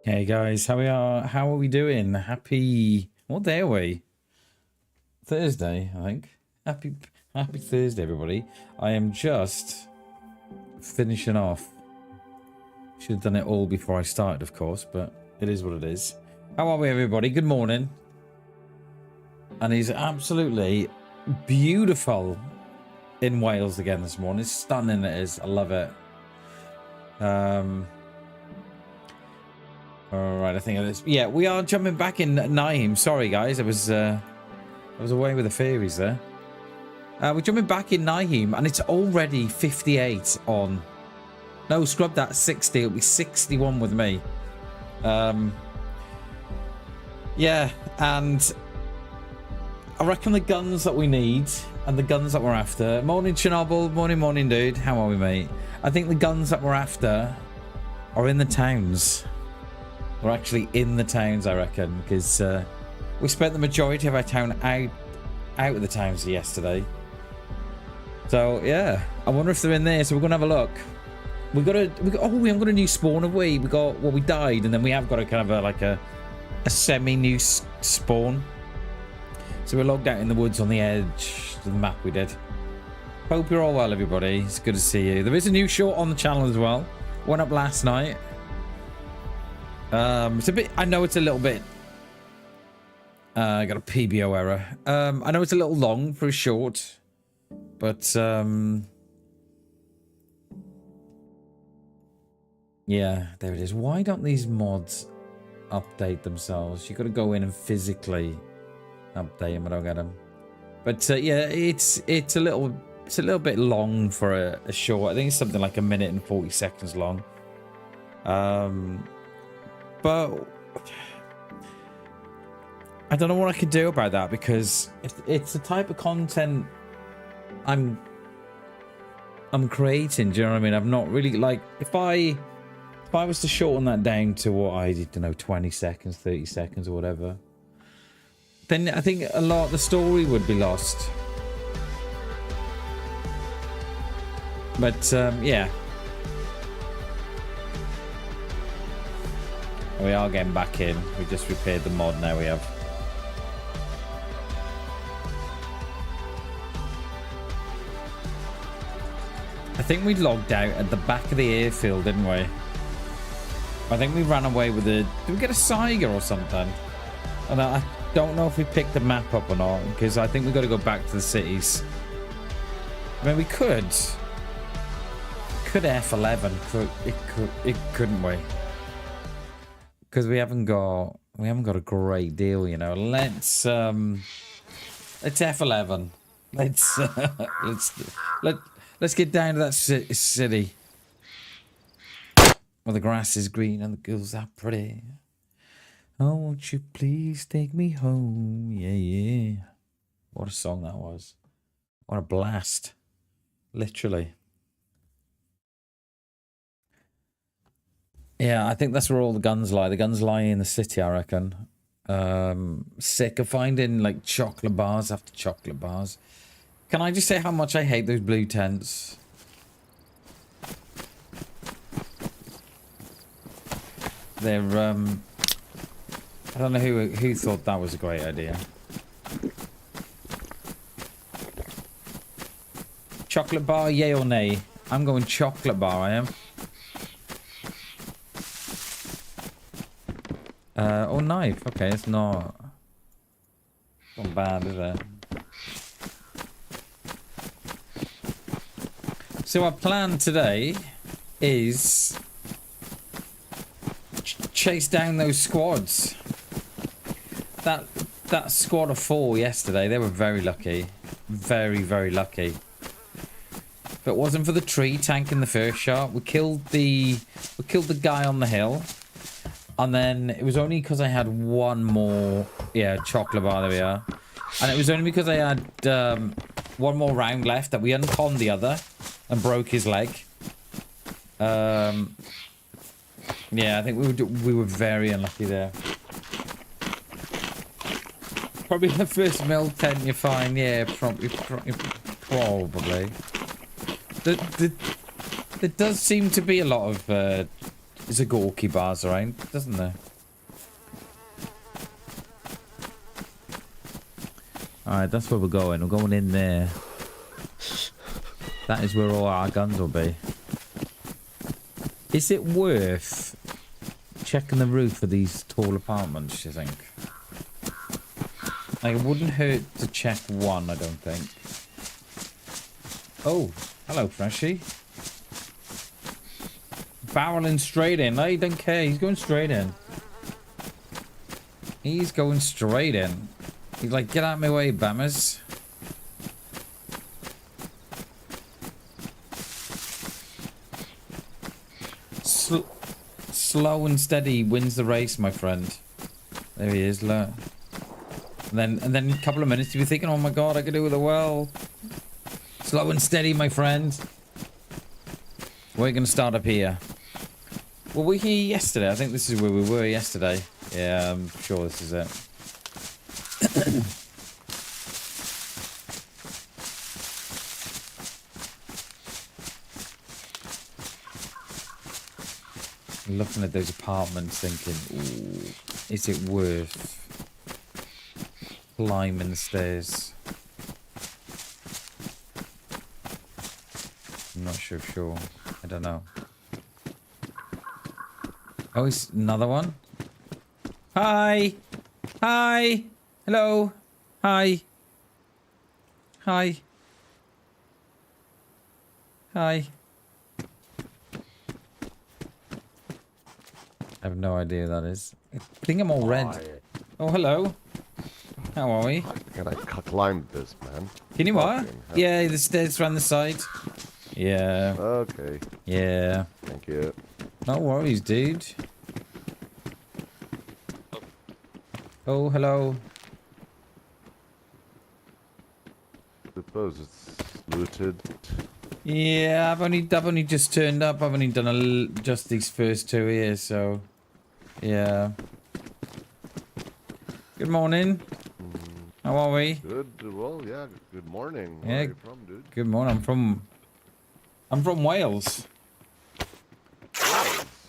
Hey guys, how are we doing? Happy, what day are we? Thursday, I think. Happy Thursday, everybody. I am just finishing off. Should have done it all before I started, of course, but it is what it is. How are we, everybody? Good morning. And it's absolutely beautiful in Wales again this morning. It's stunning, it is. I love it. All right, I think it is. Yeah, we are jumping back in Nyheim. Sorry, guys, I was away with the fairies there. We're jumping back in Nyheim, and it's already 58 on. No, scrub that, 60. It'll be 61 with me. Yeah, and I reckon the guns that we need and the guns that we're after. Morning, Chernobyl. Morning, dude. How are we, mate? I think the guns that we're after are in the towns. We're actually in the towns, I reckon, because we spent the majority of our town out of the towns yesterday. So yeah, I wonder if they're in there. So we're gonna have a look. We haven't got a new spawn, have we? We died, and then we have got a kind of a semi-new spawn. So we're logged out in the woods on the edge of the map we did. Hope you're all well, everybody. It's good to see you. There is a new short on the channel as well. Went up last night. It's a bit, I know it's a little bit, I got a PBO error. I know it's a little long for a short, but, yeah, there it is. Why don't these mods update themselves? You got to go in and physically update them. I don't get them. But, yeah, it's a little bit long for a short. I think it's something like 1 minute and 40 seconds long. But I don't know what I could do about that, because it's the type of content I'm creating. Do you know what I mean? I've not really, like, if I was to shorten that down to what I don't know, 20 seconds, 30 seconds or whatever, then I think a lot of the story would be lost. But yeah. We are getting back in. We just repaired the mod, now we have. I think we logged out at the back of the airfield, didn't we? I think we ran away with a... Did we get a Saiga or something? And I don't know if we picked the map up or not, because I think we've got to go back to the cities. I mean, we could F11. Couldn't we? Because we haven't got a great deal, you know. Let's F11. Let's get down to that city where the grass is green and the girls are pretty. Oh, won't you please take me home? Yeah. What a song that was. What a blast. Literally. Yeah, I think that's where all the guns lie. The guns lie in the city, I reckon. Sick of finding, like, chocolate bars after chocolate bars. Can I just say how much I hate those blue tents? They're, I don't know who thought that was a great idea. Chocolate bar, yay or nay? I'm going chocolate bar, I am. Oh, knife. Okay, it's not bad, is it? So our plan today is chase down those squads. That squad of 4 yesterday, they were very lucky. Very, very lucky. If it wasn't for the tree tanking the first shot, we killed the guy on the hill. And then it was only because I had one more, yeah, chocolate bar, there we are. And it was only because I had one more round left that we unconned the other and broke his leg. Yeah, I think we were very unlucky there. Probably the first mill tent you find, yeah, probably. There does seem to be a lot of There's a Gorky bars around, doesn't there? Alright, that's where we're going. We're going in there. That is where all our guns will be. Is it worth checking the roof of these tall apartments, do you think? Like, it wouldn't hurt to check one, I don't think. Oh, hello, Freshie. Barreling straight in. I don't care. He's going straight in. He's going straight in. He's like, get out of my way, bammers. Slow and steady wins the race, my friend. There he is, look. And then a couple of minutes you'll be thinking, oh my god, I could do with a well. Slow and steady, my friend. We're going to start up here. Were we here yesterday? I think this is where we were yesterday. Yeah, I'm sure this is it. Looking at those apartments thinking, ooh, is it worth climbing the stairs? I'm not sure. I don't know. Oh, it's another one. Hi. Hi. Hello. Hi. Hi. Hi. I have no idea who that is. I think I'm all red. Hi. Oh, hello. How are we? Can I climb this, man? Can you what? Yeah, the stairs around the side. Yeah. Okay. Yeah. Thank you. No worries, dude. Oh, hello. Suppose it's looted. Yeah, I've only just turned up. I've only done just these first two here, so yeah. Good morning. How are we? Good. Well, yeah. Good morning. Yeah. Where are you from, dude? Good morning. I'm from Wales.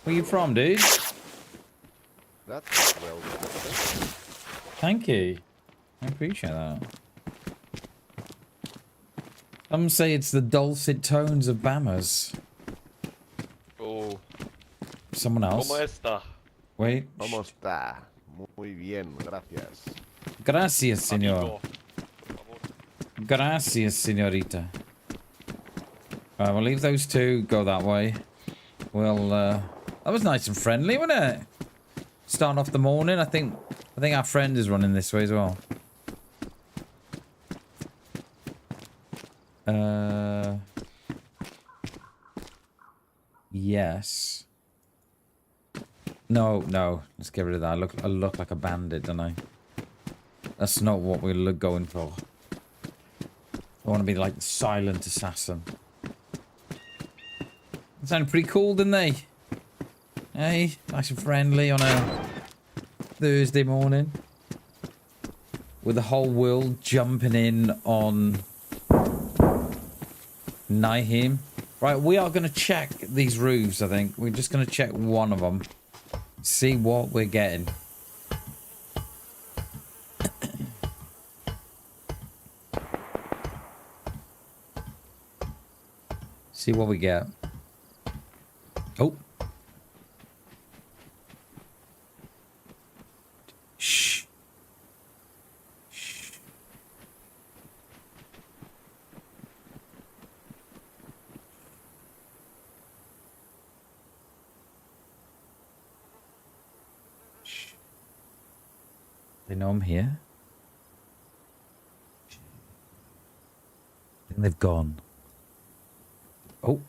Where you from, dude? That's well. Thank you. I appreciate that. Some say it's the dulcet tones of Bammers. Oh. Someone else. ¿Cómo está? Wait. ¿Cómo está? Muy bien, gracias. Gracias, señor. Amigo. Por favor. Gracias, señorita. Alright, we'll leave those two, go that way. Well, that was nice and friendly, wasn't it? Starting off the morning, I think our friend is running this way as well. Yes. No. Let's get rid of that. I look like a bandit, don't I? That's not what we're going for. I want to be like the silent assassin. That sounded pretty cool, didn't they? Hey, nice and friendly on a Thursday morning. With the whole world jumping in on Nyheim. Right, we are going to check these roofs, I think. We're just going to check one of them. See what we're getting. See what we get. Oh. Shh. Shh. Shh. They know I'm here? I think they've gone. Oh.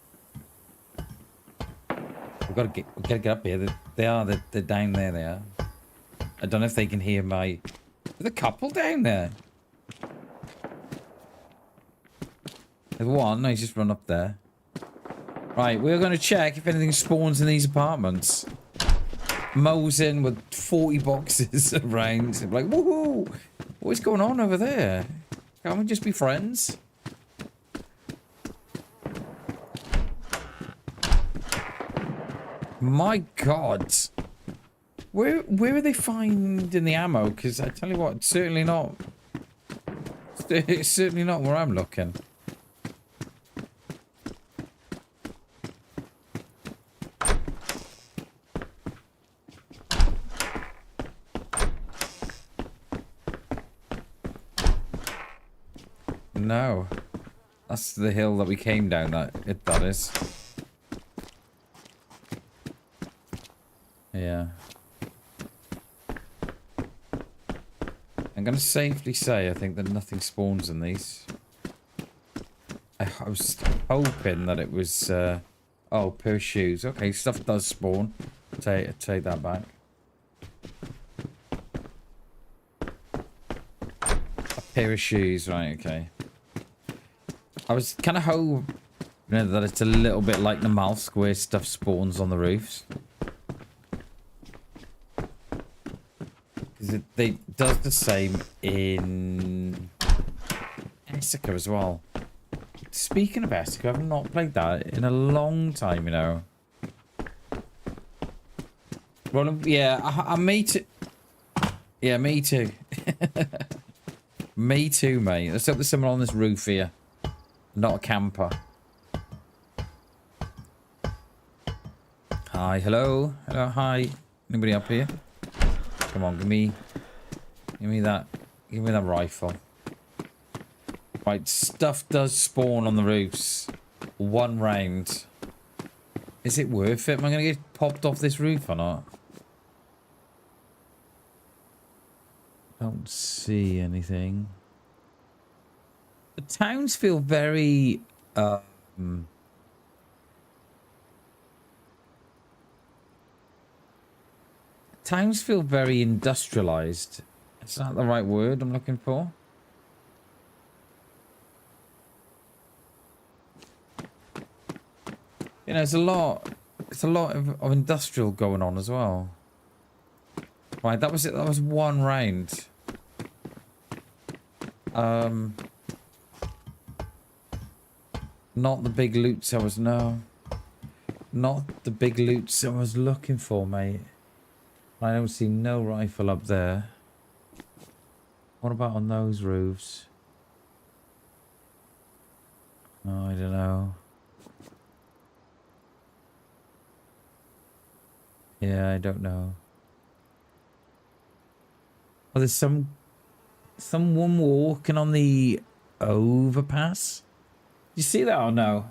We gotta get up here. They're down there, they are. I don't know if they can hear my... There's a couple down there. There's one, no, he's just run up there. Right, we're gonna check if anything spawns in these apartments. Mo's in with 40 boxes around. Like, woohoo! What's going on over there? Can't we just be friends? My God. Where are they finding the ammo? Because I tell you what, it's certainly not... It's certainly not where I'm looking. No. That's the hill that we came down, that is. Yeah. I'm going to safely say I think that nothing spawns in these. I was hoping that it was... oh, pair of shoes. Okay, stuff does spawn. Take that back. A pair of shoes, right, okay. I was kind of hoping that it's a little bit like the Malsk where stuff spawns on the roofs. Because it does the same in Essica as well. Speaking of Essica, I've not played that in a long time, you know. Well, yeah, I me too. Yeah, me too. Me too, mate. Let's hope there's someone on this roof here. Not a camper. Hi, hello. Hello, hi. Anybody up here? Come on, give me that rifle. Right, stuff does spawn on the roofs. 1 round. Is it worth it? Am I gonna get popped off this roof or not? Don't see anything. The towns feel very towns feel very industrialized. Is that the right word I'm looking for? You know, it's a lot of industrial going on as well. Right, that was it. That was 1 round. Not the big loots I was... No. Not the big loots I was looking for, mate. I don't see no rifle up there. What about on those roofs? Oh, I don't know. Yeah, I don't know. Oh, there's someone walking on the overpass. You see that or no?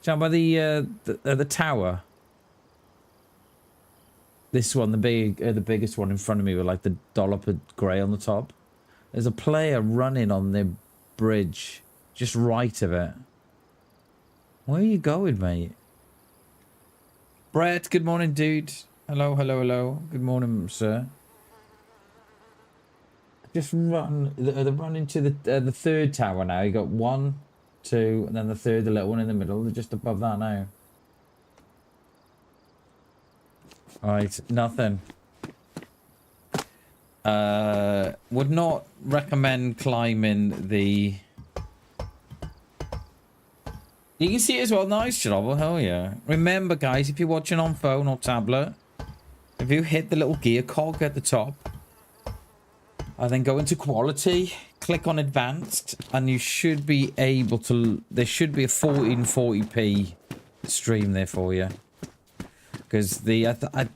Down by the tower. This one, the biggest one in front of me with like the dollop of grey on the top. There's a player running on the bridge, just right of it. Where are you going, mate? Brett, good morning, dude. Hello, hello, hello. Good morning, sir. Just run. They're running to the 3rd tower now. You got 1, 2, and then the 3rd, the little one in the middle. They're just above that now. Right, nothing. Would not recommend climbing the... You can see it as well. Nice job. Hell yeah. Remember, guys, if you're watching on phone or tablet, if you hit the little gear cog at the top, and then go into quality, click on advanced, and you should be able to... There should be a 1440p stream there for you. Because the... I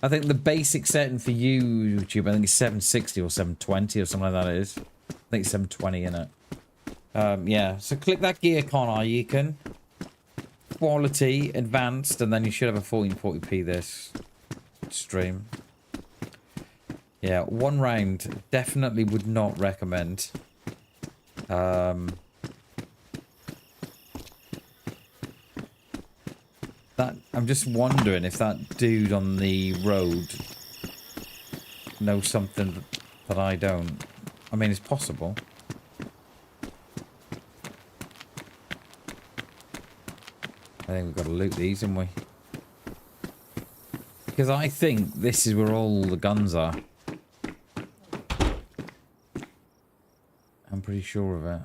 think the basic setting for YouTube, I think it's 760 or 720 or something like that it is. I think it's 720 in it. Yeah, so click that gear icon. Quality, advanced, and then you should have a 1440p this stream. Yeah, 1 round. Definitely would not recommend. That I'm just wondering if that dude on the road knows something that I don't. I mean, it's possible. I think we've got to loot these, haven't we? Because I think this is where all the guns are. I'm pretty sure of it.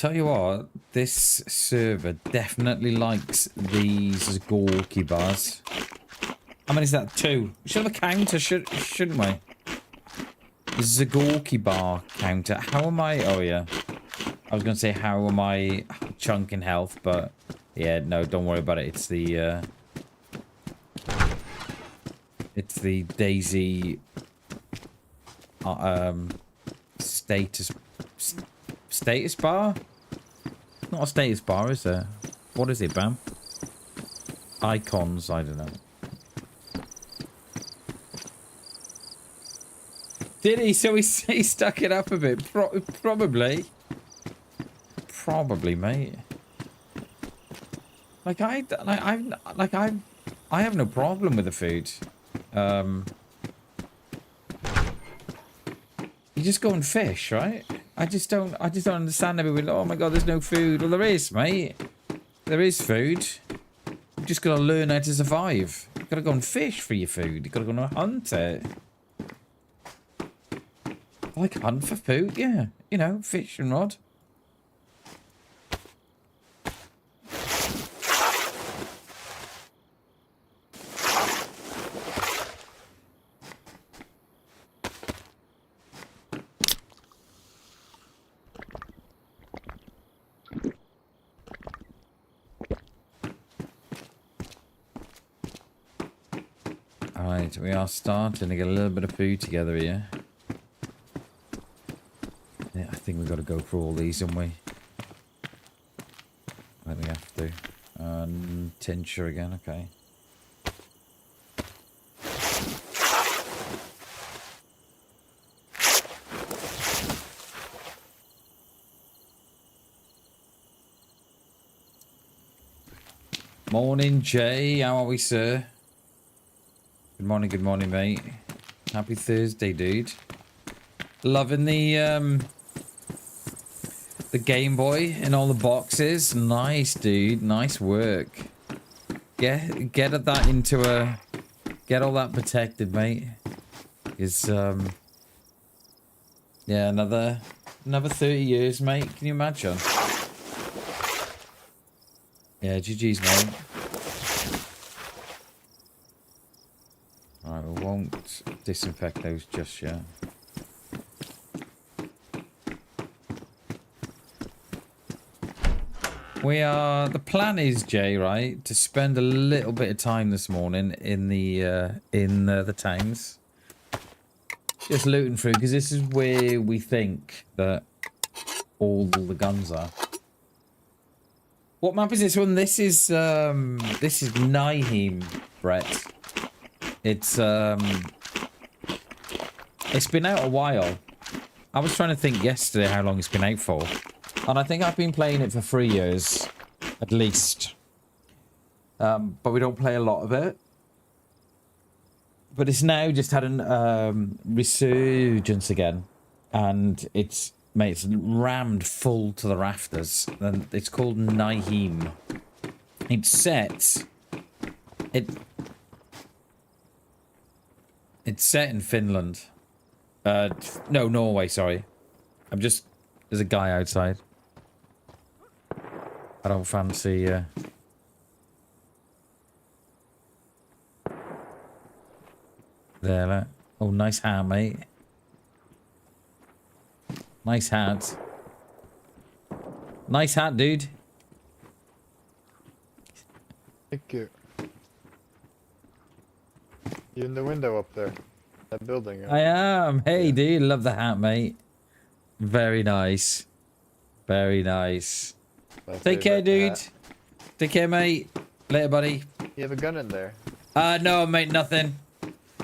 Tell you what, this server definitely likes these Gorky bars. How many is that? 2. We should have a counter, shouldn't we? Zagorki bar counter. How am I? Oh, yeah. I was going to say, how am I chunking health? But, yeah, no, don't worry about it. It's the DayZ status bar? Not a status bar, is there? What is it, Bam? Icons, I don't know. Did he? So he stuck it up a bit. Probably. Probably, mate. Like I have no problem with the food. You just go and fish, right? I just don't understand everyone. Oh my god, there's no food. Well, there is, mate. There is food. You just gotta learn how to survive. You gotta go and fish for your food. You gotta go and hunt it. Like hunt for food, yeah. You know, fish and rod. Alright, we are starting to get a little bit of food together here. Yeah, I think we've got to go through all these, haven't we? I think we have to. Tincture again, okay. Morning, Jay. How are we, sir? Good morning, mate. Happy Thursday, dude. Loving the Game Boy and all the boxes. Nice, dude. Nice work. Get that into a... Get all that protected, mate. Is yeah, another 30 years, mate. Can you imagine? Yeah, GG's, mate. Alright, we won't disinfect those just yet. The plan is, Jay, right, to spend a little bit of time this morning in the towns. Just looting through, because this is where we think that all the guns are. What map is this one? This is Nyheim, Brett. It's been out a while. I was trying to think yesterday how long it's been out for. And I think I've been playing it for 3 years, at least. But we don't play a lot of it. But it's now just had a resurgence again. And it's rammed full to the rafters. And it's called Nyheim. It's set... It's set in Finland. No, Norway, sorry. There's a guy outside. I don't fancy, there, oh, nice hat, mate. Nice hat. Nice hat, dude. Thank you. You in the window up there? That building. I am. Hey, yeah. Dude, love the hat, mate. Very nice. Very nice. Take care, dude. Hat. Take care, mate. Later, buddy. You have a gun in there? No, mate, nothing.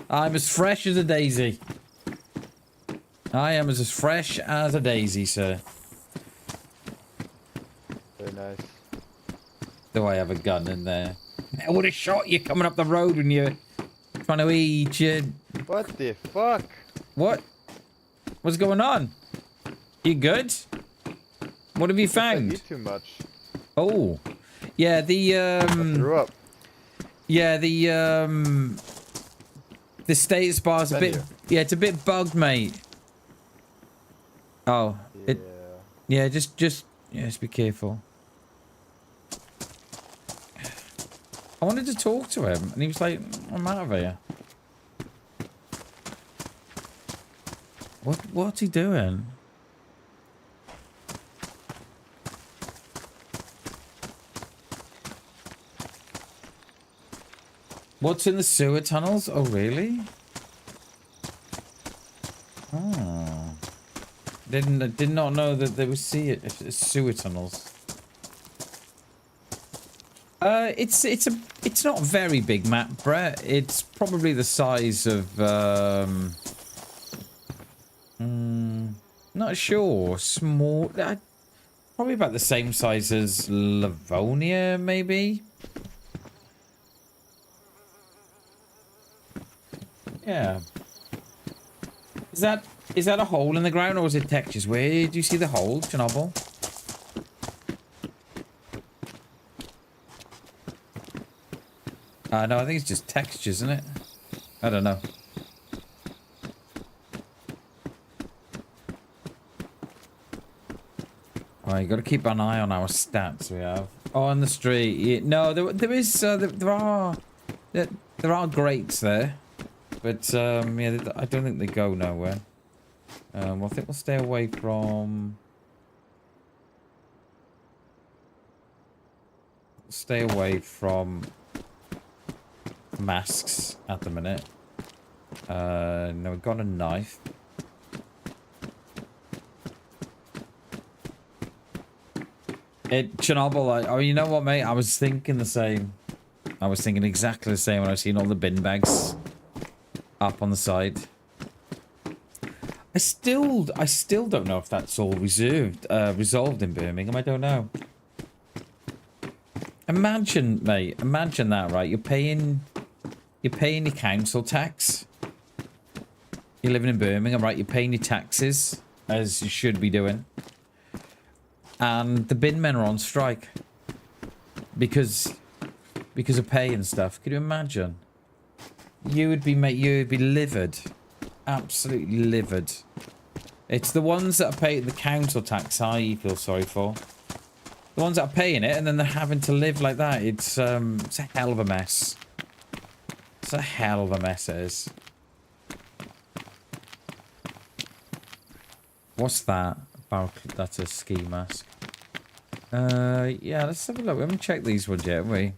I'm as fresh as a daisy. I am as fresh as a daisy, sir. Very nice. Do I have a gun in there? I would have shot you coming up the road when you're trying to eat your... What the fuck? What? What's going on? You good? What have you found? I eat too much. Oh. Yeah, I threw up. Yeah, the status bar's a bit... Yeah, it's a bit bugged, mate. Oh. Yeah. Yeah, just Yeah, just be careful. I wanted to talk to him, and he was like, I'm out of here. What's he doing? What's in the sewer tunnels? Oh, really? Oh. Did not know that there was sewer tunnels. It's not a very big map, Brett. It's probably the size of not sure. Small, probably about the same size as Livonia, maybe. Yeah. Is that a hole in the ground, or is it textures? Where do you see the hole, Chernobyl? No, I think it's just textures, isn't it? I don't know. Right, you got to keep an eye on our stats we have. Oh, on the street. Yeah, no, there are grates there. But, yeah, I don't think they go nowhere. Well, I think we'll stay away from... Stay away from masks at the minute. No, we've got a knife. Chernobyl, oh, you know what, mate? I was thinking the same. I was thinking exactly the same when I was seeing all the bin bags up on the side. I still don't know if that's all resolved in Birmingham. I don't know. Imagine, mate. Imagine that, right? You're paying your council tax. You're living in Birmingham, right? You're paying your taxes as you should be doing. And the bin men are on strike because of pay and stuff. Could you imagine? You would be livid, absolutely livid. It's the ones that are paying the council tax I feel sorry for. The ones that are paying it and then they're having to live like that. It's a hell of a mess. It's a hell of a mess, it is. What's that? That's a ski mask. Yeah, let's have a look. We haven't checked these ones yet, have we?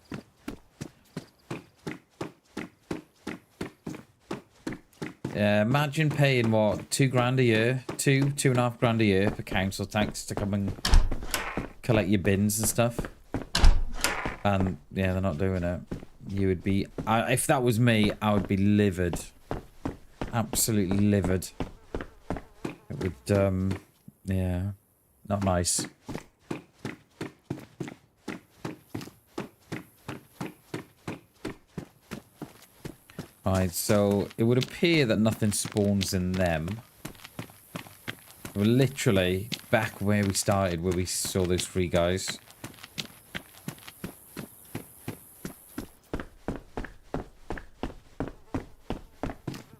Yeah, imagine paying what, £2 grand a year, two and a half grand a year for council tax to come and collect your bins and stuff. And yeah, they're not doing it. You would be, if that was me, I would be livid, absolutely livid. It would, yeah, not nice. Right, so it would appear that nothing spawns in them. We're literally back where we started, where we saw those 3 guys.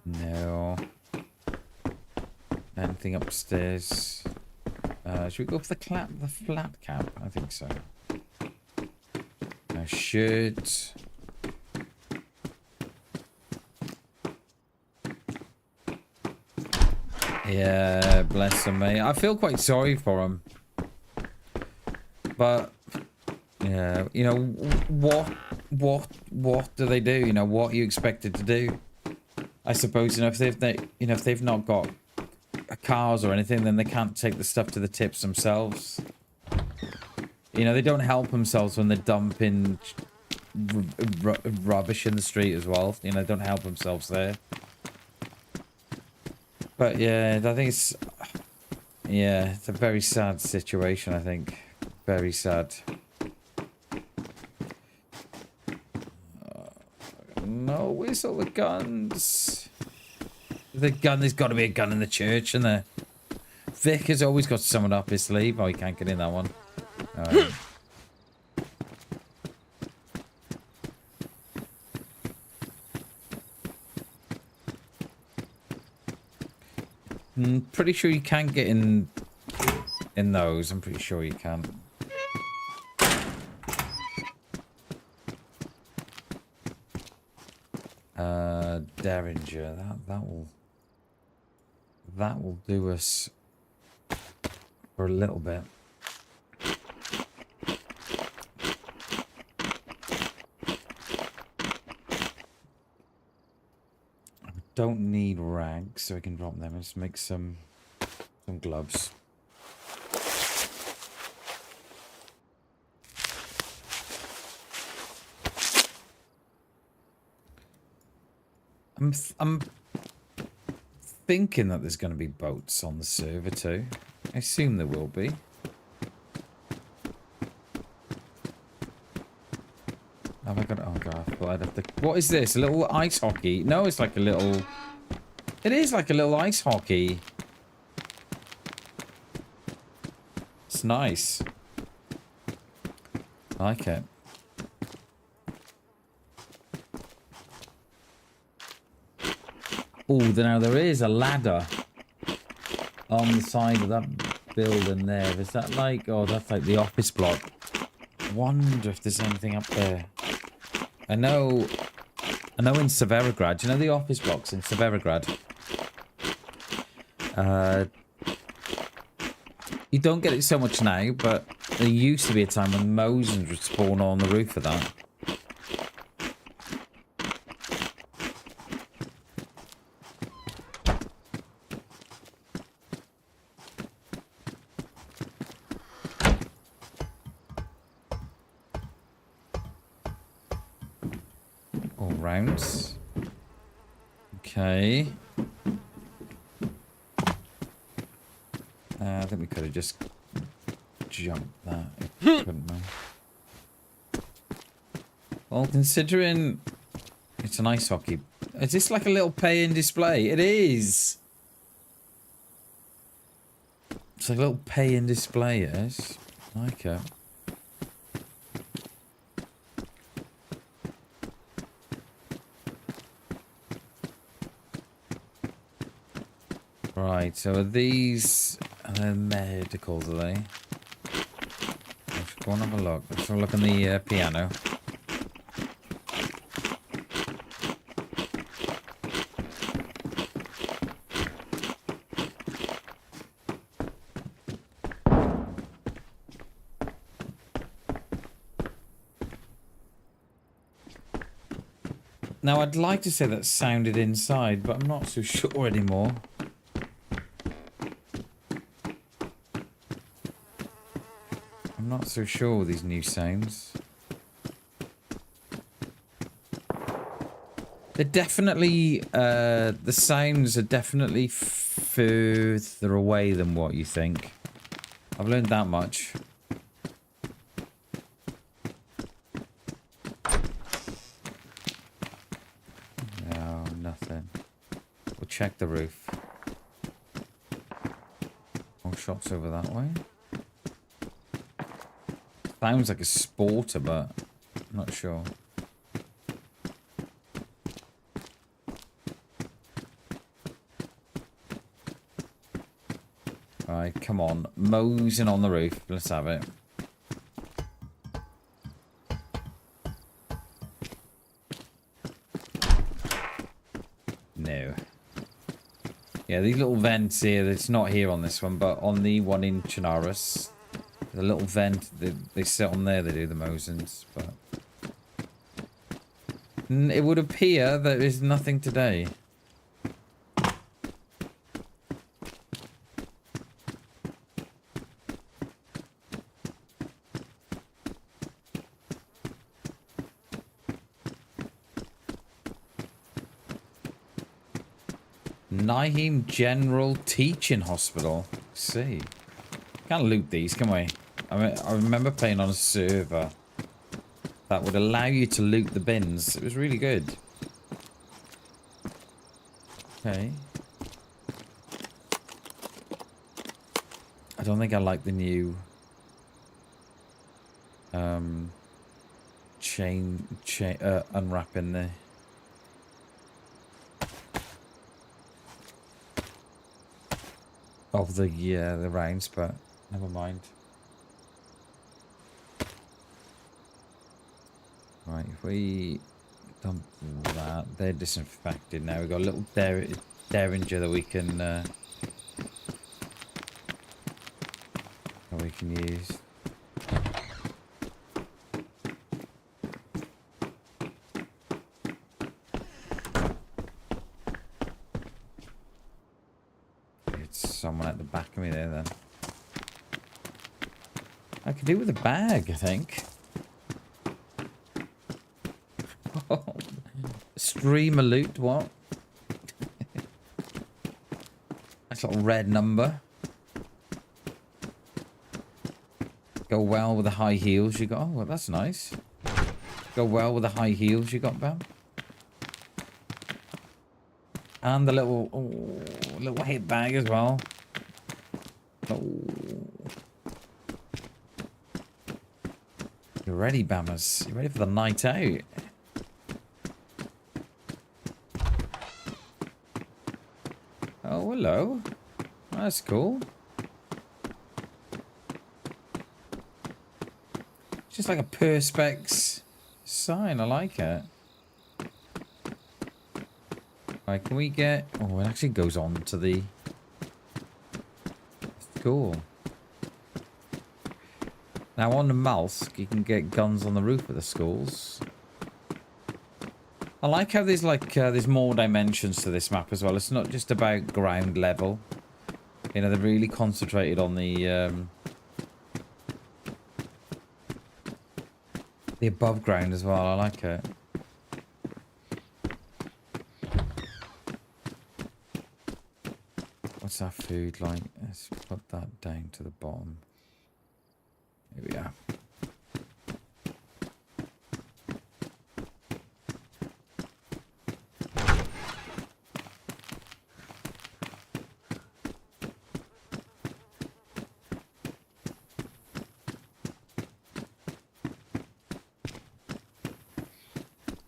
No. Anything upstairs? Should we go for the flat cap? I think so. I should. Yeah, bless him, mate. I feel quite sorry for him. But yeah, you know, what do they do? You know, what are you expected to do? I suppose, you know, if they've not got cars or anything, then they can't take the stuff to the tips themselves. You know, they don't help themselves when they're dumping rubbish in the street as well. You know, they don't help themselves there. But yeah, I think it's a very sad situation, I think. Very sad. No, where's all the guns? There's got to be a gun in the church, isn't there? Vic has always got someone up his sleeve. Oh, he can't get in that one. All right. I'm pretty sure you can't get in in those. I'm pretty sure you can. Derringer. That will do us for a little bit. I don't need rags, so I can drop them and just make some gloves. I'm thinking that there's going to be boats on the server too. I assume there will be. Have I got? Oh god! I thought I'd have to. What is this? A little ice hockey? No, it's like a little. It is like a little ice hockey. It's nice. I like it. Oh, now there is a ladder on the side of that building there. Is that like... Oh, that's like the office block. I wonder if there's anything up there. I know in Severograd, you know the office blocks in Severograd? You don't get it so much now, but there used to be a time when Mosins would spawn on the roof of that. All rounds. Okay. I think we could have just jumped that. Couldn't we? Well, considering it's an ice hockey, is this like a little pay-in display? It is. It's like a little pay-in display. It is. I like it. Right, so are these medicals, are they? Let's go and have a look. Let's have a look on the piano. Now, I'd like to say that sounded inside, but I'm not so sure anymore. I'm not so sure with these new sounds. They're definitely, the sounds are definitely further away than what you think. I've learned that much. No, nothing. We'll check the roof. More shots over that way. Sounds like a sporter, but I'm not sure. Alright, come on. Mosing on the roof. Let's have it. No. Yeah, these little vents here, it's not here on this one, but on the one in Chinaris. The little vent, they sit on there, they do the Mosins, but... It would appear that there's nothing today. Nyheim General Teaching Hospital. Let's see. Can't loot these, can we? I remember playing on a server that would allow you to loot the bins. It was really good. Okay. I don't think I like the new chain unwrapping the of the rounds, but Never mind. Right, if we dump that, they're disinfected now. We've got a little derringer that we can use. It's someone at the back of me there then. I could do with a bag, I think. Stream of loot, what? That's a little red number. Go well with the high heels you got. Oh, well, that's nice. Go well with the high heels you got, Bam. And the little hip bag as well. Oh. You're ready, Bammers. You're ready for the night out. Oh, hello. That's cool. Just like a Perspex sign. I like it. Right, can we get... Oh, it actually goes on to the... That's cool. Now, on the Malsk, you can get guns on the roof of the schools. I like how there's like there's more dimensions to this map as well. It's not just about ground level. You know, they're really concentrated on the above ground as well. I like it. What's our food like? Let's put that down to the bottom. Here we are.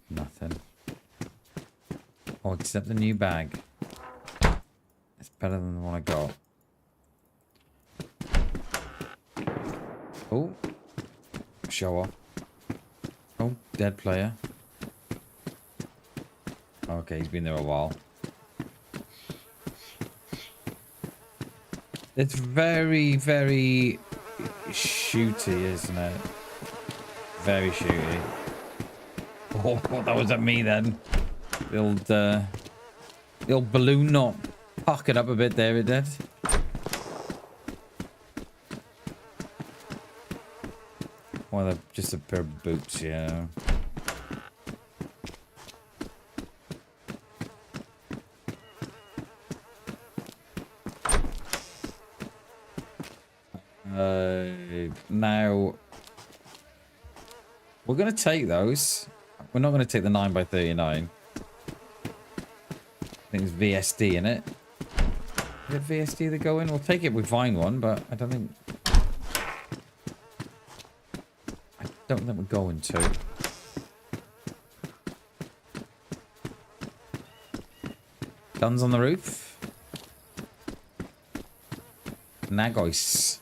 Nothing. Oh, except the new bag. It's better than the one I got. Oh. Show off. Oh, dead player. Okay, he's been there a while. It's very, very shooty, isn't it? Very shooty. Oh, that was at me then. The old balloon knot pocket up a bit there, it did. Well, they're just a pair of boots, yeah. Now, we're going to take those. We're not going to take the 9x39. I think it's VSD in it. Is it VSD that go in? We'll take it if we find one, but I don't think we're going to. Guns on the roof. Nagois.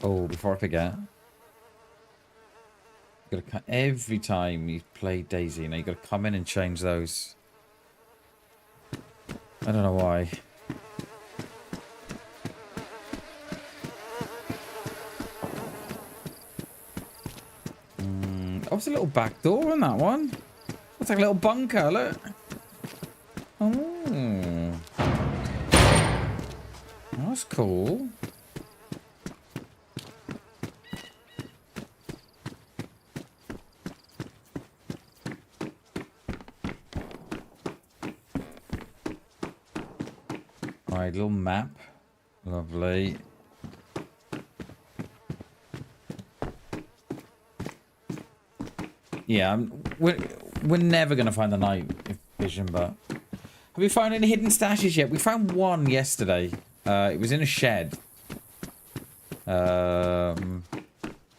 Oh, before I forget. You gotta, every time you play DayZ, you know, you gotta come in and change those. I don't know why. Oh, it's a little back door on that one. It's like a little bunker, look. Oh. That's cool. Right, little map. Lovely. Yeah, we're never going to find the night vision, but... Have we found any hidden stashes yet? We found one yesterday. It was in a shed. But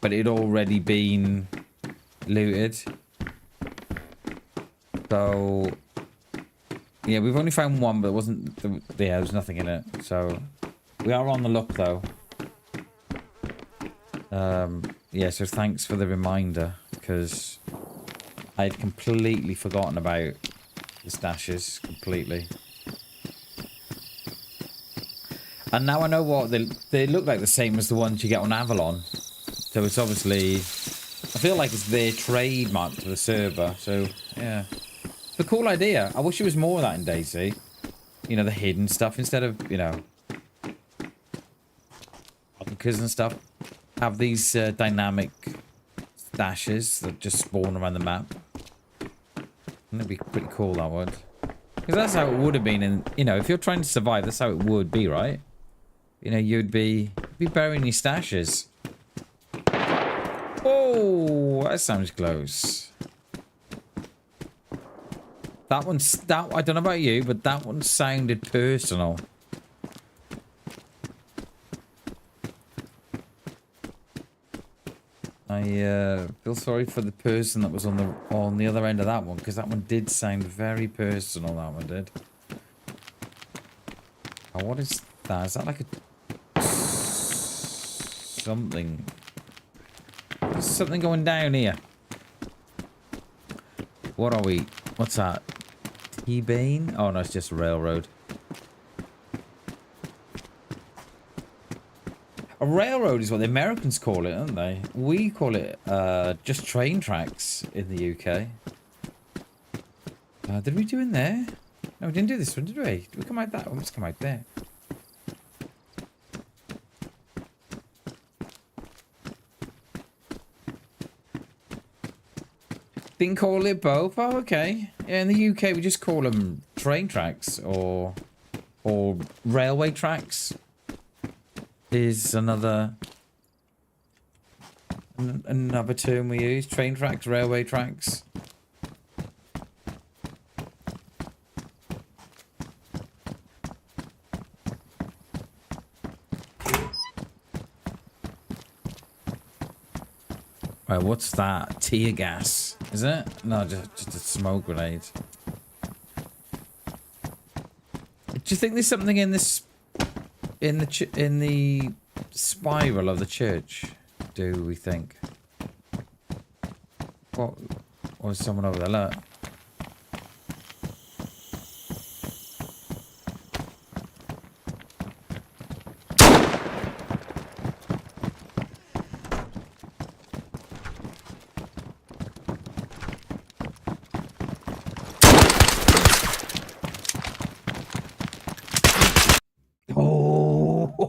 it had already been looted. So, yeah, we've only found one, but it wasn't... Yeah, there was nothing in it. So, we are on the look, though. Yeah, so thanks for the reminder, because I had completely forgotten about the stashes. Completely. And now I know what... They look like the same as the ones you get on Avalon. So it's obviously... I feel like it's their trademark to the server, so, yeah. It's a cool idea. I wish there was more of that in DayZ. You know, the hidden stuff, instead of, you know... bunkers and stuff. Have these dynamic stashes that just spawn around the map. That'd be pretty cool, that would. Because that's how it would have been in... You know, if you're trying to survive, that's how it would be, right? You know, you'd be burying your stashes. Oh, that sounds close. That one's... I don't know about you, but that one sounded personal. I feel sorry for the person that was on the other end of that one, because that one did sound very personal, that one did. Oh, what is that? Is that like a... something... There's something going down here. What are we? What's that? T-Bane? Oh no, it's just a railroad. A railroad is what the Americans call it, aren't they? We call it just train tracks in the UK. Did we do in there? No, we didn't do this one, did we? Did we come out that one? Let's come out there. Didn't call it both? Oh, okay. Yeah, in the UK we just call them train tracks or railway tracks. Is another term we use. Train tracks, railway tracks. Right, what's that? Tear gas, is it? No, just a smoke grenade. Do you think there's something in this? In the spiral of the church, do we think? What? Or is someone over there? Look.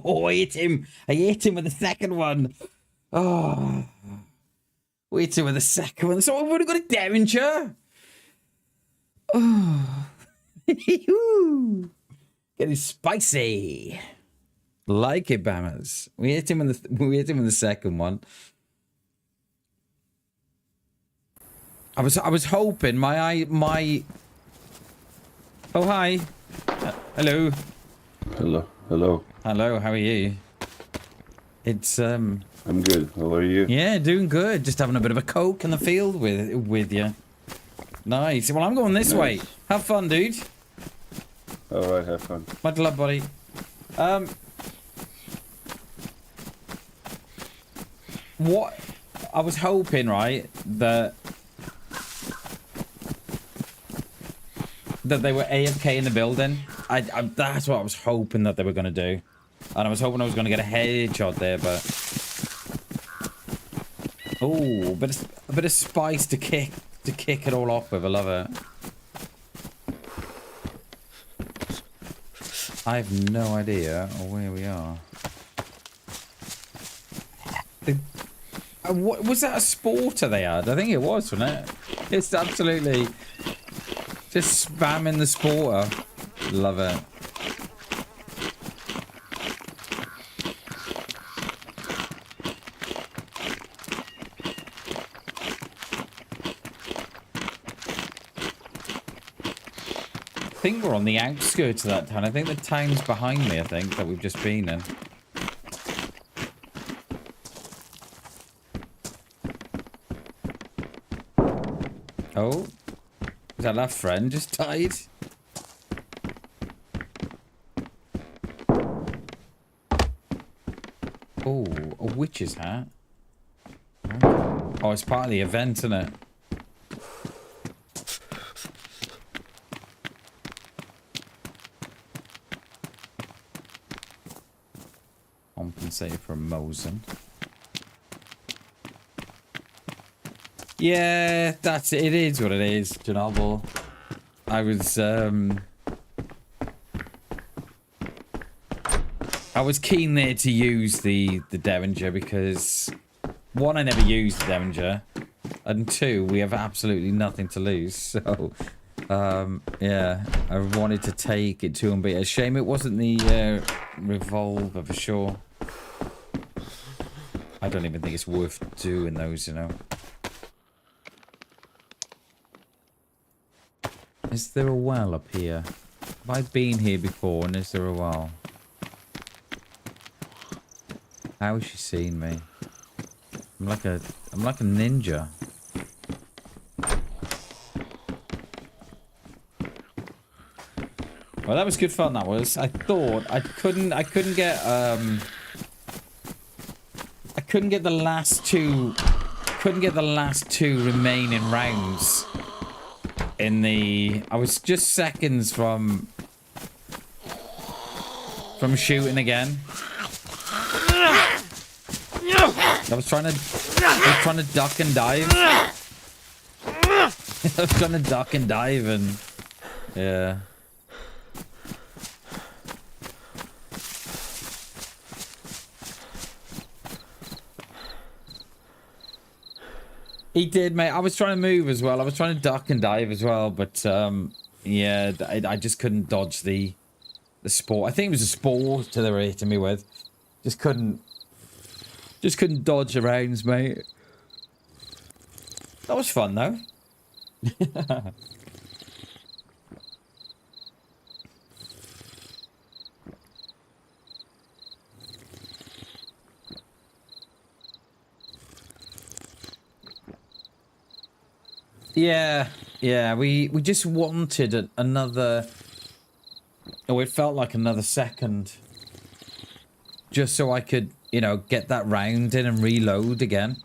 Oh, I hit him. I hit him with the second one. Oh. We hit him with the second one. So I've already got a Derringer. Oh. Getting spicy. Like it, Bammers. We hit him with the second one. I was hoping my Oh, hi. Hello. Hello. Hello, how are you? It's I'm good. How are you? Yeah, doing good. Just having a bit of a coke in the field with you. Nice. Well, I'm going this way. Have fun, dude. All right, have fun. Much love, buddy. What I was hoping, right, that they were AFK in the building. That's what I was hoping that they were going to do. And I was hoping I was going to get a headshot there, but... Oh, a bit of spice to kick it all off with. I love it. I have no idea where we are. What was that? A sporter they had? I think it was, wasn't it? It's absolutely just spamming the sporter. Love it. I think we're on the outskirts of that town. I think the town's behind me, I think, that we've just been in. Oh. Is that our friend just died? Oh, a witch's hat. Oh, it's part of the event, isn't it? Compensated for a Mosen. Yeah, that's it. It is what it is, Chernobyl. I was keen there to use the Derringer because one, I never used the Derringer, and two, we have absolutely nothing to lose. So, yeah, I wanted to take it to him, but a shame it wasn't the revolver for sure. I don't even think it's worth doing those, you know. Is there a well up here? Have I been here before, and is there a well? How has she seen me? I'm like a ninja. Well, that was good fun. That was. I thought I couldn't get the last two. Couldn't get the last two remaining rounds. I was just seconds from shooting again. I was trying to duck and dive. I was trying to duck and dive and yeah. He did, mate. I was trying to move as well. I was trying to duck and dive as well, but yeah, I just couldn't dodge the spore. I think it was a spore that they were hitting me with. Just couldn't dodge the rounds, mate. That was fun, though. Yeah, we just wanted another... Oh, it felt like another second. Just so I could, you know, get that round in and reload again.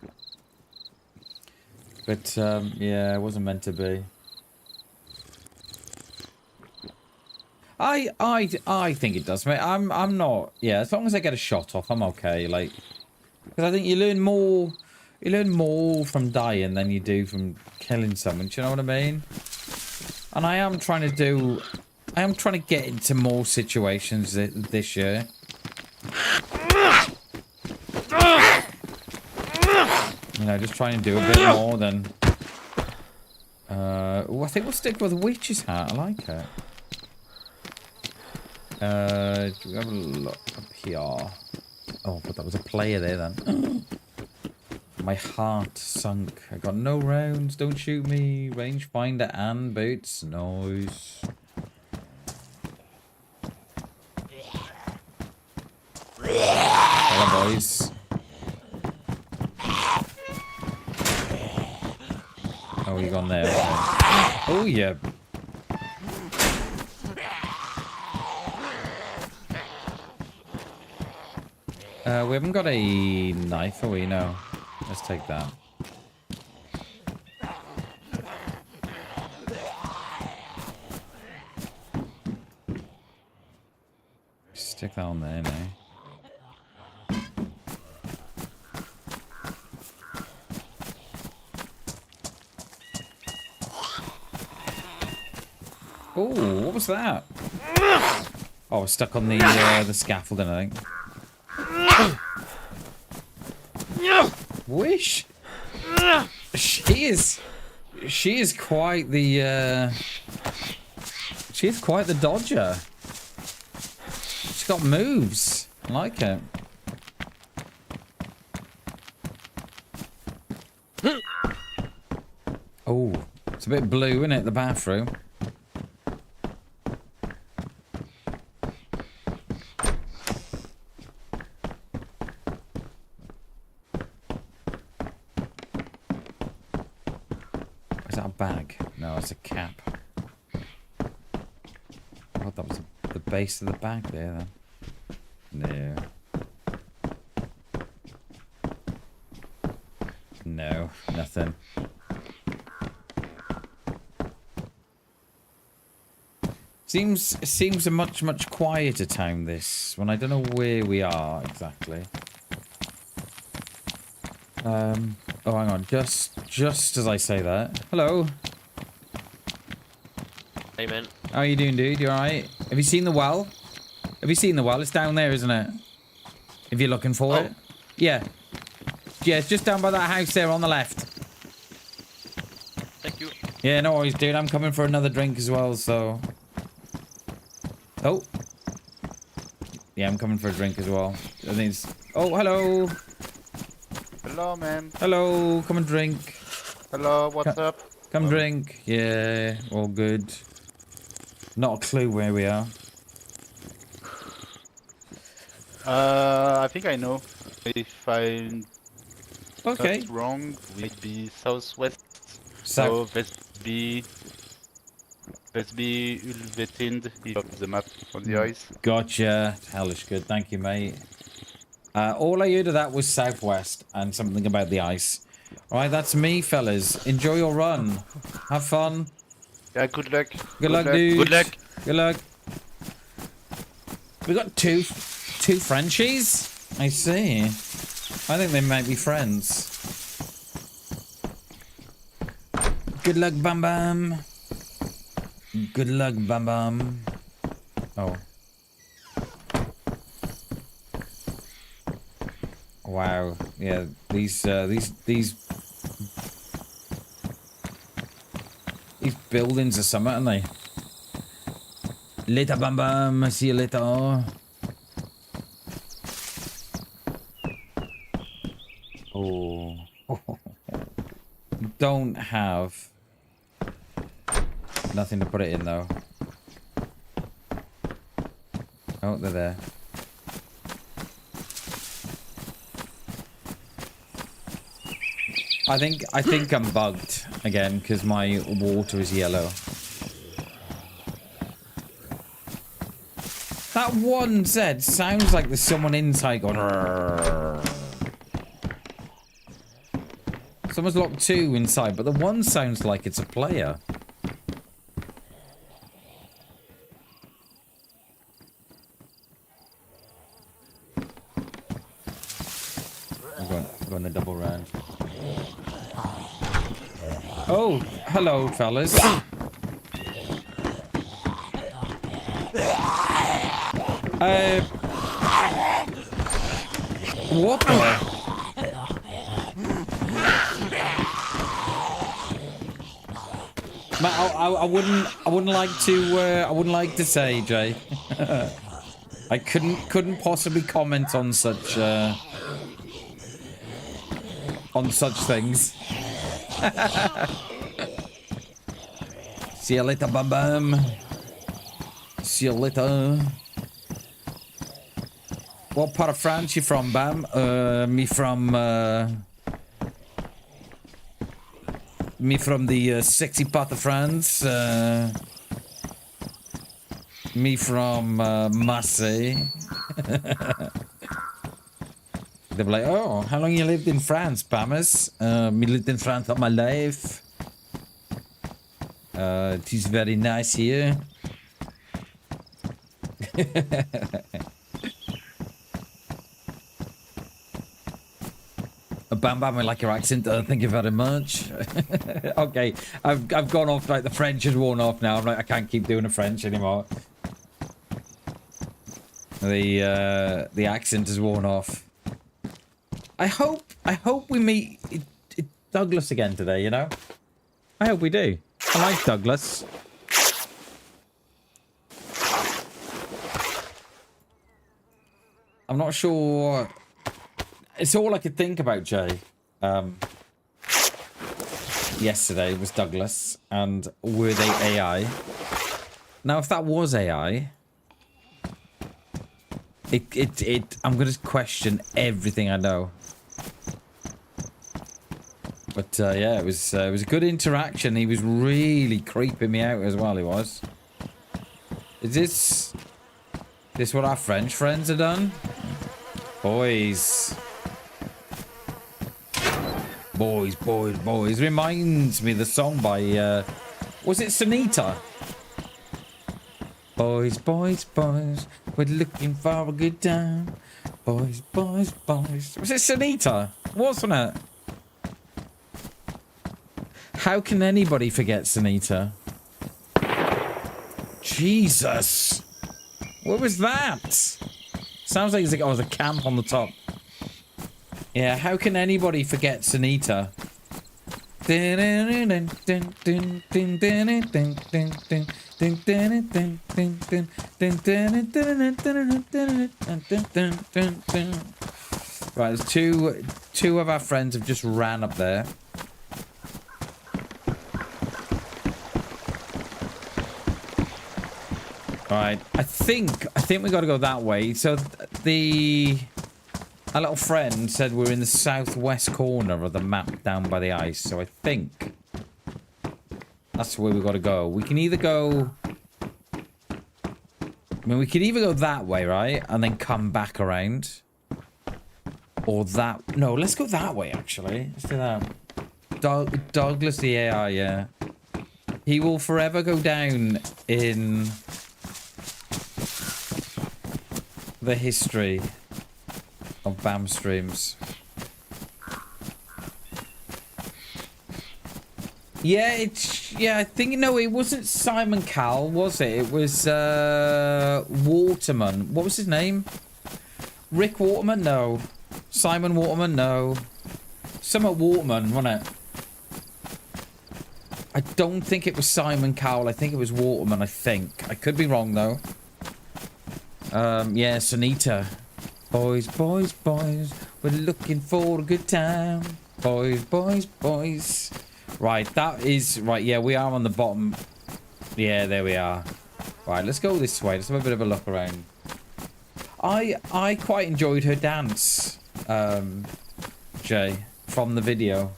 But, yeah, it wasn't meant to be. I think it does, mate. I'm not... Yeah, as long as I get a shot off, I'm okay. Like, because I think you learn more from dying than you do from killing someone. Do you know what I mean? And I am trying to get into more situations this year. You know, just trying to do a bit more than... I think we'll stick with the witch's hat. I like it. Do we have a look up here? Oh, but that was a player there then. My heart sunk. I got no rounds. Don't shoot me. Rangefinder and boots. Nice. Hello, boys. Oh, you gone there? Okay. Oh, yeah. We haven't got a knife, are we? No. Let's take that. Stick that on there now. Oh, what was that? Oh, stuck on the scaffolding, I think. Wish. She is quite the she is quite the dodger. She's got moves. I like it. Oh, it's a bit blue, isn't it, the bathroom? that a bag? No, it's a cap. I thought that was the base of the bag there, then. No. No, nothing. Seems a much quieter town, this, when I don't know where we are exactly. Oh, hang on, just as I say that. Hello. Hey, man. How are you doing, dude? You alright? Have you seen the well? Have you seen the well? It's down there, isn't it? If you're looking for it. Yeah. Yeah, it's just down by that house there on the left. Thank you. Yeah, no worries, dude. I'm coming for another drink as well, so... Oh. Yeah, I'm coming for a drink as well. I think it's... Oh, hello. Hello, man. Hello. Come and drink. Hello, what's up? Come drink. Yeah, all good. Not a clue where we are. I think I know. If I'm Okay. not wrong, we'd be southwest. So, So let's be Ulvetind of the map on the ice. gotcha. Hellish good. Thank you, mate. All I heard of that was southwest and something about the ice. All right, that's me, fellas. Enjoy your run. Have fun. Yeah, good luck. Good luck, dude. Good luck. Good luck. We got two Frenchies? I see. I think they might be friends. Good luck, BamBam. Good luck, BamBam. Oh. Wow. Yeah, these buildings are something, aren't they? Later, BamBam. See you later. Oh. Don't have nothing to put it in though. Oh, they're there. I think I'm bugged again because my water is yellow. That one said sounds like there's someone inside going. Rrr. Someone's locked two inside, but the one sounds like it's a player. I'm going the double round. Oh, hello, fellas. What the? I wouldn't like to say, Jay. I couldn't possibly comment on such things. See you later, BamBam. See you later. What part of France you from, Bam? Me from the sexy part of France. Me from Marseille. They'll be like, oh, how long you lived in France, Bammers? Me lived in France all my life. It is very nice here. BamBam, I like your accent. Thank you very much. Okay, I've gone off, like the French has worn off now. I'm like, I can't keep doing the French anymore. The accent has worn off. I hope we meet Douglas again today, you know? I hope we do. I like Douglas. I'm not sure. It's all I could think about, Jay. Yesterday was Douglas, and were they AI? Now, if that was AI, I'm gonna question everything I know. But yeah, it was a good interaction. He was really creeping me out as well. He was. Is this what our French friends have done? Boys. Boys, boys, boys. Reminds me of the song by, was it Sunita? Boys, boys, boys. We're looking for a good time. Boys, boys, boys. Was it Sunita? Wasn't it? How can anybody forget Sunita? Jesus. What was that? Sounds like there was a camp on the top. Yeah, how can anybody forget Sunita? Right, there's two of our friends have just ran up there. Right, I think we got to go that way. So our little friend said we're in the southwest corner of the map down by the ice. So I think that's where we got to go. We can either go. I mean, we could either go that way, right, and then come back around, or that. No, let's go that way. Actually, let's do that. Douglas the AI, yeah, he will forever go down in the history of BAM streams. Yeah, I think, no, it wasn't Simon Cowell, was it? It was Waterman. What was his name? Rick Waterman? No. Simon Waterman? No. Somewhat Waterman, wasn't it? I don't think it was Simon Cowell. I think it was Waterman, I think. I could be wrong, though. Yeah, Sunita. Boys, boys, boys, we're looking for a good time. Boys, boys, boys. Right, that is... Right, yeah, we are on the bottom. Yeah, there we are. Right, let's go this way. Let's have a bit of a look around. I quite enjoyed her dance, Jay, from the video.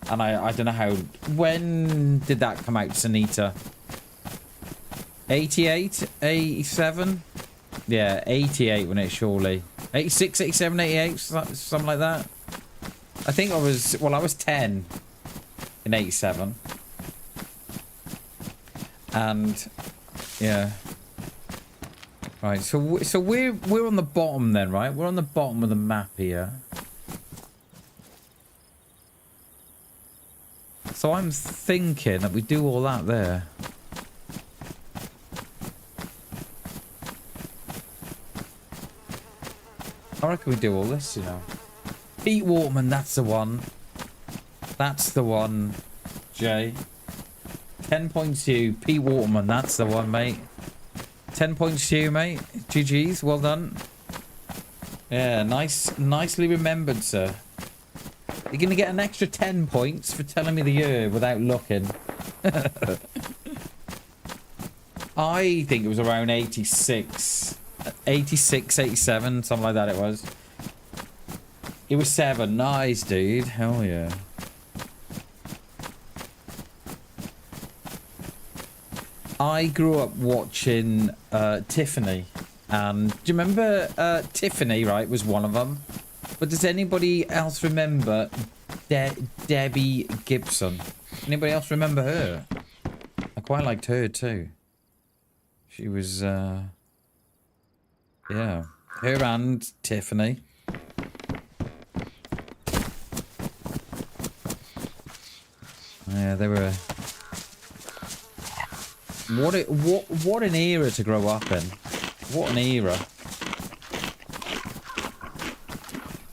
And I don't know how... When did that come out, Sunita? 88? 87? Yeah, 88 when it surely. 86, 87, 88, something like that. I think I was... Well, I was 10 in 87. And... Yeah. Right, so we're on the bottom then, right? We're on the bottom of the map here. So I'm thinking that we do all that there. I reckon we do all this, you know. Pete Waterman, that's the one. That's the one, Jay. 10 points to you. Pete Waterman, that's the one, mate. 10 points to you, mate. GG's, well done. Yeah, nicely remembered, sir. You're going to get an extra 10 points for telling me the year without looking. I think it was around 86. 86, 87, something like that it was. It was 7. Nice, dude. Hell yeah. I grew up watching Tiffany. And do you remember Tiffany, right, was one of them? But does anybody else remember Debbie Gibson? Anybody else remember her? I quite liked her too. She was, yeah. Her and Tiffany. Yeah, they were... What an era to grow up in. What an era.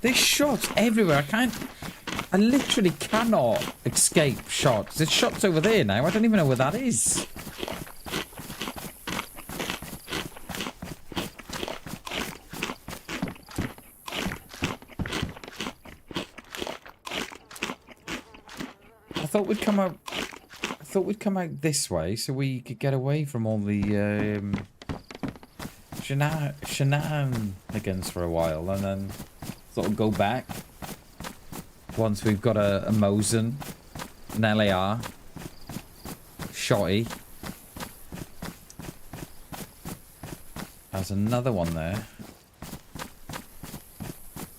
There's shots everywhere. I literally cannot escape shots. There's shots over there now. I don't even know where that is. I thought we'd come out this way so we could get away from all the shenanigans for a while and then sort of go back. Once we've got a Mosin, an LAR, shotty. There's another one there.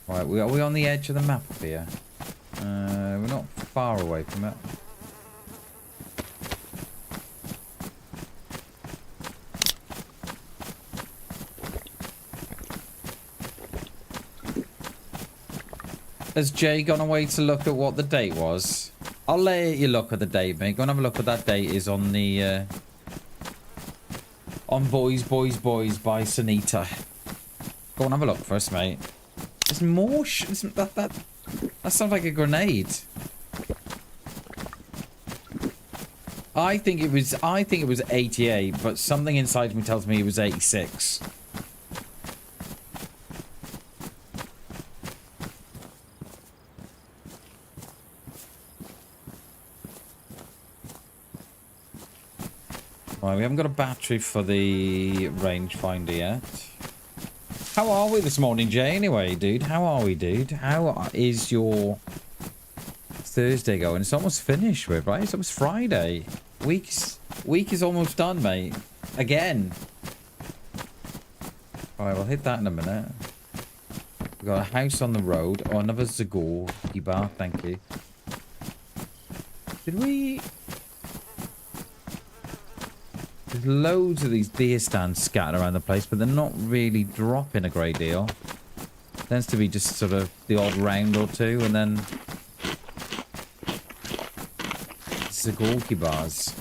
Right, are we on the edge of the map here? We're not far away from it. Has Jay gone away to look at what the date was? I'll let you look at the date, mate. Go and have a look what that date is on the on Boys Boys Boys by Sunita. Go and have a look first, mate. There's more that sounds like a grenade. I think it was 88, but something inside me tells me it was 86. Right, we haven't got a battery for the rangefinder yet. How are we this morning, Jay? Anyway, dude, how are we, dude? How is your Thursday going? It's almost finished with, right? It's almost Friday. Week is almost done, mate. Again. Alright, we'll hit that in a minute. We've got a house on the road. Oh, another Zagor. Bar, thank you. Did we... There's loads of these deer stands scattered around the place, but they're not really dropping a great deal. Tends to be just sort of the odd round or two, and then Zagorki bars.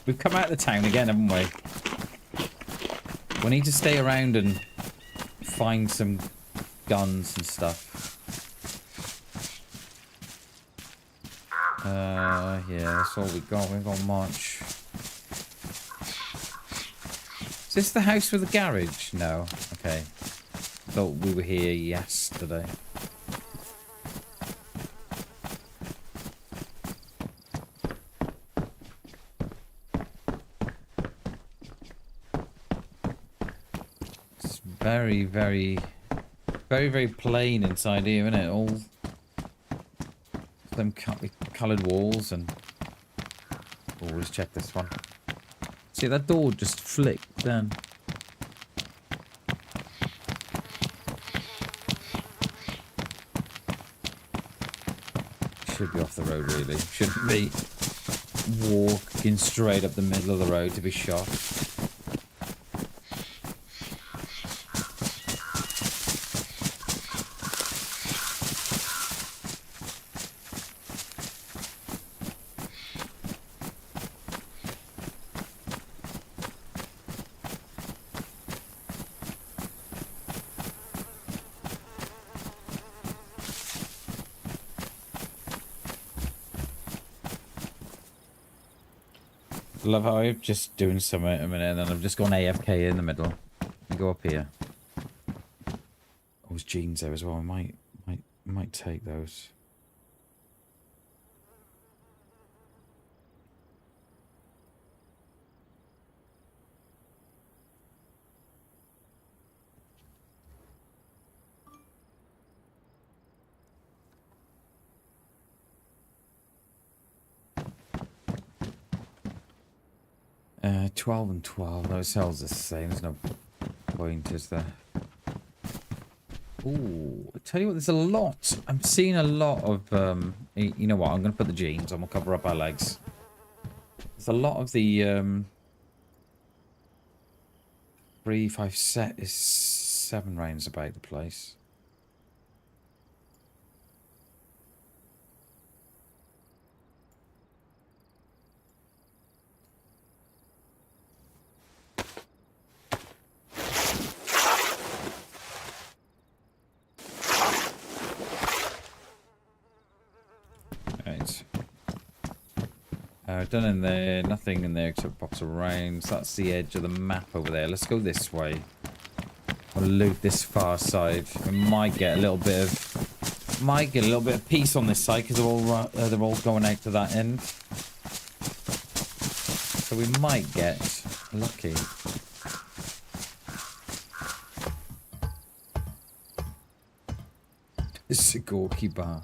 We've come out of the town again, haven't we? We need to stay around and find some guns and stuff. Yeah, that's all we got. We've got much. Is this the house with the garage? No. Okay. Thought we were here yesterday. It's very, very, very, very plain inside here, isn't it? All them coloured walls and... Always check this one. See, that door just flicked then. Should be off the road, really. Shouldn't be walking straight up the middle of the road to be shot. Love how I'm just doing something a minute and then I've just gone AFK in the middle. And go up here. Oh, there's jeans there as well. I might take those. Uh, 12 and 12. No, it sells the same. There's no point, is there? Ooh, I tell you what, there's a lot. I'm seeing a lot of, you know what, I'm going to put the jeans on. We'll cover up our legs. There's a lot of the, 3, 5, 7 rounds about the place. Done in there, nothing in there except pops of rains. That's the edge of the map over there. Let's go this way. We'll loot this far side. We might get a little bit of peace on this side because they're all going out to that end. So we might get lucky. It's a Gorky bar.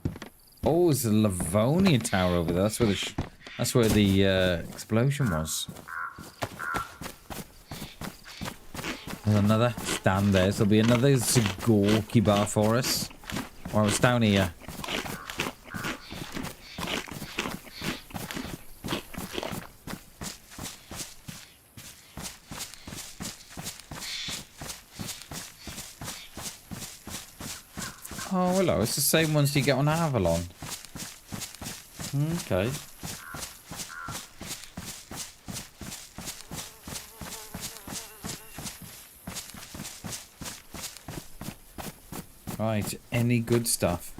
Oh, there's a Livonia tower over there. That's where the explosion was. There's another stand there. So there'll be another Zagorki bar for us. While it's down here. Oh, hello. It's the same ones you get on Avalon. Okay. Right. Any good stuff?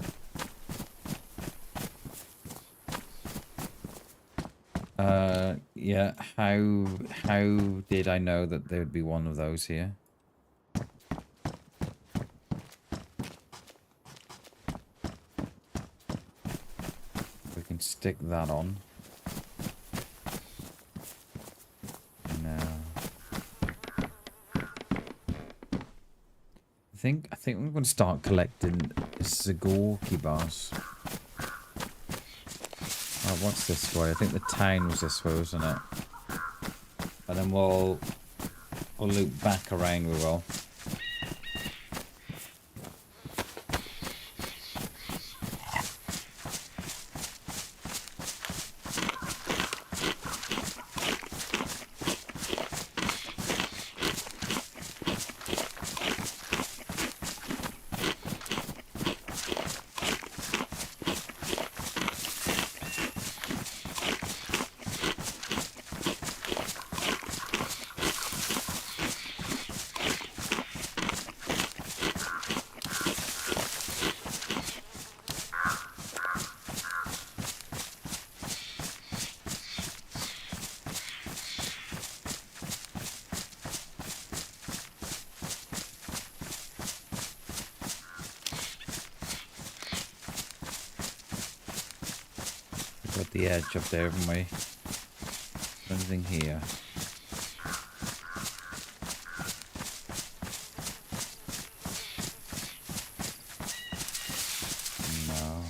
Yeah. How did I know that there would be one of those here? Stick that on. No. I think we're going to start collecting Zagorki bars. Oh, what's this way? I think the town was this way, wasn't it? And then we'll loop back around. We will. The edge up there, haven't we? Anything here? No.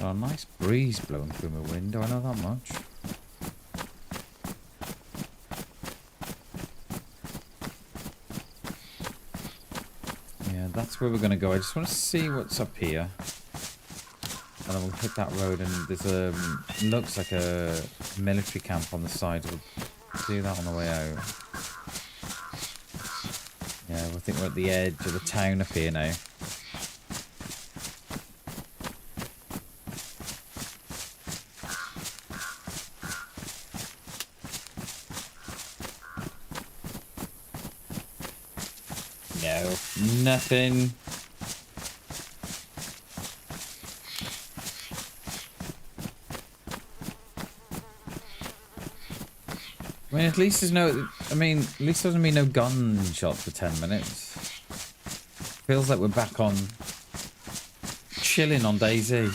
Oh, nice breeze blowing through my window, I know that much. Yeah, that's where we're going to go. I just want to see what's up here. And then we'll hit that road, and there's a... looks like a military camp on the side. We'll do that on the way out. Yeah, I think we're at the edge of the town up here now. No, nothing. I mean, at least there's no... I mean, at least there doesn't be no gunshots for 10 minutes. Feels like we're back on... chilling on DayZ.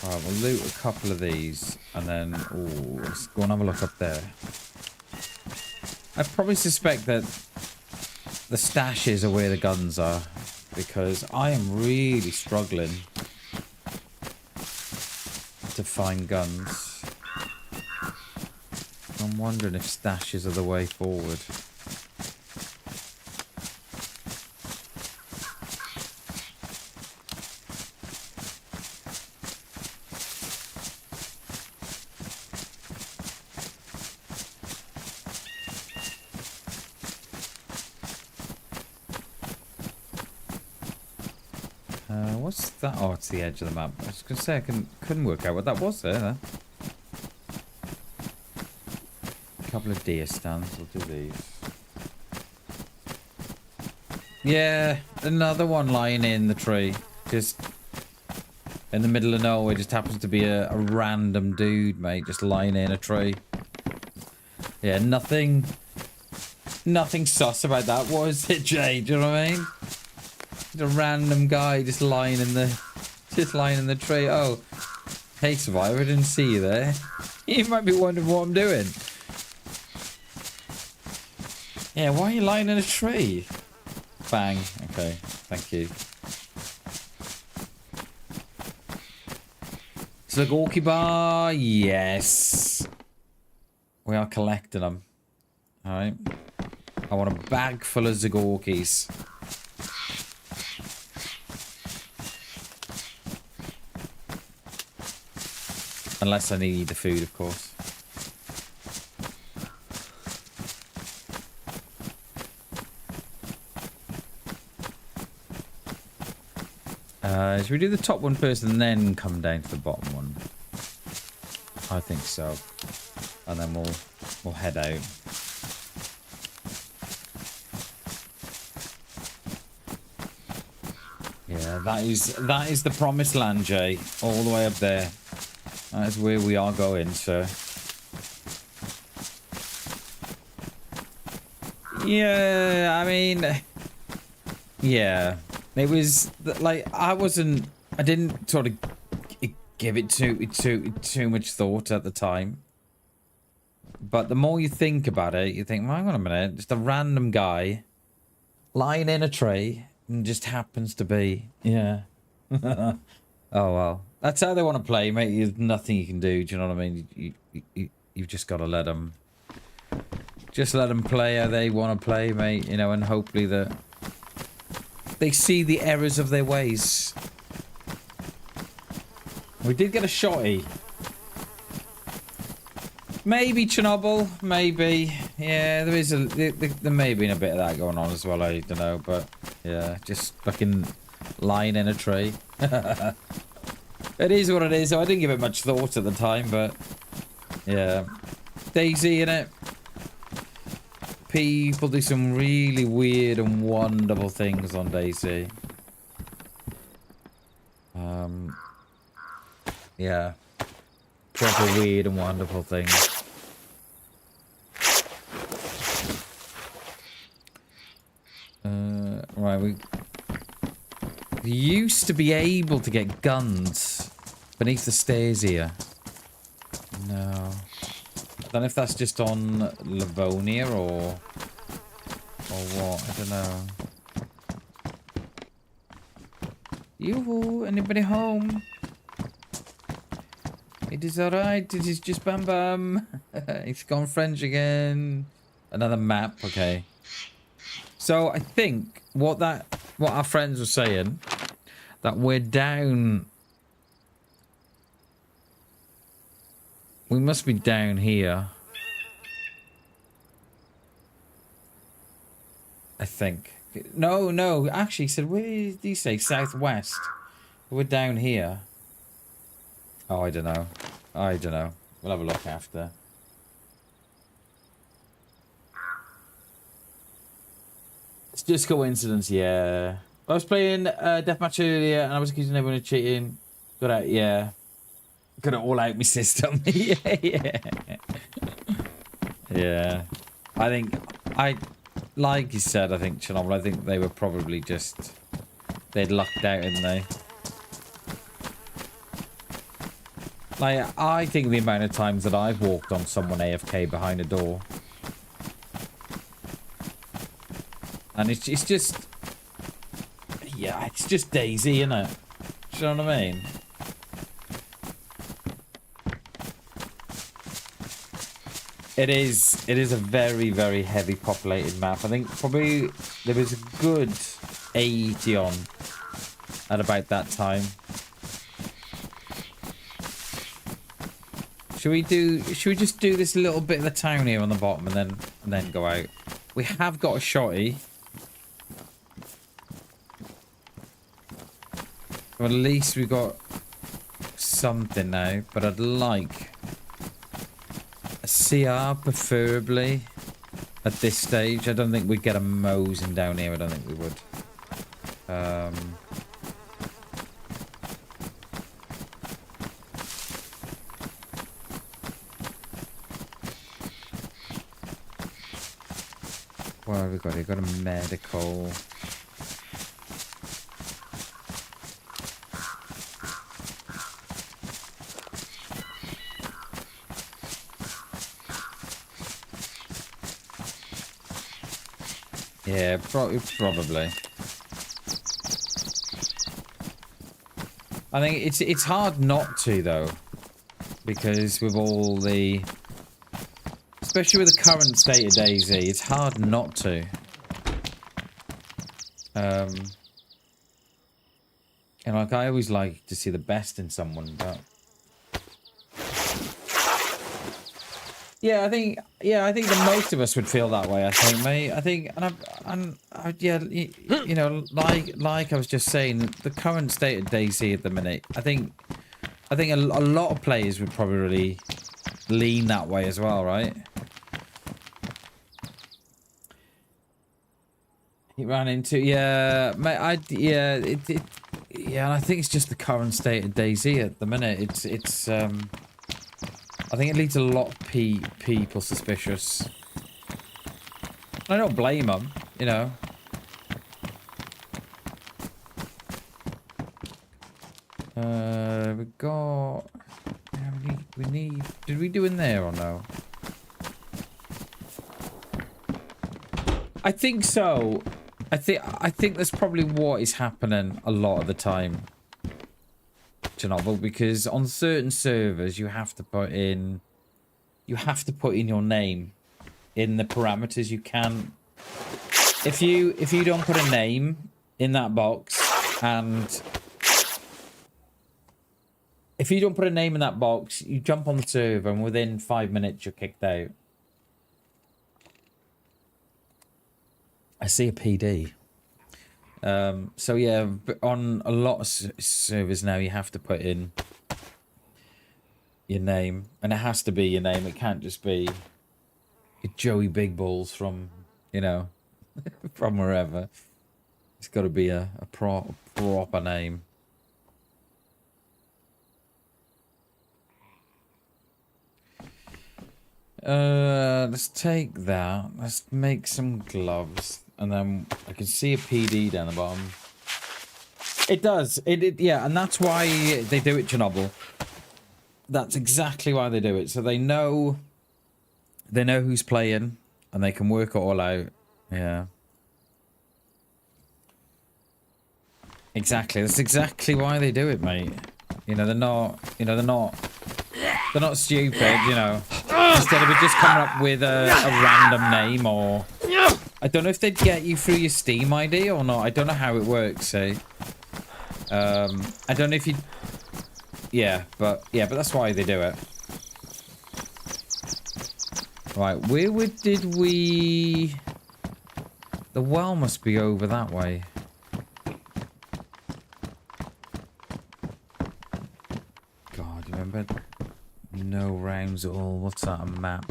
Alright, we'll loot a couple of these, and then... ooh, let's go and have a look up there. I probably suspect that the stashes are where the guns are, because I am really struggling to find guns. I'm wondering if stashes are the way forward. What's that? Oh, it's the edge of the map. I was going to say I couldn't work out what that was there. A couple of deer stands. We'll do these. Yeah, another one lying in the tree. Just in the middle of nowhere. Just happens to be a random dude, mate, just lying in a tree. Yeah, nothing sus about that, was it, Jay? Do you know what I mean? Just a random guy just lying in the tree. Oh, hey, Survivor, I didn't see you there. You might be wondering what I'm doing. Yeah, why are you lying in a tree? Bang. Okay, thank you. Zagorki bar, yes. We are collecting them. Alright. I want a bag full of Zagorkis. Unless I need the food, of course. Should we do the top one first and then come down to the bottom one? I think so. And then we'll head out. Yeah, that is the promised land, Jay. All the way up there. That is where we are going, sir. Yeah, I mean, yeah. It was like I didn't sort of give it too much thought at the time. But the more you think about it, you think, well, hang on a minute, just a random guy lying in a tree and just happens to be, yeah. Oh well, that's how they want to play, mate. There's nothing you can do. Do you know what I mean? You've just got to let them play how they want to play, mate. You know, and hopefully that they see the errors of their ways. We did get a shotty. Maybe Chernobyl, maybe. Yeah, there may have been a bit of that going on as well, I don't know, but yeah, just fucking lying in a tree. It is what it is, so I didn't give it much thought at the time, but yeah. DayZ in it. People do some really weird and wonderful things on DayZ. Yeah. Proper weird and wonderful things. Right, we used to be able to get guns beneath the stairs here. No. I don't know if that's just on Livonia or what. I don't know. Yoo-hoo, anybody home? It is alright, it is just BamBam. It's gone French again. Another map, okay. So I think what our friends were saying, that we're down. We must be down here. I think. No, actually he said, where did he say? Southwest. We're down here. Oh, I don't know. We'll have a look after. It's just coincidence, yeah. I was playing Deathmatch earlier and I was accusing everyone of cheating. Got out, yeah. Got it all out my system. Yeah. Yeah. I think, like you said, I think, Chernobyl, I think they were probably just, they'd lucked out, didn't they? Like, I think the amount of times that I've walked on someone AFK behind a door. And it's just... Yeah, it's just DayZ, isn't it? Do you know what I mean? It is a very, very heavy populated map. I think probably there was a good 80 on at about that time. Should we just do this little bit of the town here on the bottom and then go out? We have got a shotty. Well, at least we've got something now, but I'd like a CR preferably at this stage. I don't think we'd get a Mosin down here. I don't think we would. What have we got? We've got a medical. Yeah, probably. I think it's hard not to though, because with all the, especially with the current state of DayZ, it's hard not to. And like I always like to see the best in someone, but yeah, I think that most of us would feel that way. I think, mate. I think, yeah, you know, like I was just saying, the current state of DayZ at the minute. I think a lot of players would probably really lean that way as well, right? He ran into, yeah, mate. Yeah, yeah. I think it's just the current state of DayZ at the minute. It's I think it leaves a lot of people suspicious. I don't blame them, you know. We got. Yeah, we need. Did we do in there or no? I think so. I think that's probably what is happening a lot of the time. Chernobyl, because on certain servers you have to put in your name in the parameters. You can, if you don't put a name in that box, and if you don't put a name in that box, you jump on the server and within 5 minutes you're kicked out. I see a PD. So yeah, on a lot of servers now you have to put in your name, and it has to be your name. It can't just be Joey Big Balls from, you know, from wherever. It's got to be a proper name. Let's take that. Let's make some gloves. And then I can see a PD down the bottom. It does. Yeah, and that's why they do it, Chernobyl. That's exactly why they do it. So they know who's playing, and they can work it all out. Yeah. Exactly. That's exactly why they do it, mate. You know, they're not stupid, you know. Instead of it just coming up with a random name, or I don't know if they'd get you through your Steam ID or not. I don't know how it works, I don't know if you... Yeah, but that's why they do it. Right, where did we... The well must be over that way. God, remember? No rounds at all. What's that, a map?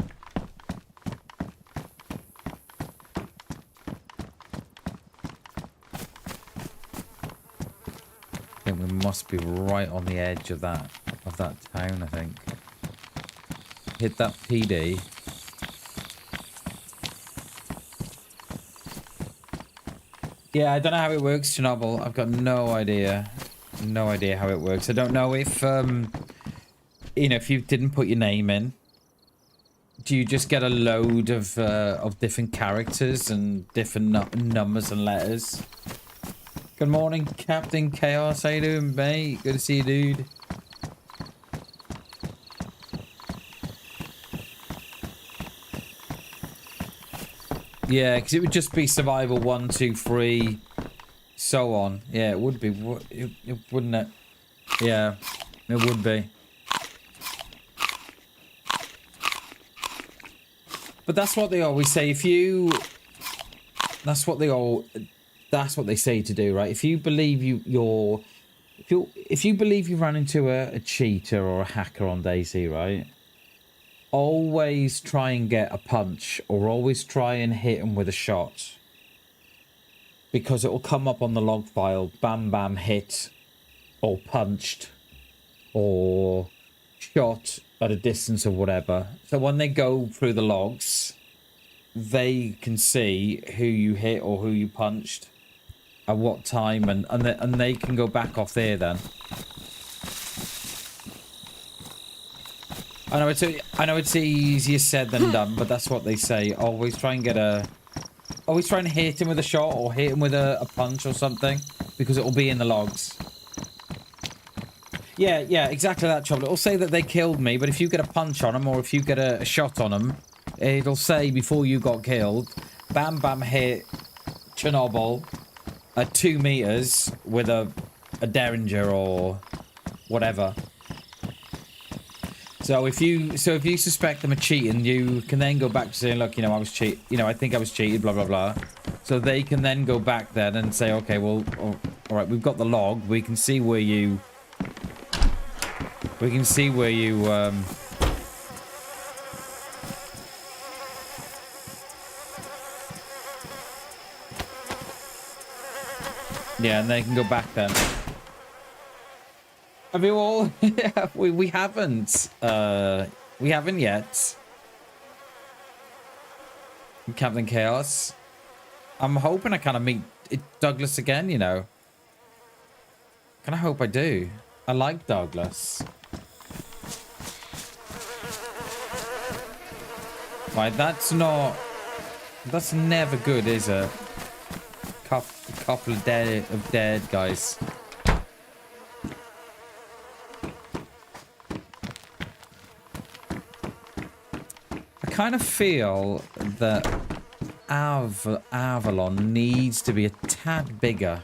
I think we must be right on the edge of that town, I think. Hit that PD. Yeah, I don't know how it works, Chernobyl. I've got no idea. No idea how it works. I don't know if, you know, if you didn't put your name in, do you just get a load of different characters and different numbers and letters? Good morning, Captain Chaos. How you doing, mate? Good to see you, dude. Yeah, because it would just be survival 1, 2, 3, so on. Yeah, it would be. It wouldn't it? Yeah, it would be. But that's what they always say. If you, that's what they say to do, right? If you believe if you believe you ran into a cheater or a hacker on DayZ, right? Always try and get a punch, or always try and hit him with a shot, because it will come up on the log file. BamBam hit, or punched, or shot at a distance or whatever. So when they go through the logs, they can see who you hit or who you punched at what time, and they can go back off there then. I know it's easier said than done, but that's what they say. Always try and hit him with a shot or hit him with a punch or something, because it will be in the logs. Yeah, exactly that, Trouble. It'll say that they killed me, but if you get a punch on them or if you get a shot on them, it'll say before you got killed, BamBam hit Chernobyl at 2 meters with a Derringer or whatever. So if you suspect them of cheating, you can then go back to saying, look, I was I think I was cheated, blah blah blah. So they can then go back then and say, okay, well, all right, we've got the log, we can see where you. Yeah, and they can go back then. Have you all? we haven't. We haven't yet. Captain Chaos. I'm hoping I kind of meet Douglas again, Kind of hope I do. I like Douglas. Right, that's never good, is it? Couple of dead guys. I kind of feel that Avalon needs to be a tad bigger.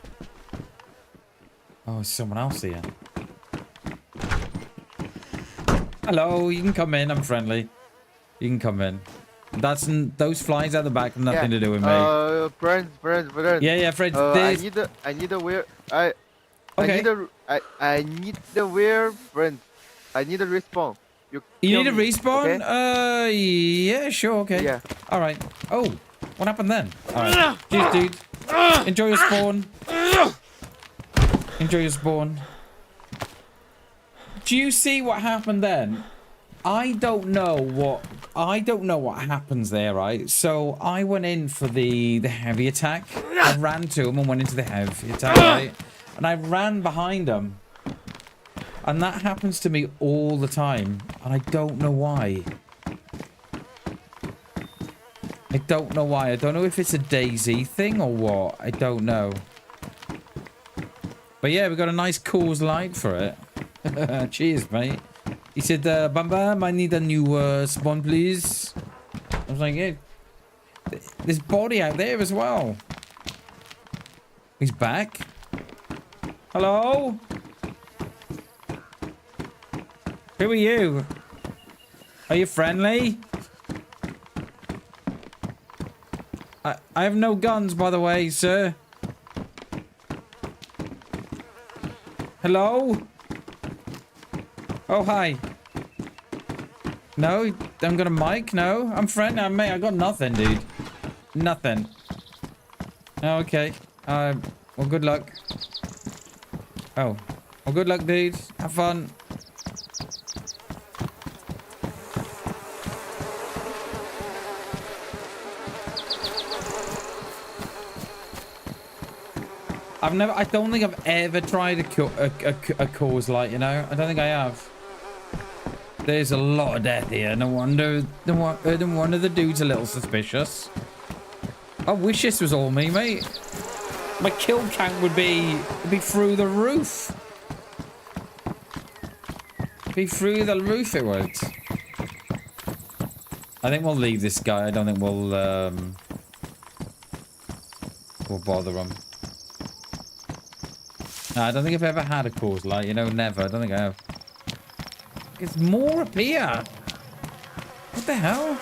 Oh, there's someone else here. Hello, you can come in. I'm friendly. You can come in. Those flies at the back have nothing to do with me. Friends. Yeah, friends. I need a wear. I need a wear, friends. I need a respawn. You need a respawn? Okay? Yeah, sure, okay. Yeah. All right. Oh, what happened then? All right. Cheers, dude. Enjoy your spawn. Enjoy your spawn. Do you see what happened then? I don't know what happens there, right? So I went in for the heavy attack. I ran to him and went into the heavy attack, right? And I ran behind him. And that happens to me all the time. And I don't know why. I don't know why. I don't know if it's a DayZ thing or what. I don't know. But yeah, we got a nice cause light for it. Cheers, mate. He said, BamBam, I need a new spawn, please. I was like, yeah. There's body out there as well. He's back. Hello? Who are you? Are you friendly? I have no guns, by the way, sir. Hello? Oh, hi. No, I'm gonna mic. No, I'm friendly. Mate, I got nothing, dude. Nothing. Oh, okay. Well, good luck. Oh. Well, good luck, dude. Have fun. I don't think I've ever tried a cause light, I don't think I have. There's a lot of death here. No wonder the dude's a little suspicious. I wish this was all me, mate. My kill count would be through the roof. Be through the roof, it would. I think we'll leave this guy. I don't think we'll bother him. No, I don't think I've ever had a cause light, never. I don't think I have. There's more up here. What the hell?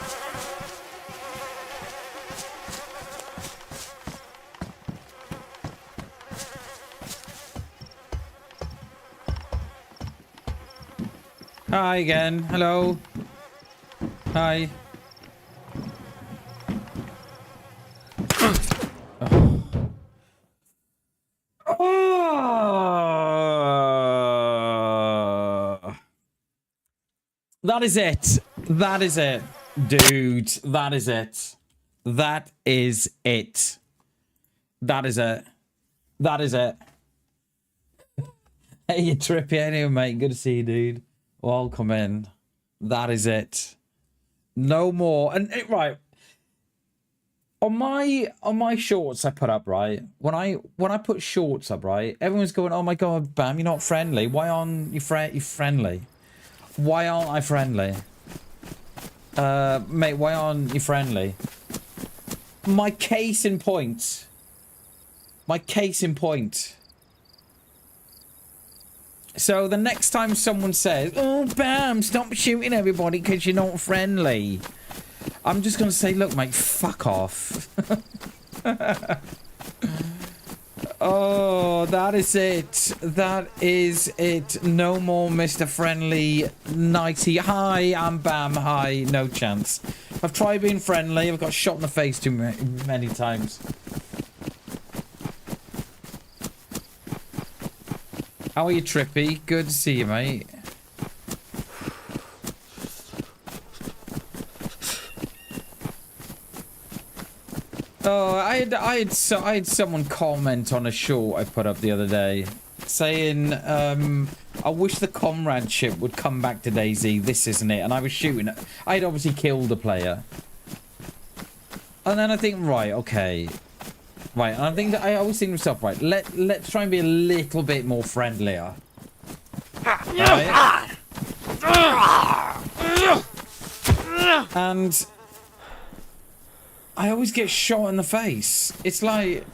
Hi again. Hello. Hi. That is it. That is it. Dude, that is it. That is it. That is it. That is it. Hey, you trippy anyway, mate. Good to see you, dude. Welcome in. That is it. No more. And right. On my shorts I put up, right? When I put shorts up, right? Everyone's going, "Oh my god, Bam, you're not friendly. Why aren't you friendly? Why aren't I friendly? Mate, why aren't you friendly?" My case in point. My case in point. So the next time someone says, "Oh, Bam, stop shooting everybody because you're not friendly," I'm just going to say, "Look, mate, fuck off." Oh, that is it. That is it. No more Mr. Friendly Nighty. Hi, I'm Bam. Hi, no chance. I've tried being friendly. I've got shot in the face too many times. How are you, Trippy? Good to see you, mate. Oh, I had someone comment on a short I put up the other day, saying, "I wish the comradeship would come back to DayZ. This isn't it." And I was shooting. I'd obviously killed the player, and then I think, right, okay, right. And I think that I always think to myself, right, let's try and be a little bit more friendlier. Right? And I always get shot in the face. It's like,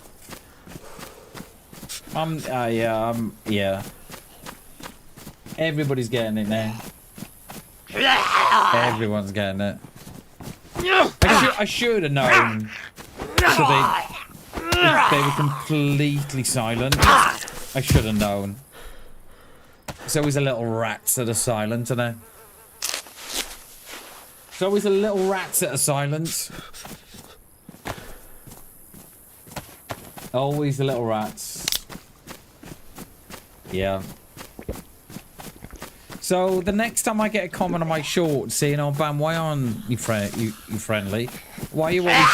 yeah. Everybody's getting it now. Everyone's getting it. I should have known. So they were completely silent. I should have known. There's always a little rats that are silent, isn't there? There's always a little rats that are silent. Always the little rats. Yeah. So the next time I get a comment on my short saying, "Oh, Bam, why aren't you friendly? Why are you always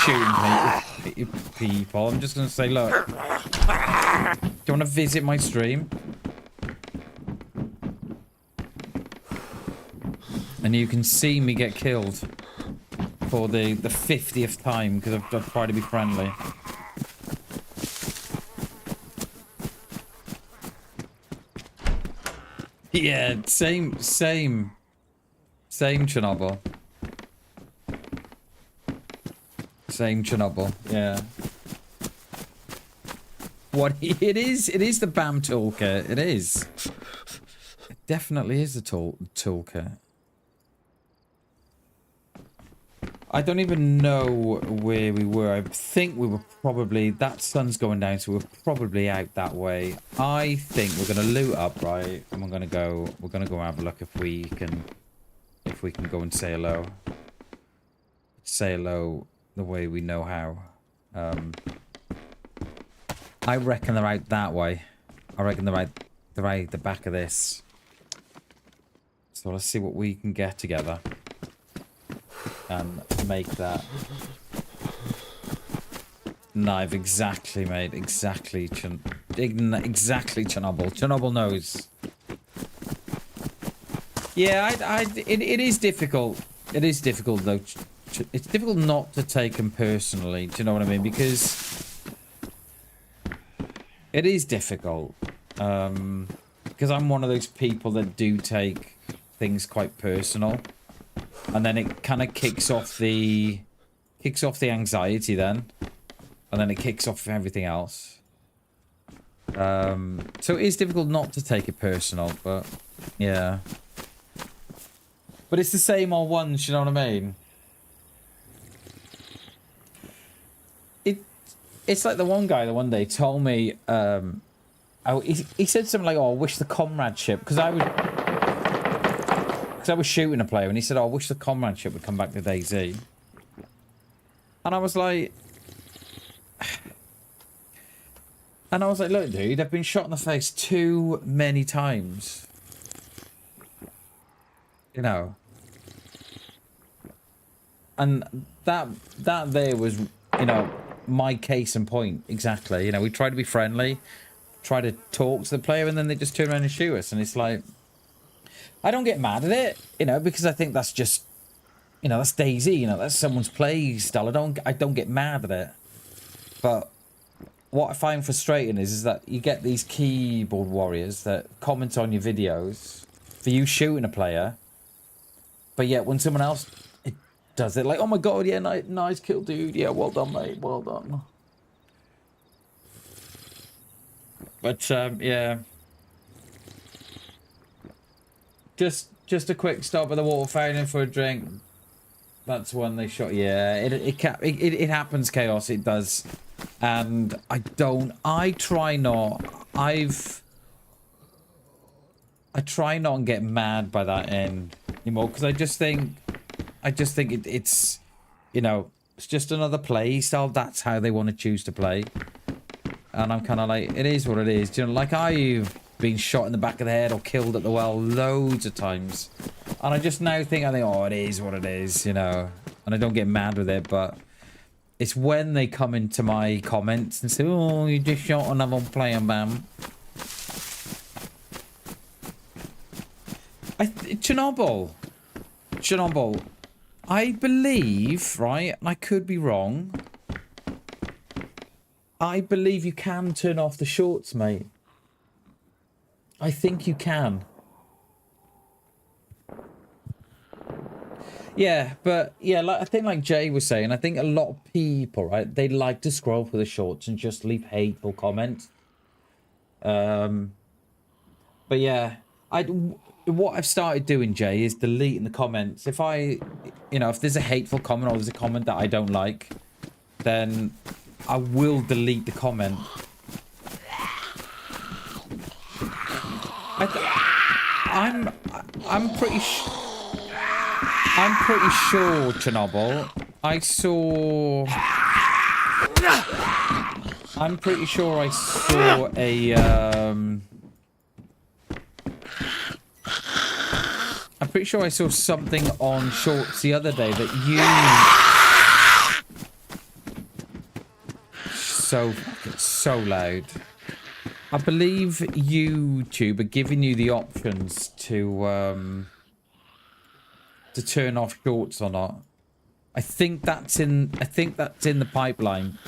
shooting people?" I'm just going to say, "Look, do you want to visit my stream? And you can see me get killed for the 50th time because I've tried to be friendly." Yeah, same Chernobyl. Same Chernobyl, yeah. What it is the BAM toolkit. It is. It definitely is the toolkit. I don't even know where we were. I think we were probably... That sun's going down, so we're probably out that way. I think we're going to loot up, right? And we're going to go have a look if we can go and say hello. Say hello the way we know how. I reckon they're out that way. I reckon they're out the back of this. So let's see what we can get together. And make that knife exactly, mate. Exactly, exactly. Chernobyl knows. Yeah, it is difficult. It is difficult though. It's difficult not to take them personally. Do you know what I mean? Because it is difficult. Because I'm one of those people that do take things quite personal. And then it kind of kicks off the anxiety then. And then it kicks off everything else. So it is difficult not to take it personal, but yeah. But it's the same old ones, you know what I mean? It's like the one guy the one day told me, he said something like, "Oh, I wish the comradeship," because I was shooting a player, and he said, "Oh, I wish the comradeship would come back to DayZ." And I was like... look, dude, I've been shot in the face too many times. You know? And that there was, you know, my case in point exactly. You know, we try to be friendly, try to talk to the player, and then they just turn around and shoot us. And it's like, I don't get mad at it, you know, because I think that's just, you know, that's DayZ. You know, that's someone's play style. I don't get mad at it. But what I find frustrating is that you get these keyboard warriors that comment on your videos for you shooting a player, but yet when someone else does it, like, oh my god, yeah, nice kill, dude, yeah, well done, mate, well done. But yeah, just a quick stop at the water fountain for a drink. That's when they shot. Yeah, it happens, Chaos. It does. And I try not and get mad by that end anymore, because I just think it's, you know, it's just another play style. That's how they want to choose to play. And I'm kind of like, it is what it is. You know, like, I've been shot in the back of the head or killed at the well loads of times. And I just now think, oh, it is what it is, you know. And I don't get mad with it, but it's when they come into my comments and say, oh, you just shot another player, Bam. Chernobyl, I believe, right, and I could be wrong, I believe you can turn off the shorts, mate. I think you can. Yeah, but yeah, like, I think like Jay was saying, I think a lot of people, right, they like to scroll for the shorts and just leave hateful comments. But yeah, what I've started doing, Jay, is deleting the comments. If if there's a hateful comment or there's a comment that I don't like, then I will delete the comment. I'm pretty sure, Chernobyl, I'm pretty sure I saw a, I'm pretty sure I saw something on Shorts the other day that you... So loud. I believe YouTube are giving you the options to turn off shorts or not. I think that's in the pipeline.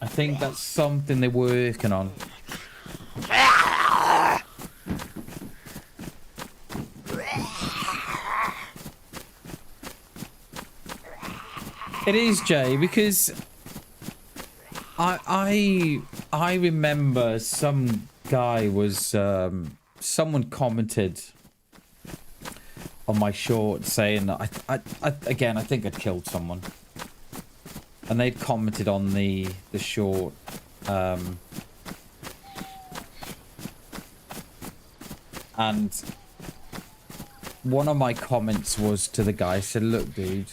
I think that's something they're working on. It is, Jay, because I remember some guy was someone commented on my short saying that I think I'd killed someone, and they'd commented on the short and one of my comments was to the guy, I said, look, dude,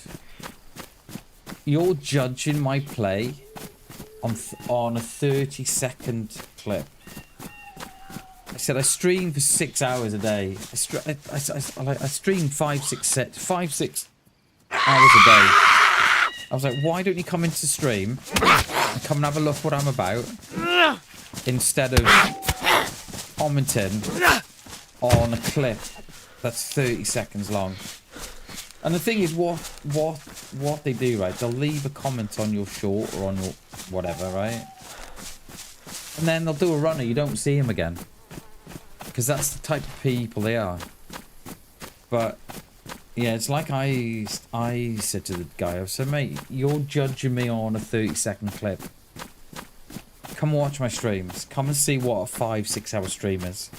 you're judging my play on a 30-second clip. I said I stream for 6 hours a day. I stream 5-6 hours a day. I was like, why don't you come into stream and come and have a look what I'm about instead of commenting on a clip that's 30 seconds long. And the thing is, what they do, right? They'll leave a comment on your short or on your whatever, right? And then they'll do a runner. You don't see him again, because that's the type of people they are. But yeah, it's like I said to the guy, I said, mate, you're judging me on a 30-second clip. Come watch my streams. Come and see what a 5-6 hour stream is.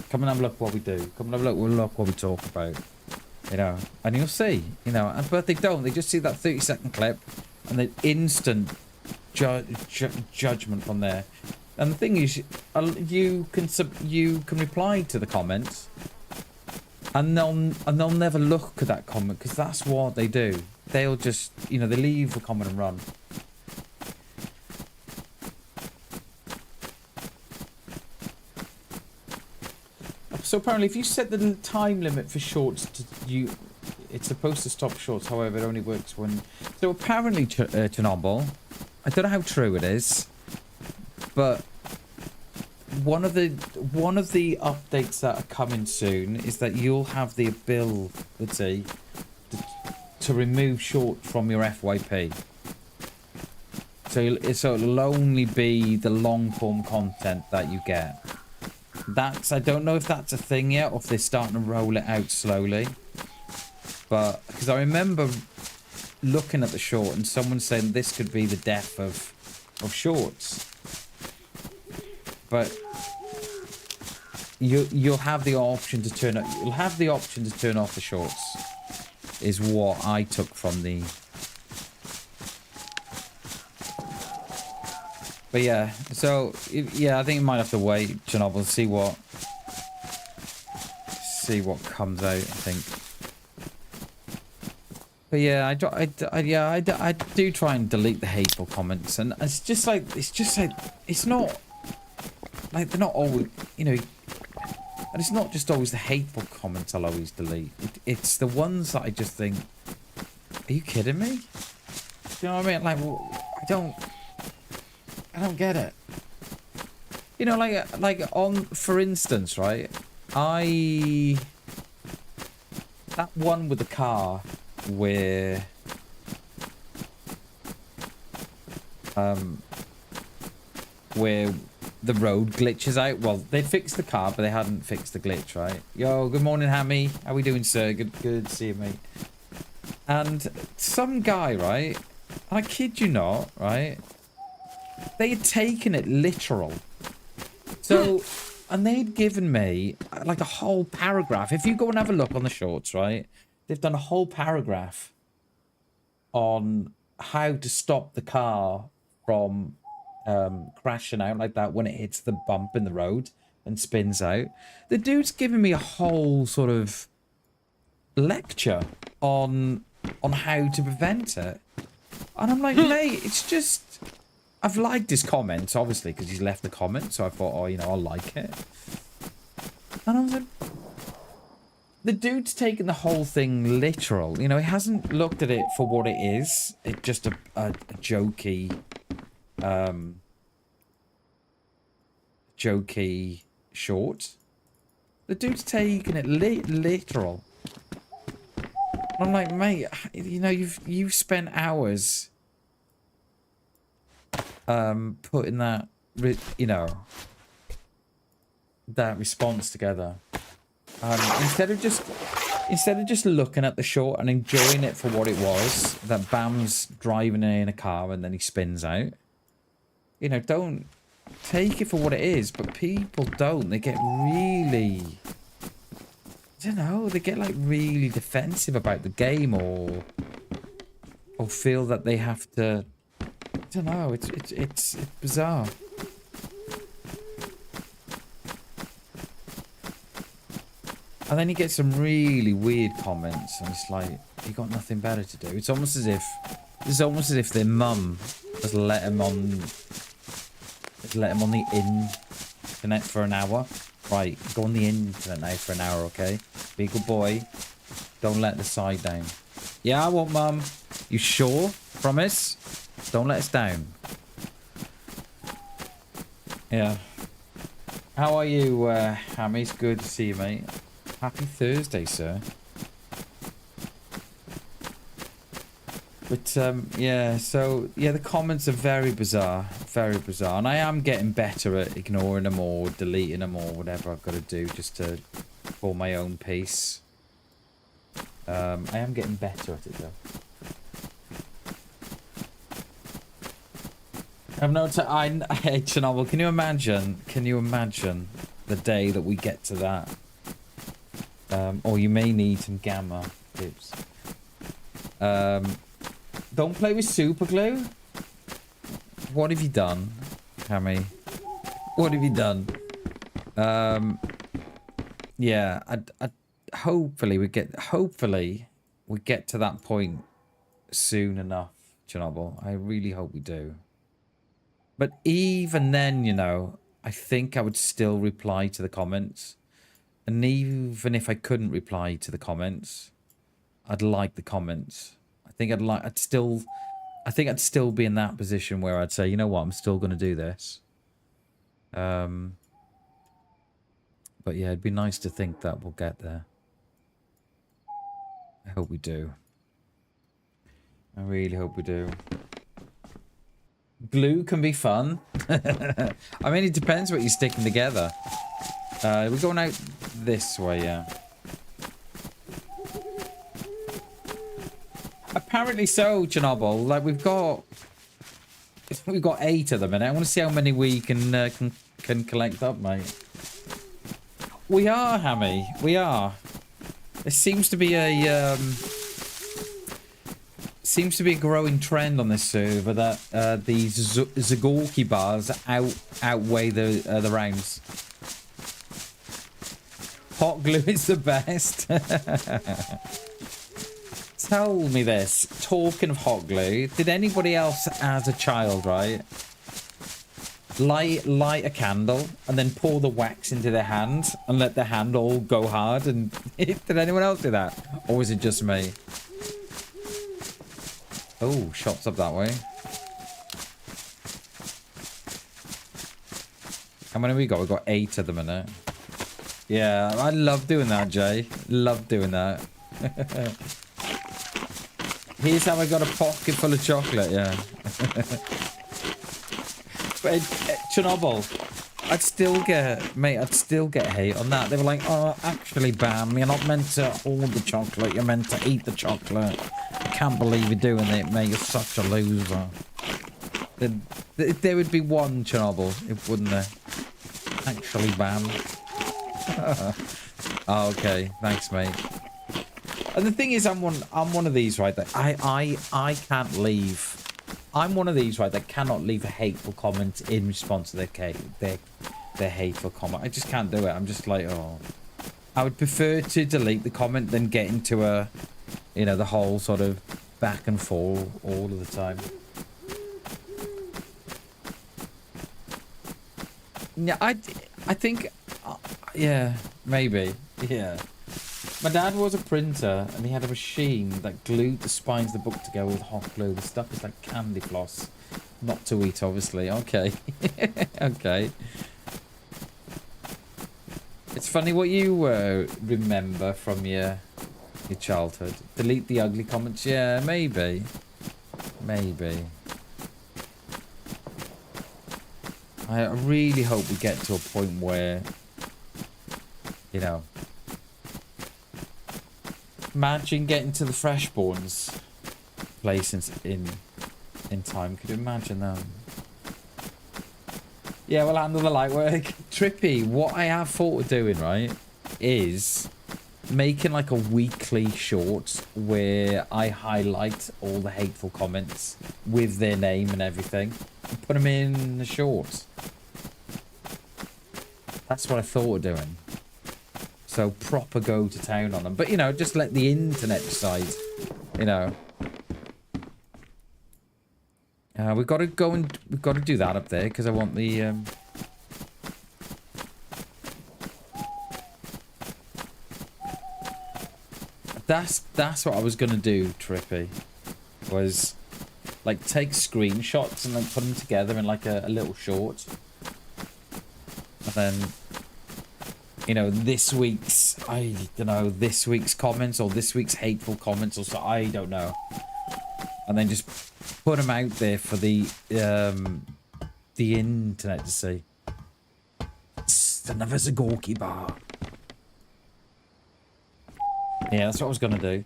Come and have a look what we do. Come and have a look what we talk about. You know, and you'll see, you know, but they don't. They just see that 30-second clip and then instant judgment from there. And the thing is, you can reply to the comments, and they'll never look at that comment, because that's what they do. They'll just, you know, they leave the comment and run. So apparently, if you set the time limit for shorts to it's supposed to stop shorts. However, it only works when. So apparently, Chernobyl. I don't know how true it is, but one of the updates that are coming soon is that you'll have the ability to remove shorts from your FYP. So it'll only be the long form content that you get. I don't know if that's a thing yet or if they're starting to roll it out slowly. But because I remember looking at the short and someone saying this could be the death of shorts. But you'll have the option to turn it. You'll have the option to turn off the shorts. Is what I took from the. But yeah, so yeah, I think you might have to wait, Chernobyl, see what comes out. I think. But yeah, I do try and delete the hateful comments, and it's just like it's not like they're not always, you know, and it's not just always the hateful comments I'll always delete. It's the ones that I just think, are you kidding me? Do you know what I mean? Like, well, I don't get it. You know, like on, for instance, right? That one with the car where the road glitches out. Well, they fixed the car, but they hadn't fixed the glitch, right? Yo, good morning, Hammy. How we doing, sir? Good to see you, mate. And some guy, right? I kid you not, right? They had taken it literal. So, and they'd given me like a whole paragraph. If you go and have a look on the shorts, right? They've done a whole paragraph on how to stop the car from crashing out like that when it hits the bump in the road and spins out. The dude's giving me a whole sort of lecture on how to prevent it. And I'm like, mate, it's just... I've liked his comments, obviously, because he's left the comment, so I thought, oh, you know, I'll like it. And I was like... The dude's taken the whole thing literal. You know, he hasn't looked at it for what it is. It's just a jokey... jokey short. The dude's taking it literal. I'm like, mate, you know, you've spent hours putting that, you know, that response together. Instead of just looking at the short and enjoying it for what it was, that Bam's driving in a car and then he spins out. You know, don't take it for what it is, but people don't. They get really, I don't know, they get like really defensive about the game or feel that they have to, I don't know, it's bizarre. And then you get some really weird comments and it's like, you got nothing better to do. It's almost as if their mum has let him on the internet for an hour. Right, go on the internet now for an hour, okay? Be a good boy. Don't let the side down. Yeah, I won't, Mum. You sure? Promise? Don't let us down. Yeah. How are you, Hammy? It's good to see you, mate. Happy Thursday, sir. But, yeah, so, yeah, the comments are very bizarre. Very bizarre. And I am getting better at ignoring them or deleting them or whatever I've got to do just to, for my own peace. I am getting better at it, though. I've noticed, hey, Chernobyl, can you imagine the day that we get to that? Or you may need some gamma tips. Don't play with super glue. What have you done, Hammy? What have you done? Yeah, hopefully we get to that point soon enough, Chernobyl. I really hope we do. But even then, you know, I think I would still reply to the comments. And even if I couldn't reply to the comments, I'd like the comments. I think I'd still be in that position where I'd say, you know what, I'm still going to do this. But yeah, it'd be nice to think that we'll get there. I hope we do. I really hope we do. Glue can be fun. I mean, it depends what you're sticking together. We're going out this way, yeah. Apparently so, Chernobyl. Like, we've got 8 at the minute. I want to see how many we can collect up, mate. We are, Hammy. We are. There seems to be a growing trend on this server that these Zagorki bars outweigh the rounds. Hot glue is the best. Tell me this. Talking of hot glue, did anybody else as a child, right, light a candle and then pour the wax into their hand and let their hand all go hard? And did anyone else do that? Or was it just me? Oh, shots up that way. How many we got? We've got 8 at the minute. Yeah, I love doing that, Jay. Love doing that. Here's how I got a pocket full of chocolate, yeah. But Chernobyl, I'd still get hate on that. They were like, oh, actually, Bam, you're not meant to hold the chocolate, you're meant to eat the chocolate. I can't believe you're doing it, mate, you're such a loser. There would be one Chernobyl, wouldn't there? Actually, Bam. Oh, okay, thanks, mate. And the thing is, I'm one of these, right, that I can't leave. I'm one of these, right, that cannot leave a hateful comment in response to their hateful comment. I just can't do it. I'm just like, oh. I would prefer to delete the comment than get into a, you know, the whole sort of back and forth all of the time. Yeah, I think, yeah, maybe, yeah. My dad was a printer, and he had a machine that glued the spines of the book together with hot glue. The stuff is like candy floss. Not to eat, obviously. Okay. Okay. It's funny what you remember from your childhood. Delete the ugly comments. Yeah, maybe. Maybe. I really hope we get to a point where, you know, imagine getting to the Freshborns place in time. Could you imagine that? Yeah, we'll handle the light work. Trippy, what I have thought of doing, right, is making like a weekly short where I highlight all the hateful comments with their name and everything and put them in the shorts. That's what I thought of doing. So proper go to town on them. But, you know, just let the internet decide, you know. We've got to go and we've got to do that up there because I want the... That's what I was going to do, Trippy. Was, like, take screenshots and, like, put them together in, like, a little short. And then... you know, this week's, I don't know, this week's comments or this week's hateful comments or so, I don't know. And then just put them out there for the internet to see. It's another Zagorki bar. Yeah, that's what I was going to do.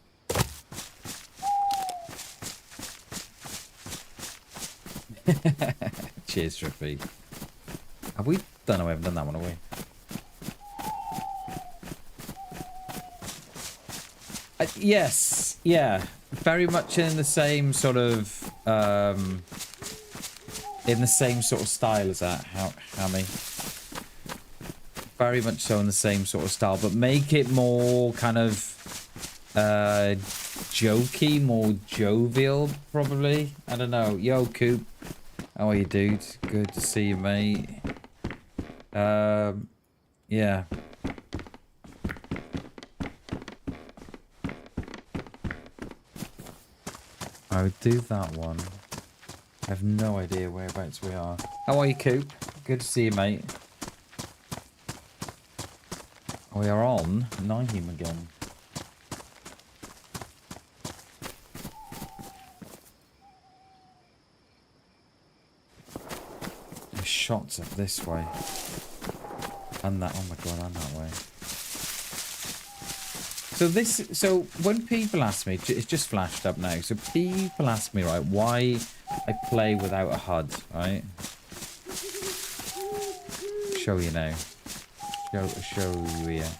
Cheers, Trippy. Have we done? No, we haven't done that one, have we? Yes, yeah, very much in the same sort of style as that, Hammy. Very much so in the same sort of style, but make it more kind of jokey, more jovial, probably. I don't know. Yo, Coop, how are you, dude? Good to see you, mate. Yeah. I would do that one. I have no idea whereabouts we are. How are you, Coop? Good to see you, mate. We are on Nyheim again. There's shots up this way. And that, oh my god, and that way. So when people ask me, it's just flashed up now. So people ask me, right, why I play without a HUD, right? Show you now. Show you here.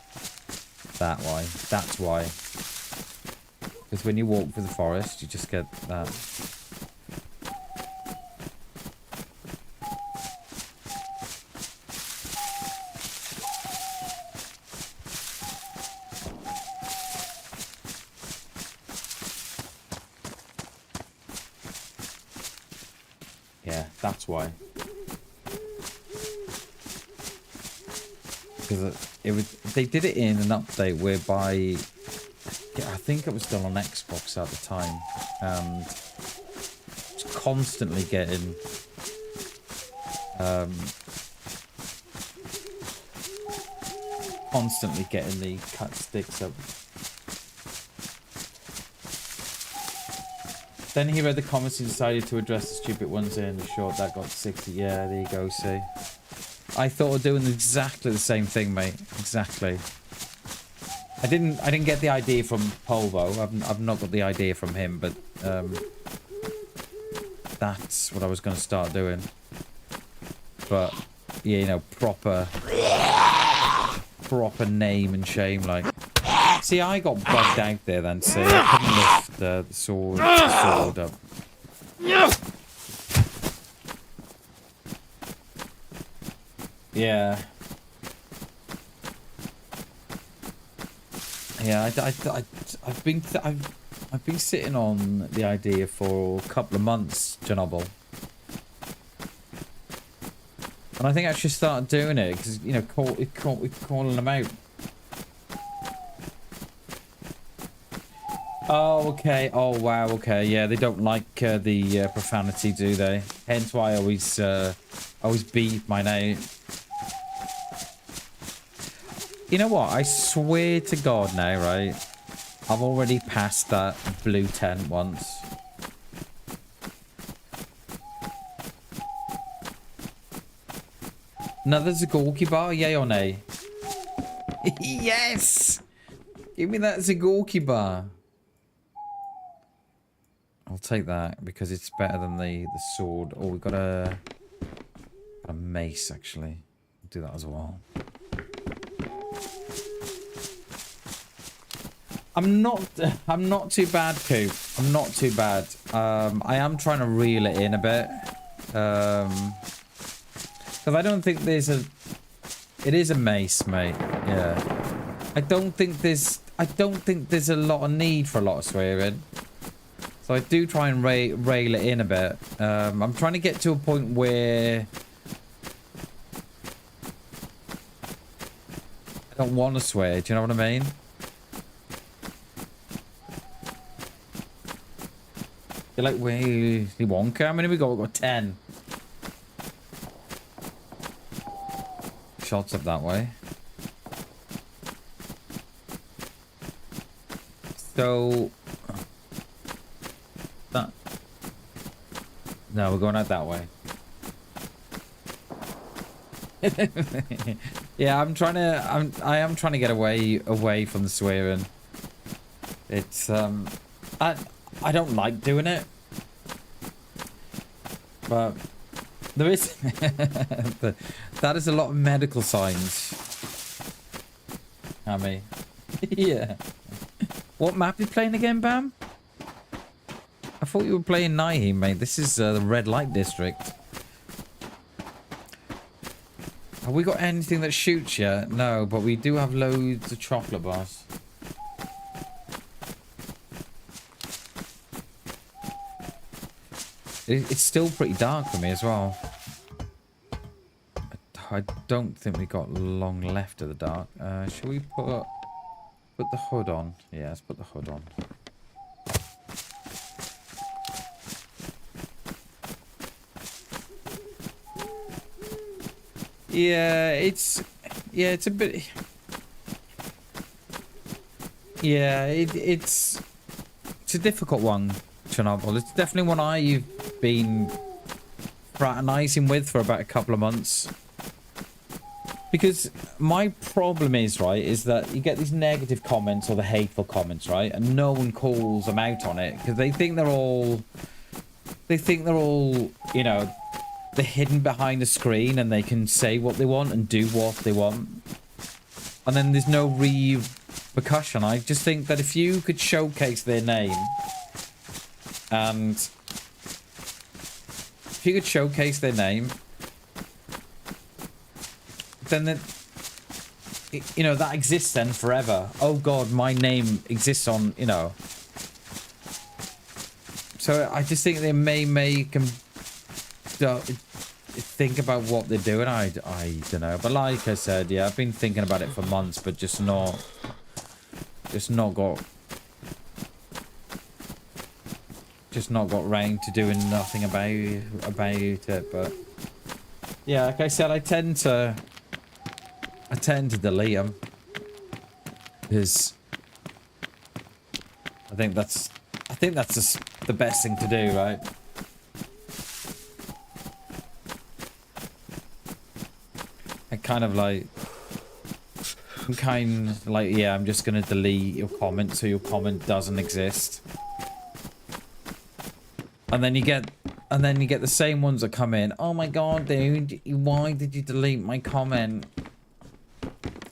That why. That's why. Because when you walk through the forest, you just get that. Yeah, that's why. Because they did it in an update whereby, yeah, I think it was still on Xbox at the time, and it's constantly getting the cut sticks up. Then he read the comments and decided to address the stupid ones in the short that got 60. Yeah, there you go, see. I thought of doing exactly the same thing, mate. Exactly. I didn't get the idea from Polvo. I've not got the idea from him, but that's what I was going to start doing. But yeah, you know, proper name and shame, like. See, I got bugged out there then, see. I couldn't lift the sword up. Yeah. Yeah, I've been sitting on the idea for a couple of months, Chernobyl. And I think I should start doing it, because, you know, calling them out. Oh, okay. Oh, wow, okay. Yeah, they don't like the profanity, do they? Hence why I always beat mine out. You know what? I swear to God now, right? I've already passed that blue tent once. Another Zagorki bar? Yay or nay? Yes! Give me that Zagorki bar. I'll take that because it's better than the sword. Oh, we've got a mace, actually. I'll do that as well. I'm not too bad, Coop. I'm not too bad. I am trying to reel it in a bit. Because I don't think there's a... It is a mace, mate. Yeah. I don't think there's a lot of need for a lot of swearing. So I do try and rail it in a bit. I'm trying to get to a point where I don't want to swear. Do you know what I mean? You're like, wait, Wonka? How many we got? We've got 10. Shots up that way. So... that... No, we're going out that way. Yeah, I am trying to get away from the swearing. It's I don't like doing it, but there is that is a lot of medical signs. I mean, yeah. What map are you playing again, Bam? I thought you were playing Nyheim, mate. This is the red light district. Have we got anything that shoots yet? No, but we do have loads of chocolate bars. It's still pretty dark for me as well. I don't think we got long left of the dark. Shall we put the hood on? Yeah, let's put the hood on. Yeah, it's a bit. Yeah, it's a difficult one, Chernobyl. It's definitely one I've been fraternizing with for about a couple of months. Because my problem is, right, is that you get these negative comments or the hateful comments, right, and no one calls them out on it because they think they're all, you know, they're hidden behind a screen and they can say what they want and do what they want. And then there's no repercussion. I just think that if you could showcase their name and if you could showcase their name, then you know, that exists then forever. Oh god, my name exists on, you know. So I just think they may make them think about what they're doing. I don't know. But like I said, yeah, I've been thinking about it for months, but just not got round to doing nothing about it. But yeah, like I said, I tend to delete them because I think that's just the best thing to do, right? I kind of like, yeah, I'm just gonna delete your comment so your comment doesn't exist. And then you get the same ones that come in. Oh my god, dude, why did you delete my comment?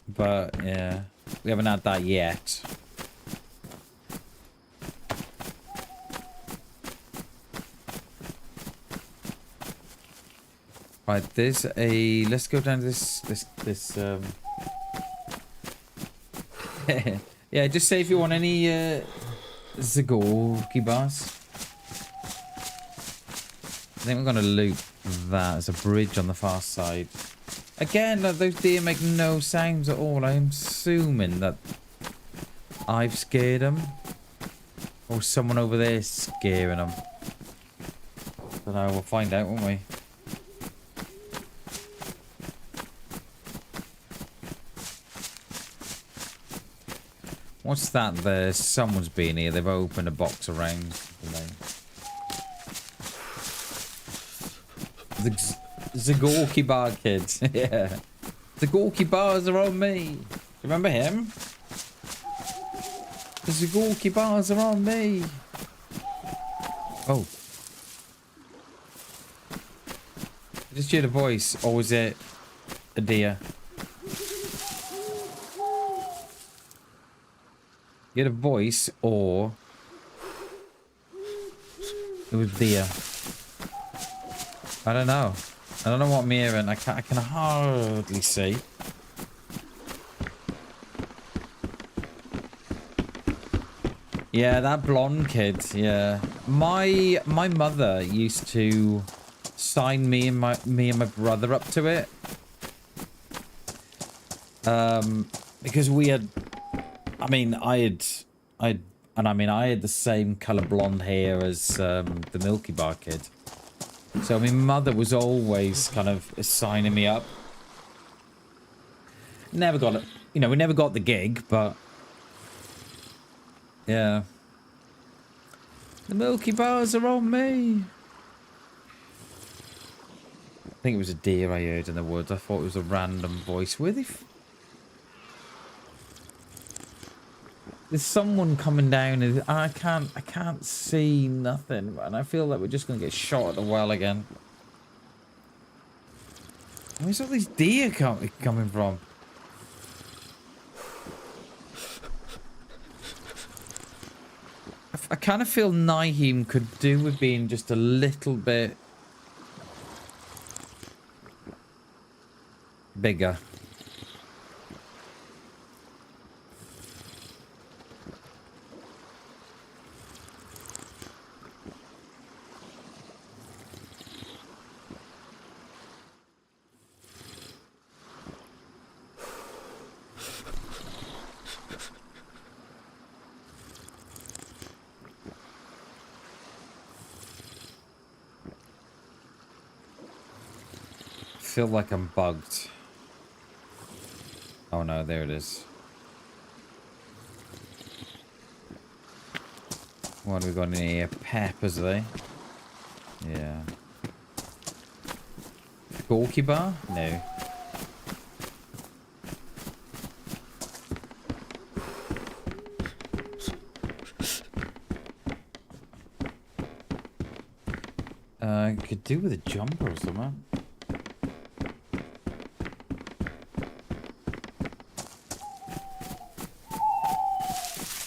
But yeah, we haven't had that yet. Right, there's a. Let's go down this. Yeah, just say if you want any Zagorki bars. I think we're gonna loot that as a bridge on the far side. Again, those deer make no sounds at all. I'm assuming that I've scared them, or someone over there is scaring them. Don't know. We'll find out, won't we? What's that there? Someone's been here. They've opened a box around. The Zagorki bar kids. Yeah. Zagorki bars are on me. Remember him? The Zagorki bars are on me. Oh. Just hear the voice, or was it a deer? You had a voice, or it was deer. I don't know. I don't know what I'm hearing. I can hardly see. Yeah, that blonde kid. Yeah, my mother used to sign me and my brother up to it. Because we had. I mean, I had the same colour blonde hair as the Milky Bar kid. So my mother was always kind of signing me up. Never got it. You know, we never got the gig, but yeah. The Milky Bars are on me. I think it was a deer I heard in the woods. I thought it was a random voice. Where they? There's someone coming down, and I can't see nothing, and I feel like we're just gonna get shot at the well again. Where's all these deer coming from? I kind of feel Nyheim could do with being just a little bit bigger. feel like I'm bugged. Oh no, there it is. What have we got in here? Peppers, are they? Yeah. Gorky bar? No. Could do with a jumper or something.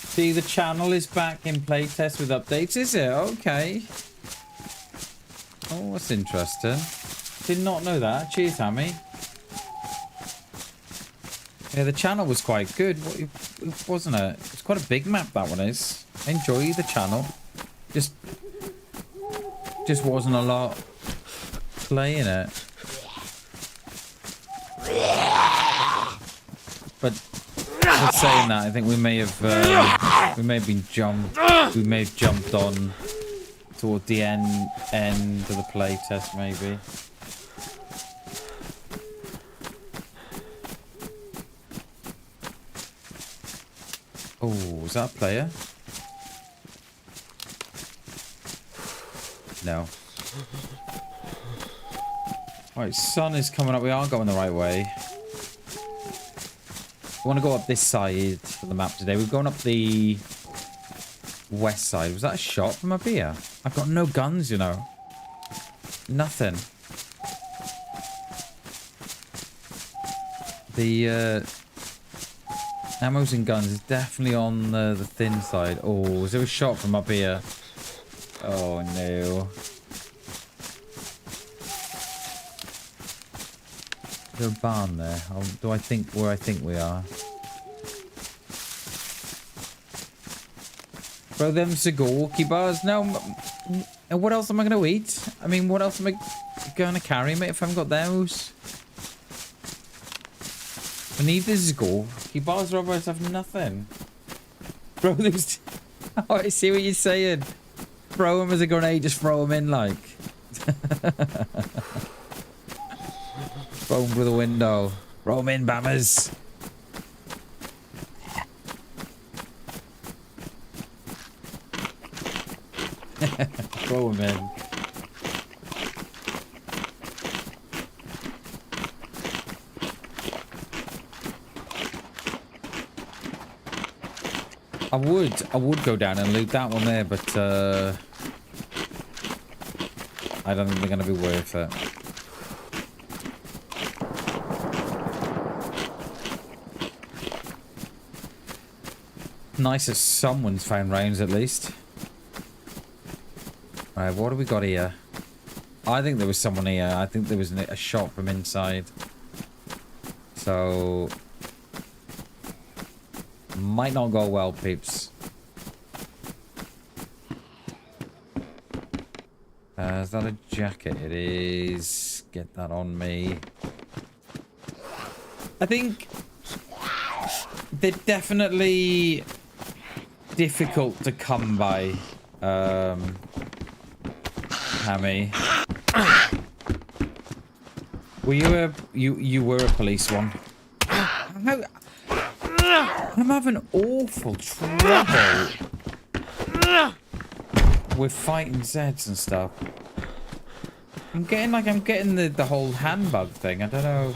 See, the channel is back in playtest with updates, is it? Okay. Oh, that's interesting. Did not know that. Cheers, Hammy. Yeah, the channel was quite good, wasn't it? It's quite a big map, that one is. I enjoy the channel. Just wasn't a lot playing it. But with saying that, I think we may have been jumped. We may have jumped on toward the end of the playtest, maybe. Oh, was that a player? No. Right, sun is coming up. We are going the right way. We want to go up this side of the map today. We're going up the west side. Was that a shot from up here? I've got no guns, you know. Nothing. The ammos and guns is definitely on the thin side. Oh, was there a shot from up here? Oh no. Is there a barn there? Do I think where I think we are? Bro, them Sigorki bars? No. What else am I going to eat? I mean, what else am I going to carry, mate, if I haven't got those? I need the Sigorki bars, otherwise I have nothing. Bro, there's... Oh, I see what you're saying. Throw him as a grenade, just throw him in like. Throw him through the window. Throw him in, bammers. Throw him in. I would go down and loot that one there, but I don't think they're going to be worth it. Nice that someone's found rounds at least. Right, what have we got here? I think there was someone here. I think there was a shot from inside. So... might not go well, peeps. Is that a jacket? It is. Get that on me. I think they're definitely difficult to come by. Hammy. Were you were a police one? How? I'm having awful trouble with fighting Zeds and stuff. I'm getting the whole handbug thing. I don't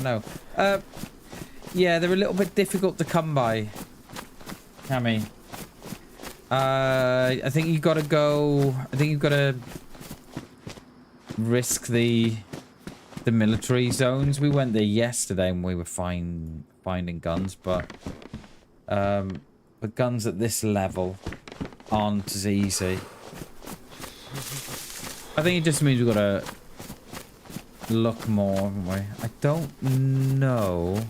know. Yeah, they're a little bit difficult to come by. Hammy. I think you gotta go. I think you've gotta risk the military zones. We went there yesterday and we were finding guns, but the guns at this level aren't as easy. I think it just means we've got to look more, haven't we? I don't know.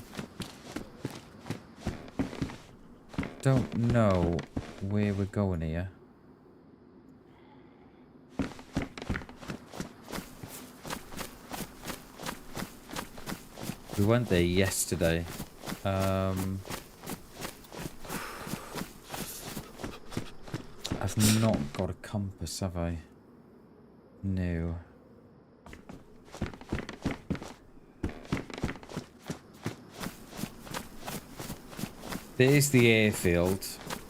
Don't know where we're going here. We went there yesterday. I've not got a compass, have I? No. There's the airfield.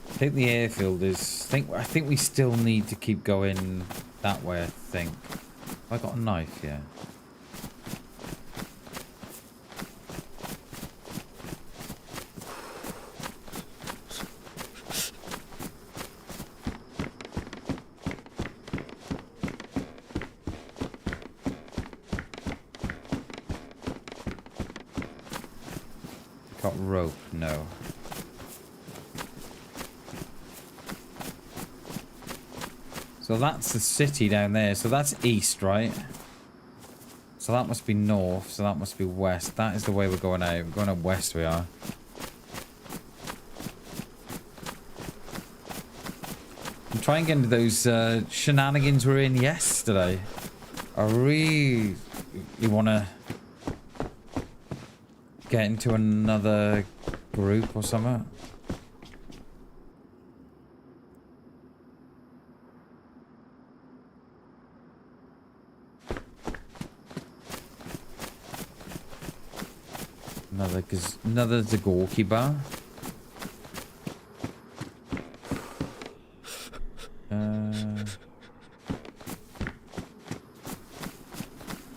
I think the airfield is... I think we still need to keep going that way, I think. Have I got a knife? Yeah. Got rope? No. So that's the city down there. So that's east, right? So that must be north. So that must be west. That is the way we're going out. We're going out west, we are. I'm trying to get into those shenanigans we were in yesterday. I really want to get into another group or something. Another Zagorki bar.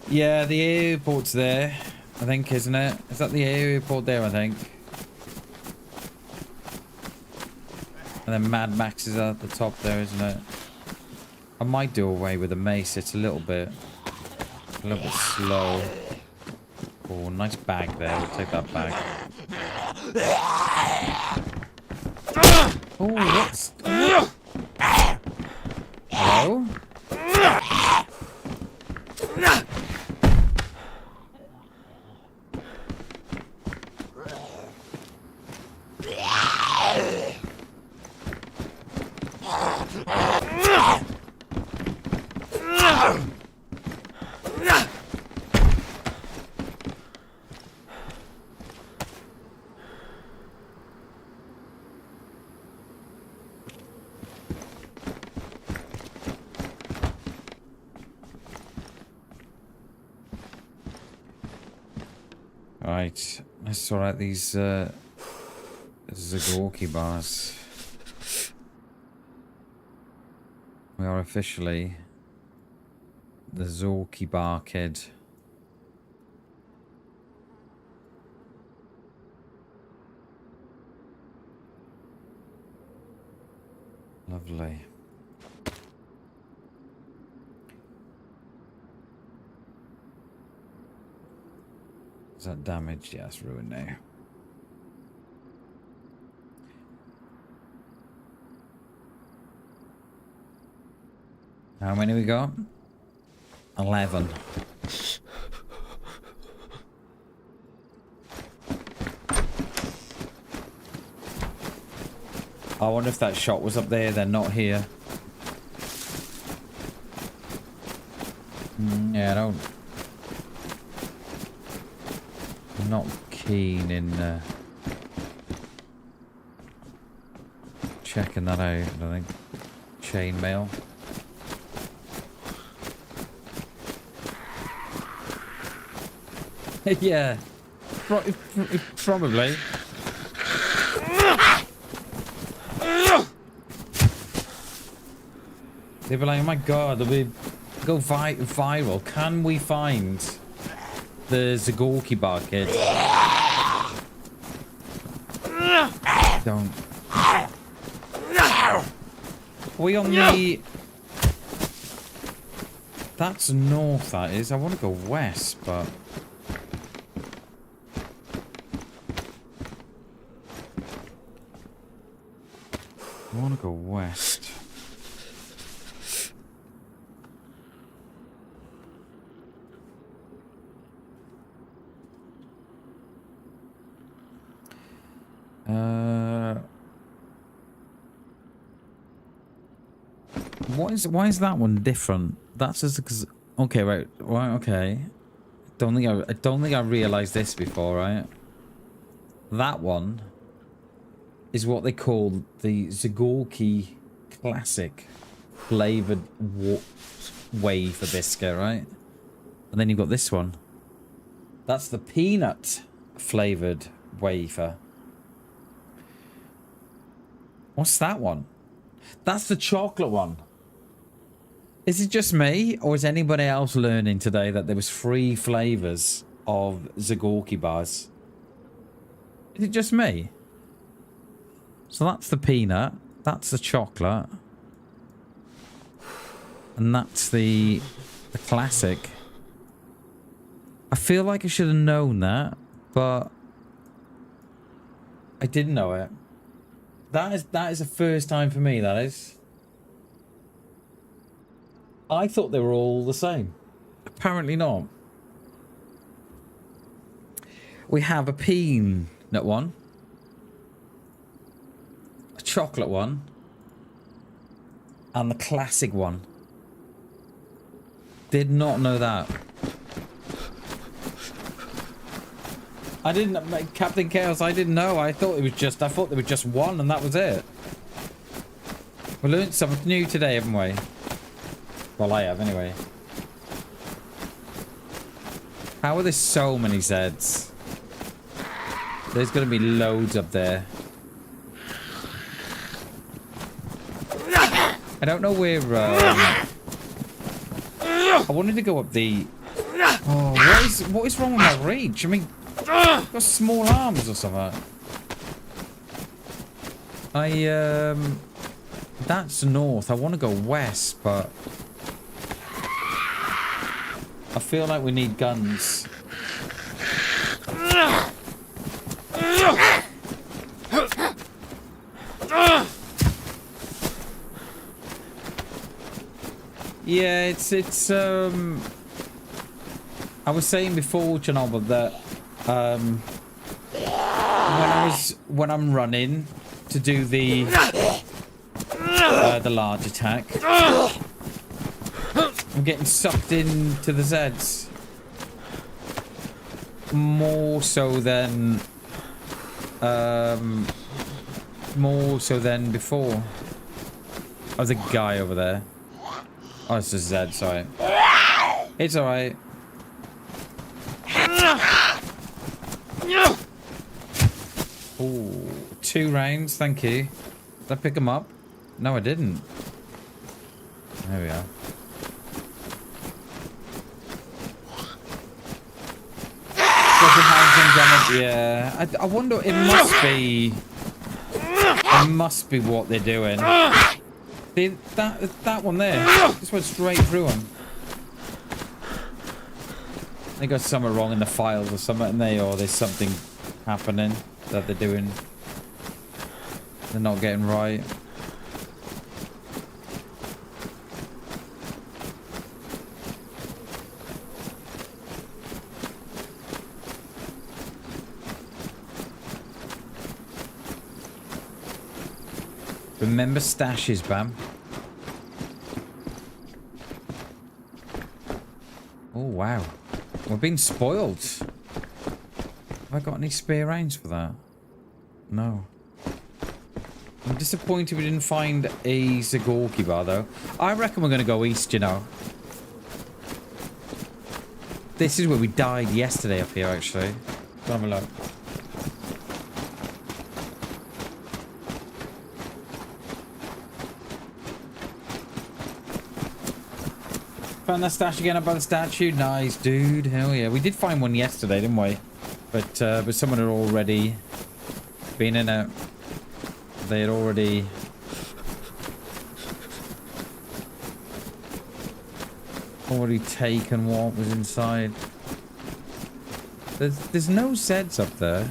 Yeah, the airport's there, I think, isn't it? Is that the airport there, I think? And then Mad Max is at the top there, isn't it? I might do away with the mace. It's a little bit slow. Oh, nice bag there. We'll take that bag. Oh, what's... Hello? Right, let's sort out these Zagorki bars. We are officially the Zorki Bar Kid. Lovely. Is that damaged? Yeah, it's ruined now. How many we got? 11. I wonder if that shot was up there. They're not here. Yeah, I don't... I'm not keen in checking that out, I think. Chainmail. Yeah. Probably. They'd be like, oh my god, they'll be go viral. Can we find the Zagorki Bar Kid? Don't. Are we on the... That's north, that is. I want to go west, but... I want to go west. Why is that one different? That's just because... Okay, right, okay. I don't think I realized this before, right? That one is what they call the Zagorki Classic flavored wafer biscuit, right? And then you've got this one. That's the peanut flavored wafer. What's that one? That's the chocolate one. Is it just me, or is anybody else learning today that there was 3 flavors of Zagorki bars? Is it just me? So that's the peanut, that's the chocolate, and that's the classic. I feel like I should have known that, but I didn't know it. That is the first time for me, that is. I thought they were all the same. Apparently not. We have a peanut one, a chocolate one, and the classic one. Did not know that. I didn't, Captain Chaos, I didn't know. I thought there was just one and that was it. We learned something new today, haven't we? Well, I have, anyway. How are there so many Zeds? There's going to be loads up there. I don't know where... I wanted to go up the... Oh, what is wrong with my reach? I mean, I've got small arms or something. That's north. I want to go west, but... I feel like we need guns. Yeah, it's I was saying before, Chernobyl, that when I'm running to do the large attack, I'm getting sucked into the Zeds more so than before. Oh, there's a guy over there. Oh, it's just Zed, sorry. It's alright. Ooh, 2 rounds, thank you. Did I pick him up? No, I didn't. There we are. Yeah, I wonder, it must be what they're doing. That one there, just went straight through him. They got something wrong in the files or something, and there's something happening that they're doing. They're not getting right. Remember stashes, Bam. Oh, wow. We're being spoiled. Have I got any spare rounds for that? No. I'm disappointed we didn't find a Zagorki bar, though. I reckon we're going to go east, you know. This is where we died yesterday up here, actually. Let's have a look. Found that stash again up by the statue. Nice, dude. Hell yeah. We did find one yesterday, didn't we? But someone had already been in it. They had already... taken what was inside. There's no Zeds up there.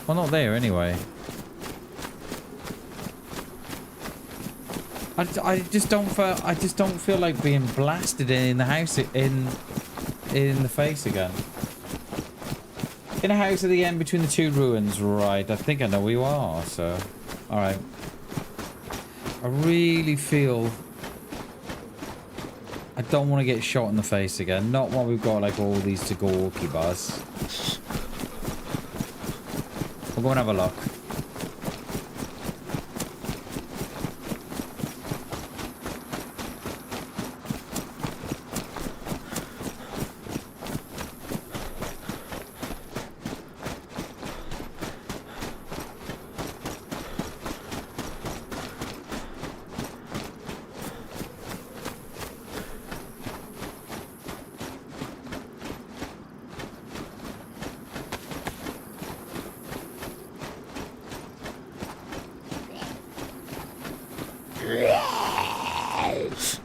Well, not there anyway. I just don't feel like being blasted in the house in the face again. In a house at the end between the 2 ruins, right? I think I know where you are. So, all right. I really feel I don't want to get shot in the face again. Not while we've got like all these Zagorki bars. We'll go and have a look.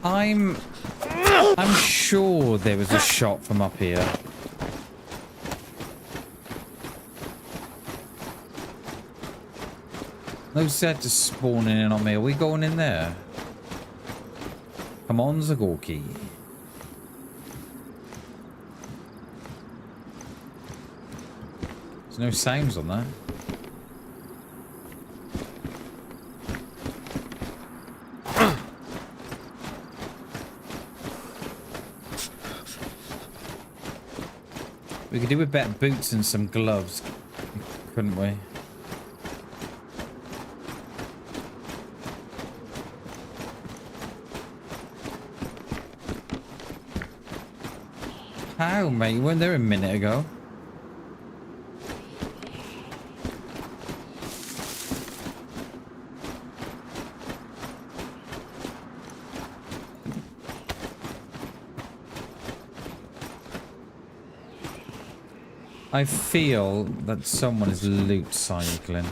I'm sure there was a shot from up here. Those said to spawning in on me. Are we going in there? Come on, Zagorki. There's no sounds on that. We could do with better boots and some gloves, couldn't we? How, mate? You weren't there a minute ago. I feel that someone is loot cycling.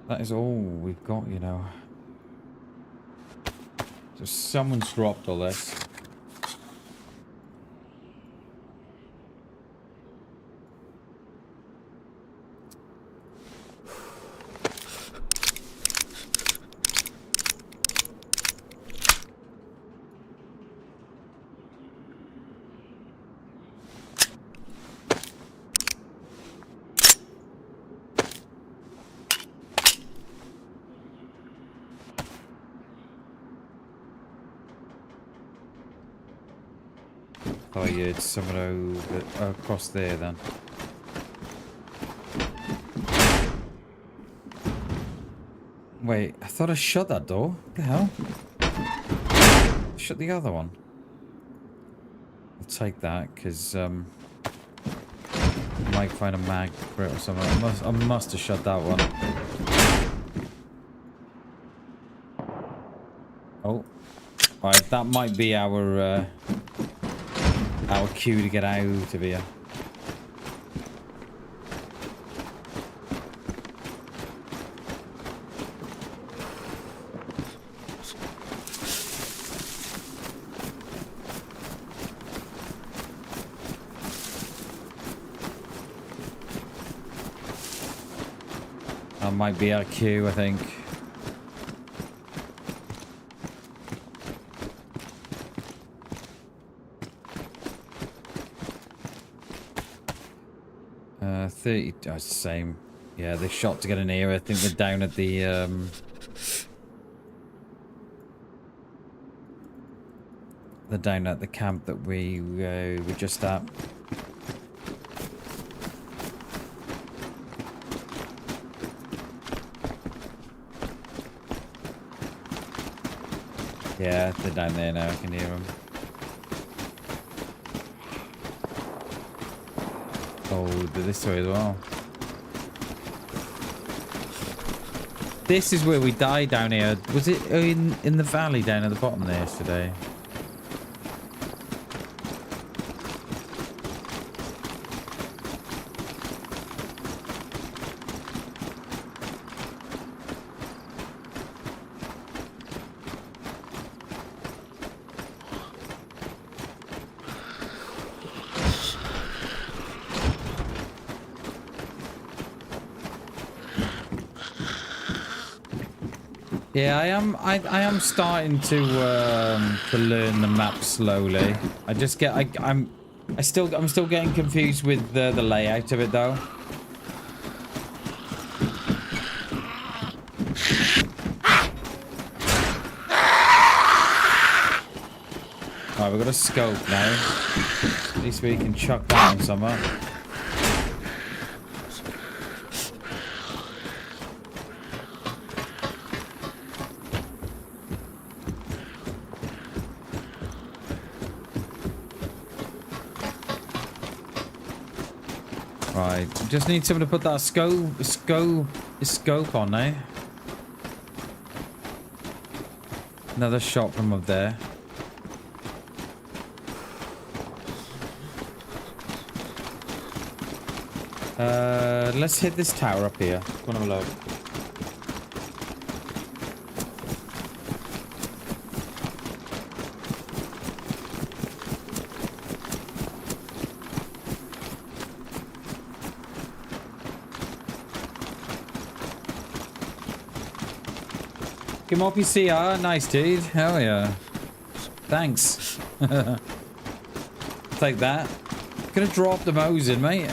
That is all we've got, you know. Just someone's dropped all this. Oh yeah, it's someone over across there then. Wait, I thought I shut that door. What the hell? Shut the other one. I'll take that because I might find a mag for it or something. I must have shut that one. Oh, alright, that might be our cue to get out of here. That might be our cue, I think. Oh, it's the same. Yeah, they shot to get in here. I think they're down at the they're down at the camp that we were just at. Yeah, they're down there now. I can hear them. Oh, they're this way as well. This is where we died down here. Was it in the valley down at the bottom there yesterday? Yeah, I am starting to learn the map slowly. I'm still getting confused with the layout of it though. Alright, we've got a scope now. At least we can chuck that on somewhere. Right, just need someone to put that scope on now. Another shot from up there. Let's hit this tower up here. Go on, have a look. Give him up your CR. Nice, dude. Hell yeah. Thanks. Take that. Gonna drop the Mo's in, mate.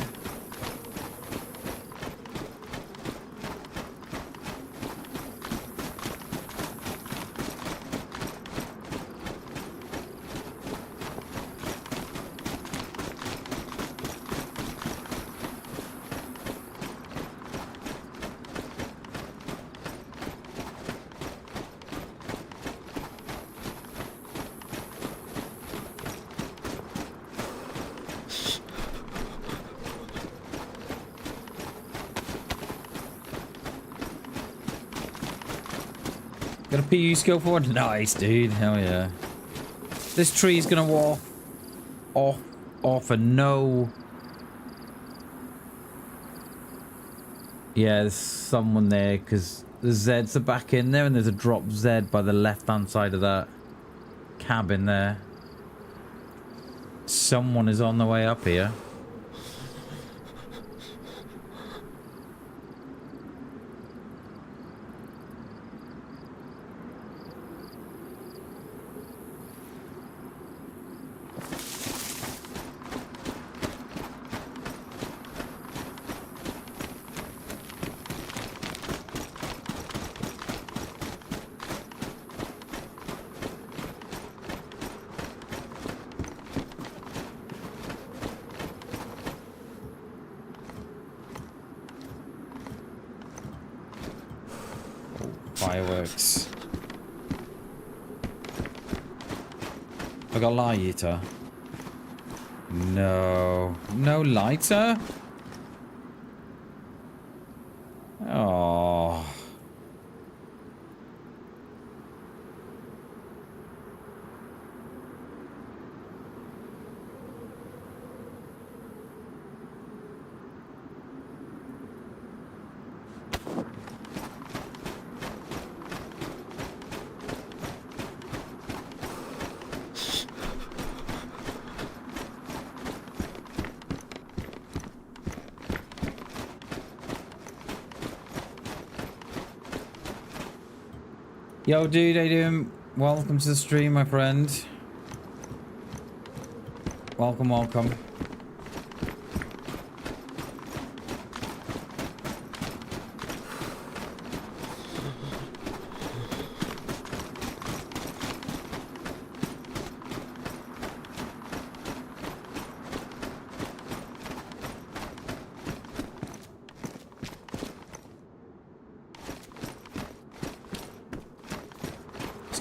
Got a PU skill forward? Nice, dude. Hell yeah. This tree's gonna walk off and no. Yeah, there's someone there because the Zeds are back in there and there's a drop Z by the left hand side of that cabin there. Someone is on the way up here. Fireworks. I got a lighter. No. No lighter? Oh. Yo, dude, how you doing? Welcome to the stream, my friend. Welcome, welcome.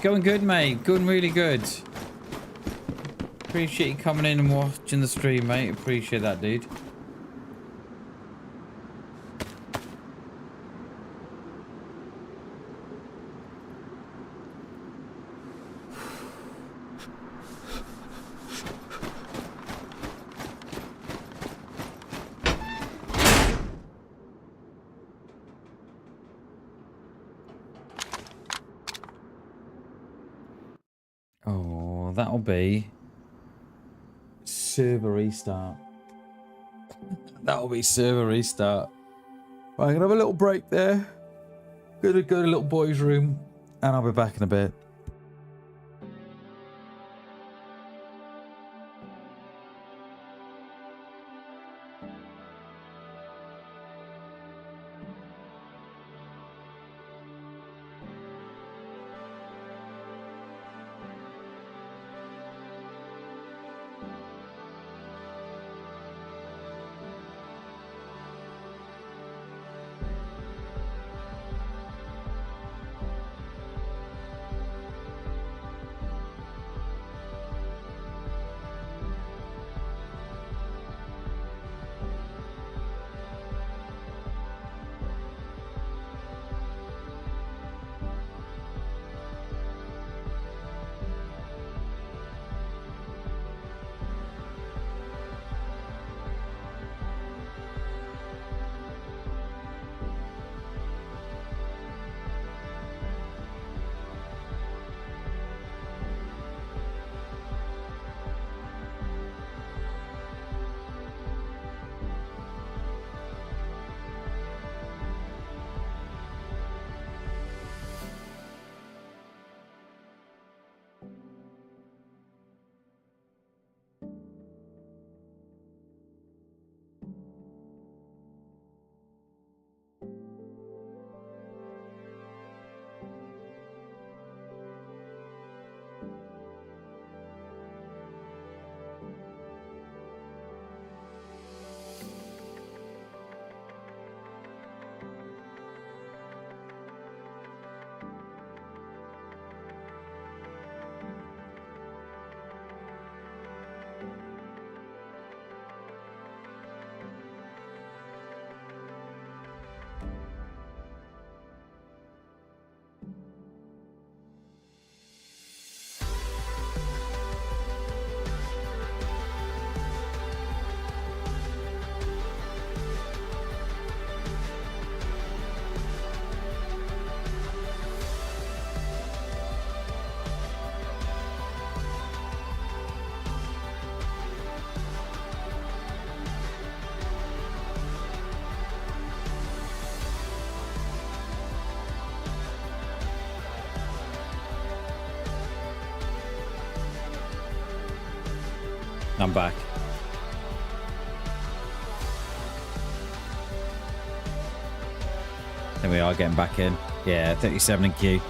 Going good, mate. Going really good. Appreciate you coming in and watching the stream, mate. Appreciate that, dude. Oh, that'll be server restart. That'll be server restart. Right, I'm gonna have a little break there. Gonna go to a little boy's room, and I'll be back in a bit. I'm back. There we are, getting back in. Yeah, 37 in queue.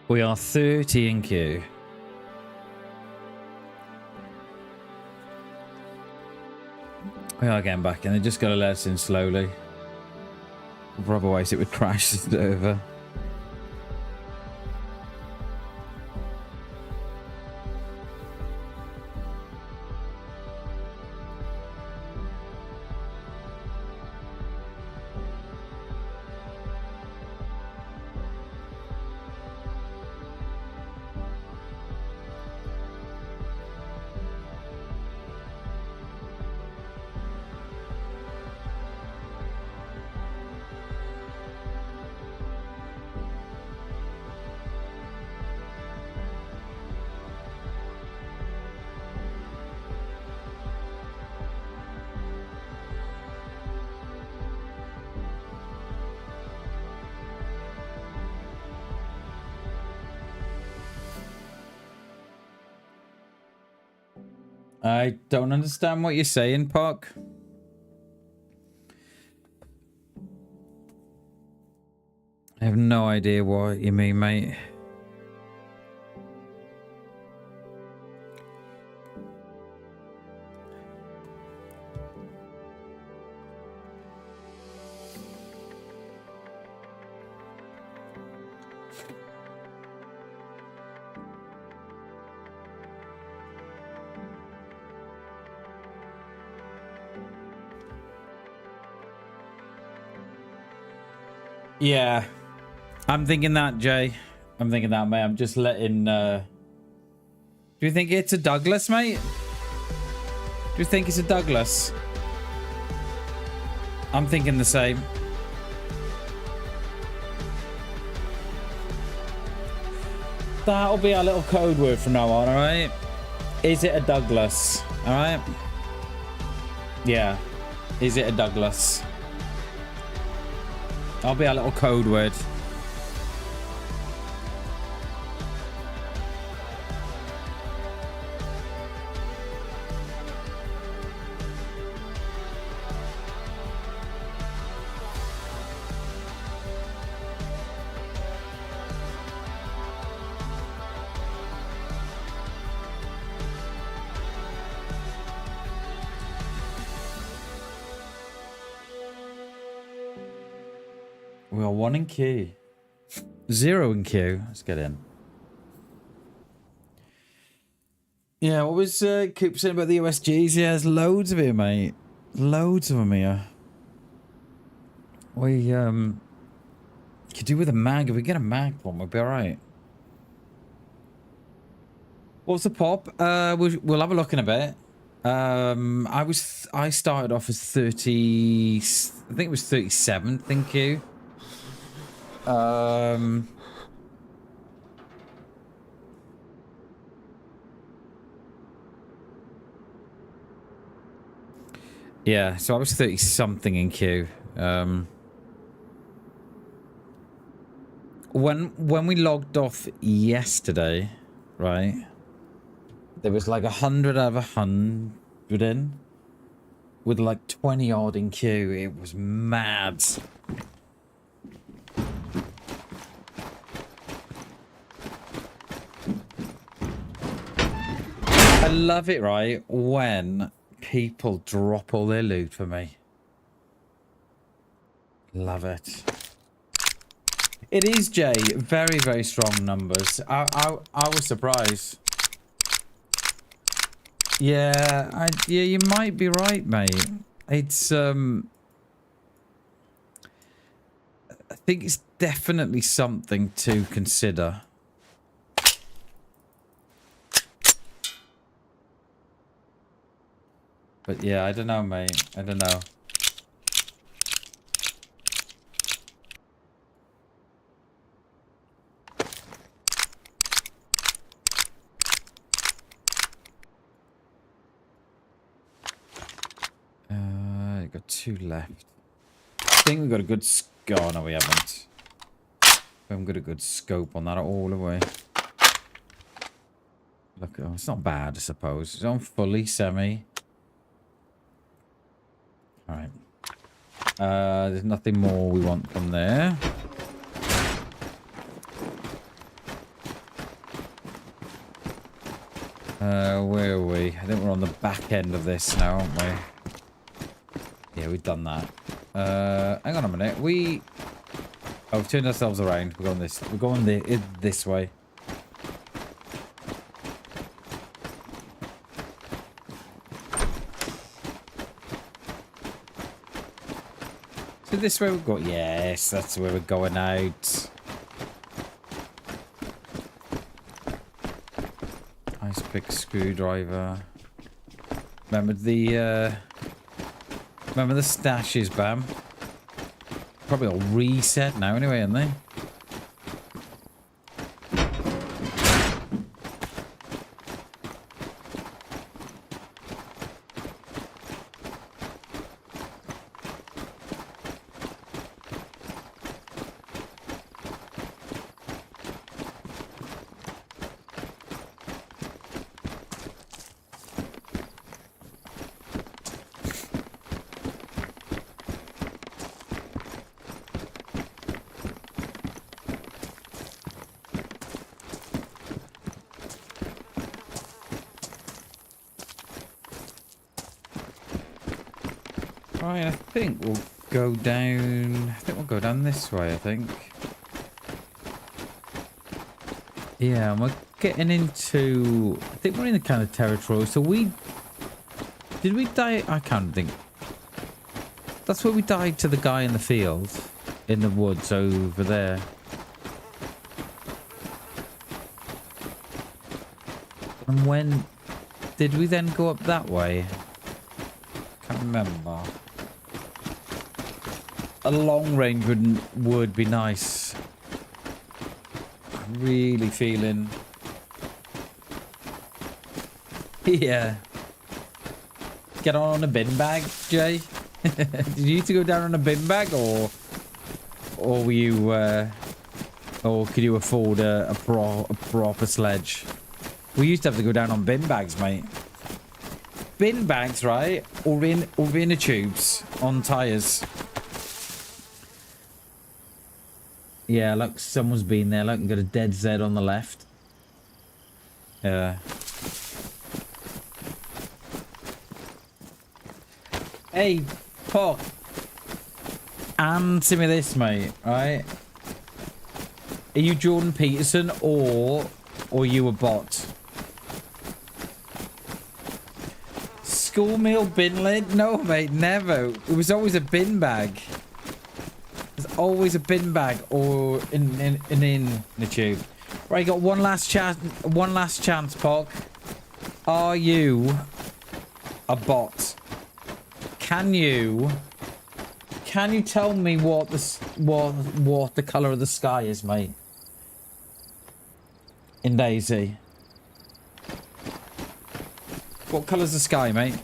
We are 30 in queue. We are getting back in. They just got to let us in slowly. Otherwise it would crash the server. I don't understand what you're saying, Puck. I have no idea what you mean, mate. Yeah, I'm thinking that, Jay. I'm thinking that, mate. I'm just letting... Do you think it's a Douglas, mate? Do you think it's a Douglas? I'm thinking the same. That'll be our little code word from now on, alright? Is it a Douglas? Alright? Yeah. Is it a Douglas? That'll be our little code word. We are 1 in queue. 0 in queue. Let's get in. Yeah, what was Coop saying about the USGs? Yeah, there's loads of it, mate. Loads of them here. We could do with a mag. If we get a mag one, we'll be alright. What's the pop? We'll have a look in a bit. I started off as 30. I think it was 37th in queue. Yeah, so I was 30 something in queue. When we logged off yesterday, right? There was like 100 out of 100 in, with like 20 odd in queue. It was mad. love it, right, when people drop all their loot for me. Love it. It is, Jay. Very, very strong numbers. I was surprised. Yeah, yeah, you might be right, mate. It's I think it's definitely something to consider. But yeah, I don't know, mate. I don't know. Got 2 left. I think we've got a good oh no, we haven't. We haven't got a good scope on that at all, have we? Look, oh, it's not bad, I suppose. It's on fully semi. Alright. There's nothing more we want from there. Where are we? I think we're on the back end of this now, aren't we? Yeah, we've done that. Hang on a minute. Oh, we've turned ourselves around. We're going this. We're going this way. So this way we've got. Yes, that's where we're going out. Nice big screwdriver. Remember the stashes, Bam? Probably all reset now anyway, aren't they? Right, I think we'll go down. I think we'll go down this way, I think. Yeah, and we're getting into. I think we're in the kind of territory. So did we die? I can't think. That's where we died to the guy in the field, in the woods over there. And when did we then go up that way? Can't remember. A long range would be nice. I'm really feeling. Yeah. Get on a bin bag, Jay. Did you need to go down on a bin bag, or were you, or could you afford a proper sledge? We used to have to go down on bin bags, mate. Bin bags, right? Or in the tubes on tires. Yeah, look, someone's been there. Look, got a dead Z on the left. Yeah. Hey, Pop. Answer me this, mate. Right? Are you Jordan Peterson or you a bot? School meal bin lid? No, mate, never. It was always a bin bag. There's always a bin bag or in the tube. Right, got one last chance, Pog. Are you a bot? Can you tell me what the color of the sky is, mate? In DayZ. What color's the sky, mate?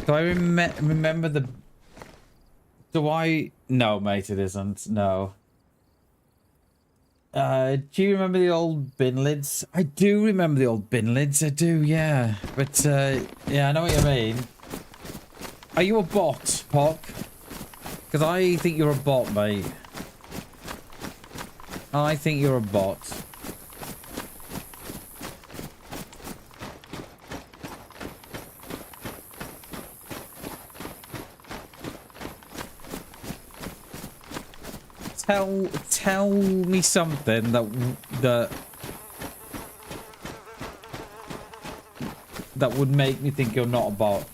Do I remember the... Do I... No, mate, it isn't. No. Do you remember the old bin lids? I do remember the old bin lids. I do, yeah. But, yeah, I know what you mean. Are you a bot, Pock? Because I think you're a bot, mate. I think you're a bot. Tell me something that would make me think you're not a bot.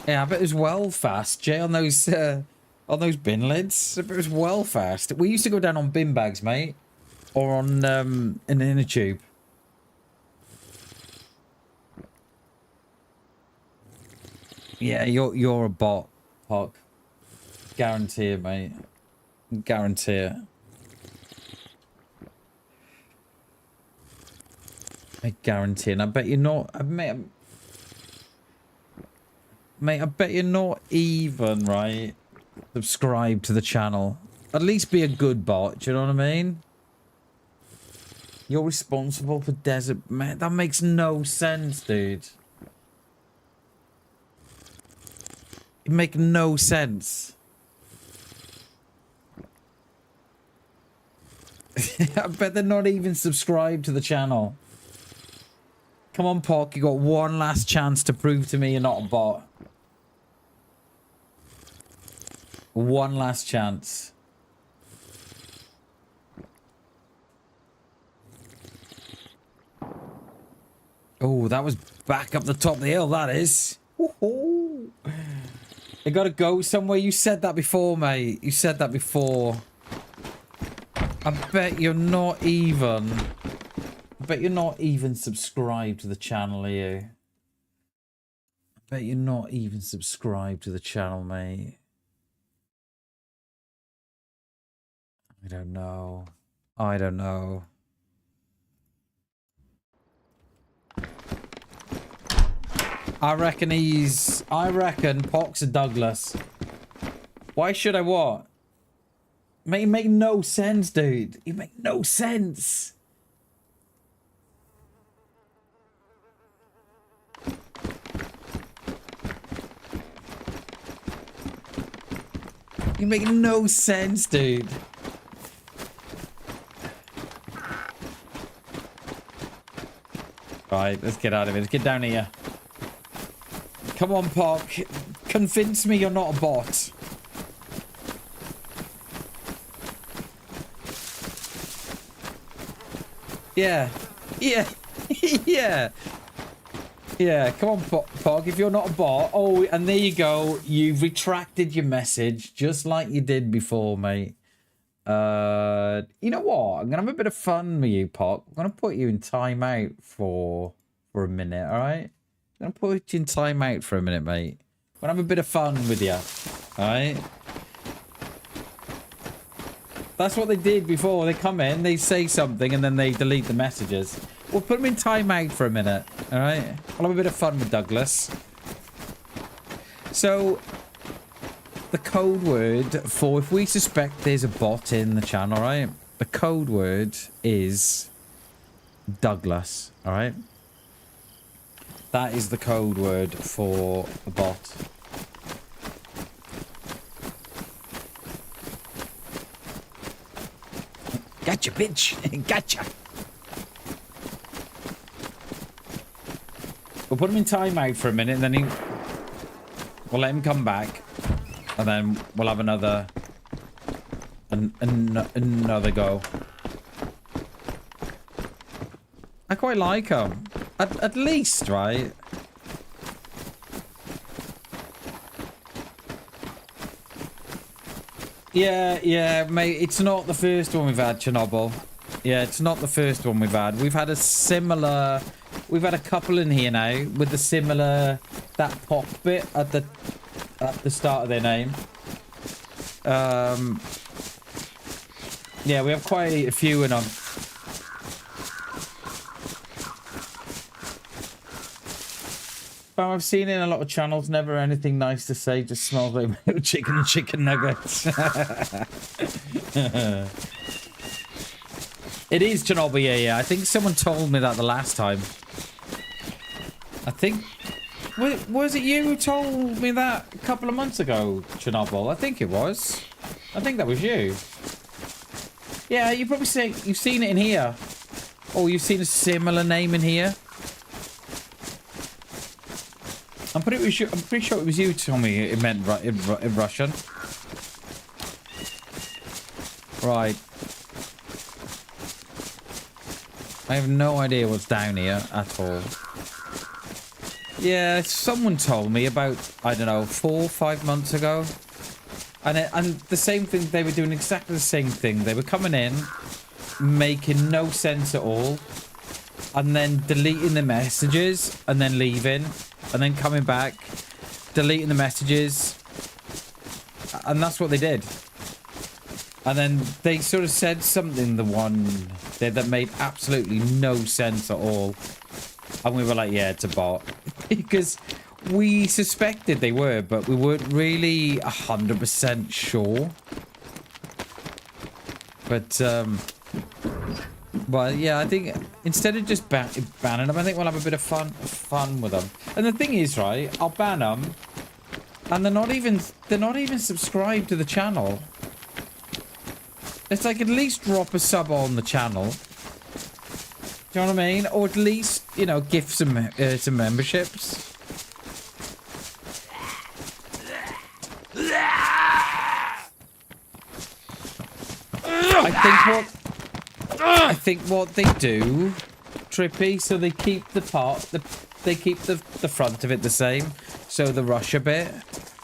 Yeah, I bet it was well fast, Jay, on those bin lids. I bet it was well fast. We used to go down on bin bags, mate, or on an inner tube. Yeah, you're a bot, Hawk. Guarantee it, mate. Guarantee it. I guarantee it. And I bet you're not. Mate, I bet you're not even, right, subscribe to the channel. At least be a good bot, do you know what I mean? You're responsible for desert... Man, that makes no sense, dude. It makes no sense. I bet they're not even subscribed to the channel. Come on, Pock, you got one last chance to prove to me you're not a bot. One last chance. Oh, that was back up the top of the hill, that is. Woohoo! They gotta go somewhere. You said that before, mate. You said that before. I bet you're not even... I bet you're not even subscribed to the channel, are you? I bet you're not even subscribed to the channel, mate. I don't know. I don't know. I reckon Pox and Douglas. Why should I what? Mate, you make no sense, dude. You make no sense. You make no sense, dude. Right, let's get out of it. Let's get down here. Come on, Park. Convince me you're not a bot. Yeah. Yeah. Yeah. Yeah, come on, Pog, if you're not a bot. Oh, and there you go. You've retracted your message just like you did before, mate. You know what? I'm going to have a bit of fun with you, Pog. I'm going to put you in timeout for a minute, all right? I'm going to put you in timeout for a minute, mate. I'm going to have a bit of fun with you, all right? That's what they did before. They come in, they say something, and then they delete the messages. We'll put them in timeout for a minute, all right? I'll have a bit of fun with Douglas. So, the code word for if we suspect there's a bot in the channel, right? The code word is Douglas, all right? That is the code word for a bot. Gotcha, bitch. Gotcha. We'll put him in timeout for a minute, and then we'll let him come back, and then we'll have another go. I quite like him, at least, right? Yeah, mate. It's not the first one we've had, Chernobyl. Yeah, it's not the first one we've had. We've had a similar. We've had a couple in here now with the similar that pop bit at the start of their name. Yeah, we have quite a few in them. But I've seen it in a lot of channels. Never anything nice to say. Just smells like chicken and chicken nuggets. It is Chernobyl, yeah. I think someone told me that the last time. I think... Was it you who told me that a couple of months ago, Chernobyl? I think it was. I think that was you. Yeah, you probably say you've seen it in here. Or you've seen a similar name in here. I'm pretty sure it was you who told me it meant in Russian. Right. I have no idea what's down here at all. Yeah, someone told me about, I don't know, 4 or 5 months ago. And the same thing, they were doing exactly the same thing. They were coming in, making no sense at all. And then deleting the messages, and then leaving. And then coming back, deleting the messages. And that's what they did. And then they sort of said something, the one that made absolutely no sense at all. And we were like, yeah, it's a bot. Because we suspected they were, but we weren't really 100% sure. But yeah, I think instead of just banning them, I think we'll have a bit of fun with them. And the thing is, right, I'll ban them, and they're not even subscribed to the channel. It's like, at least drop a sub on the channel. Do you know what I mean? Or at least, you know, give some memberships. I think what they do, Trippy, so they keep the front of it the same, so the Russia bit,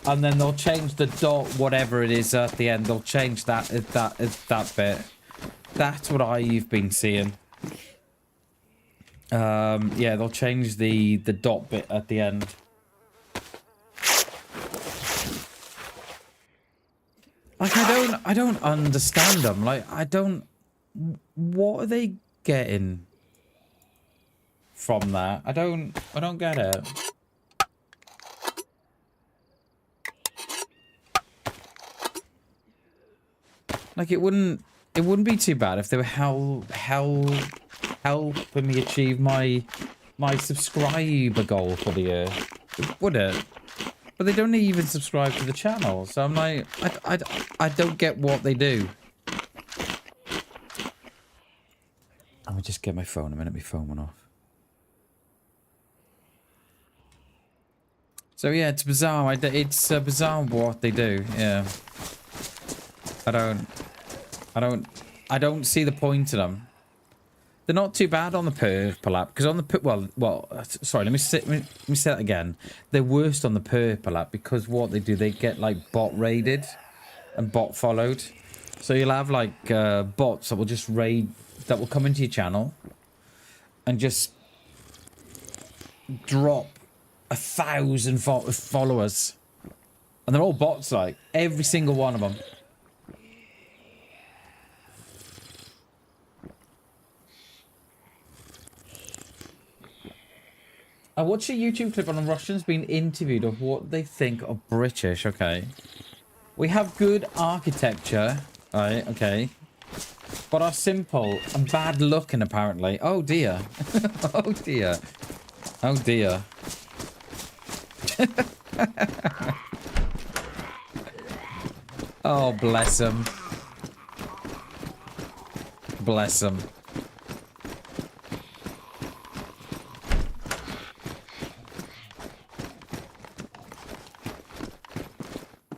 and then they'll change the dot, whatever it is at the end. They'll change that bit. That's what I've been seeing. Yeah, they'll change the dot bit at the end. Like, I don't understand them. Like, what are they getting from that? I don't get it. Like, it wouldn't be too bad if they were helping me achieve my subscriber goal for the year, would it? But they don't even subscribe to the channel, so I'm like, I don't get what they do. Let me just get my phone a minute. My phone went off. So yeah, it's bizarre. It's bizarre what they do. Yeah. I don't see the point in them. They're not too bad on the purple app, because on the sorry, let me say that again. They're worst on the purple app because what they do, they get like bot raided and bot followed. So you'll have like bots that will just raid, that will come into your channel and just drop 1,000 followers, and they're all bots, like every single one of them. I watched a YouTube clip on the Russians being interviewed of what they think of British. Okay, we have good architecture, right? Okay, but are simple and bad looking apparently. Oh dear. Oh dear. Oh dear. Oh, bless him. Bless him.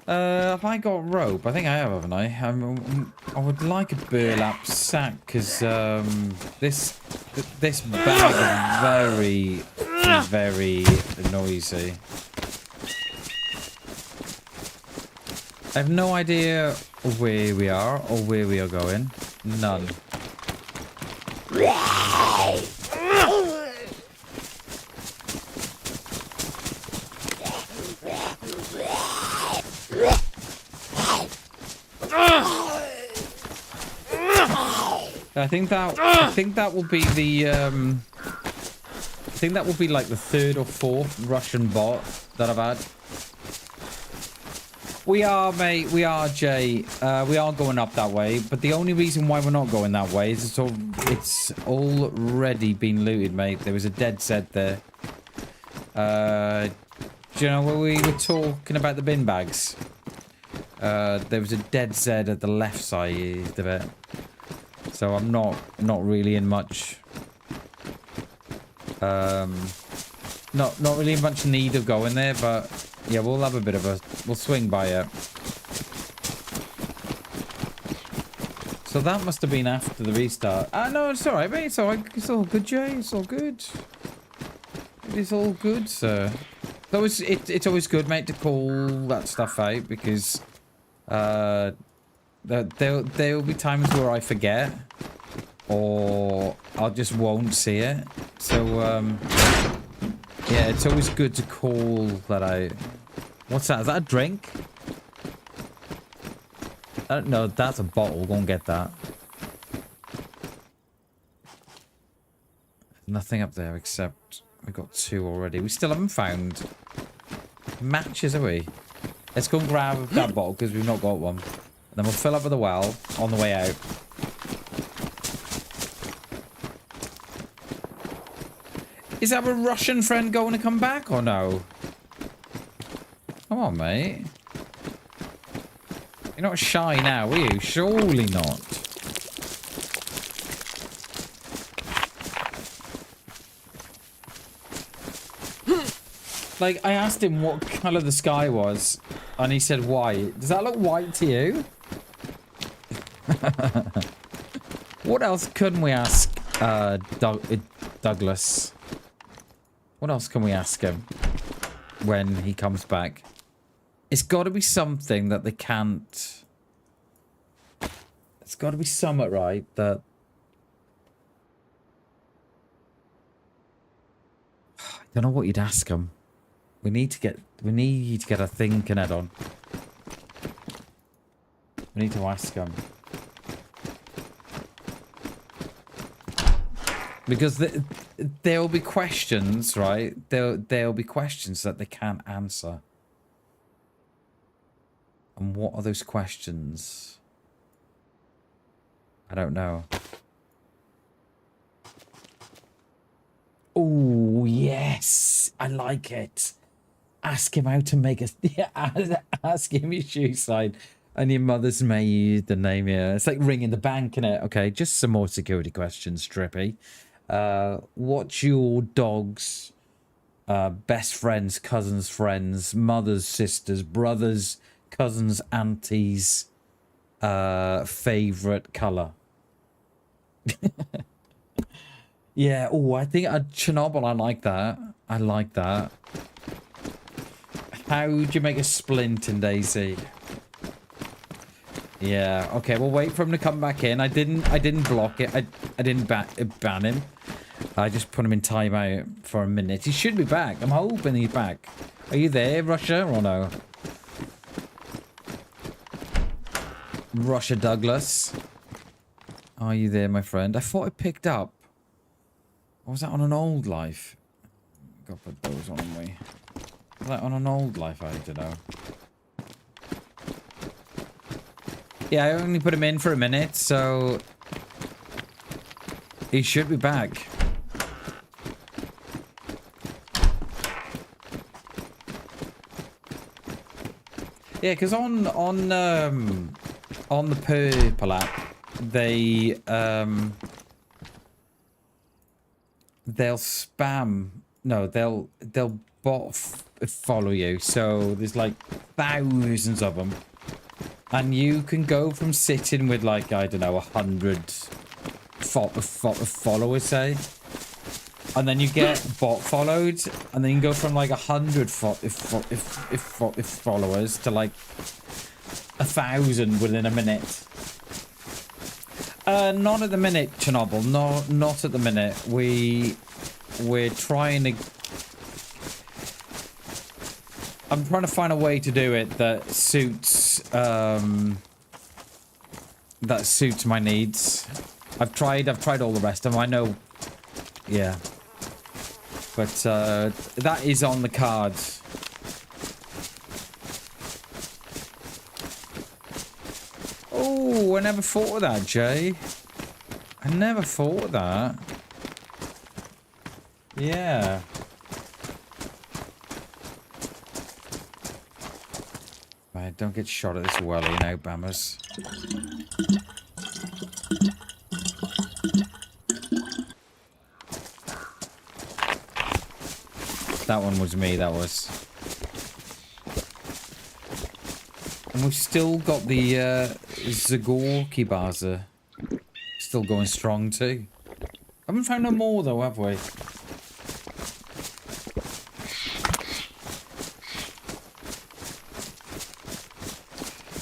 Have I got rope? I think I have, haven't I? I would like a burlap sack, because this bag is very noisy. I have no idea where we are or where we are going. None. I think that will be the I think that will be like the 3rd or 4th Russian bot that I've had. We are, mate. We are, Jay. We are going up that way, but the only reason why we're not going that way is it's already been looted, mate. There was a dead set there. Do you know where we were talking about the bin bags? There was a DayZ at the left side of it. So I'm not really in much... not really in much need of going there, but yeah, we'll have a bit of a... We'll swing by it. So that must have been after the restart. No, it's alright, mate. It's alright. It's all good, Jay. It's all good. It is all good, sir. It's always good, mate, to call that stuff out because there'll be times where I forget or I just won't see it. So yeah, it's always good to call that out. What's that? Is that a drink? No, that's a bottle. Go and get that. Nothing up there except we got 2 already. We still haven't found matches, have we? Let's go and grab that bottle because we've not got one. And then we'll fill up with the well on the way out. Is our Russian friend going to come back or no? Come on, mate. You're not shy now, are you? Surely not. Like, I asked him what colour the sky was, and he said white. Does that look white to you? What else couldn't we ask Douglas? What else can we ask him when he comes back? It's got to be something that they can't... It's got to be something, right, that... I don't know what you'd ask him. We need to get a thinking head on. We need to ask him. Because there'll be questions, right? There'll be questions that they can't answer. And what are those questions? I don't know. Oh, yes. I like it. Ask him how to make a... Yeah, ask him your shoe sign. And your mother's made the name, yeah. It's like ringing the bank, innit? Okay, just some more security questions, Trippy. What's your dog's best friends, cousins, friends, mothers, sisters, brothers, cousins, aunties, favorite color? Yeah, oh, I think Chernobyl, I like that. I like that. How do you make a splint in DayZ? Yeah, okay, we'll wait for him to come back in. I didn't block it. I didn't ban him. I just put him in timeout for a minute. He should be back. I'm hoping he's back. Are you there, Russia, or no? Russia Douglas. Are you there, my friend? I thought I picked up. Or was that on an old life? Gotta put those on me. Was that on an old life? I don't know. Yeah, I only put him in for a minute, so... He should be back. Yeah, because on the Purple app, they'll spam. No, they'll bot follow you. So there's like thousands of them, and you can go from sitting with like, I don't know, 100 followers, say, and then you get bot followed, and then you go from like 100 followers to like 1,000 within a minute. Not at the minute, Chernobyl. No, not at the minute. We're trying to... I'm trying to find a way to do it that suits my needs. I've tried all the rest of them. I know, yeah, but that is on the cards. Oh, I never thought of that, Jay. I never thought of that. Yeah. Right, don't get shot at this welly now, Bammers. That one was me, that was. And we've still got the Zagorki Baza still going strong too. Haven't found no more though, have we?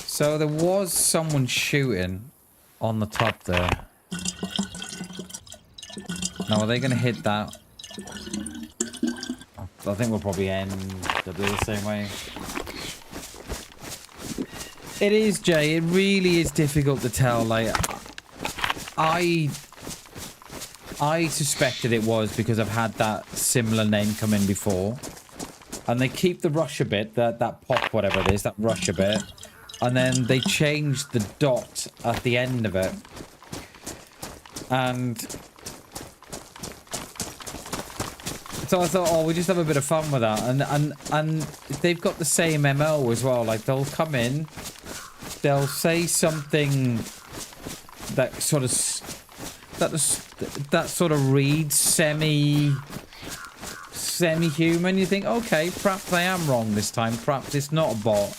So there was someone shooting on the top there. Now are they going to hit that? I think we'll probably end the same way. It is, Jay. It really is difficult to tell. Like, I suspected it was because I've had that similar name come in before, and they keep the Russia bit, that pop, whatever it is, that Russia bit, and then they change the dot at the end of it, and so I thought, oh, we'll just have a bit of fun with that, and they've got the same MO as well. Like, they'll come in, they'll say something that sort of reads semi-human. You think, okay, perhaps I am wrong this time. Perhaps it's not a bot.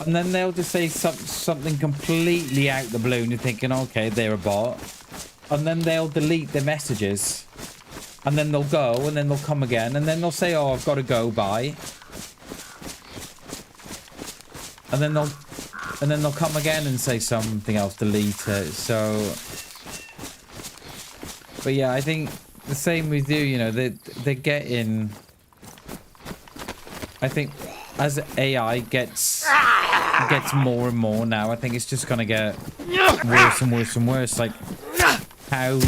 And then they'll just say something completely out the blue, and you're thinking, okay, they're a bot. And then they'll delete their messages. And then they'll go, and then they'll come again, and then they'll say, oh, I've got to go, bye. And then they'll come again and say something else, delete it. So, but yeah, I think the same with you, you know, they're getting, I think as AI gets more and more now, I think it's just gonna get worse and worse and worse. Like, how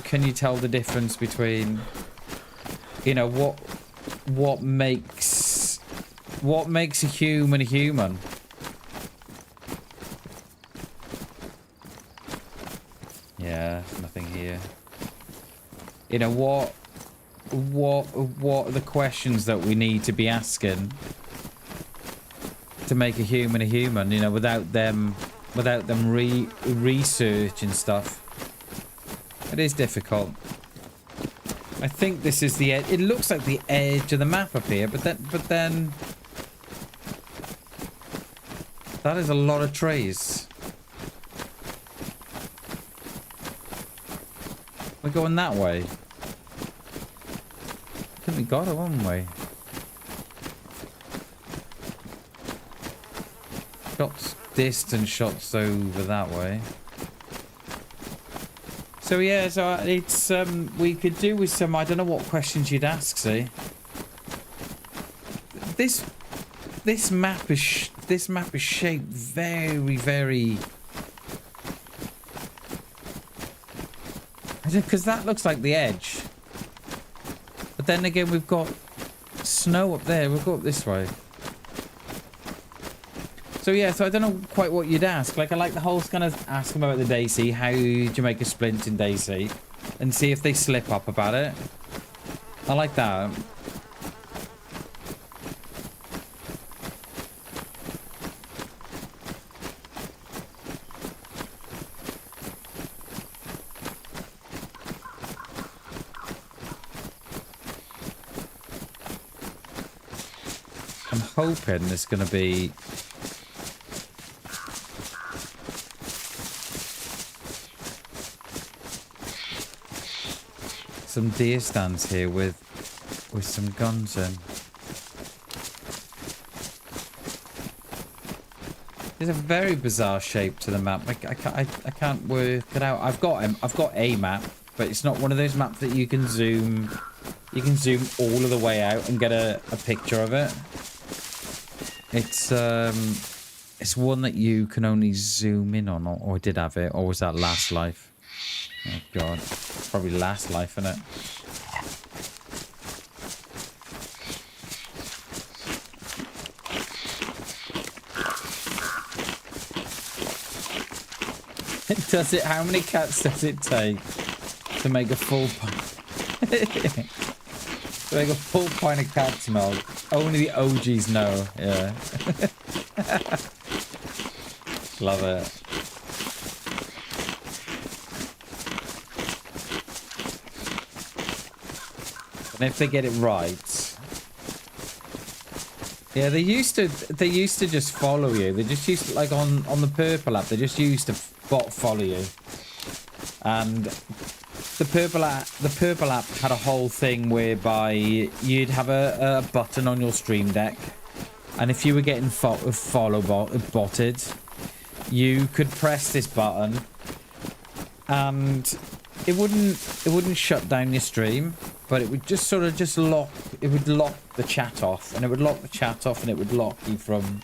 can you tell the difference between, you know, what makes a human a human? Yeah, nothing here. You know, what are the questions that we need to be asking to make a human, you know, without them researching stuff. It is difficult. I think this is the edge. It looks like the edge of the map up here, but then that is a lot of trees. We're going that way. I think we got it, haven't we? Shots, distant shots over that way. So yeah, so it's we could do with some. I don't know what questions you'd ask. See, this map is shaped very, very. Because that looks like the edge. But then again, we've got snow up there. We'll go up this way. So yeah, so I don't know quite what you'd ask. Like, I like the whole kind of ask them about the DayZ. How do you make a splint in DayZ? And see if they slip up about it. I like that. I'm hoping there's going to be some deer stands here with some guns in. There's a very bizarre shape to the map. I can't work it out. I've got a map, but it's not one of those maps that you can zoom. You can zoom all of the way out and get a picture of it. It's one that you can only zoom in on, or I did have it, or was that Last Life? Oh god, probably Last Life, innit? Does it? How many cats does it take to make a full pint? To make a full pint of cat's milk? Only the OGs know. Yeah. Love it. And if they get it right, yeah, they used to just follow you. They just used to, like on the purple app, they just used to bot follow you. And the purple app had a whole thing whereby you'd have a button on your stream deck, and if you were getting botted, you could press this button, and it wouldn't shut down your stream, but it would just sort of lock the chat off, and it would lock the chat off, and it would lock you from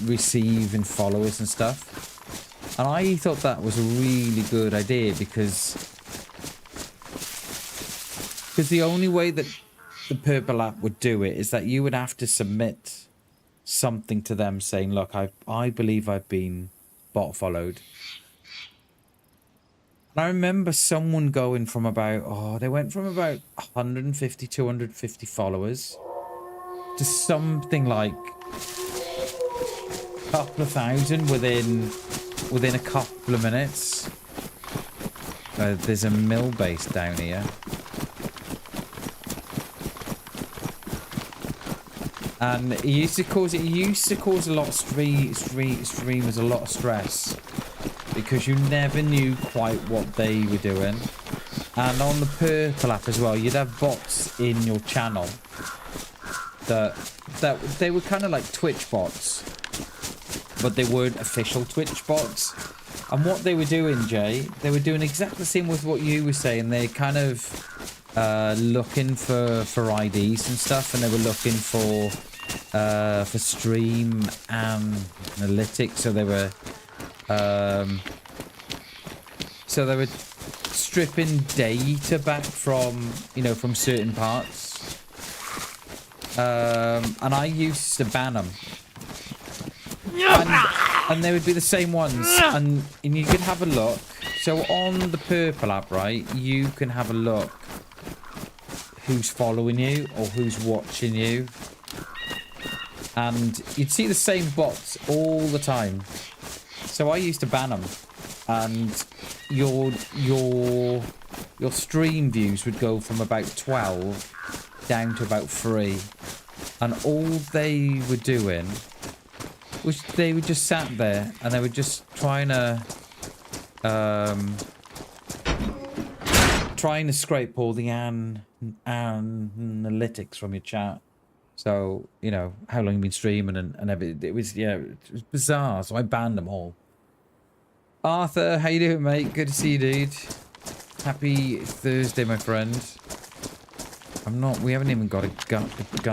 receiving followers and stuff. And I thought that was a really good idea because the only way that the purple app would do it is that you would have to submit something to them saying, look, I believe I've been bot followed. And I remember someone going from about, they went from about 150, 250 followers to something like a couple of thousand within a couple of minutes. There's a mill base down here. And it used to cause a lot of streamers a lot of stress because you never knew quite what they were doing. And on the purple app as well, you'd have bots in your channel that they were kind of like Twitch bots, but they weren't official Twitch bots. And what they were doing, Jay, they were doing exactly the same with what you were saying. They're kind of looking for IDs and stuff, and they were looking for stream analytics. So they were stripping data back from certain parts. And I used to ban them. And they would be the same ones, and you could have a look. So on the purple app, right, you can have a look who's following you or who's watching you, and you'd see the same bots all the time. So I used to ban them, and your stream views would go from about 12 down to about 3, and all they were doing was they were just sat there and they were just trying to scrape all the analytics from your chat. So, how long you've been streaming and everything. It was bizarre. So I banned them all. Arthur, how you doing, mate? Good to see you, dude. Happy Thursday, my friend. We haven't even got a gun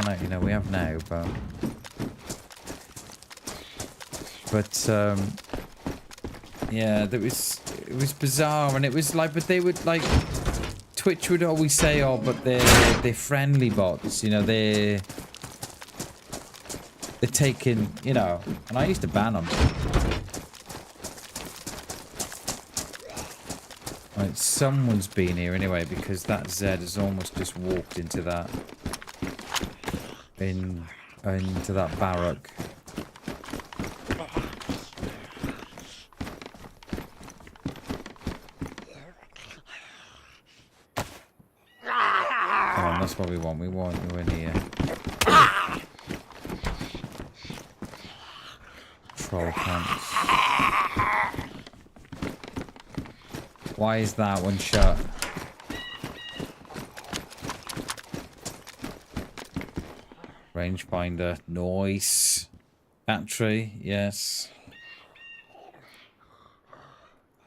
out, we have now, but yeah, it was bizarre, and it was like, but they would like, Twitch would always say, oh, but they're friendly bots, they're taking, and I used to ban them. Right, someone's been here anyway, because that Zed has almost just walked into that, into that barrack. That's what we want. We want you in here. Troll camps. Why is that one shut? Rangefinder. Nice. Battery. Yes.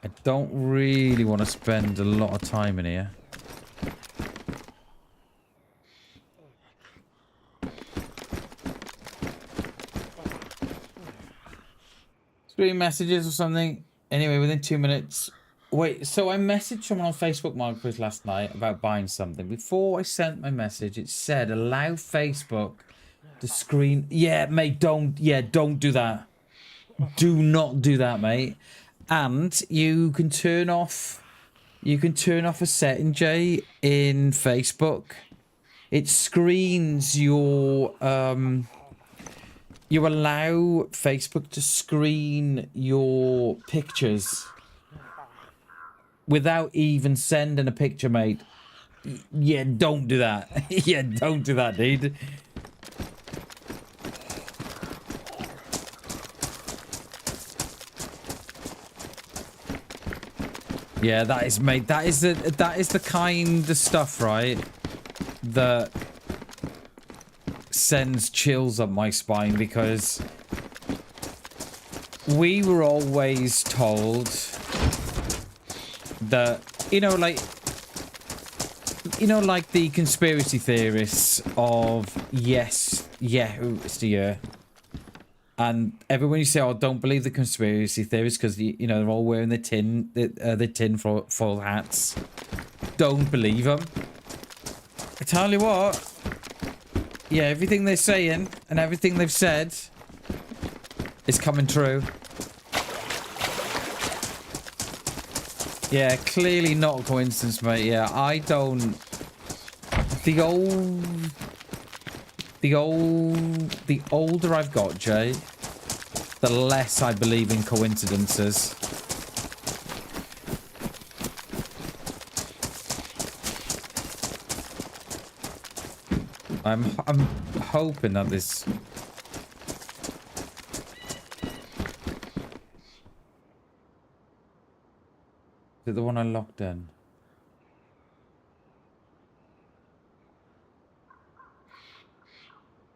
I don't really want to spend a lot of time in here. Screen messages or something. Anyway, within 2 minutes. Wait, so I messaged someone on Facebook Marketplace last night about buying something. Before I sent my message, it said allow Facebook to screen. Yeah, mate, don't do that. Do not do that, mate. And you can turn off a setting, Jay, in Facebook. It screens your You allow Facebook to screen your pictures without even sending a picture, mate. Yeah, don't do that. Yeah, don't do that, dude. Yeah, that is, mate. That is the kind of stuff, right? That sends chills up my spine, because we were always told that, you know, like the conspiracy theorists of yes, yeah, it's the year. And everyone you say, oh, don't believe the conspiracy theories because, you know, they're all wearing the tin foil hats. Don't believe them. I tell you what. Yeah, everything they're saying and everything they've said is coming true. Yeah, clearly not a coincidence, mate. Yeah, I don't... The older I've got, Jay, the less I believe in coincidences. I'm hoping that this... Is it the one I locked in?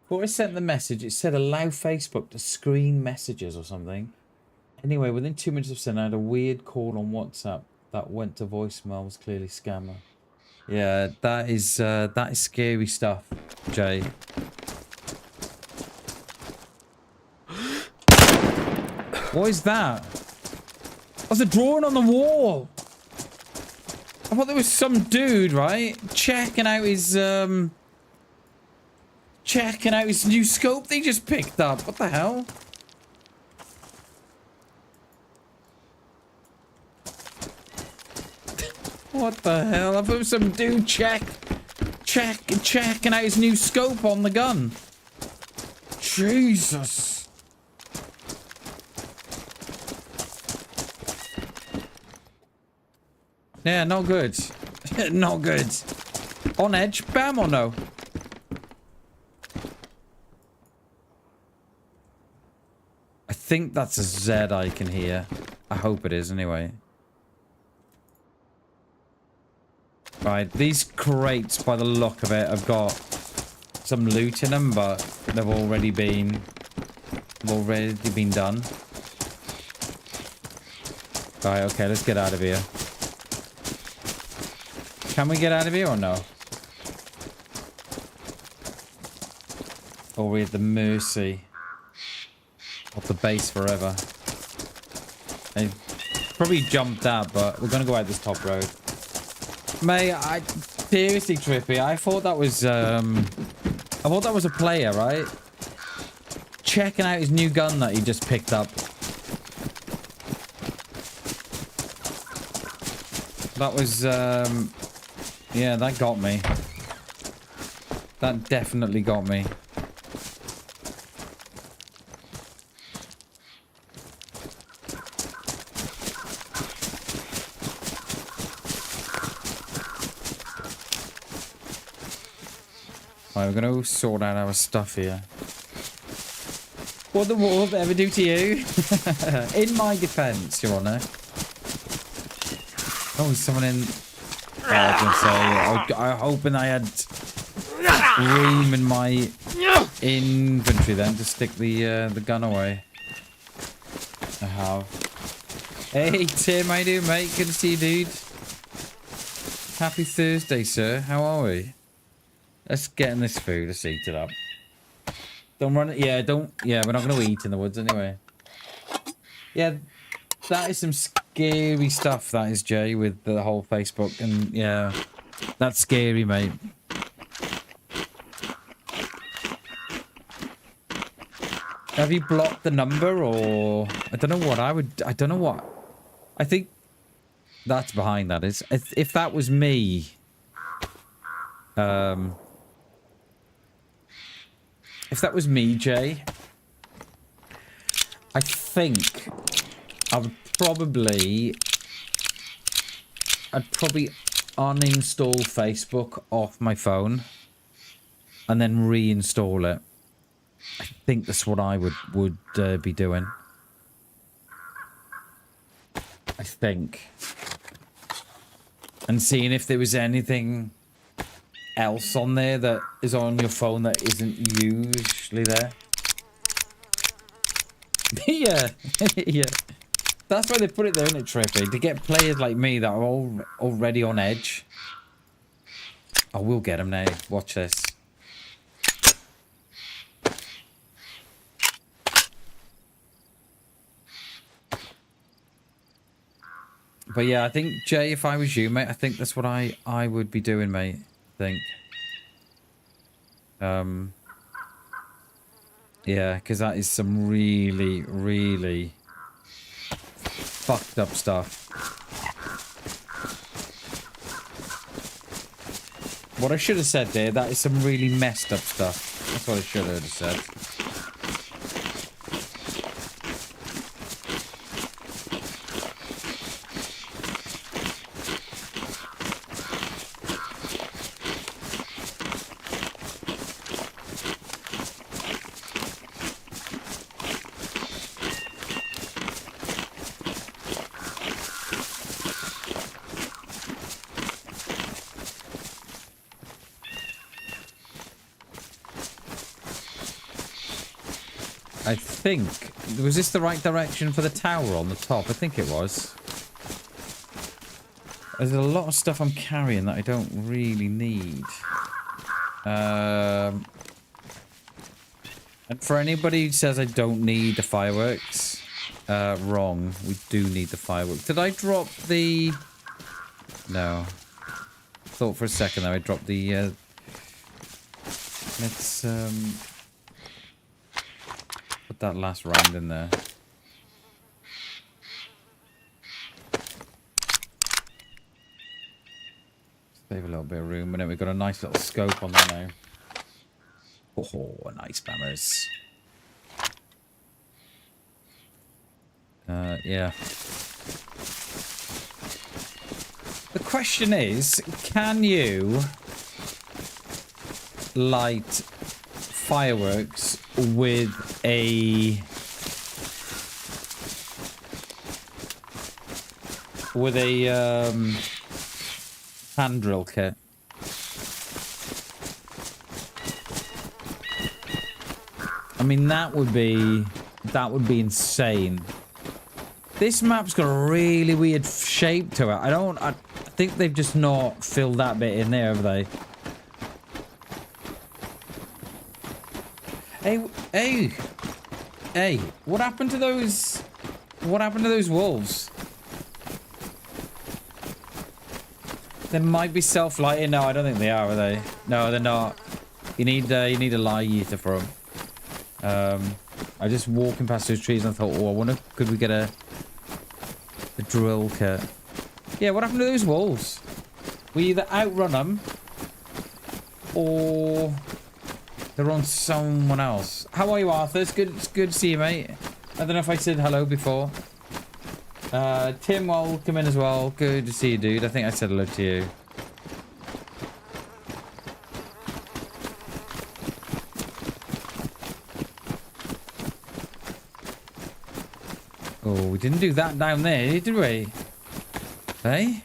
Before I sent the message, it said allow Facebook to screen messages or something. Anyway, within 2 minutes of sending, I had a weird call on WhatsApp that went to voicemail. Was clearly scammer. Yeah, that is scary stuff, Jay. What is that? There's a drawing on the wall. I thought there was some dude, right, checking out his new scope they just picked up. What the hell? What the hell? I thought it was some dude checking out his new scope on the gun. Jesus. Yeah, not good. Not good. On edge, bam or no? I think that's a Z icon here. I hope it is anyway. Right, these crates, by the look of it, have got some loot in them, but they've already been done. Right, okay, let's get out of here. Can we get out of here or no? Or are we at the mercy of the base forever? They probably jumped that, but we're gonna go out this top road. Mate, seriously, Trippy, I thought that was a player, right? Checking out his new gun that he just picked up. That was, yeah, that got me. That definitely got me. Right, we're gonna sort out our stuff here. What the wolf ever do to you? In my defense, Your Honor. Oh, there's someone in... I was gonna say, I'm hoping I had room in my inventory then to stick the gun away. I have. Hey, Tim, how you doing, mate? Good to see you, dude. Happy Thursday, sir. How are we? Let's get in this food. Let's eat it up. Don't run it. Yeah, don't. Yeah, we're not going to eat in the woods anyway. Yeah, that is some scary stuff, that is, Jay, with the whole Facebook. And yeah, that's scary, mate. Have you blocked the number or... I don't know what I would... I don't know what... I think that's behind that is. If that was me... If that was me, Jay, I think I'd probably uninstall Facebook off my phone and then reinstall it. I think that's what I would be doing. I think. And seeing if there was anything else on there that is on your phone that isn't usually there. Yeah, yeah. That's why they put it there, isn't it, Trippy? To get players like me that are already on edge. I will get them now. Watch this. But yeah, I think, Jay, if I was you, mate, I think that's what I would be doing, mate. I think. Yeah, because that is some really, really fucked up stuff. What I should have said there, that is some really messed up stuff. That's what I should have said. I think... Was this the right direction for the tower on the top? I think it was. There's a lot of stuff I'm carrying that I don't really need. And for anybody who says I don't need the fireworks, wrong. We do need the fireworks. Did I drop the... No. Thought for a second though I dropped the... Let's... Put that last round in there. Save a little bit of room, and then we've got a nice little scope on there now. Oh, nice bammers. Yeah. The question is, can you light fireworks with a hand drill kit? I mean, that would be insane. This map's got a really weird shape to it. I think they've just not filled that bit in there, have they? Hey, what happened to those wolves? They might be self-lighting. No, I don't think they are they? No, they're not. You need a light ether for them. I just walking past those trees and I thought, oh, I wonder, could we get a drill kit? Yeah, what happened to those wolves? We either outrun them, or they're on someone else. How are you, Arthur? It's good to see you, mate. I don't know if I said hello before. Tim, welcome in as well. Good to see you, dude. I think I said hello to you. Oh, we didn't do that down there, did we? Hey?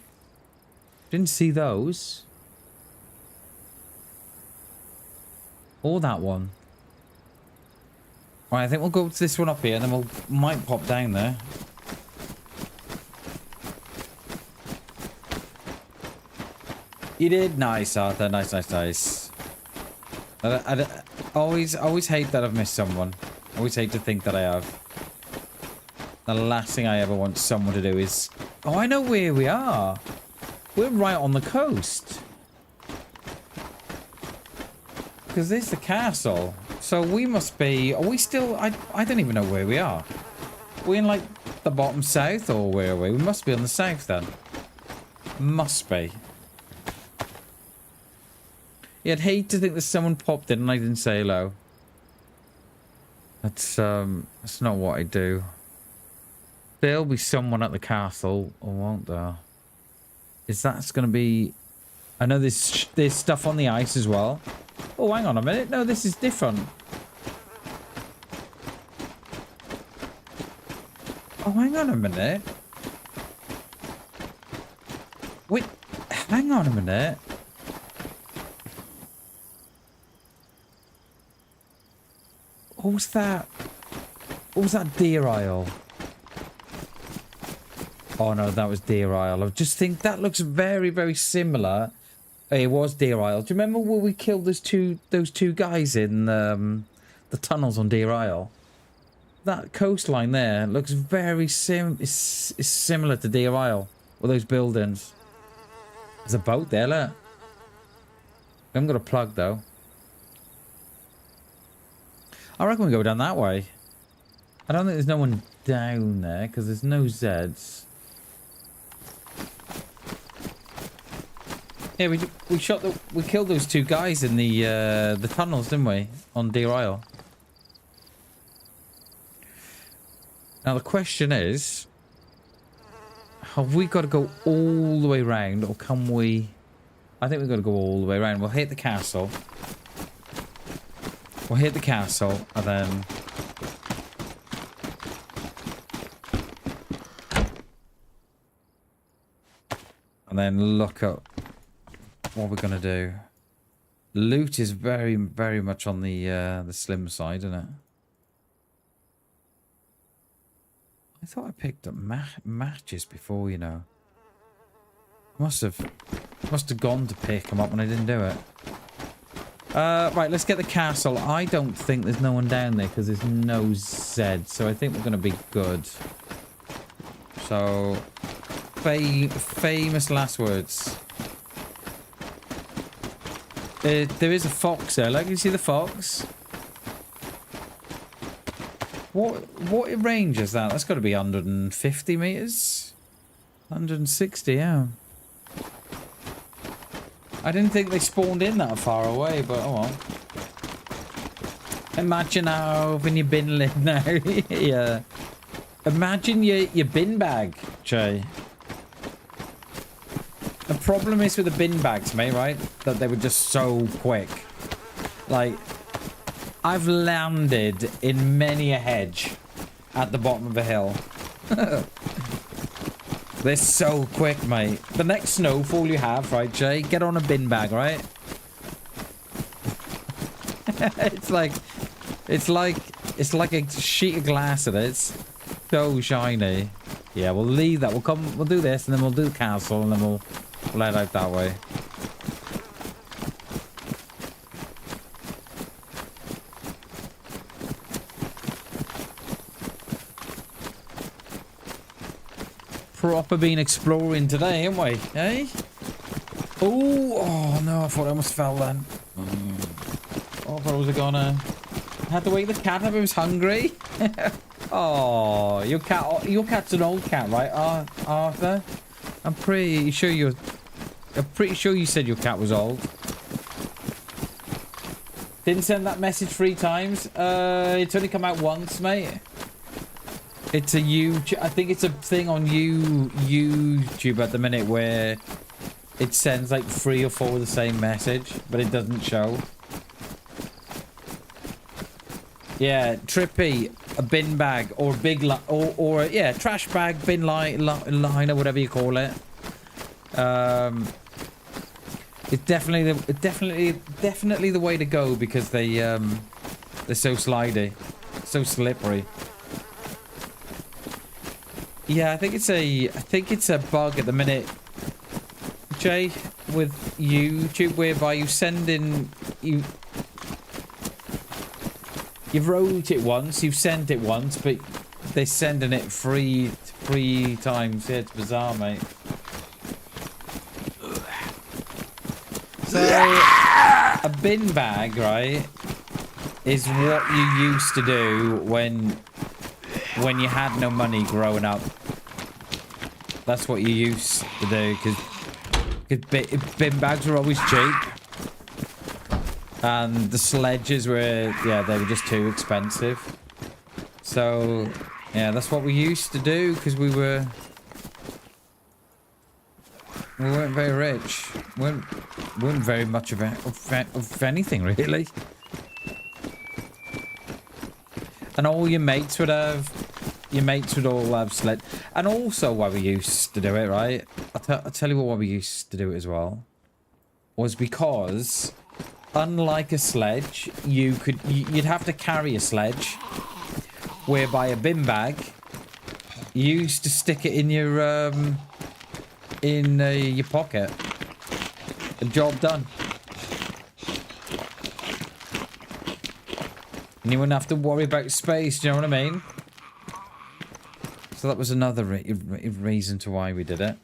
Didn't see those. Or that one. Right, I think we'll go to this one up here and then might pop down there. You did? Nice, Arthur. Nice. I always hate that I've missed someone. I always hate to think that I have. The last thing I ever want someone to do is... Oh, I know where we are. We're right on the coast. Because there's the castle. So we must be... Are we still... I don't even know where we are. Are we in, like, the bottom south, or where are we? We must be on the south, then. Must be. Yeah, I'd hate to think that someone popped in and I didn't say hello. That's not what I do. There'll be someone at the castle, or won't there? Is that's going to be... I know there's stuff on the ice as well. Oh, hang on a minute. No, this is different. Oh, hang on a minute. Wait, hang on a minute. What was that? What was that Deer Isle? Oh no, that was Deer Isle. I just think that looks very, very similar. It was Deer Isle. Do you remember where we killed those two guys in the tunnels on Deer Isle? That coastline there looks very is similar to Deer Isle with those buildings. There's a boat there, look. I haven't got a plug though. I reckon we go down that way. I don't think there's no one down there because there's no Zeds. Yeah, we killed those two guys in the tunnels, didn't we? On Deer Isle. Now the question is, have we got to go all the way around, or can we? I think we've got to go all the way around. We'll hit the castle. We'll hit the castle, and then... And then look at what we're going to do. Loot is very, very much on the slim side, isn't it? I thought I picked up matches before, you know. Must have gone to pick them up when I didn't do it. Right, let's get the castle. I don't think there's no one down there because there's no Z, so I think we're going to be good. So, famous last words. There is a fox there. Like, you see the fox? What range is that? That's got to be 150 meters? 160, yeah. I didn't think they spawned in that far away, but oh well. Imagine how when your bin lid now. Yeah. Imagine your bin bag, Jay. The problem is with the bin bags, mate, right? That they were just so quick. Like, I've landed in many a hedge at the bottom of a hill. They're so quick, mate. The next snowfall you have, right, Jay? Get on a bin bag, right? it's like a sheet of glass, and it's so shiny. Yeah, we'll leave that. We'll do this, and then we'll do the castle, and then we'll head out that way. Proper been exploring today, haven't we? Eh? Oh no, I thought I almost fell then. Oh, I thought I was gonna... I had to wake the cat up, he was hungry. Oh, your cat's an old cat, right, Arthur? I'm pretty sure you said your cat was old. Didn't send that message 3 times. It's only come out once, mate. It's a I think it's a thing on YouTube at the minute where it sends like 3 or 4 of the same message, but it doesn't show. Yeah, Trippy, a bin bag or a big or yeah, trash bag, bin liner, whatever you call it. It's definitely the way to go because they're so slidey, so slippery. Yeah, I think it's a bug at the minute, Jay, with YouTube, whereby you send in you wrote it once, you've sent it once, but they're sending it three times. Yeah, it's bizarre, mate. So a bin bag, right, is what you used to do when you had no money growing up. That's what you used to do, because bin bags were always cheap. And the sledges were, yeah, they were just too expensive. So, yeah, that's what we used to do because we weren't very rich. weren't very much of anything really. And all your mates would have. Your mates would all have sled. And also why we used to do it, right? I'll tell you why we used to do it as well. Was because, unlike a sledge, you'd have to carry a sledge. Whereby a bin bag, you used to stick it in your pocket. The job done. And you wouldn't have to worry about space, do you know what I mean? So that was another reason to why we did it.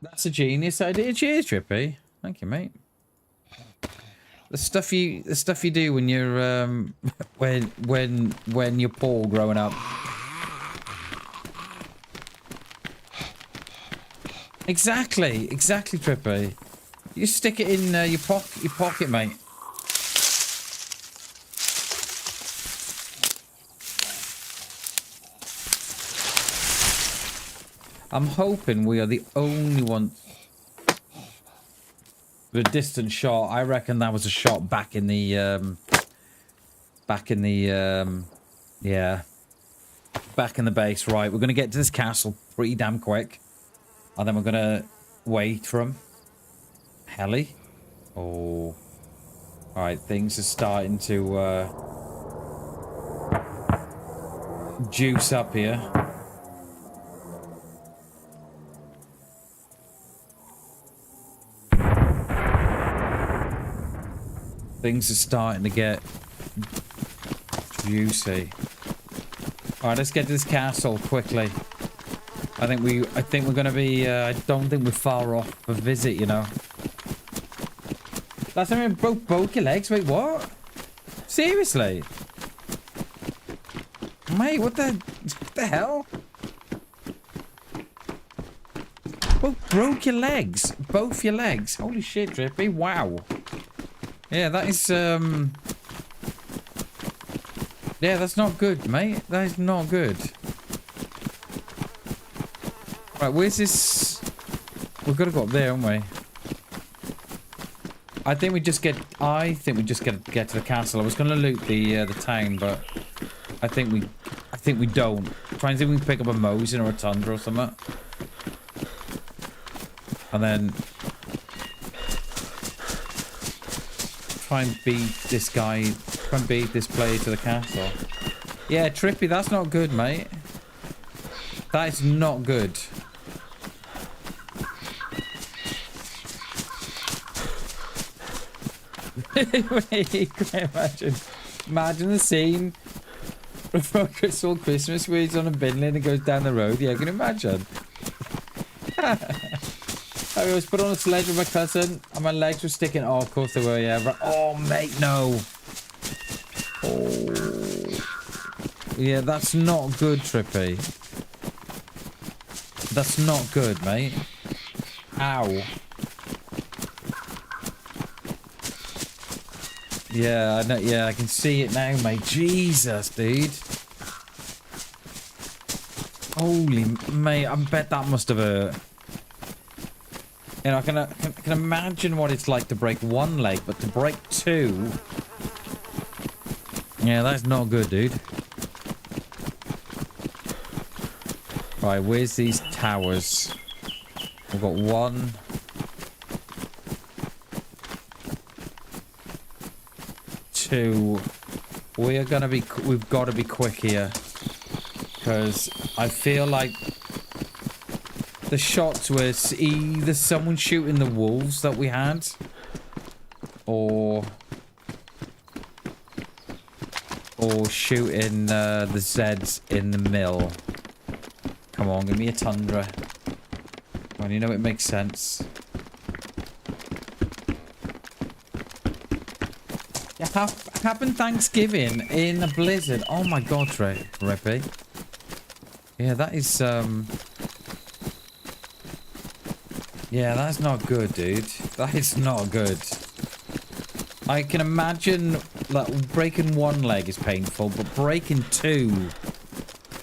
That's a genius idea. Cheers, Trippy. Thank you, mate. The stuff you do when you're when you're poor growing up. Exactly, Trippy. You stick it in your pocket, mate. I'm hoping we are the only ones. The distant shot, I reckon that was a shot back in the, yeah. Back in the base, right. We're going to get to this castle pretty damn quick. And then we're going to wait for him. Heli? Oh. Alright, things are starting to, juice up here. Things are starting to get juicy. Alright, let's get to this castle quickly. I think we're gonna be I don't think we're far off a visit, you know. Last time we broke your legs, wait, what? Seriously? Mate, what the hell? Broke your legs. Both your legs. Holy shit, Drippy. Wow. Yeah, that is, yeah, that's not good, mate. That is not good. Right, where's this? We've got to go up there, haven't we? I think we just get to the castle. I was going to loot the town, but I think we don't. Try and see if we can pick up a Mosin or a Tundra or something. And then try and beat this guy. Try and beat this player to the castle. Yeah, Trippy, that's not good, mate. That is not good. Wait, imagine the scene from Crystal Christmas where he's on a bin lane and goes down the road. Yeah, can you imagine? I was put on a sledge with my cousin and my legs were sticking. Oh, of course they were, yeah. Right. Oh, mate, no. Oh. Yeah, that's not good, Trippy. That's not good, mate. Ow. Yeah, I know. Yeah, I can see it now, mate. Jesus, dude. Holy, mate, I bet that must have hurt. You know, I can imagine what it's like to break one leg, but to break two... Yeah, that's not good, dude. Right, where's these towers? We've got one... two. We've got to be quick here. Because I feel like... the shots was either someone shooting the wolves that we had, or shooting the Zeds in the mill. Come on, give me a Tundra. Well, you know it makes sense. Yeah, happened Thanksgiving in a blizzard. Oh my god, Rippy. Yeah, that is Yeah, that's not good, dude. That is not good. I can imagine that breaking one leg is painful, but breaking two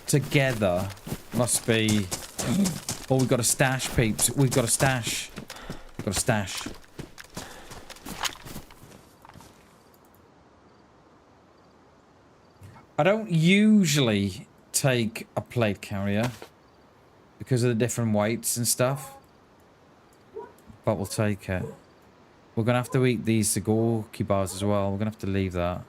together must be... Oh, we've got a stash, peeps. We've got a stash. We've got a stash. I don't usually take a plate carrier because of the different weights and stuff. But we'll take it. We're going to have to eat these Zagorki bars as well. We're going to have to leave that.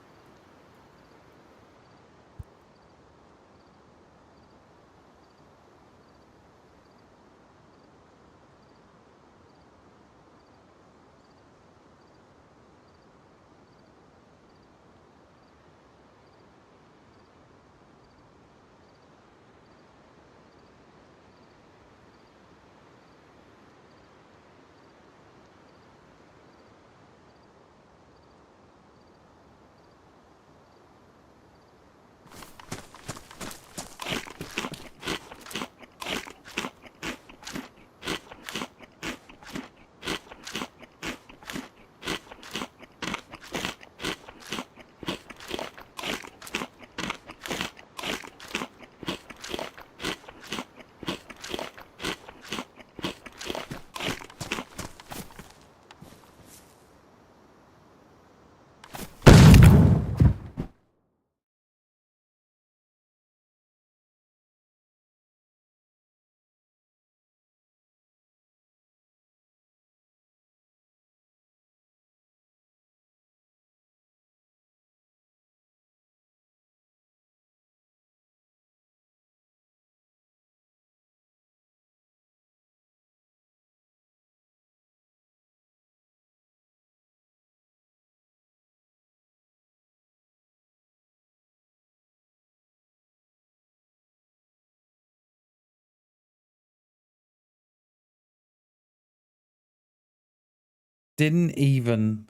Didn't even...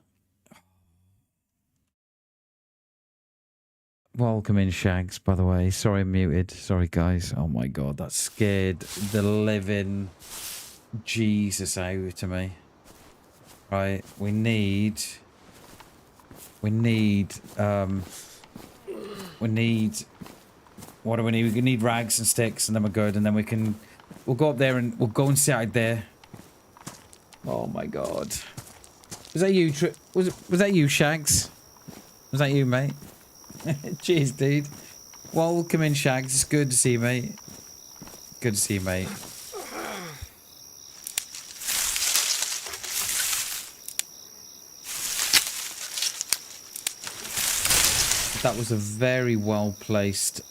Welcome in, Shags, by the way. Sorry, I'm muted. Sorry, guys. Oh my god, that scared the living Jesus out of me. Right, we need... What do we need? We need rags and sticks, and then we're good, and then we'll go up there and we'll go and sit out there. Oh my god. Was that you, was that you, Shags? Was that you, mate? Cheers, dude. Welcome in, Shags. It's good to see you, mate. Good to see you, mate. That was a very well placed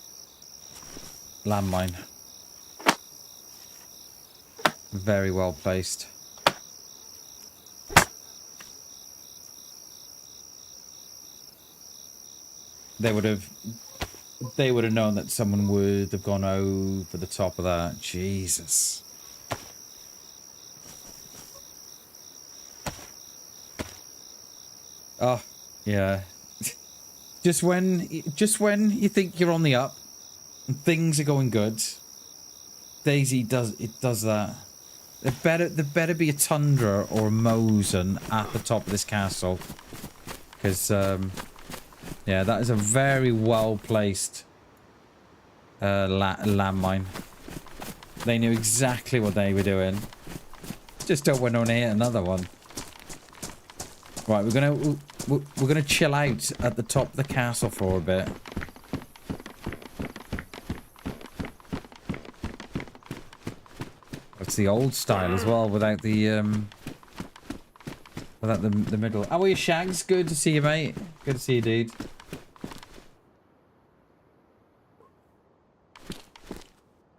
landmine. Very well placed. They would have known that someone would have gone over the top of that. Jesus. Oh, yeah. Just when you think you're on the up and things are going good, DayZ does that. There better be a Tundra or a Mosin at the top of this castle, because yeah, that is a very well placed landmine. They knew exactly what they were doing. Just don't want to hit another one. Right, we're gonna chill out at the top of the castle for a bit. It's the old style as well, without the middle. How are you, Shags? Good to see you, mate. Good to see you, dude.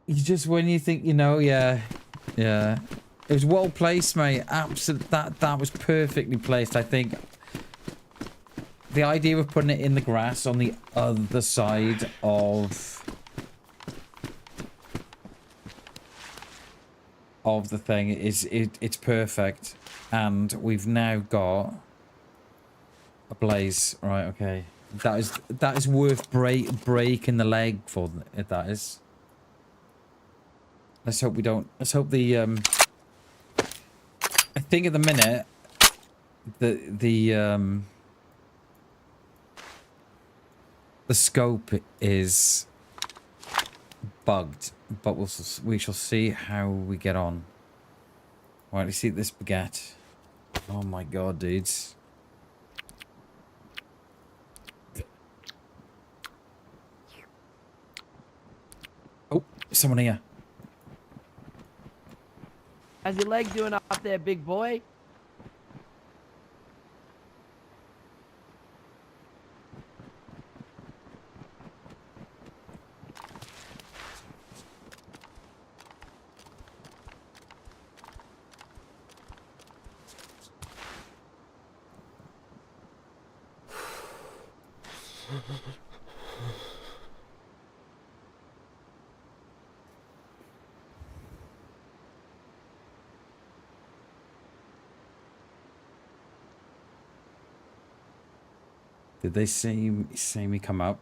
You just when you think you know, yeah. It was well placed, mate. Absolutely, that was perfectly placed. I think the idea of putting it in the grass on the other side of the thing it's perfect. And we've now got a blaze. Right, okay. That is worth breaking the leg for it. That is. Let's hope we don't. Let's hope the I think at the minute the scope is bugged, but we shall see how we get on. Right, let's see this baguette. Oh my god, dudes. Oh, someone here. How's your leg doing up there, big boy? Did they see me come up?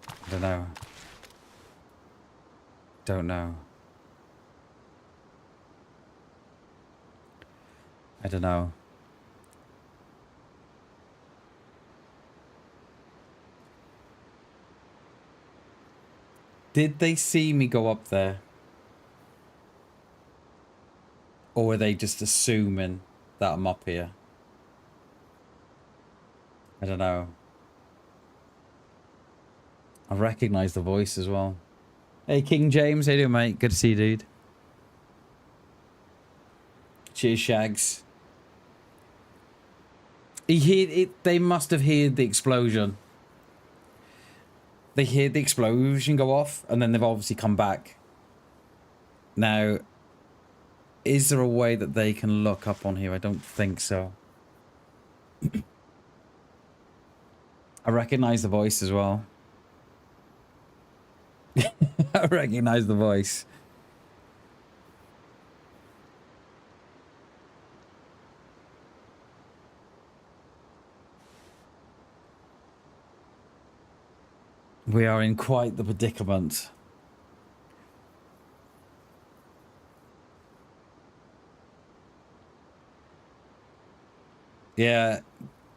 I don't know. Don't know. I don't know. Did they see me go up there? Or were they just assuming that I'm up here? I don't know. I recognize the voice as well. Hey, King James. How you doing, mate? Good to see you, dude. Cheers, Shags. They must have heard the explosion. They heard the explosion go off, and then they've obviously come back. Now, is there a way that they can look up on here? I don't think so. I recognize the voice as well. I recognize the voice. We are in quite the predicament. Yeah,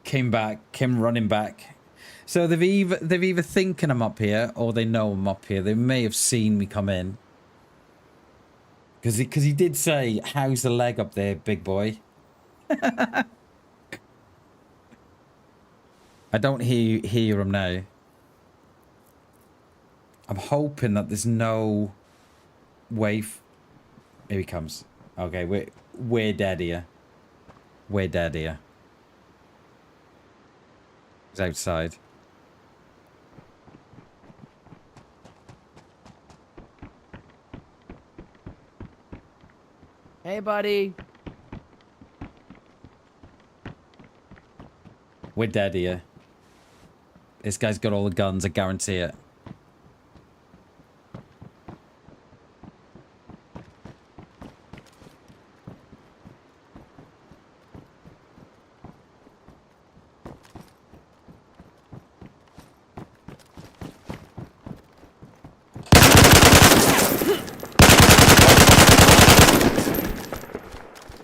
came running back. So they've either thinking I'm up here or they know I'm up here. They may have seen me come in. Because he did say, "How's the leg up there, big boy?" I don't hear him now. I'm hoping that there's no way. Here he comes. Okay, we're dead here. We're dead here. He's outside. Hey, buddy. We're dead here. This guy's got all the guns, I guarantee it.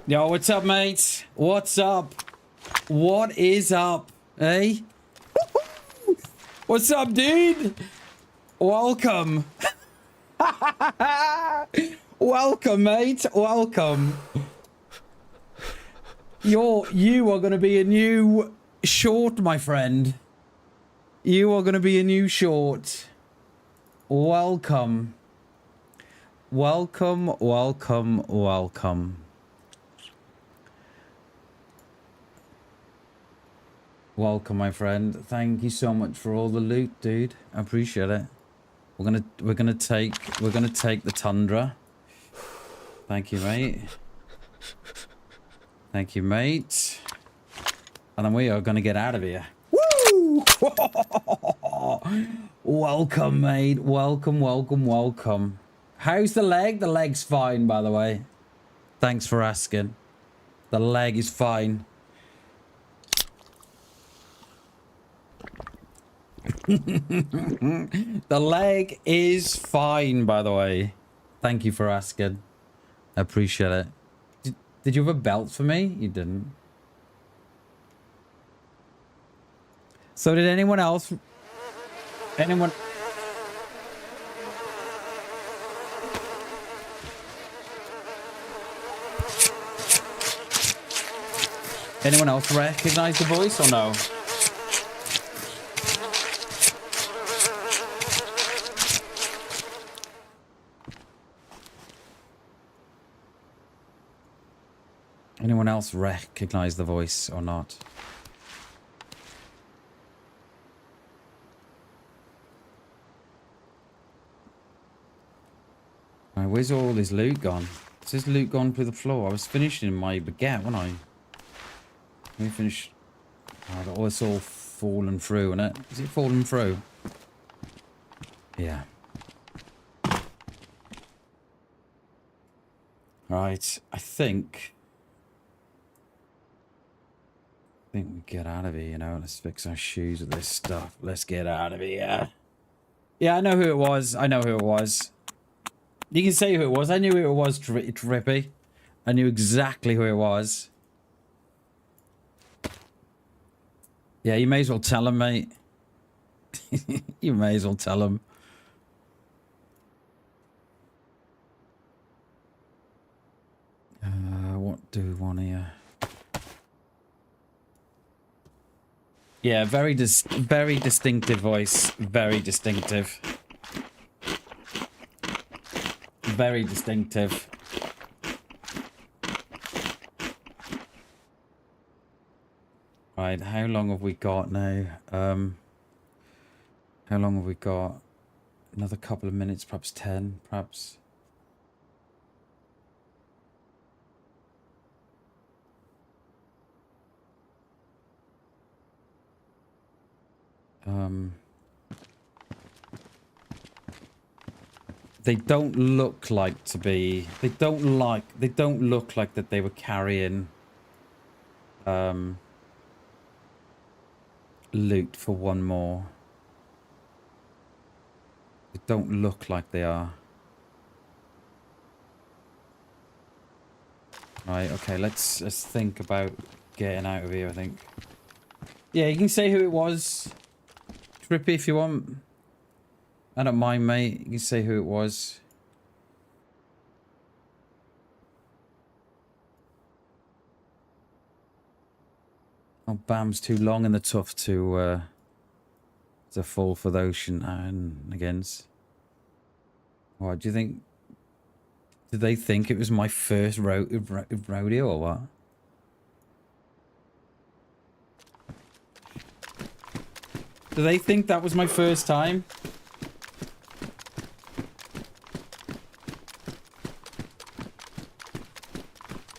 Yo, what's up, mates? What's up? What is up? Hey? What's up, dude? Welcome. Welcome, mate. Welcome. You are gonna be a new short, my friend. You are gonna be a new short. Welcome. Welcome, welcome, welcome. Welcome, my friend. Thank you so much for all the loot, dude. I appreciate it. We're gonna take the Tundra. Thank you, mate. Thank you, mate. And then we are gonna get out of here. Woo! Welcome, mate. Welcome, welcome, welcome. How's the leg? The leg's fine, by the way. Thanks for asking. The leg is fine. The leg is fine, by the way. Thank you for asking. I appreciate it. Did you have a belt for me? You didn't. So did anyone else? Anyone? Anyone else recognize the voice or no? Anyone else recognize the voice or not? Right, where's all this loot gone? Is this loot gone through the floor? I was finishing my baguette, wasn't I? Let me finish. Oh, it's all fallen through, isn't it? Is it fallen through? Yeah. Right, I think we get out of here, you know. Let's fix our shoes with this stuff. Let's get out of here. Yeah, I know who it was. I know who it was. You can say who it was. I knew who it was, Trippy. I knew exactly who it was. Yeah, you may as well tell him, mate. You may as well tell him. What do we want here? Yeah, very distinctive voice. Very distinctive. Very distinctive. Right, how long have we got now? How long have we got? Another couple of minutes, perhaps 10, perhaps. They don't look like to be. They don't look like that they were carrying loot for one more. They don't look like they are. Right, okay, let's think about getting out of here, I think. Yeah, you can say who it was. Trippy if you want. I don't mind, mate. You can say who it was. Oh, Bam's too long and the tough to fall for those shenanigans. What do you think? Did they think it was my first rodeo or what? Do they think that was my first time?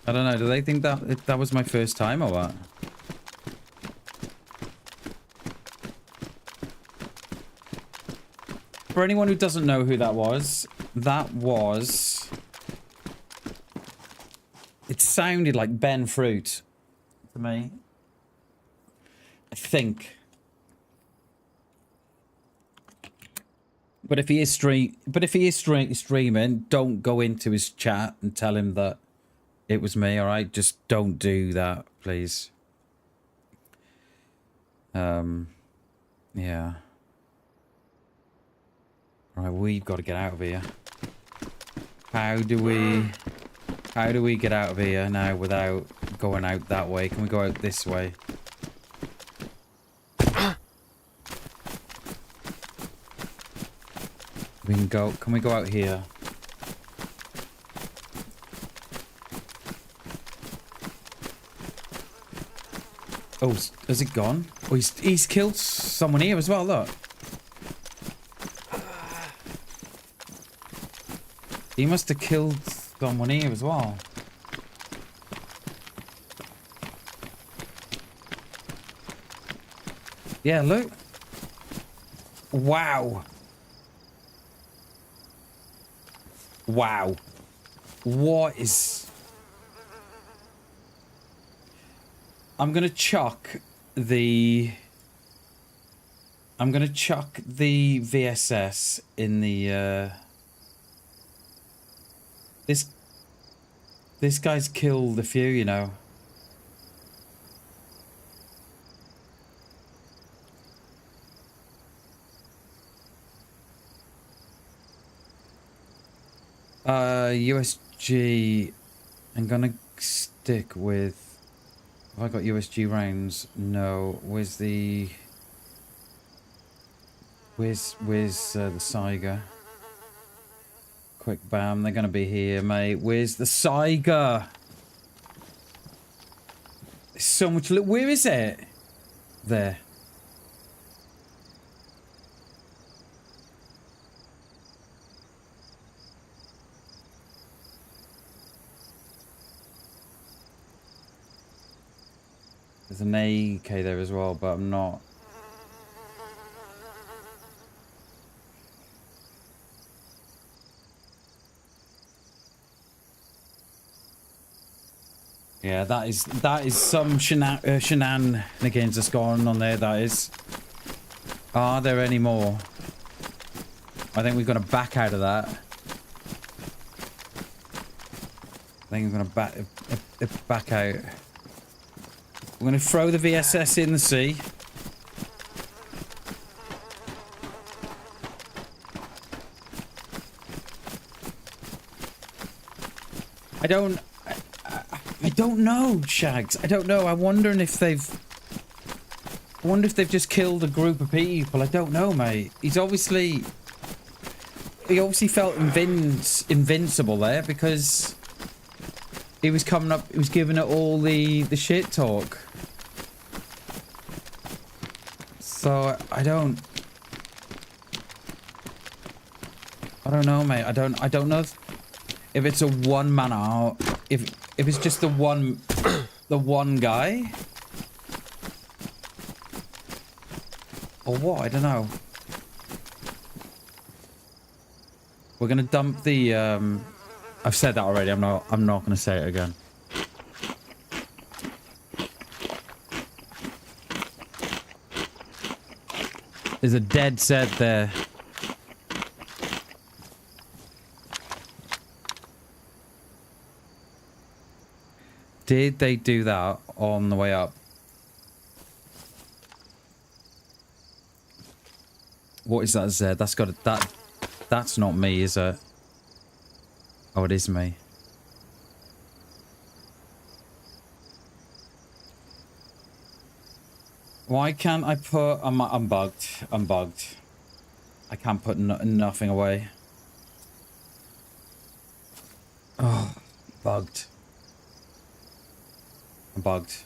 I don't know. Do they think that was my first time or what? For anyone who doesn't know who that was, it sounded like Ben Fruit to me. I think. But if he is streaming, don't go into his chat and tell him that it was me, all right? Just don't do that, please. Yeah. All right, we've got to get out of here. How do we get out of here now without going out that way? Can we go out this way? Can we go out here? Oh, has it gone? Oh, he's killed someone here as well, look. He must have killed someone here as well. Yeah, look. Wow. Wow. What is... I'm gonna chuck the VSS in the this This guy's killed a few, you know. USG. I'm gonna stick with. Have I got USG rounds? No. Where's the Saiga? Quick bam, they're gonna be here, mate. Where's the Saiga? There's so much. Where is it? There. There's an AK there as well, but I'm not. Yeah, that is some shenanigans that's going on there. That is. Are there any more? I think we've got to back out of that. I think we're gonna back out. We're gonna throw the VSS in the sea. I don't know, Shags. I don't know. I'm wondering if they've just killed a group of people. I don't know, mate. He obviously felt invincible there because he was coming up. He was giving it all the shit talk. So I don't know, mate. I don't know if it's a one man out. If it's just the one guy, or what? I don't know. We're gonna dump the. I've said that already. I'm not gonna say it again. There's a dead set there. Did they do that on the way up? What is that, Z? That's got that. That's not me, is it? Oh, it is me. Why can't I put? I'm bugged. I'm bugged. I can't put nothing away. Oh, bugged. I'm bugged.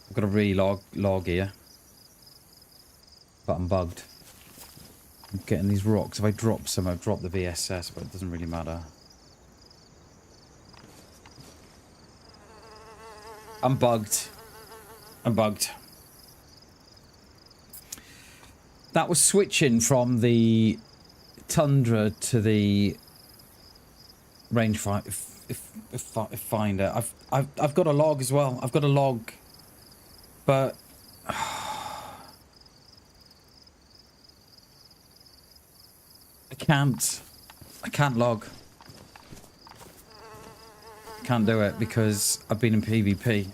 I've got to log here. But I'm bugged. I'm getting these rocks. If I drop some, I've dropped the VSS, but it doesn't really matter. I'm bugged. I'm bugged. That was switching from the Tundra to the rangefinder. Finder. I've got a log as well. I've got a log, but I can't log. Can't do it because I've been in PvP.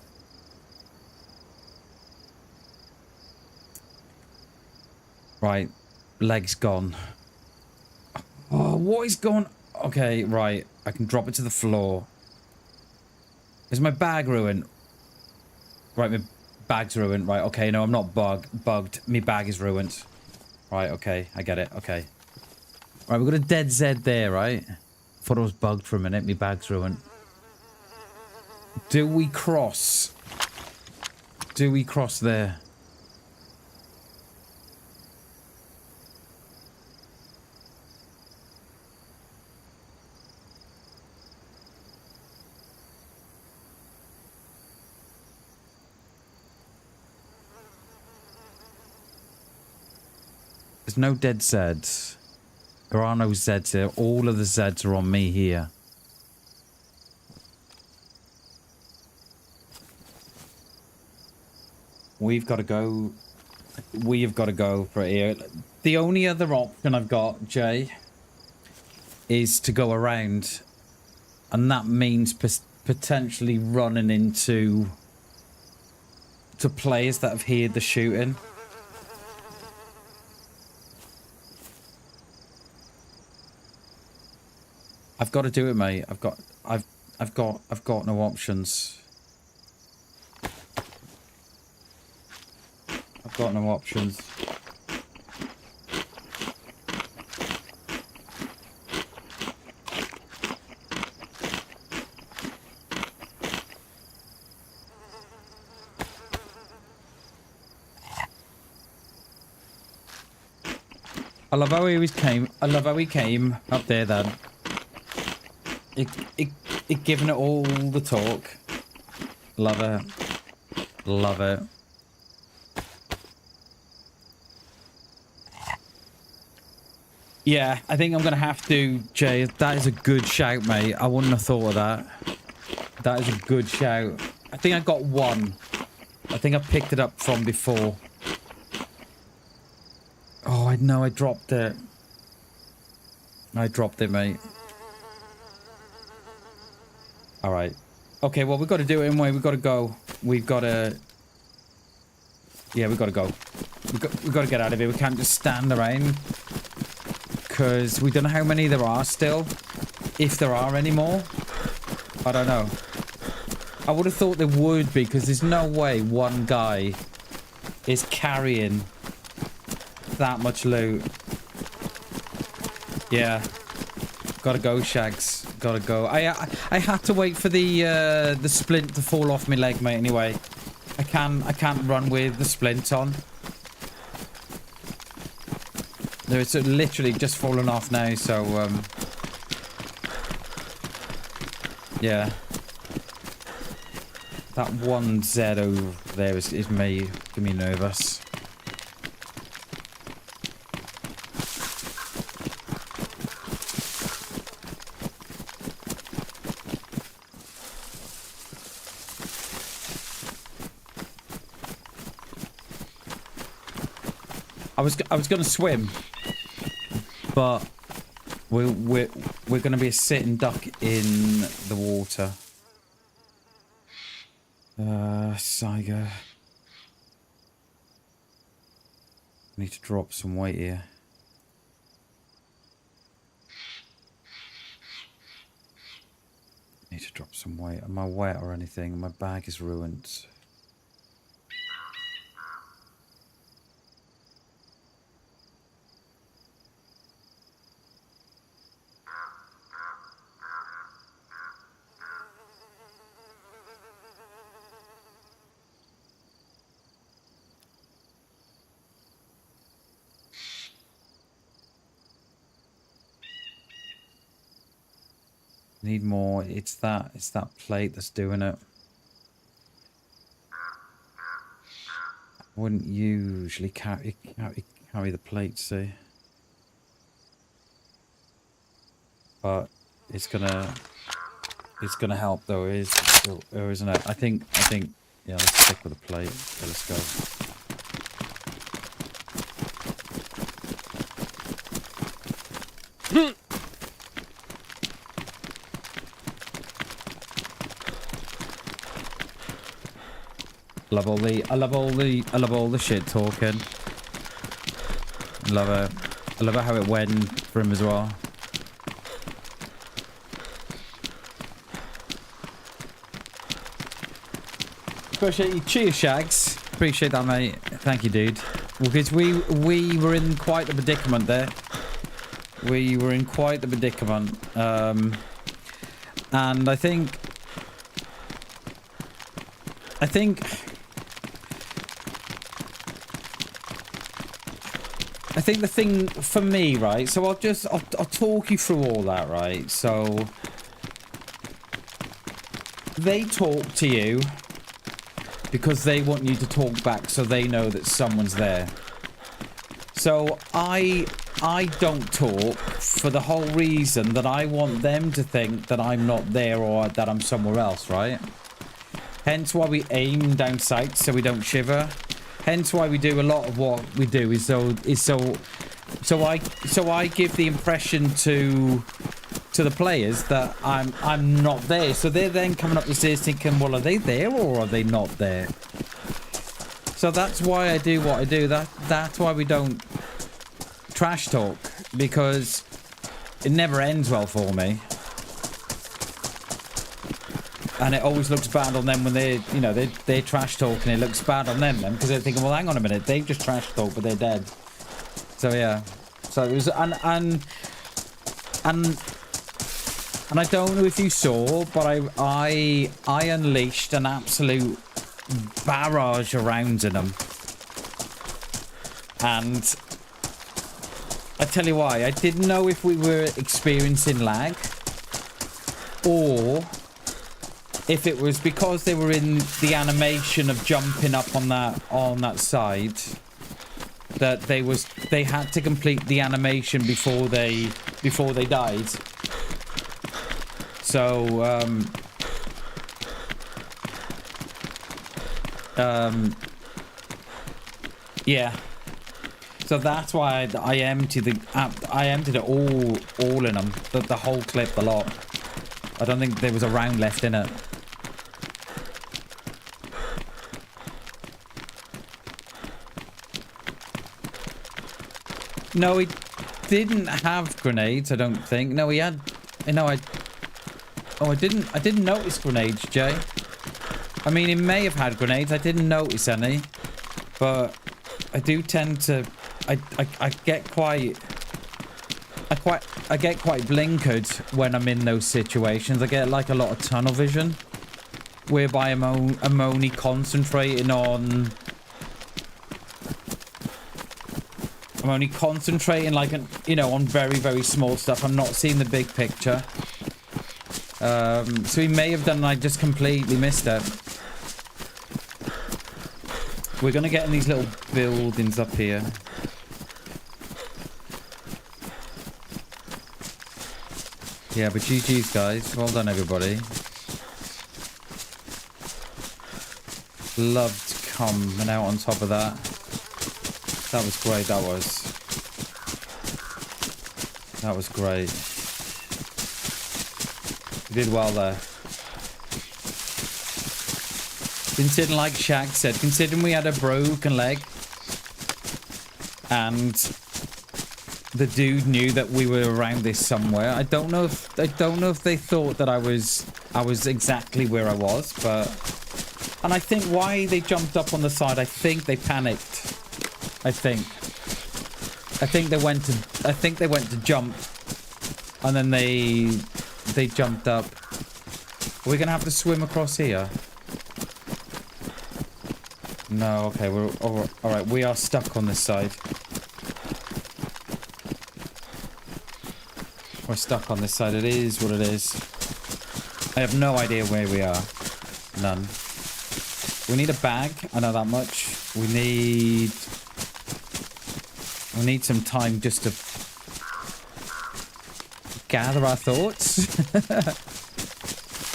Right, leg's gone. Oh, what is going? Okay, right. I can drop it to the floor. Is my bag ruined? Right, my bag's ruined. Right, okay, no, I'm not bugged. My bag is ruined. Right, okay, I get it. Okay. Right, we've got a dead Z there, right? Thought I was bugged for a minute. My bag's ruined. Do we cross? Do we cross there? There's no dead Zeds. There are no Zeds here. All of the Zeds are on me here. We've got to go. We have got to go for here. The only other option I've got, Jay, is to go around, and that means potentially running into players that have heard the shooting. I've got to do it, mate. I've got no options. I've got no options. I love how he always came. I love how he came up there then. It giving it all the talk. Love it. Love it. Yeah, I think I'm going to have to, Jay. That is a good shout, mate. I wouldn't have thought of that. That is a good shout. I think I got one. I think I picked it up from before. Oh, I know. I dropped it. I dropped it, mate. All right. Okay, well, we've got to do it anyway. We've got to go. We've got to... Yeah, we've got to go. We've got to get out of here. We can't just stand around. Because we don't know how many there are still. If there are any more. I don't know. I would have thought there would be, because there's no way one guy is carrying that much loot. Yeah. Gotta go, Shags. Gotta go. I had to wait for the splint to fall off my leg, mate, anyway. I can't run with the splint on. No, it's literally just fallen off now, so yeah. That one Z over there is making me nervous. I was gonna swim, but we're gonna be a sitting duck in the water. Saiga. Need to drop some weight here. Need to drop some weight. Am I wet or anything? My bag is ruined. Need more. It's that plate that's doing it. I wouldn't usually carry the plate, see, but it's gonna help though, isn't it? I think yeah. Let's stick with the plate. Okay, let's go. I love all the shit talking. Love it. I love how it went for him as well. Appreciate you. Cheers, Shags. Appreciate that, mate. Thank you, dude. Because we were in quite the predicament there. We were in quite the predicament. And I think the thing for me, right? So I'll talk you through all that, right? So they talk to you because they want you to talk back, so they know that someone's there. So I don't talk for the whole reason that I want them to think that I'm not there or that I'm somewhere else, right? Hence why we aim down sights so we don't shiver. Hence why we do a lot of what we do is so I give the impression to to the players that I'm not there. So they're then coming up the stairs thinking, well, are they there or are they not there? So that's why I do what I do. That's why we don't trash talk, because it never ends well for me. And it always looks bad on them when they're trash talking. It looks bad on them then, because they're thinking, well, hang on a minute, they've just trash talked, but they're dead. So yeah, so it was, and I don't know if you saw, but I unleashed an absolute barrage of rounds in them, and I tell you why. I didn't know if we were experiencing lag, or if it was because they were in the animation of jumping up on that side, that they had to complete the animation before they died. So yeah. So that's why I emptied it all in them, the whole clip, the lot. I don't think there was a round left in it. No, he didn't have grenades, I don't think. No, he had. I didn't notice grenades, Jay. I mean, he may have had grenades. I didn't notice any, but I do tend to. I get quite blinkered when I'm in those situations. I get like a lot of tunnel vision, whereby I'm only concentrating on. I'm only concentrating like on very, very small stuff. I'm not seeing the big picture. So he may have done, and I just completely missed it. We're gonna get in these little buildings up here. Yeah, but GG's, guys. Well done, everybody. Loved coming out on top of that. That was great, that was. That was great. You did well there. Considering, like Shaq said, considering we had a broken leg and the dude knew that we were around this somewhere. I don't know if they thought that I was exactly where I was, but, and I think why they jumped up on the side, I think they panicked. I think they went to jump, and then they jumped up. Are we gonna have to swim across here? No, okay, we're all right. We are stuck on this side. We're stuck on this side. It is what it is. I have no idea where we are. None. We need a bag. I know that much. We need some time just to gather our thoughts.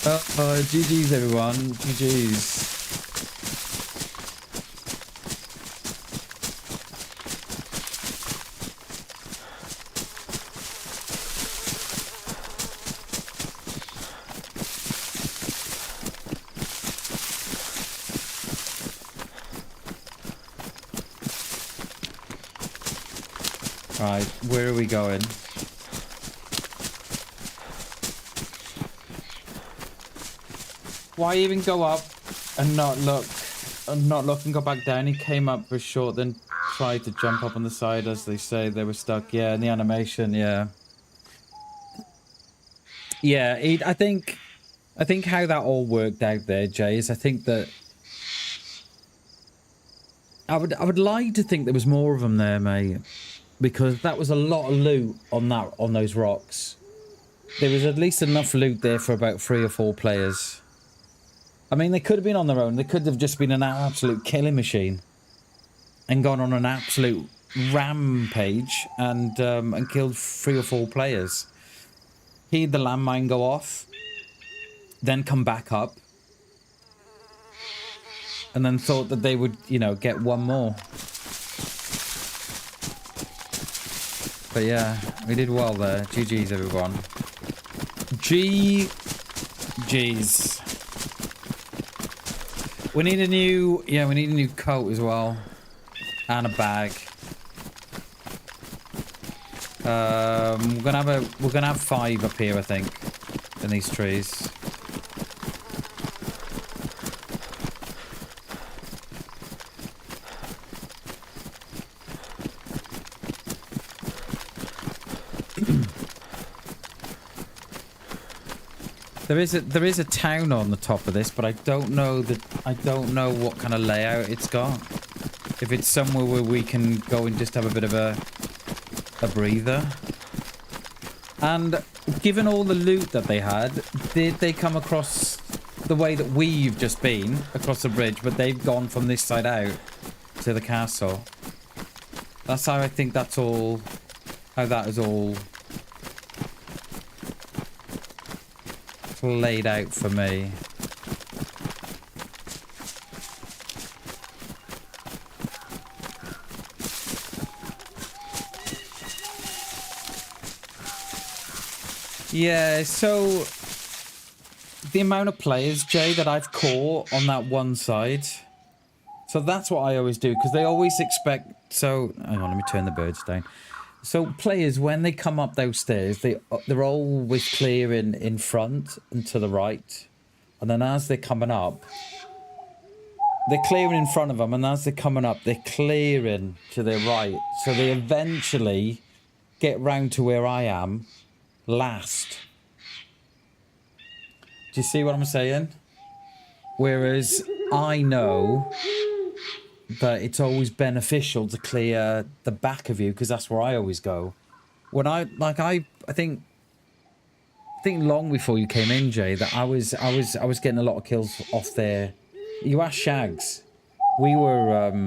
GG's, everyone. GG's. Right, where are we going? Why even go up and not look and go back down? He came up for short, then tried to jump up on the side, as they say. They were stuck. Yeah, in the animation. Yeah. Yeah, I think how that all worked out there, Jay, is I think that I would like to think there was more of them there, mate. Because that was a lot of loot on those rocks. There was at least enough loot there for about 3 or 4 players. I mean, they could have been on their own. They could have just been an absolute killing machine and gone on an absolute rampage and killed 3 or 4 players. He had the landmine go off, then come back up, and then thought that they would, get one more. But yeah, we did well there. GG's, everyone. GG's. We need a new, yeah, we need a new coat as well. And a bag. We're gonna have 5 up here, I think, in these trees. There is a town on the top of this, but I don't know what kind of layout it's got. If it's somewhere where we can go and just have a bit of a breather. And given all the loot that they had, did they come across the way that we've just been across the bridge, but they've gone from this side out to the castle? That's how I think that's all, how that is all laid out for me. Yeah, so the amount of players, Jay, that I've caught on that one side. So that's what I always do, because they always expect... So, hang on, let me turn the birds down. So players, when they come up those stairs, they're always clearing in front and to the right. And then as they're coming up, they're clearing in front of them. And as they're coming up, they're clearing to their right. So they eventually get round to where I am last. Do you see what I'm saying? Whereas I know that it's always beneficial to clear the back of you, because that's where I always go. When I think long before you came in, Jay, that I was getting a lot of kills off there. You asked Shags. We were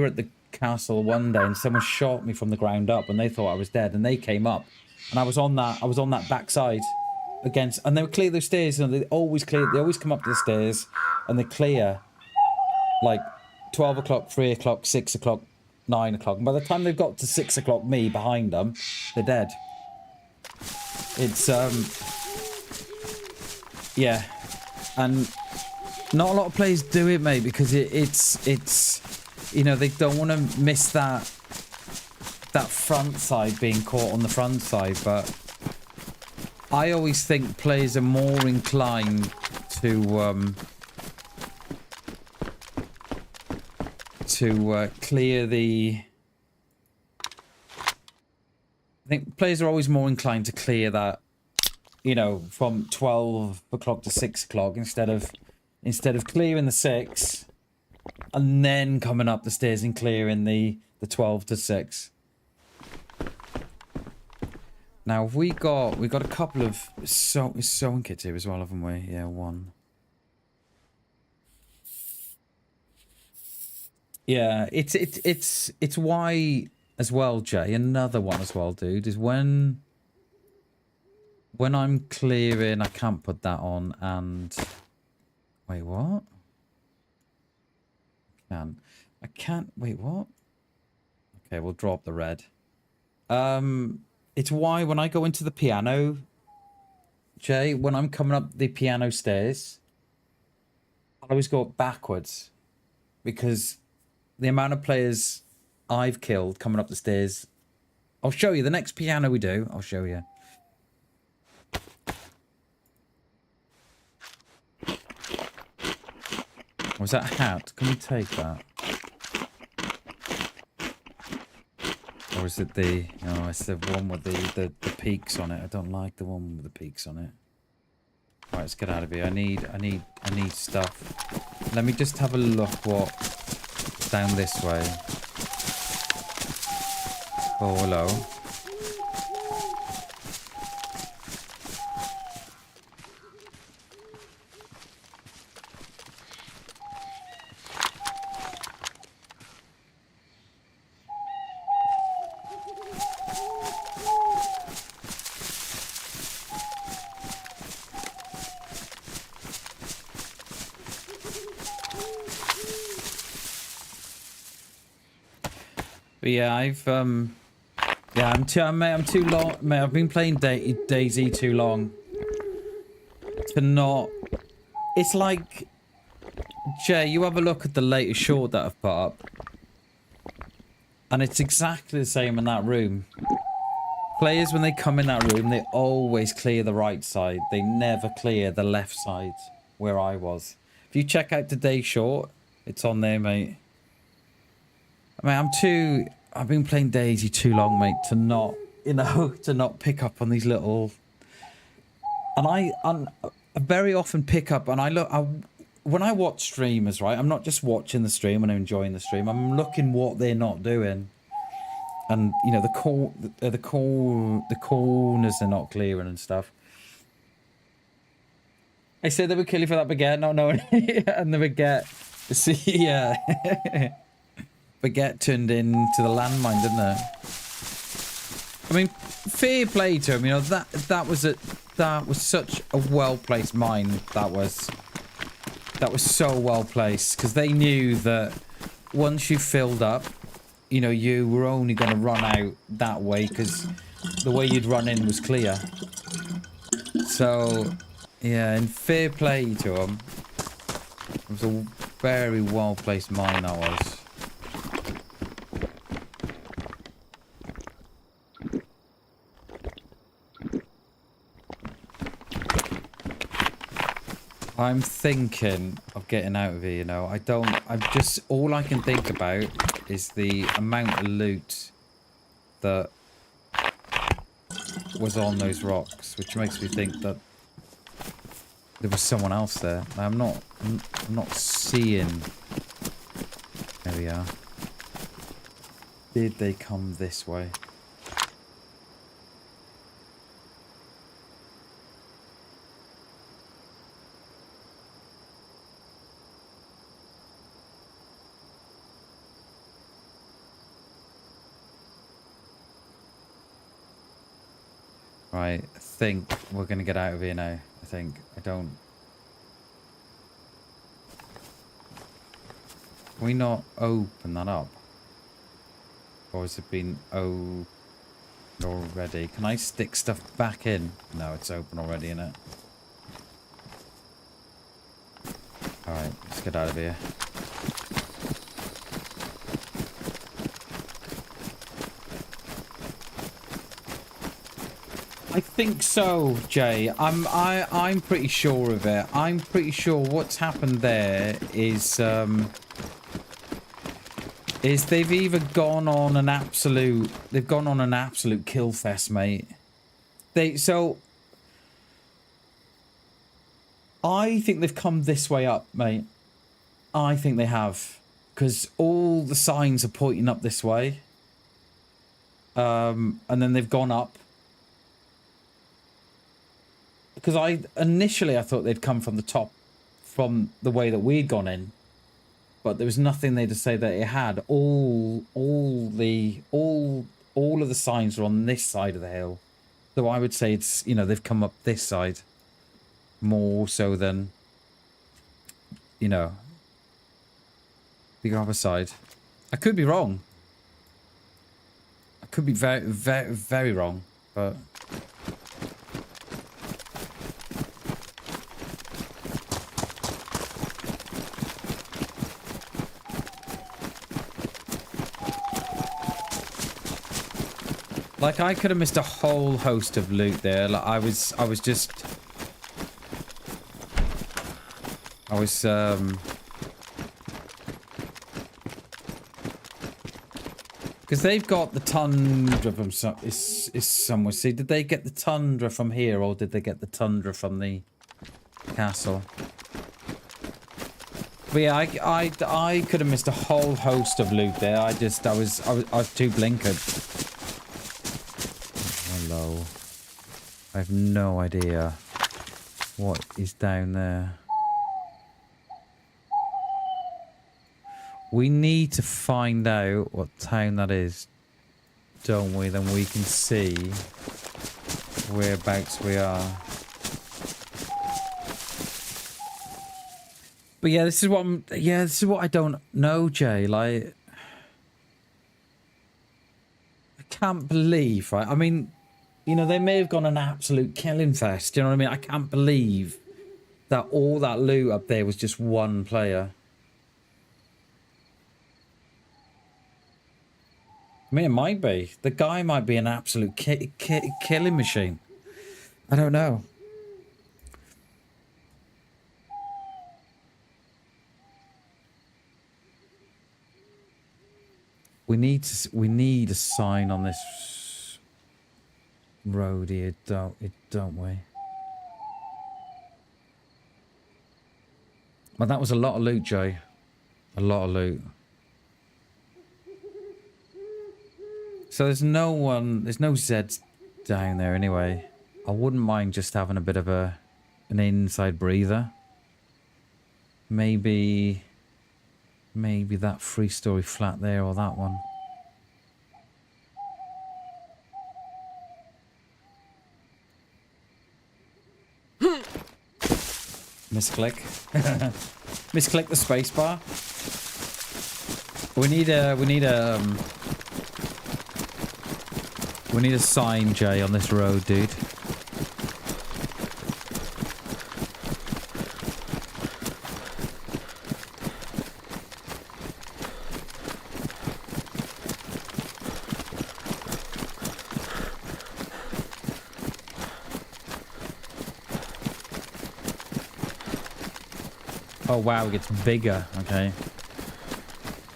at the castle one day and someone shot me from the ground up and they thought I was dead, and they came up and I was on that backside against, and they would clear those stairs, and they always come up to the stairs and they clear like 12 o'clock, 3 o'clock, 6 o'clock, 9 o'clock. And by the time they've got to 6 o'clock, me behind them, they're dead. It's, yeah. And not a lot of players do it, mate, because it's, you know, they don't want to miss that front side, being caught on the front side. But I always think players are more inclined to clear the... I think players are always more inclined to clear that, you know, from 12 o'clock to 6 o'clock instead of clearing the 6 and then coming up the stairs and clearing the 12 to 6. Now we got a couple of sewing kits here as well, haven't we? Yeah, one. Yeah, it's why as well, Jay. Another one as well, dude, is when I'm clearing, I can't put that on. And wait, what? I can't. Wait, what? Okay, we'll drop the red. It's why when I go into the piano, Jay, when I'm coming up the piano stairs, I always go up backwards, because the amount of players I've killed coming up the stairs. I'll show you the next piano we do. I'll show you. Was that a hat? Can we take that? Or is it the... No, it's the one with the peaks on it. I don't like the one with the peaks on it. Right, let's get out of here. I need stuff. Let me just have a look what's down this way. Oh, hello. But yeah, I've Yeah, I'm too long, mate. I've been playing DayZ too long to not. It's like, Jay, you have a look at the latest short that I've put up, and it's exactly the same in that room. Players, when they come in that room, they always clear the right side. They never clear the left side, where I was. If you check out today's short, it's on there, mate. I mean, I've been playing DayZ too long, mate, to not, you know, to not pick up on these little. And I very often pick up, and when I watch streamers, right, I'm not just watching the stream and enjoying the stream. I'm looking what they're not doing, and you know, the corners they're not clearing and stuff. I said they would kill you for that baguette, not knowing, and the baguette, see, yeah, baguette turned into the landmine, didn't it? I mean, fair play to him, you know, that was such a well-placed mine. That was so well-placed, because they knew that once you filled up, you know, you were only going to run out that way, because the way you'd run in was clear. So, yeah, and fair play to him. It was a very well-placed mine, that was. I'm thinking of getting out of here, you know. All I can think about is the amount of loot that was on those rocks, which makes me think that there was someone else there. I'm not seeing. There we are. Did they come this way? Right, I think we're gonna get out of here now. I think. I don't. Can we not open that up? Or has it been opened already? Can I stick stuff back in? No, it's open already, isn't it? Alright, let's get out of here. I think so, Jay. I'm pretty sure of it. I'm pretty sure what's happened there is they've either gone on an absolute kill fest, mate. So I think they've come this way up, mate. I think they have, because all the signs are pointing up this way. And then they've gone up. Because initially I thought they'd come from the top, from the way that we'd gone in, but there was nothing there to say that it had. All of the signs are on this side of the hill, so I would say it's, you know, they've come up this side more so than, you know, the other side. I could be wrong. I could be very, very, very wrong, but. Like, I could have missed a whole host of loot there. Like, I was because they've got the tundra from is somewhere. See, did they get the tundra from here, or did they get the tundra from the castle? But yeah, I could have missed a whole host of loot there. I was too blinkered. Hello. I have no idea what is down there. We need to find out what town that is, don't we? Then we can see whereabouts we are. But yeah, this is what I don't know, Jay. Like, can't believe, right? I mean, you know, they may have gone an absolute killing fest. You know what I mean? I can't believe that all that loot up there was just one player. I mean, it might be. The guy might be an absolute killing machine. I don't know. We need a sign on this road here, don't we? Well, that was a lot of loot, Jay. A lot of loot. So there's no Zeds down there anyway. I wouldn't mind just having a bit of an inside breather. Maybe that 3-story flat there or that one. Misclick. Misclick the spacebar. We need a sign, Jay, on this road, dude. Oh wow, it gets bigger. Okay.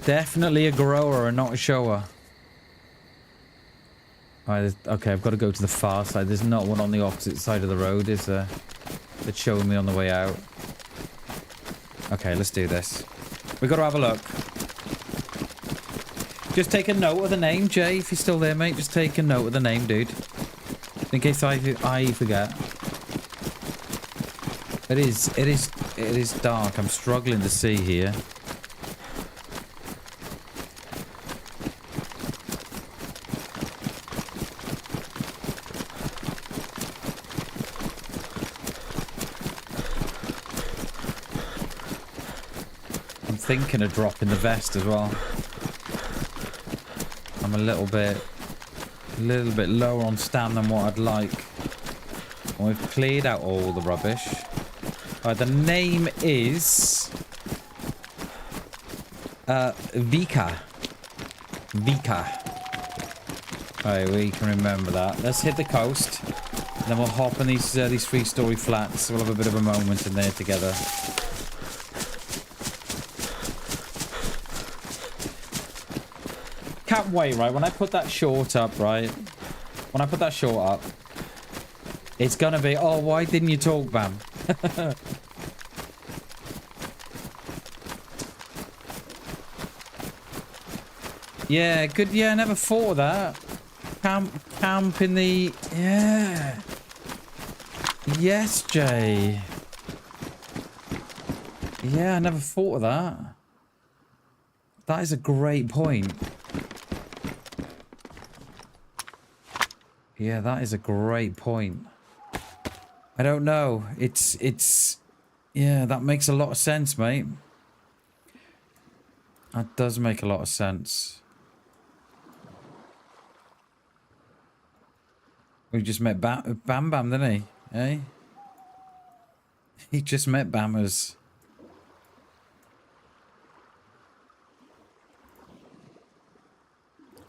Definitely a grower and not a shower. Alright, okay, I've got to go to the far side. There's not one on the opposite side of the road, is there? It's showing me on the way out. Okay, let's do this. We've got to have a look. Just take a note of the name, Jay, if you're still there, mate. Just take a note of the name, dude. In case I forget. It is dark. I'm struggling to see here. I'm thinking of dropping the vest as well. I'm a little bit lower on stam than what I'd like. And we've cleared out all the rubbish. The name is Vika. Alright, we can remember that. Let's hit the coast. And then we'll hop in these 3-story flats. We'll have a bit of a moment in there together. Can't wait, right? When I put that short up, right? When I put that short up, it's gonna be, oh, why didn't you talk, Bam? Yeah, good. Yeah, I never thought of that. Camp in the... Yeah. Yes, Jay. Yeah, I never thought of that. That is a great point. Yeah, that is a great point. I don't know. It's... Yeah, that makes a lot of sense, mate. That does make a lot of sense. We just met BamBam, didn't he? Eh? He just met Bammers.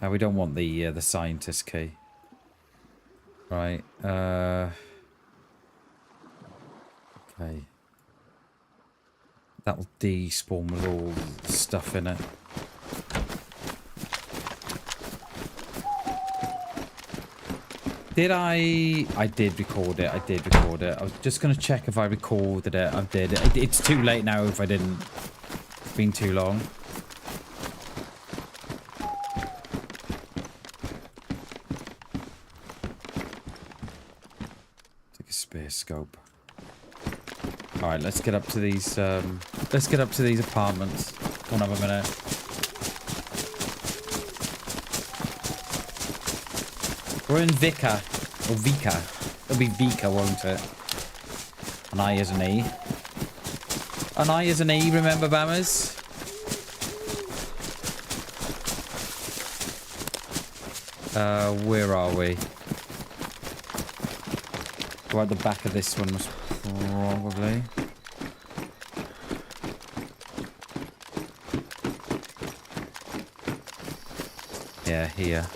Now we don't want the scientist key. Right. Okay. That'll despawn with all the stuff in it. Did I did record it. I did record it. I was just going to check if I recorded it. I did. It's too late now if I didn't. It's been too long. Take a spear scope. All right, let's get up to these. Let's get up to these apartments. Hold on a minute. We're in Vika. Or Vika. It'll be Vika, won't it? An I is an E. An I is an E, remember, Bammers? Where are we? Right at the back of this one was probably. Yeah, here.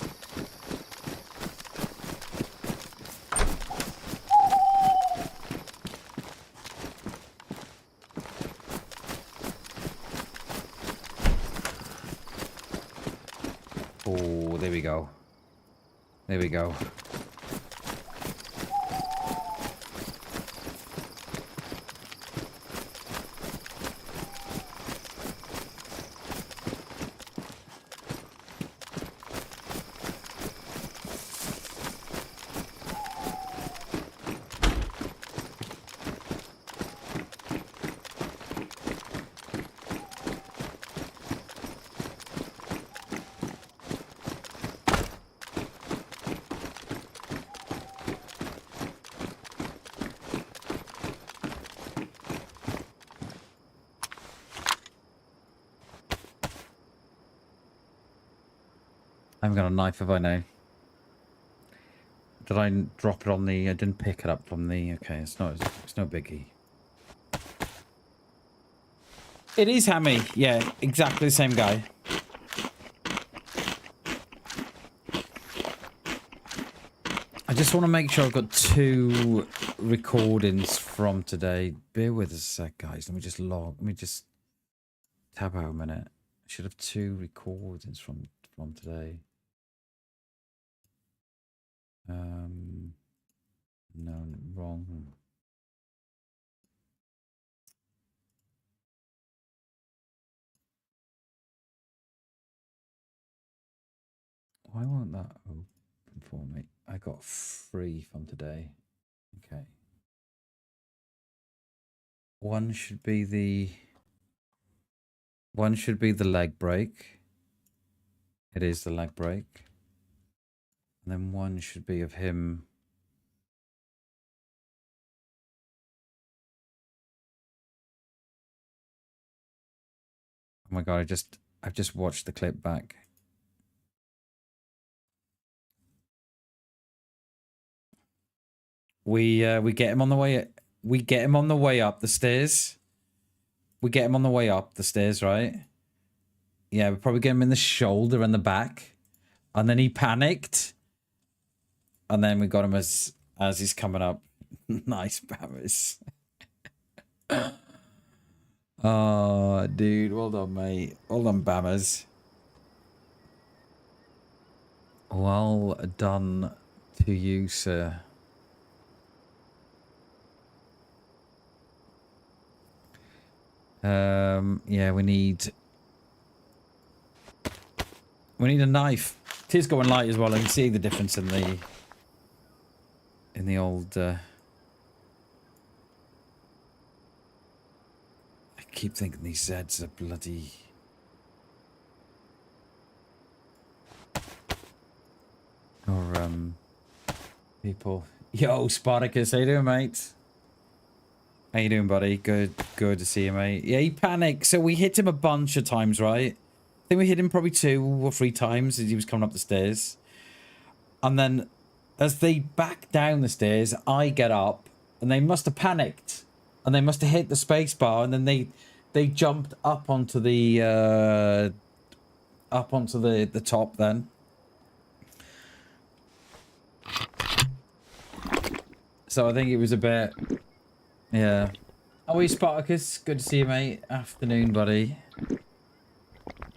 Oh, there we go. There we go. I haven't got a knife, have I now? Did I drop it on the... I didn't pick it up from the... Okay, it's no biggie. It is Hammy. Yeah, exactly the same guy. I just want to make sure I've got 2 recordings from today. Bear with us a sec, guys. Let me just tab out a minute. I should have 2 recordings from today. No, wrong. Why won't that open for me? I got 3 from today. Okay. One should be the leg break. It is the leg break. And then one should be of him. Oh my god, I've just watched the clip back. We get him on the way up the stairs. We get him on the way up the stairs, right? Yeah, we probably get him in the shoulder and the back. And then he panicked. And then we got him as he's coming up. Nice, Bammers. Oh, dude. Well done, mate. Well done, Bammers. Well done to you, sir. Yeah, we need a knife. It is going light as well. I can see the difference in the old I keep thinking these Zeds are bloody or people. Yo, Spartacus, how you doing, mate? How you doing, buddy? Good to see you, mate. Yeah, he panicked. So we hit him a bunch of times, right? I think we hit him probably 2 or 3 times as he was coming up the stairs. And then as they back down the stairs, I get up and they must have panicked. And they must have hit the space bar and then they jumped up onto the top then. So I think it was a bit... Yeah. How are you, Spartacus? Good to see you, mate. Afternoon, buddy.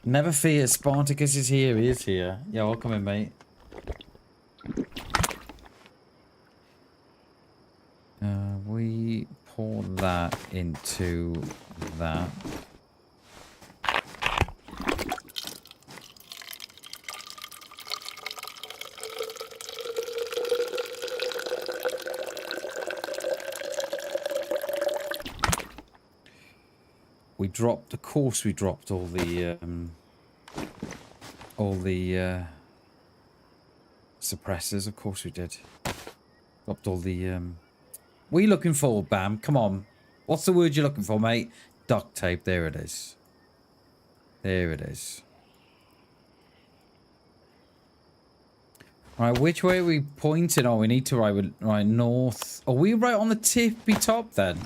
Never fear, Spartacus is here. He is here. Yeah, welcome in, mate. We pour that into that. We dropped, of course we dropped all the suppressors, of course we did. Dropped all the, what are you looking for, Bam? Come on. What's the word you're looking for, mate? Duct tape, there it is. There it is. Right, which way are we pointing? Oh, we need to right north. Are we right on the tippy top then?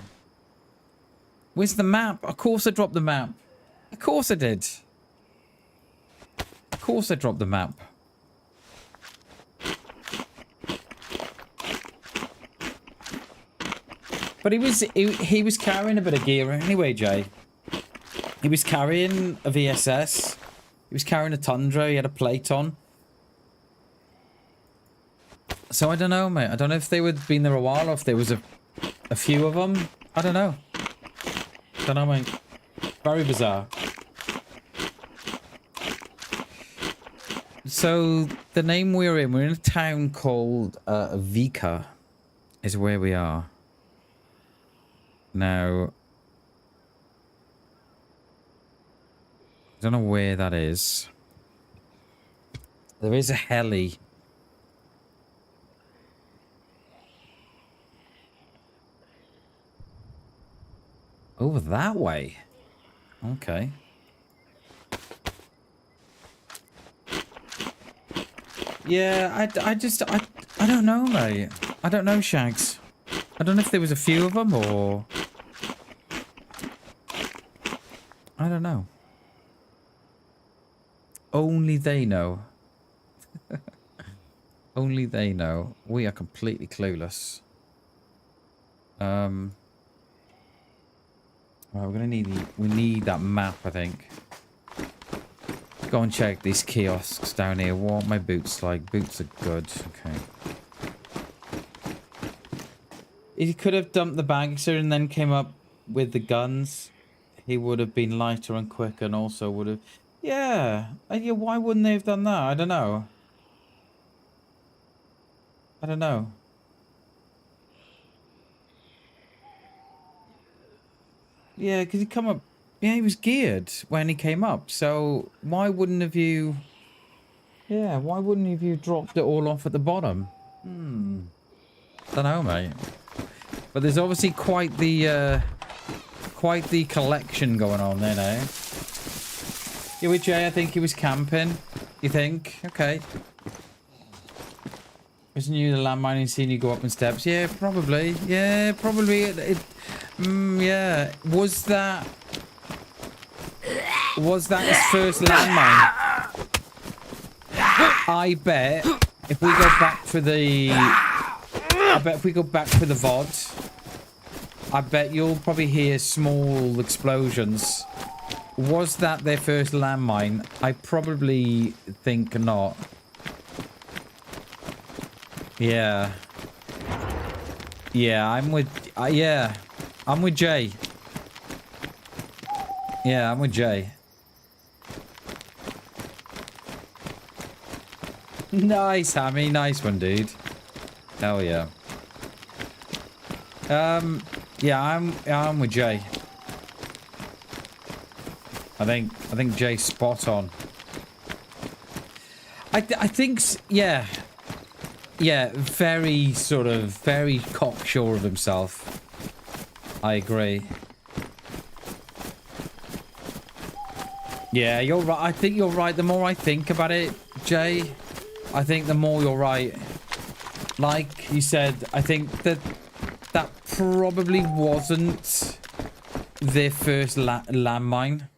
Where's the map? Of course I dropped the map. Of course I did. Of course I dropped the map. But he was carrying a bit of gear anyway, Jay. He was carrying a VSS. He was carrying a Tundra. He had a plate on. So I don't know, mate. I don't know if they would been there a while or if there was a few of them. I don't know. Don't know, mate. Very bizarre. So the name we're in a town called Vika is where we are. Now, I don't know where that is. There is a heli. Over that way. Okay. Yeah, I don't know, mate. I don't know, Shags. I don't know if there was a few of them or... I don't know. Only they know. Only they know. We are completely clueless. Right, we're gonna need we need that map, I think. Go and check these kiosks down here. What are my boots like? Boots are good. Okay. If he could have dumped the bags here and then came up with the guns, he would have been lighter and quicker, and also would have. Yeah. Yeah. Why wouldn't they have done that? I don't know. I don't know. Yeah, because he come up... Yeah, he was geared when he came up. So why wouldn't have you... Yeah, why wouldn't have you dropped it all off at the bottom? Don't know, mate. But there's obviously quite the collection going on there now. Yeah, with Jay, I think he was camping. You think? Okay. Wasn't you the landmine and seeing you go up in steps? Yeah, probably. Yeah, probably. Yeah. Was that his first landmine? I bet if we go back for the... I bet if we go back for the VOD, I bet you'll probably hear small explosions. Was that their first landmine? I probably think not. Yeah. Yeah, I'm with... yeah. I'm with Jay. Yeah, I'm with Jay. Nice, Hammy. Nice one, dude. Hell yeah. Yeah, I'm with Jay. I think Jay's spot on. I think, yeah. Yeah, very cocksure of himself. I agree. Yeah, you're right. I think you're right. The more I think about it, Jay, I think the more you're right. Like you said, I think that probably wasn't their first landmine.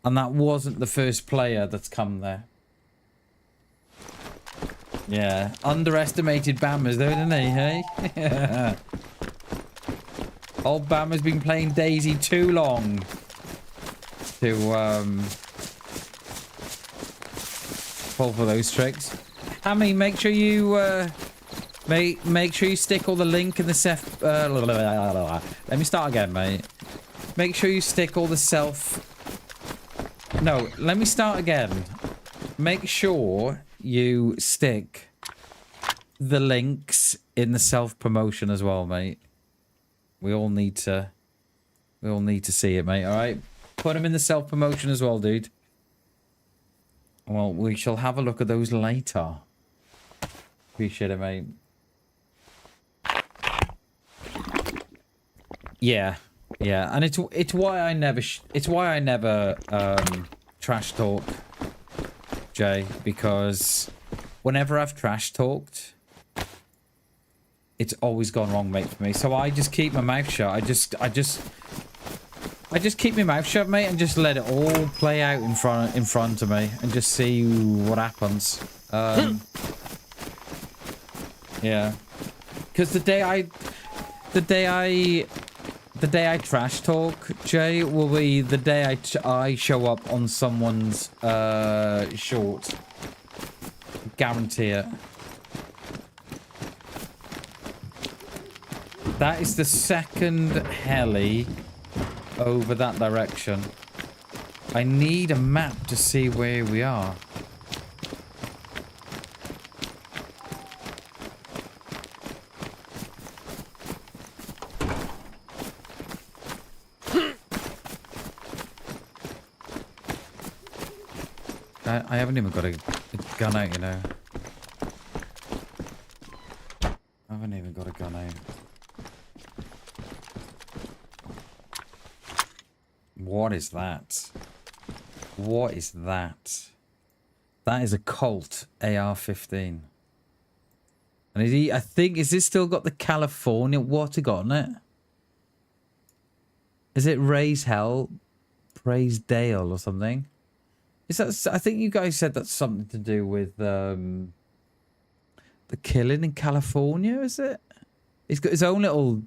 And that wasn't the first player that's come there. Yeah, underestimated Bammers though, didn't he, hey? Old Bammer's been playing DayZ too long to fall for those tricks. Hammy, make sure you make sure you stick all the link in the let me start again, mate. Make sure you stick all the No, let me start again. Make sure you stick the links in the self-promotion as well, mate. We all need to see it, mate. All right, put them in the self-promotion as well, dude. Well, we shall have a look at those later. Appreciate it, mate. Yeah, yeah, and it's why I never trash talk, Jay, because whenever I've trash talked, it's always gone wrong, mate, for me. So I just keep my mouth shut. I just keep my mouth shut, mate, and just let it all play out in front of me, and just see what happens. Yeah, because the day I trash talk, Jay, will be the day I show up on someone's short. Guarantee it. That is the second heli over that direction. I need a map to see where we are. I haven't even got a gun out, you know. I haven't even got a gun out. What is that? What is that? That is a Colt AR-15. And is he, I think, is this still got the California water got on it? Is it Raise Hell, Praise Dale or something? Is that, I think you guys said that's something to do with the killing in California, is it? He's got his own little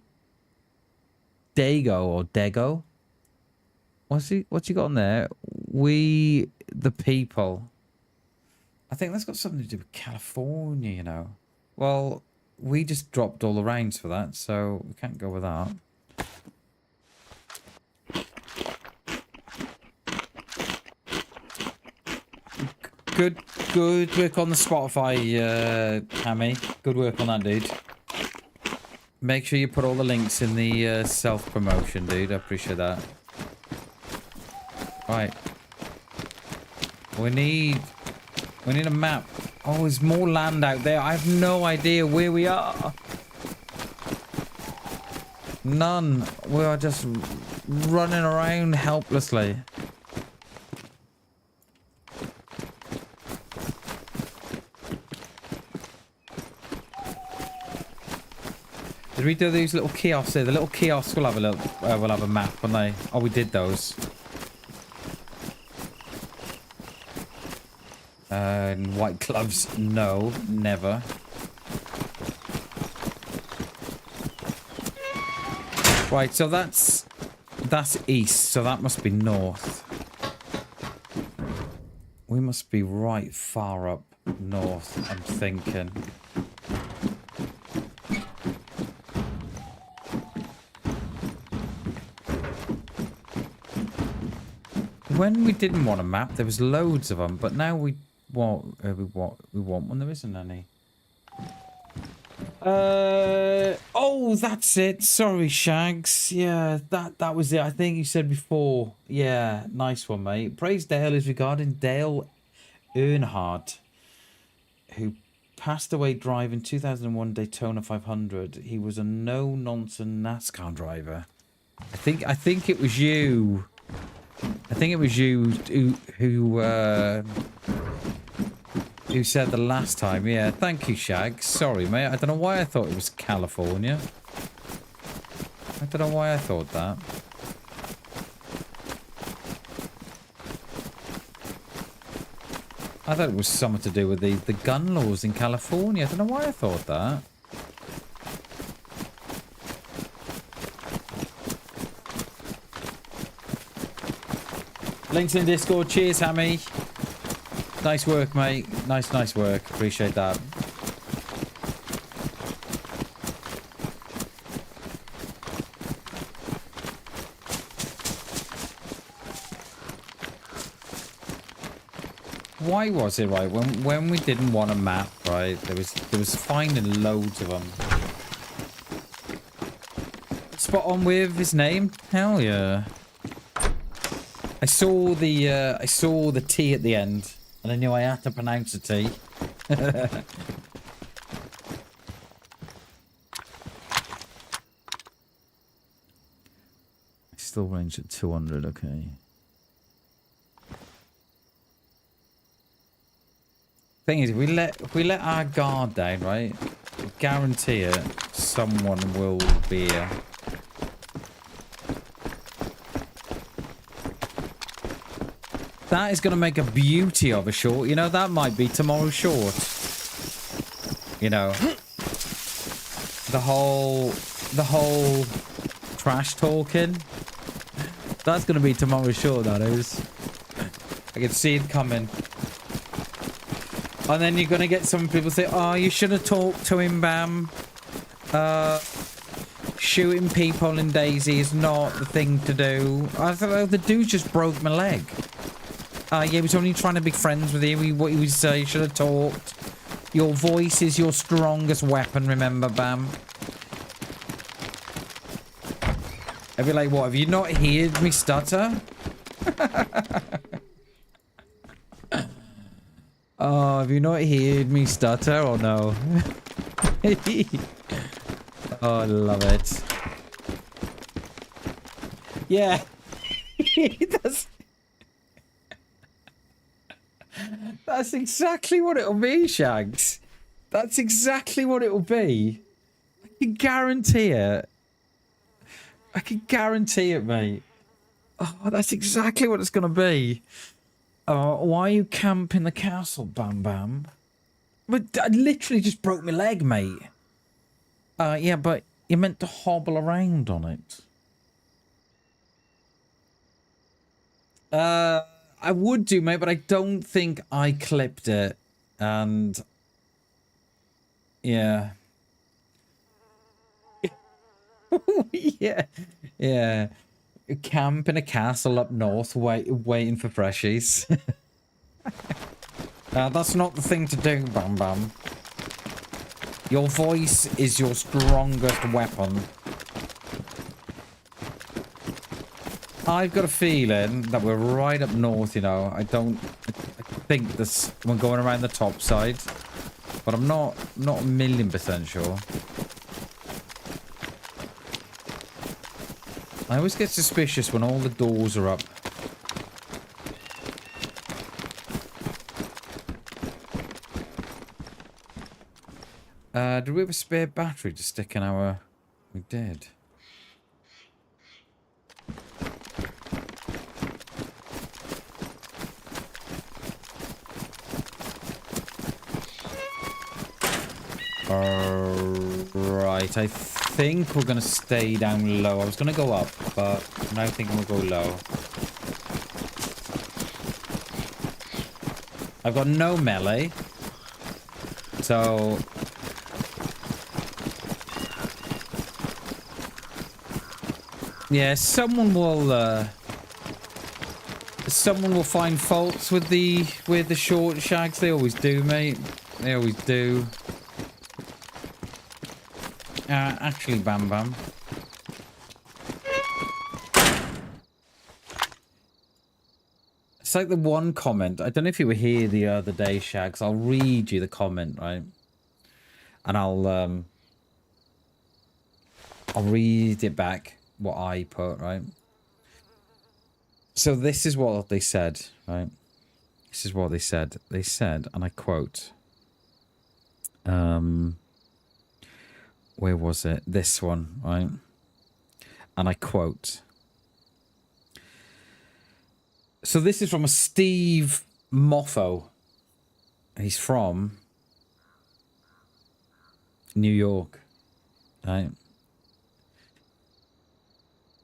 Dago or Dego. What's he got on there? We the people. I think that's got something to do with California, you know. Well, we just dropped all the rounds for that, so we can't go with that. Good work on the Spotify, Hammy. Good work on that, dude. Make sure you put all the links in the self-promotion, dude. I appreciate that. Right. We need a map. Oh, there's more land out there. I have no idea where we are. None. We are just running around helplessly. Did we do these little kiosks there? The little kiosks will have a little, will have a map, won't they? Oh, we did those. White gloves, no, never. Right, so that's east, so that must be north. We must be right far up north, I'm thinking. When we didn't want a map, there was loads of them, but now we want one. There isn't any. Oh, that's it. Sorry, Shags. Yeah, that was it. I think you said before. Yeah, nice one, mate. Praise Dale is regarding Dale Earnhardt, who passed away driving 2001 Daytona 500. He was a no-nonsense NASCAR driver. I think it was you. I think it was you who said the last time. Yeah, thank you, Shag. Sorry, mate. I don't know why I thought it was California. I don't know why I thought that. I thought it was something to do with the gun laws in California. I don't know why I thought that. Links in Discord. Cheers, Hammy. Nice work, mate. Nice work. Appreciate that. Why was it, right? When we didn't want a map, right? There was finding loads of them. Spot on with his name. Hell yeah. I saw the T at the end, and I knew I had to pronounce the T. Still range at 200, okay. Thing is, if we let our guard down, right? I guarantee it, someone will be here. That is going to make a beauty of a short. You know, that might be tomorrow's short. You know, the whole trash talking. That's going to be tomorrow's short, that is. I can see it coming. And then you're going to get some people say, oh, you should have talked to him, Bam. Shooting people in DayZ is not the thing to do. I thought, oh, the dude just broke my leg. Yeah, he was only trying to be friends with you. What he was you should have talked. Your voice is your strongest weapon, remember, Bam? I'd be like, what, have you not heard me stutter? Oh, have you not heard me stutter or no? Oh, I love it. Yeah. That's exactly what it'll be, Shags. That's exactly what it'll be. I can guarantee it. I can guarantee it, mate. Oh, that's exactly what it's going to be. Why are you camping the castle, Bam Bam? But I literally just broke my leg, mate. Yeah, but you're meant to hobble around on it. I would do, mate, but I don't think I clipped it. And... yeah. Yeah. Yeah. Camp in a castle up north, waiting for freshies. That's not the thing to do, Bam Bam. Your voice is your strongest weapon. I've got a feeling that we're right up north, you know. I think this we're going around the top side, but I'm not 1,000,000% sure. I always get suspicious when all the doors are up. Did we have a spare battery to stick in our... We did. Right, I think we're going to stay down low. I was going to go up, but now I think we'll go low. I've got no melee. So... yeah, someone will find faults with the short shags. They always do, mate. They always do. Actually, Bam Bam. It's like the one comment. I don't know if you were here the other day, Shags. I'll read you the comment, right? And I'll read it back. What I put, right? So this is what they said, right? This is what they said. They said, and I quote, where was it? This one, right? And I quote. So this is from a Steve Moffo. He's from New York, right?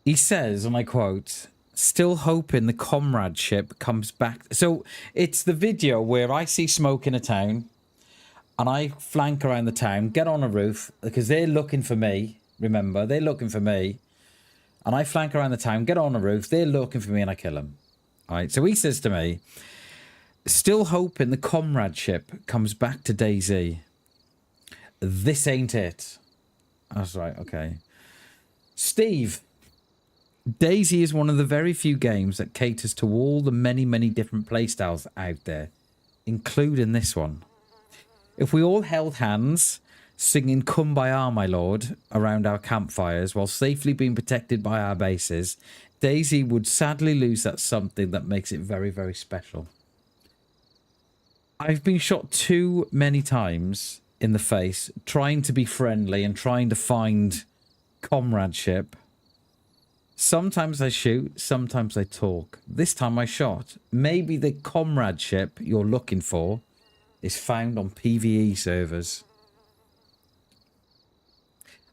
He says, and I quote, still hoping the comradeship comes back. So it's the video where I see smoke in a town and I flank around the town, get on a roof because they're looking for me. Remember, they're looking for me. And I flank around the town, get on a roof. They're looking for me and I kill them. All right. So he says to me, still hoping the comradeship comes back to DayZ. This ain't it. I was like, okay. Steve. DayZ is one of the very few games that caters to all the many, many different playstyles out there, including this one. If we all held hands, singing Kumbaya, my lord, around our campfires while safely being protected by our bases, DayZ would sadly lose that something that makes it very, very special. I've been shot too many times in the face trying to be friendly and trying to find comradeship. Sometimes I shoot, sometimes I talk. This time I shot. Maybe the comradeship you're looking for is found on PvE servers.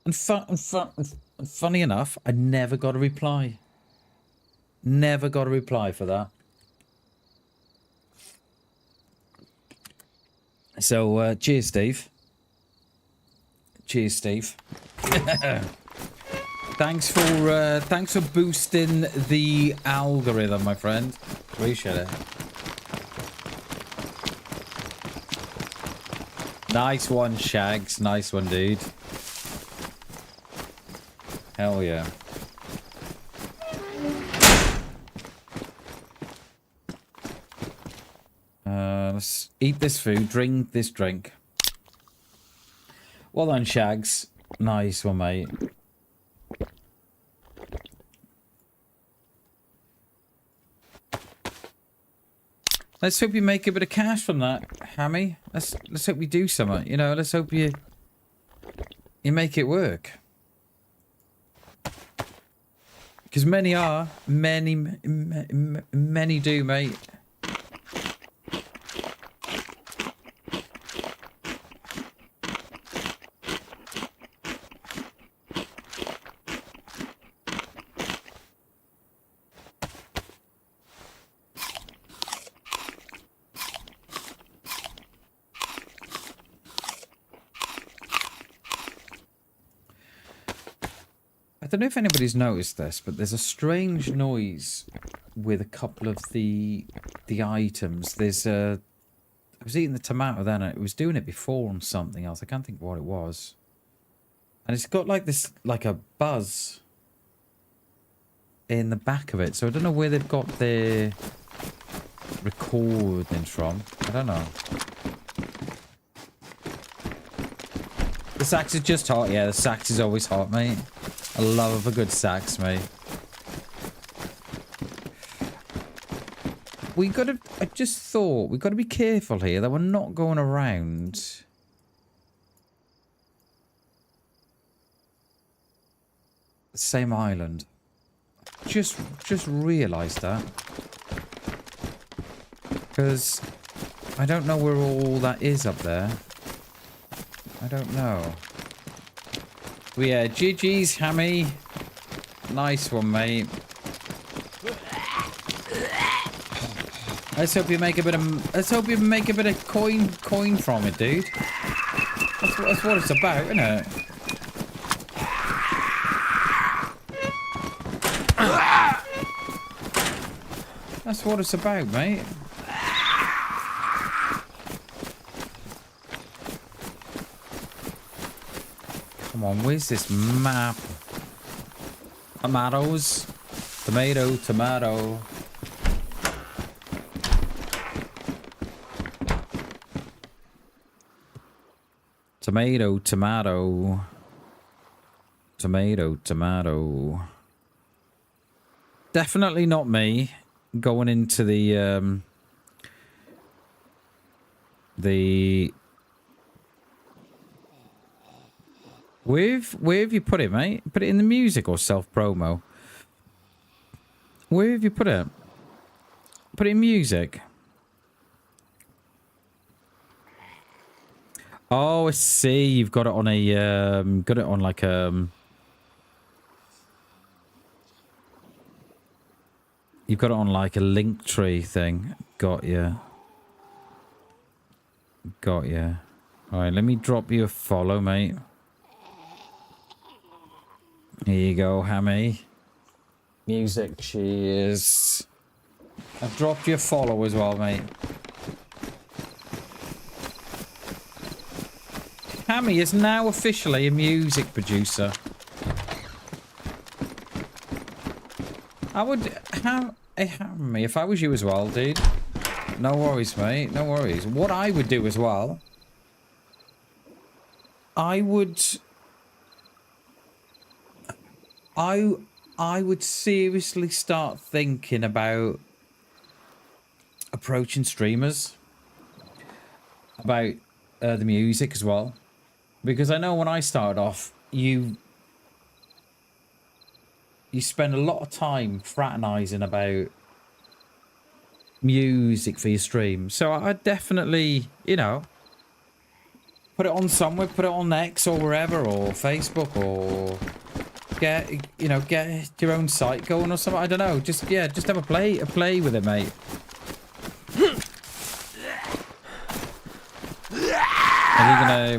And funny enough, I never got a reply. Never got a reply for that. So, cheers, Steve. Cheers, Steve. Thanks for boosting the algorithm, my friend. Appreciate it. Nice one, Shags. Nice one, dude. Hell yeah. Let's eat this food, drink this drink. Well done, Shags. Nice one, mate. Let's hope you make a bit of cash from that, Hammy. Let's hope you do something. You know, let's hope you make it work. Because many do, mate. I don't know if anybody's noticed this, but there's a strange noise with a couple of the items. There's I was eating the tomato then, and it was doing it before on something else. I can't think what it was. And it's got like this, like a buzz in the back of it. So I don't know where they've got their recording from. I don't know. The sax is just hot. Yeah, the sax is always hot, mate. I love a good sax, mate. I just thought, we gotta be careful here that we're not going around the same island. Just realised that. Because I don't know where all that is up there. I don't know. But yeah, GG's, Hammy. Nice one, mate. Let's hope you make a bit of coin from it, dude. That's what it's about, isn't it? That's what it's about, mate. Come on, where's this map? Tomatoes. Tomato, tomato. Tomato, tomato. Tomato, tomato. Definitely not me going into the where have you put it, mate? Put it in the music or self-promo? Where have you put it? Put it in music. Oh, I see. You've got it on a got it on like you've got it on like a link tree thing. Got ya. Got ya. Alright, let me drop you a follow, mate. Here you go, Hammy. Music, cheers. I've dropped you a follow as well, mate. Hammy is now officially a music producer. I would Hammy, if I was you as well, dude. No worries, mate. No worries. What I would do as well, I would seriously start thinking about approaching streamers. about the music as well, because I know when I started off, you spend a lot of time fraternizing about music for your stream. So I definitely, you know, put it on somewhere, put it on X or wherever, or Facebook, or get your own site going or something. I don't know. Just have a play with it, mate.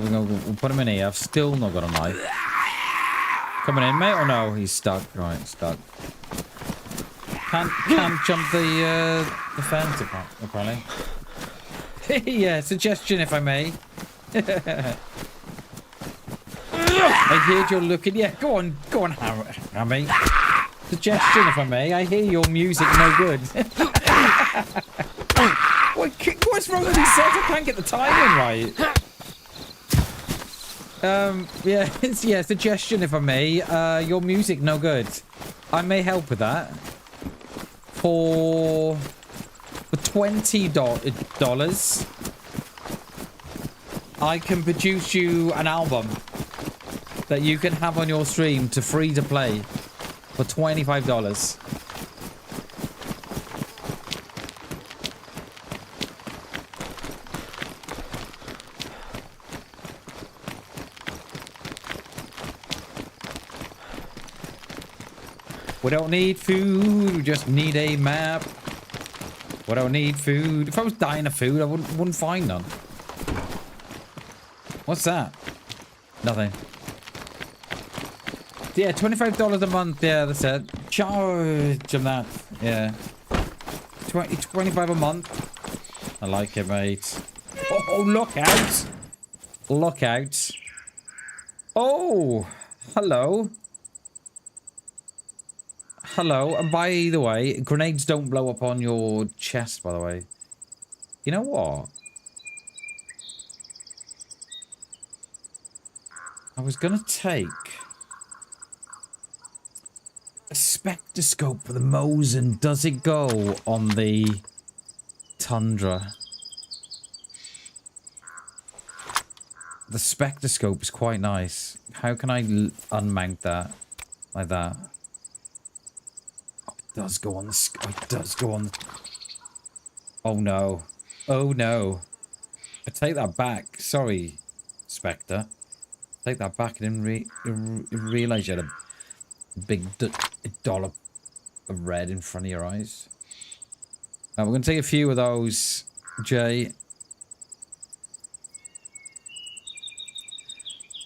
We'll put him in here. I've still not got a knife. Coming in, mate, or no? He's stuck. Right, stuck. Can't jump the fence apparently. Yeah, suggestion if I may. I heard you're looking. Yeah, go on, Hammy. Suggestion if I may. I hear your music no good. What's wrong with these sets? I can't get the timing right. Yeah, suggestion if I may. Your music no good. I may help with that. For $20, I can produce you an album that you can have on your stream to free to play for $25. We don't need food, we just need a map. We don't need food. If I was dying of food, I wouldn't find none. What's that? Nothing. Yeah, $25 a month. Yeah, that's it. Charge them that. Yeah. 25 a month. I like it, mate. Oh, look out. Look out. Oh, hello. Hello, and by the way, grenades don't blow up on your chest, by the way. You know what? I was gonna take a spectroscope for the Mosin. Does it go on the Tundra? The spectroscope is quite nice. How can I unmount that? Like that. It does go on the... It does go on... Oh no. Oh no. I take that back. Sorry, Spectre. Take that back. I didn't realize you had a big dollop of red in front of your eyes. Now we're going to take a few of those, Jay.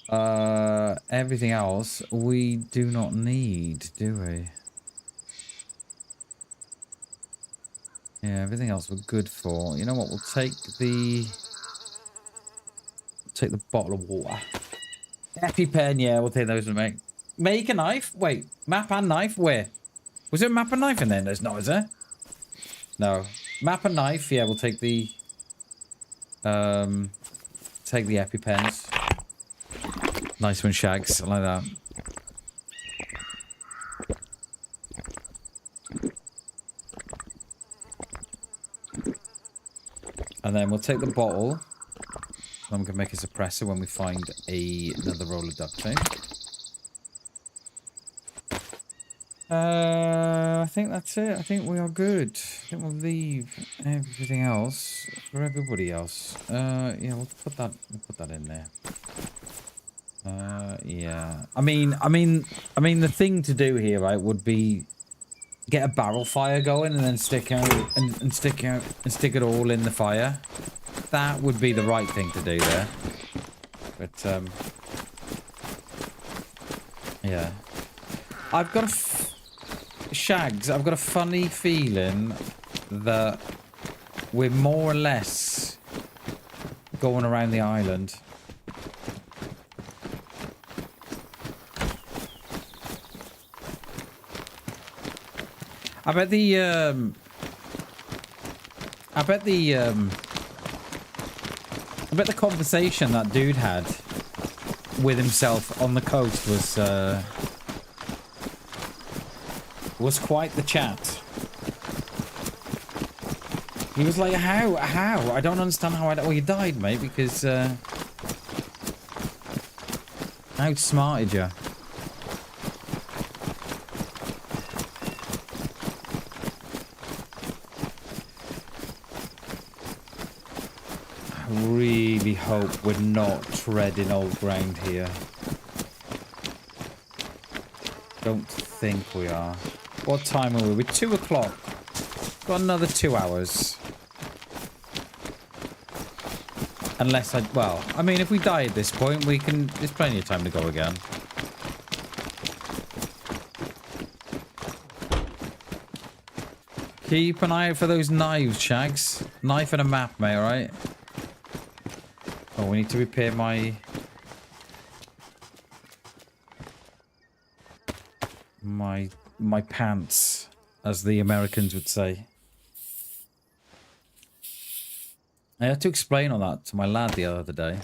Everything else we do not need, do we? Yeah, everything else we're good for. You know what? We'll take the bottle of water. EpiPen, yeah, we'll take those, mate. Make a knife? Wait, map and knife? Where? Was there a map and knife in there? There's not, is there? No. Map and knife, yeah, we'll take the EpiPens. Nice one, Shags. I like that. And then we'll take the bottle. Then we can make a suppressor when we find another roll of duct tape. I think that's it. I think we are good. I think we'll leave everything else for everybody else. Yeah, we'll put that in there. Yeah. I mean, the thing to do here, right, would be get a barrel fire going and then stick it all in the fire. That would be the right thing to do there. But yeah, I've got Shags. I've got a funny feeling that we're more or less going around the island. I bet the conversation that dude had with himself on the coast was quite the chat. He was like, how? I don't understand how I... Well, you died, mate, because, I outsmarted you. I really hope we're not treading old ground here. Don't think we are. What time are we? We're 2 o'clock. Got another 2 hours. Unless I... Well, I mean, if we die at this point, we can... There's plenty of time to go again. Keep an eye out for those knives, Shags. Knife and a map, mate, alright? Oh, we need to repair my... My pants, as the Americans would say. I had to explain all that to my lad the other day.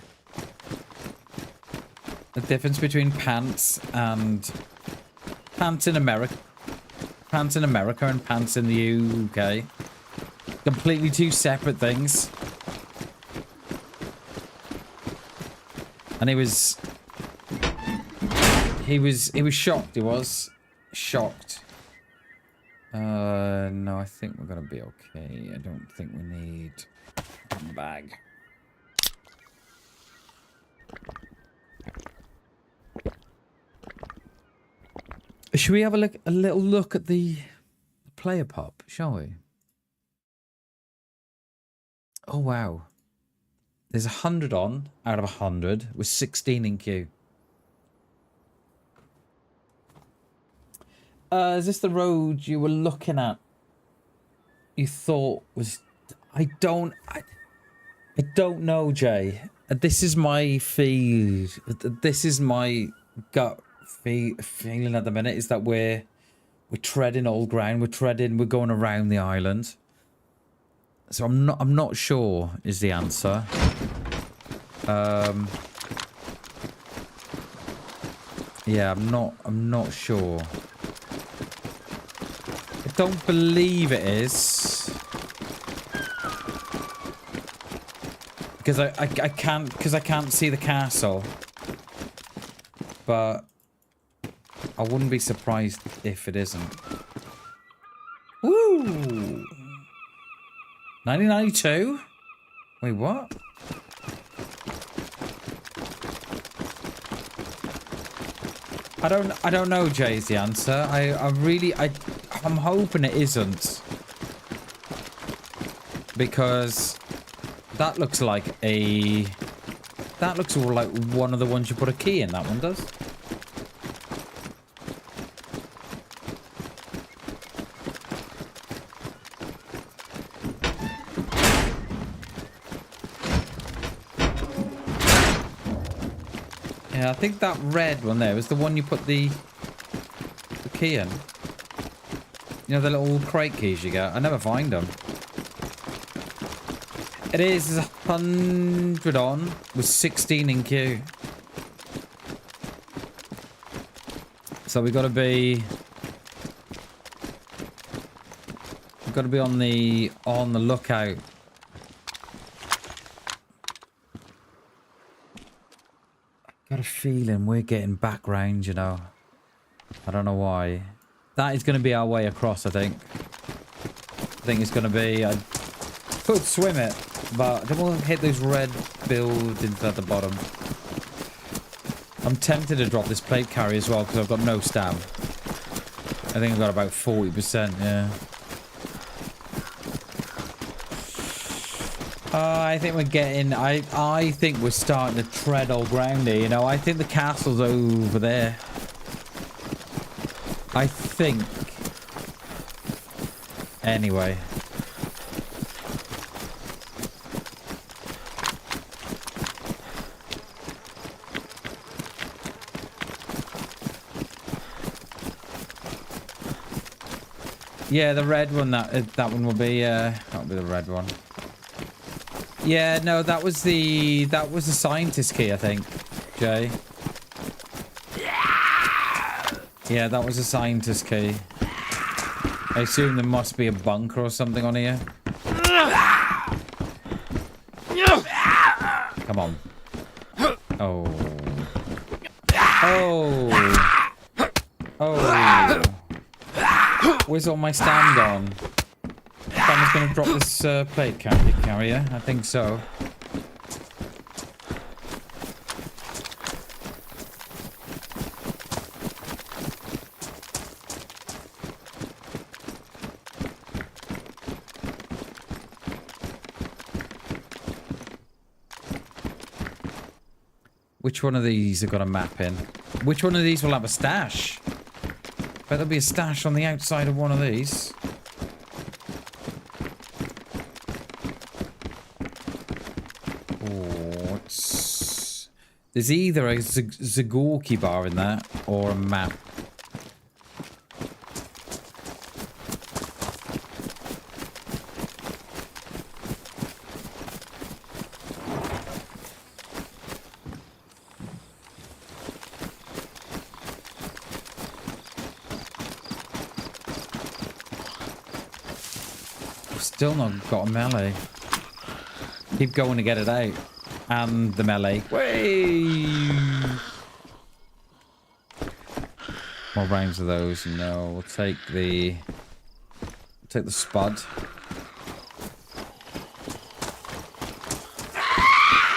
The difference between pants and... Pants in America. Pants in America and pants in the UK. Completely two separate things. And he was shocked, he was. Shocked. No, I think we're gonna be okay. I don't think we need a bag. Should we have a little look at the player pop, shall we? Oh wow. There's 100 on out of 100 with 16 in queue. Is this the road you were looking at? You thought was... I don't know, Jay. This is my feel. This is my gut feeling at the minute, is that we're treading old ground. We're going around the island. So I'm not sure is the answer. Yeah, I'm not sure. I don't believe it is. Because I can't see the castle. But I wouldn't be surprised if it isn't. Woo! 1992? Wait, what? I don't know, Jay, is the answer. I'm hoping it isn't. Because that looks like a... That looks all like one of the ones you put a key in, that one does. Yeah, I think that red one there was the one you put the key in. You know, the little crate keys you get. I never find them. It is 100 on with 16 in queue. So we've got to be on the lookout. Got a feeling we're getting back round, you know. I don't know why. That is going to be our way across, I think. I think it's going to be... I could swim it, but I don't want to hit those red buildings at the bottom. I'm tempted to drop this plate carry as well, because I've got no stab. I think I've got about 40%, yeah. I think we're getting... I think we're starting to tread old ground here, you know. I think the castle's over there. I think. Anyway. Yeah, the red one, that one will be, that'll be the red one. Yeah, no, that was the scientist key, I think, Jay. Yeah, that was a scientist key. I assume there must be a bunker or something on here. Come on. Oh. Oh. Oh. Where's all my stand on? Someone's gonna drop this plate carrier. I think so. Which one of these have got a map in? Which one of these will have a stash? Bet there'll be a stash on the outside of one of these. Oh, there's either a Zagorki bar in that or a map. Still not got a melee. Keep going to get it out. And the melee. Way. More rounds of those? No. We'll take the spud.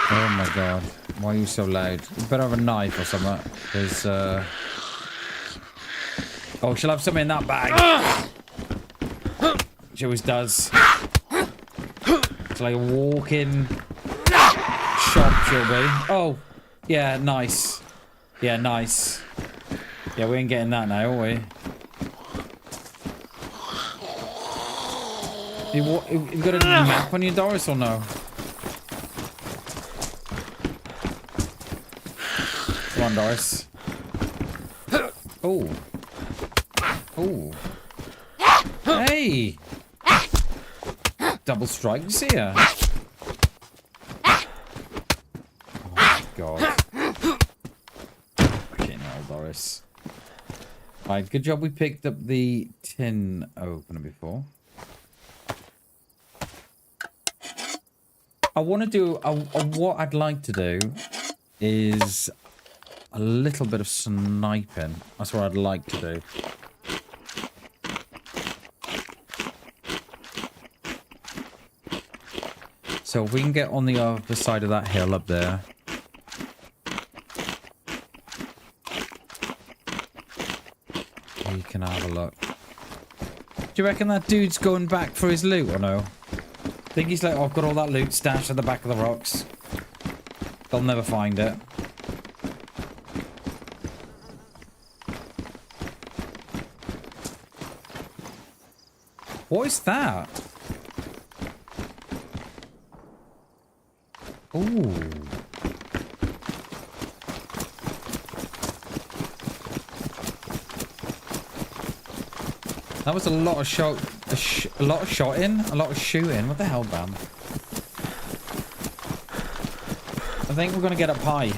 Oh my god. Why are you so loud? You better have a knife or something. There's oh, she'll have something in that bag. She always does. It's like a walk-in shop, she'll be. Oh, yeah, nice. Yeah, nice. Yeah, we ain't getting that now, are we? You got a map on your Doris or no? Come on, Doris. Oh. Oh. Hey! Double strikes here. Oh my god. Fucking hell, Doris. Right, good job we picked up the tin opener before. I want to do... what I'd like to do is a little bit of sniping. That's what I'd like to do. So if we can get on the other side of that hill up there. We can have a look. Do you reckon that dude's going back for his loot or no? I think he's like, oh, I've got all that loot stashed at the back of the rocks. They'll never find it. What is that? Ooh. That was a lot of shot, a lot of shotting, a lot of shooting. What the hell, Bam? I think we're gonna get up high.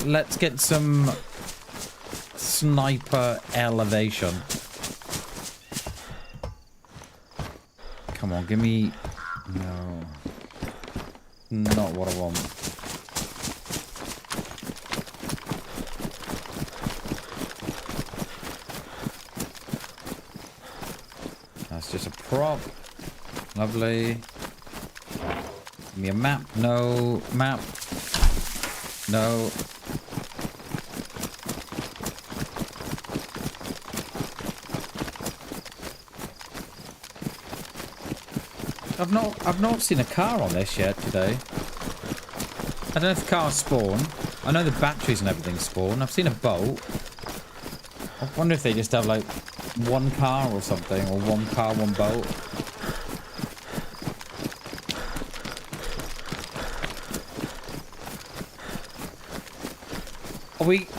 Let's get some sniper elevation. Come on, give me... No. Not what I want. That's just a prop. Lovely. Give me a map. No. Map. No. I've not seen a car on this yet today. I don't know if cars spawn. I know the batteries and everything spawn. I've seen a boat. I wonder if they just have like one car or something, or one car, one boat.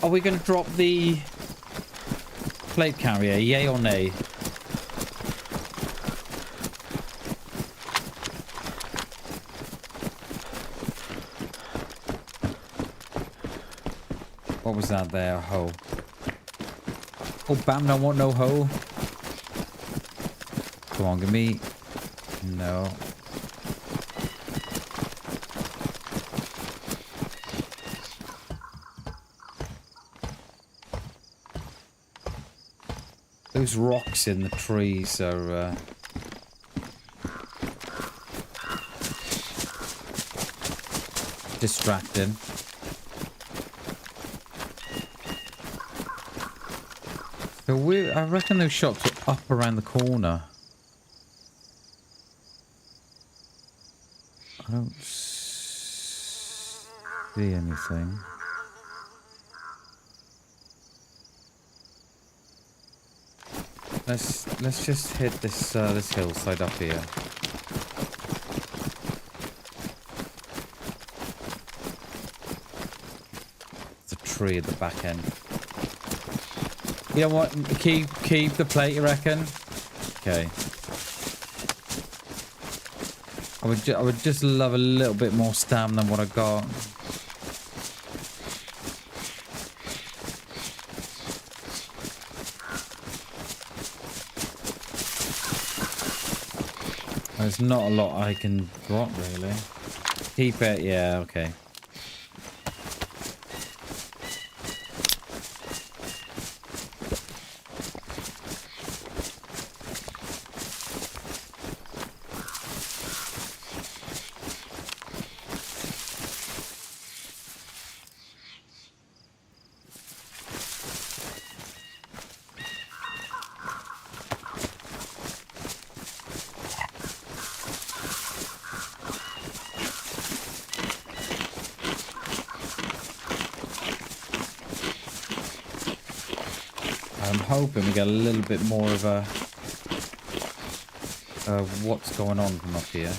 Are we gonna drop the plate carrier, yay or nay? What was that there? Ho. Oh, Bam, don't want no ho. Come on, give me... No. Those rocks in the trees are distracting. So I reckon those shots are up around the corner. I don't see anything. Let's just hit this this hillside up here. It's a tree at the back end. You know what? Keep the plate, you reckon? Okay. I would just love a little bit more stamina than what I got. There's not a lot I can drop, really. Keep it, yeah, okay. I'm hoping we get a little bit more of a what's going on from up here.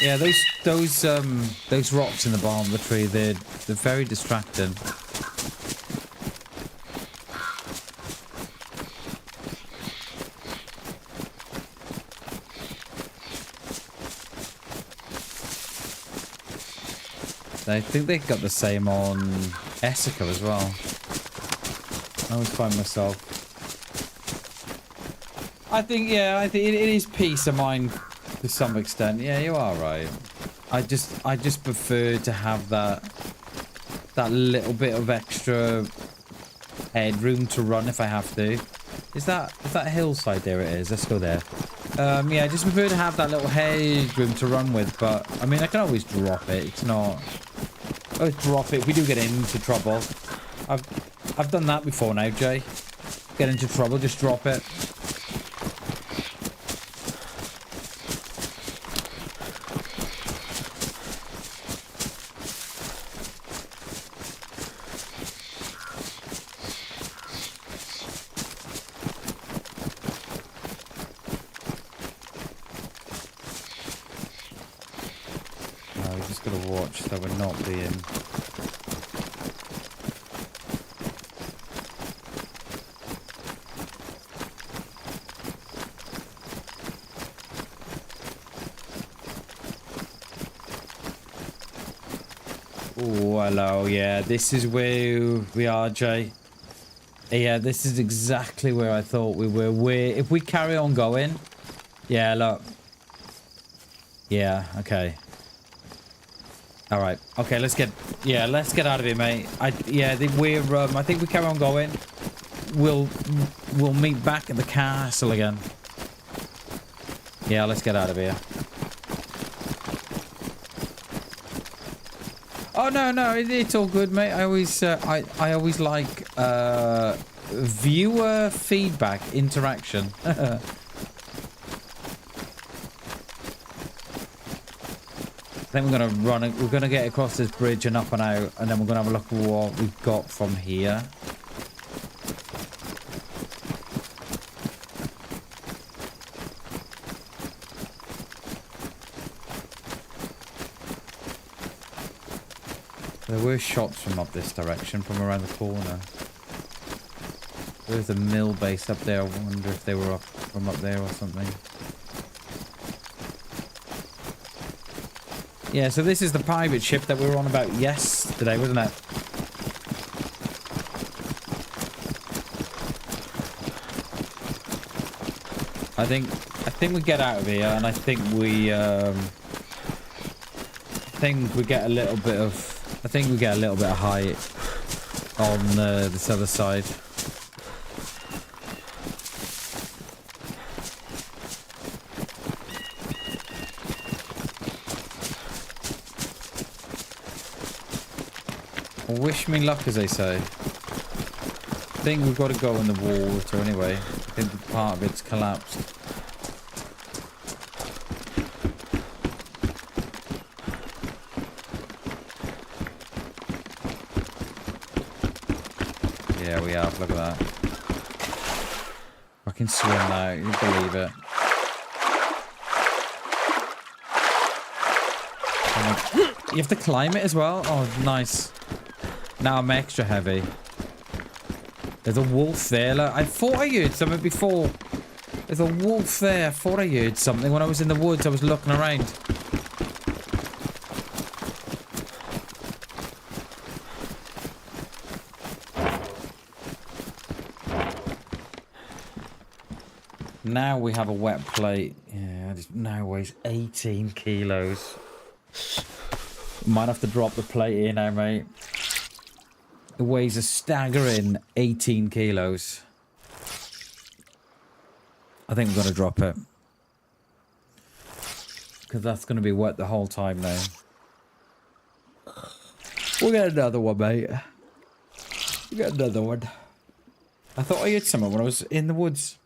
Yeah, those rocks in the bottom of the tree, they're very distracting. I think they got the same on Essica as well. I always find myself. I think it is peace of mind to some extent. Yeah, you are right. I just prefer to have that little bit of extra headroom to run if I have to. Is that hillside? There it is. Let's go there. Yeah, I just prefer to have that little headroom to run with. But I mean, I can always drop it. It's not. Always drop it if we do get into trouble. I've done that before now, Jay. Get into trouble, just drop it. No, we just gotta watch that we're not being. Oh, hello. Yeah, this is where we are, Jay. Yeah, this is exactly where I thought we were. If we carry on going... Yeah, look. Yeah, okay. Alright. Okay, let's get... Yeah, let's get out of here, mate. I think we carry on going. We'll meet back at the castle again. Yeah, let's get out of here. Oh no, it's all good, mate. I always like viewer feedback interaction. I think we're gonna run it. We're gonna get across this bridge and up and out, and then we're gonna have a look at what we've got from here. There were shots from up this direction, from around the corner. There's a mill base up there. I wonder if they were up from up there or something. Yeah, so this is the pirate ship that we were on about yesterday, wasn't it? I think we get out of here, and I think we get a little bit of I think we get a little bit of height on this other side. Wish me luck, as they say. I think we've got to go in the water anyway. I think part of it's collapsed. Yeah, we have. Look at that. I can swim now. You believe it. You have to climb it as well? Oh, nice. Now I'm extra heavy. There's a wolf there. Look, I thought I heard something before. There's a wolf there. I thought I heard something when I was in the woods. I was looking around. Now we have a wet plate. Yeah, it now weighs 18 kilos. Might have to drop the plate here now, mate. It weighs a staggering 18 kilos. I think we're going to drop it. Because that's going to be wet the whole time now. We'll get another one, mate. We'll get another one. I thought I heard someone when I was in the woods.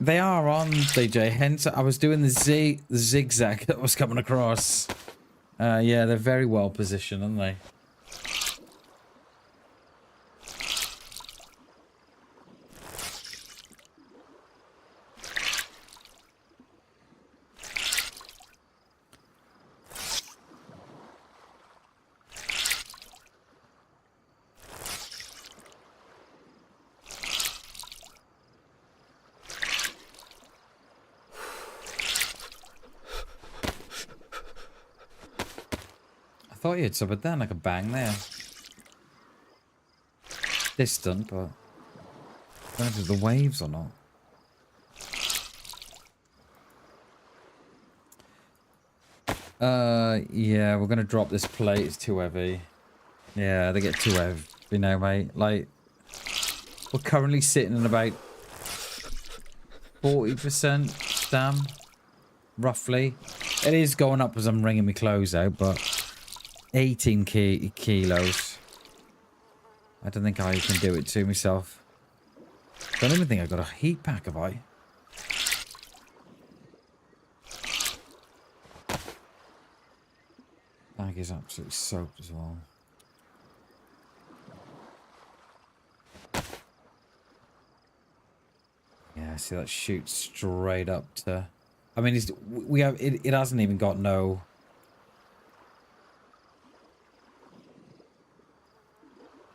They are on, DJ. Hence, I was doing the zigzag that was coming across. Yeah, they're very well positioned, aren't they? I thought you had something there, like a bang there. Distant, but I don't know if it's the waves or not. Yeah, we're gonna drop this plate. It's too heavy. Yeah, they get too heavy, you know, mate. Like, we're currently sitting at about 40% stam, roughly. It is going up as I'm wringing my clothes out, but 18 kilos. I don't think I can do it to myself. Don't even think I got a heat pack, have I? Bag is absolutely soaked as well. Yeah, see that shoots straight up to. I mean, we have it. It hasn't even got no.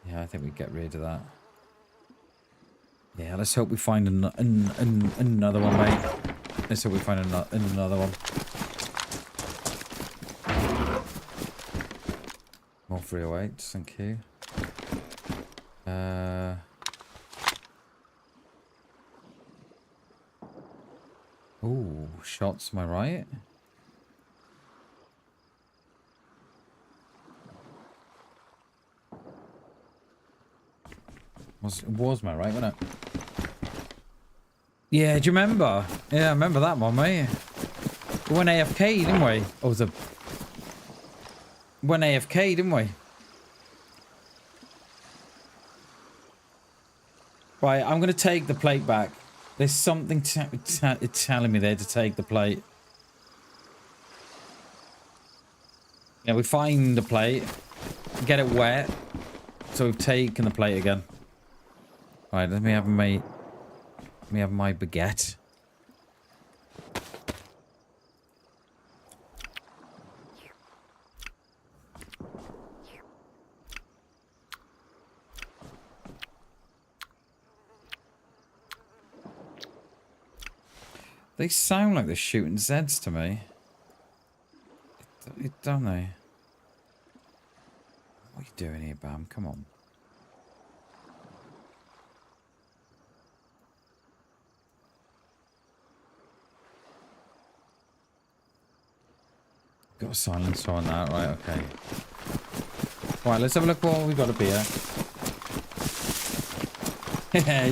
Yeah, I think we get rid of that. Yeah, let's hope we find another one, mate. Let's hope we find another one. More 308s, thank you. Ooh, shots, am I right? It was my right, wasn't it? Yeah, do you remember? Yeah, I remember that one, mate. We went AFK, didn't we? Oh, it was went AFK, didn't we? Right, I'm going to take the plate back. There's something telling me there to take the plate. Yeah, we find the plate. Get it wet. So we've taken the plate again. Right, let me have my baguette. They sound like they're shooting Zeds to me. Don't they? What are you doing here, Bam? Come on. Got a silencer on that, right? Okay. Right, let's have a look what we've got up here.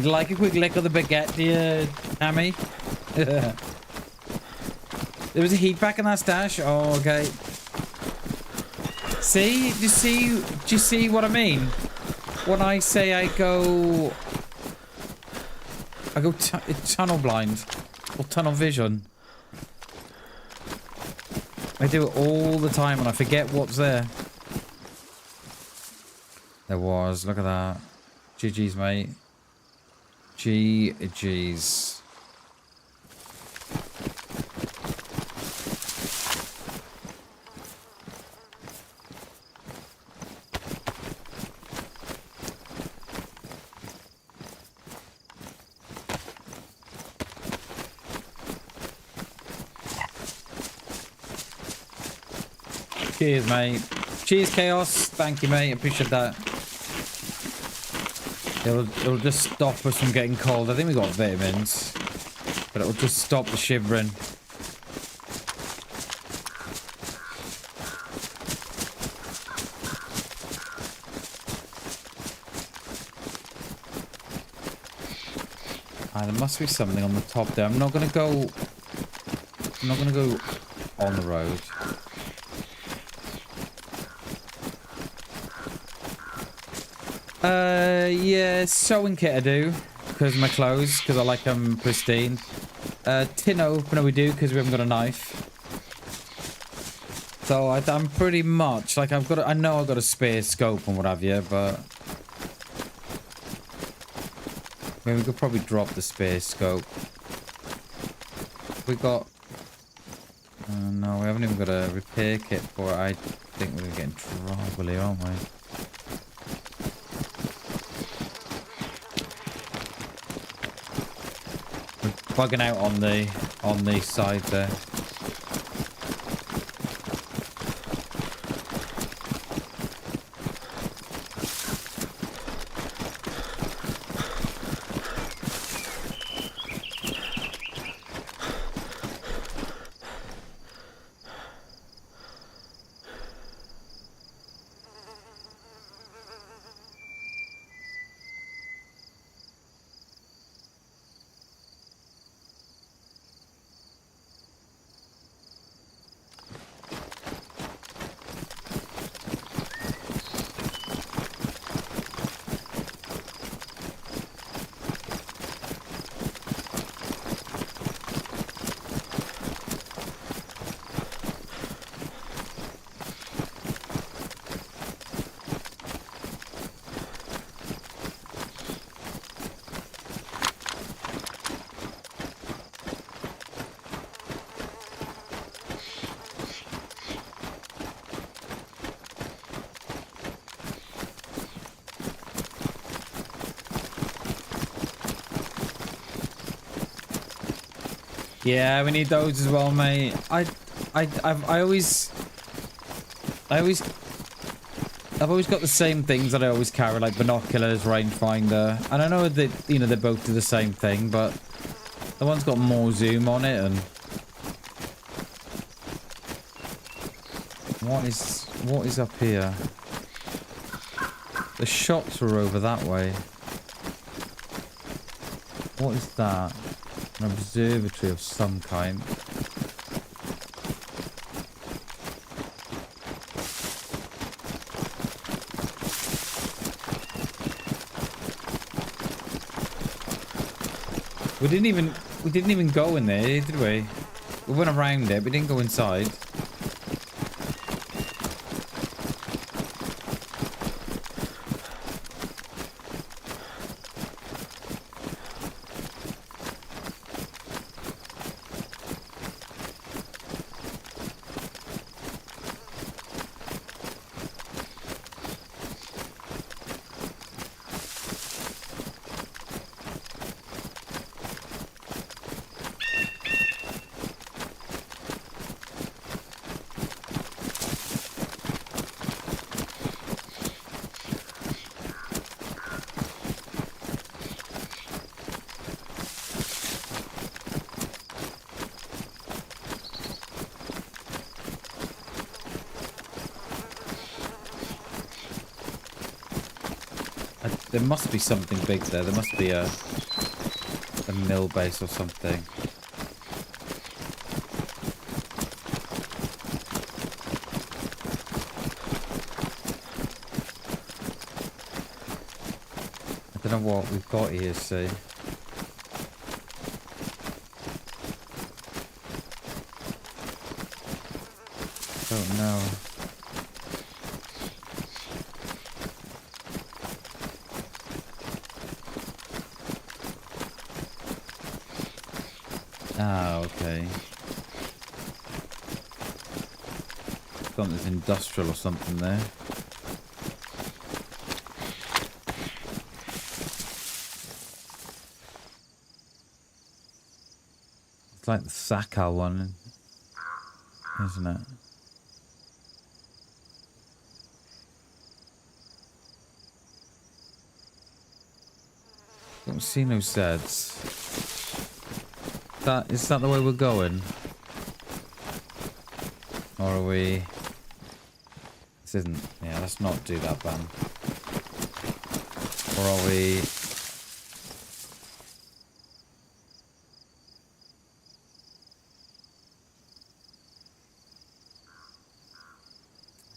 You like a quick lick of the baguette, do you, Hammy? There was a heat pack in that stash. Oh, okay. See? Do you see what I mean? When I say I go tunnel blind or tunnel vision. I do it all the time and I forget what's there. There was. Look at that. GG's, mate. GG's. Cheers, mate. Cheers, Chaos. Thank you, mate. Appreciate that. It'll just stop us from getting cold. I think we got vitamins. But it'll just stop the shivering. Ah, there must be something on the top there. I'm not gonna go on the road. Yeah, sewing kit I do, because of my clothes, because I like them pristine. Tin opener we do, because we haven't got a knife. So I'm pretty much, like I know I've got a spare scope and what have you, but... I mean, we could probably drop the spare scope. We got... no, we haven't even got a repair kit for it. I think we're going to get in trouble here, aren't we? Bugging out on the side there. Yeah, we need those as well, mate. I've always got the same things that I always carry, like binoculars, rangefinder, and I know that they both do the same thing, but the one's got more zoom on it. And what is up here? The shops were over that way. What is that? An observatory of some kind. We didn't even go in there, did we? We went around it, we didn't go inside. There must be something big there. There must be a mill base or something. I don't know what we've got here, see. Don't know. Ah, okay. Thought there's industrial or something there. It's like the Sakal one, isn't it? Don't see no Zeds. Is that the way we're going? Or are we... This isn't... Yeah, let's not do that, Bam. Or are we...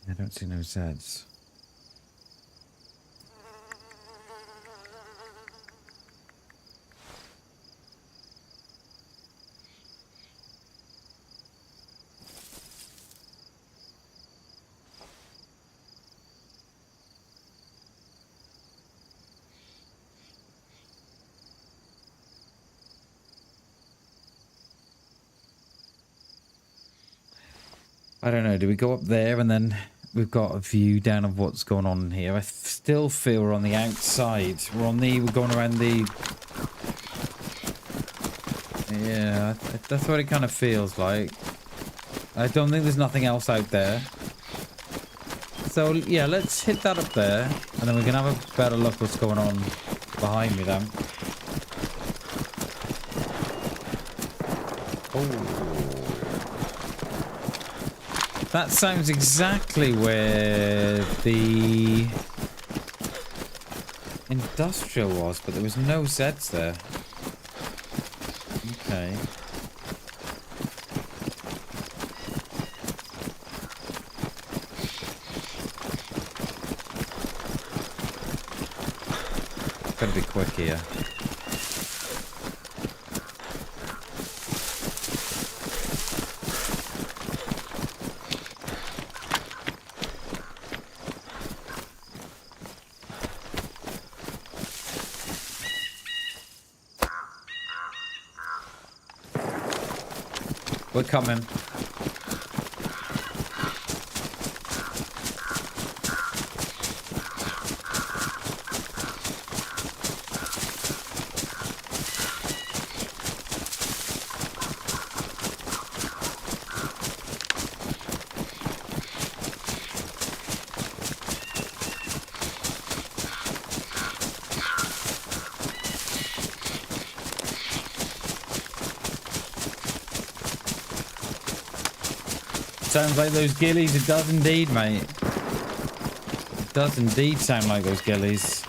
I don't see no Zeds. I don't know, do we go up there and then we've got a view down of what's going on here? I still feel we're on the outside. We're going around the... Yeah, that's what it kind of feels like. I don't think there's nothing else out there. So, yeah, let's hit that up there. And then we can have a better look what's going on behind me then. Oh. That sounds exactly where the industrial was, but there was no Zeds there. Okay. Gotta be quick here. We're coming. Sounds like those ghillies. It does indeed, mate. It does indeed sound like those ghillies.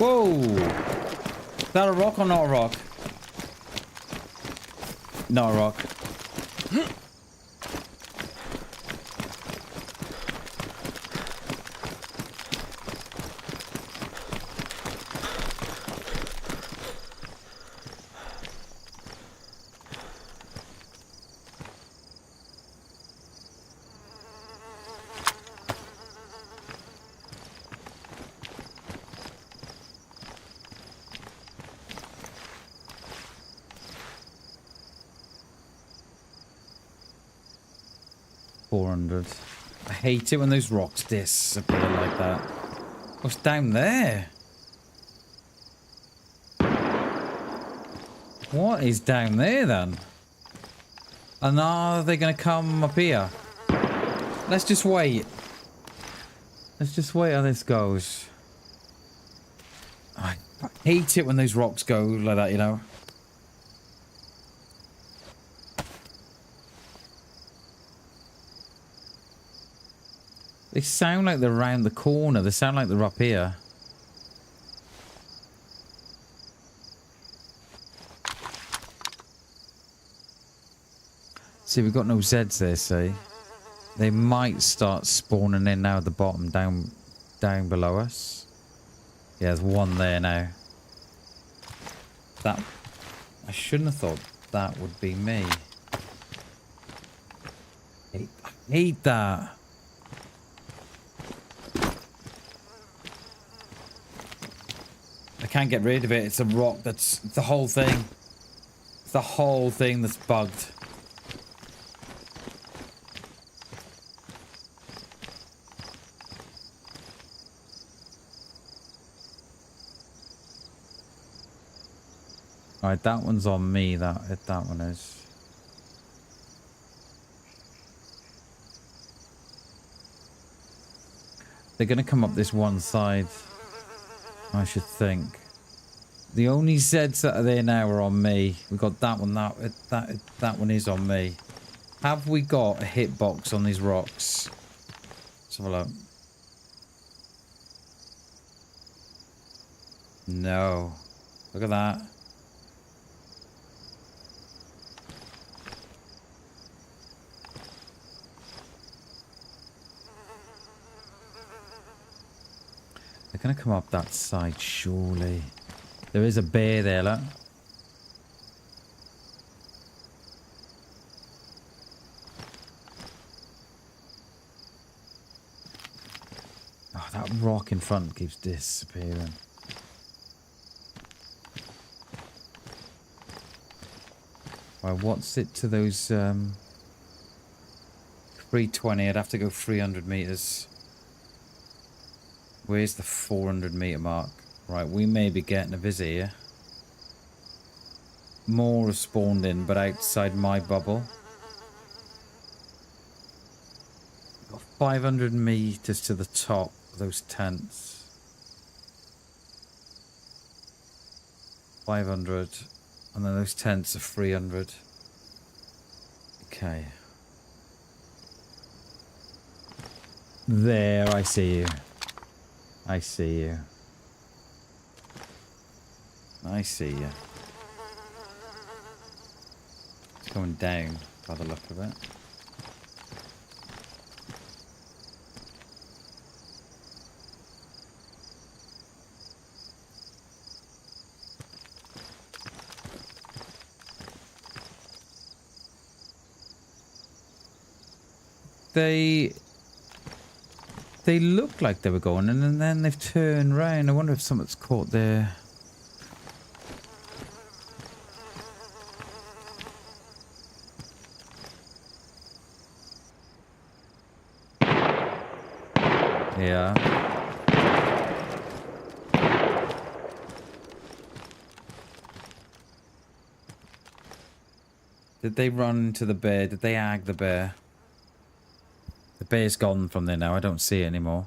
Whoa! Is that a rock or not a rock? Not a rock. 400. I hate it when those rocks disappear like that. What's down there? What is down there then? And are they going to come up here? Let's just wait. Let's just wait how this goes. I hate it when those rocks go like that, you know. They sound like they're around the corner. They sound like they're up here. See, we've got no Zeds there, see? They might start spawning in now at the bottom, down below us. Yeah, there's one there now. That... I shouldn't have thought that would be me. I hate that. I can't get rid of it. It's a rock that's... the whole thing. It's the whole thing that's bugged. Alright, that one's on me, that one is. They're gonna come up this one side, I should think. The only Zeds that are there now are on me. We got that one, that one is on me. Have we got a hitbox on these rocks? Let's have a look. No. Look at that. They're gonna come up that side, surely. There is a bear there, look. Oh, that rock in front keeps disappearing. Right, what's it to those 320? I'd have to go 300 meters. Where's the 400 meter mark? Right, we may be getting a visit here. More have spawned in, but outside my bubble. Got 500 meters to the top of those tents. 500. And then those tents are 300. Okay. There, I see you. I see you. I see you. It's going down by the look of it. They looked like they were going in, and then they've turned round. I wonder if something's caught there. Yeah. Did they run to the bear? Did they ag the bear? The bear's gone from there now. I don't see it anymore.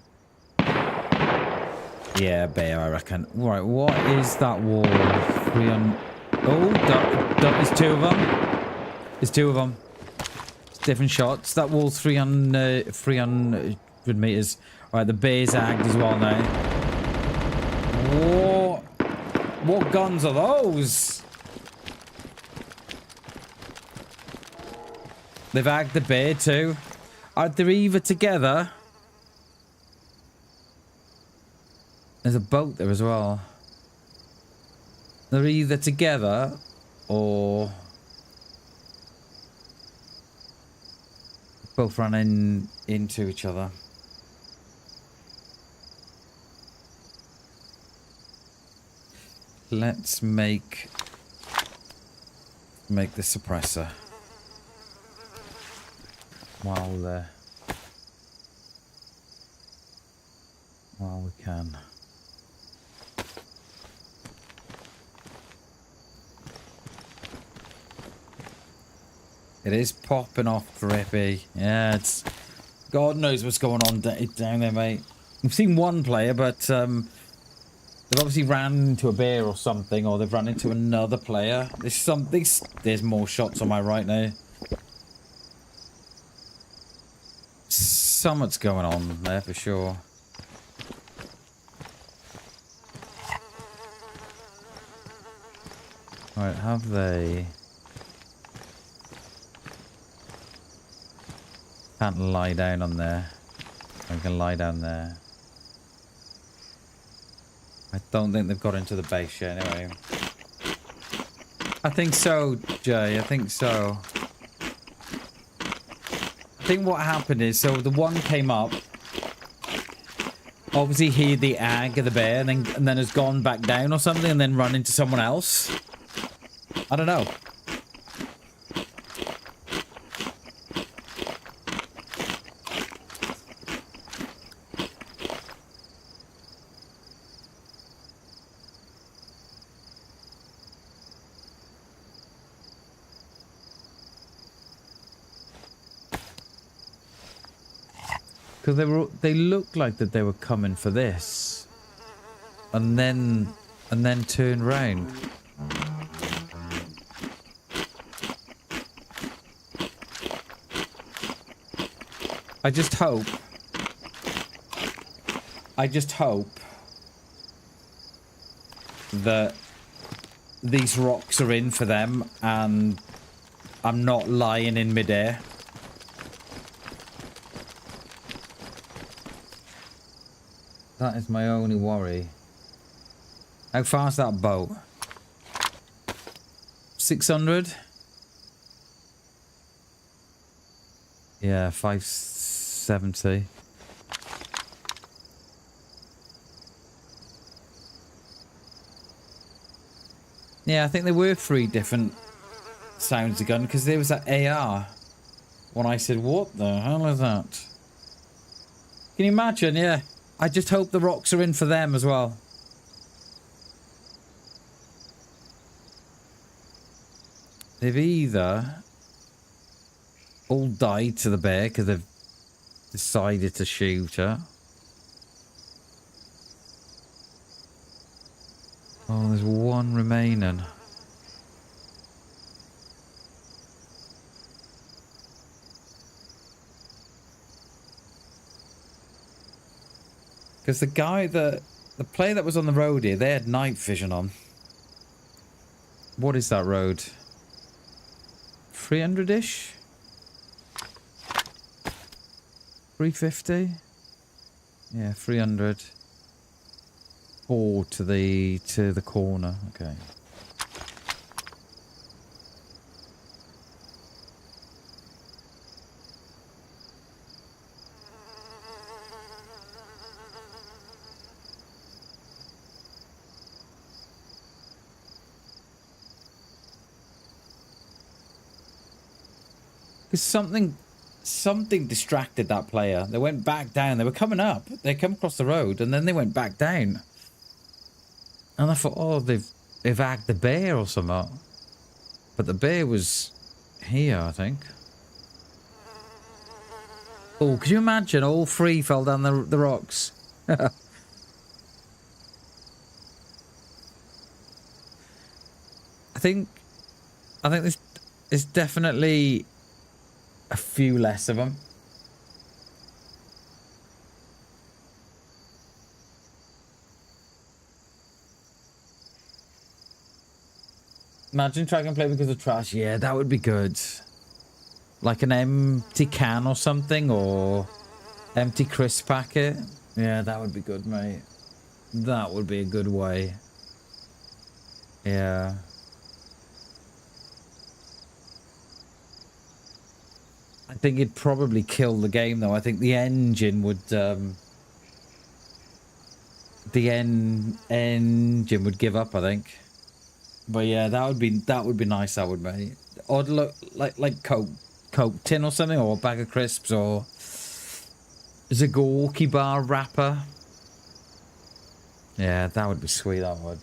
Yeah, bear, I reckon. Right, what is that wall? 300... Oh, there's two of them. There's two of them. Different shots. That wall's 300 meters. Right, the bear's agged as well now. What guns are those? They've agged the bear too. They're either together. There's a boat there as well. They're either together or both running into each other. Let's make the suppressor. while we can. It is popping off drippy. Yeah, it's... God knows what's going on down there, mate. We've seen one player, but they've obviously ran into a bear or something, or they've run into another player. There's something... There's more shots on my right now. Something's going on there for sure. Right, have they... Can't lie down on there. I can lie down there. I don't think they've got into the base yet anyway. I think so, Jay. I think so. I think what happened is, so the one came up. Obviously heard the ag of the bear and then has gone back down or something and then run into someone else. I don't know. Because they looked like that they were coming for this, and then turned round. I just hope that these rocks are in for them, and I'm not lying in midair. That is my only worry. How far's that boat? 600? Yeah, 570. Yeah, I think there were 3 different sounds of gun, because there was that AR. When I said, what the hell is that? Can you imagine? Yeah. I just hope the rocks are in for them as well. They've either all died to the bear because they've decided to shoot her. Oh, there's one remaining. Because the player that was on the road here, they had night vision on. What is that road? 300-ish? 350? Yeah, 300. 4 to the corner. Okay. Because something distracted that player. They went back down. They were coming up. They come across the road, and then they went back down. And I thought, oh, they've agged the bear or something. But the bear was here, I think. Oh, could you imagine? All 3 fell down the rocks. I think there's definitely a few less of them. Imagine trying to play because of trash. Yeah, that would be good. Like an empty can or something, or empty crisp packet. Yeah, that would be good, mate. That would be a good way. Yeah. I think it'd probably kill the game, though. I think the engine would, engine would give up, I think. But yeah, that would be nice. That would, mate. Or look like Coke Coke tin or something, or a bag of crisps, or Zagorki bar wrapper. Yeah, that would be sweet, that would.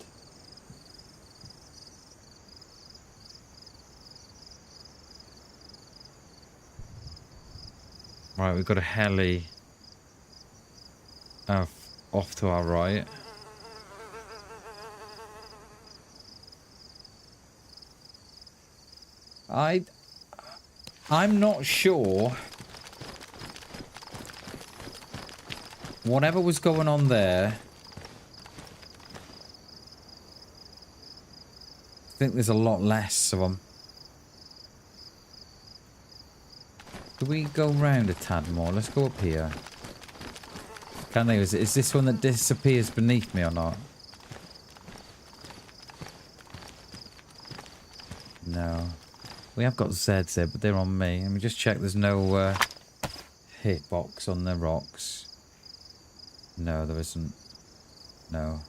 Right, we've got a heli off to our right. I'm not sure whatever was going on there. I think there's a lot less of them. Do we go round a tad more? Let's go up here. Can they? Is this one that disappears beneath me or not? No. We have got Zeds there, but they're on me. Let me just check there's no hitbox on the rocks. No, there isn't. No.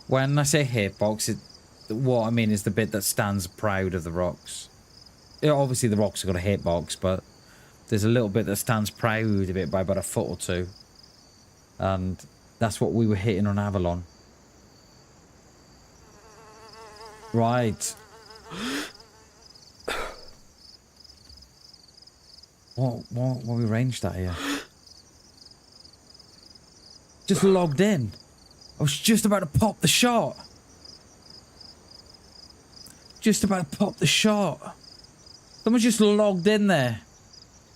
When I say hitbox, what I mean is the bit that stands proud of the rocks. Obviously, the rocks have got a hitbox, but there's a little bit that stands proud of it by about a foot or two. And that's what we were hitting on Avalon. Right. What we ranged at here? Just logged in. I was just about to pop the shot. Just about to pop the shot. Someone just logged in there.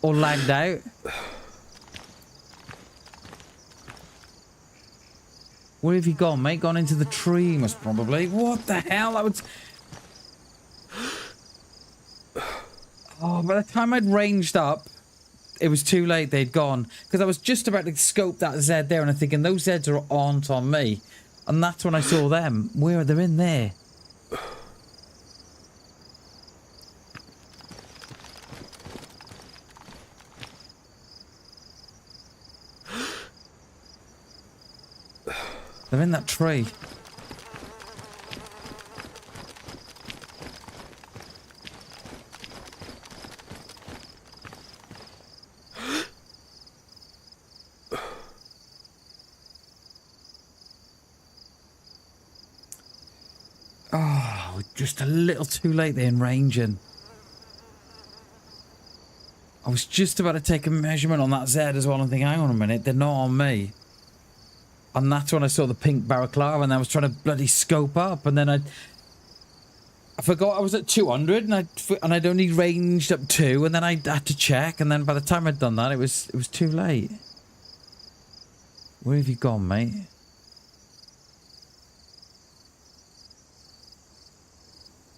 Or lagged out. Where have you gone, mate? Gone into the tree, most probably. What the hell? That was... Oh, by the time I'd ranged up, it was too late. They'd gone. Because I was just about to scope that Z there, and I'm thinking, those Zs aren't on me. And that's when I saw them. Where are they? In there? They're in that tree. Oh, just a little too late there in ranging. I was just about to take a measurement on that Z as well and think, hang on a minute, they're not on me. And that's when I saw the pink balaclava, and I was trying to bloody scope up, and then I forgot I was at 200, and I'd only ranged up 2, and then I had to check, and then by the time I'd done that, it was too late. Where have you gone, mate?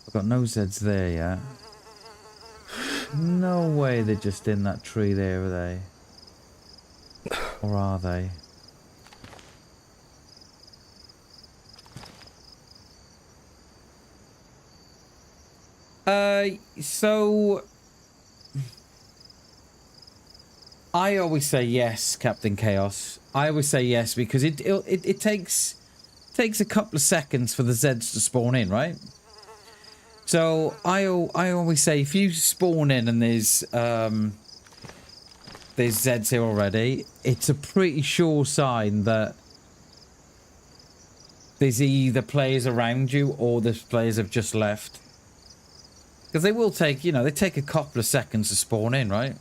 I've got no Zs there yet. No way they're just in that tree there, are they? Or are they? So I always say yes, Captain Chaos. I always say yes because it takes a couple of seconds for the Zeds to spawn in, right? So I always say if you spawn in and there's Zeds here already, it's a pretty sure sign that there's either players around you or the players have just left. Because they will take, you know, they take a couple of seconds to spawn in, right?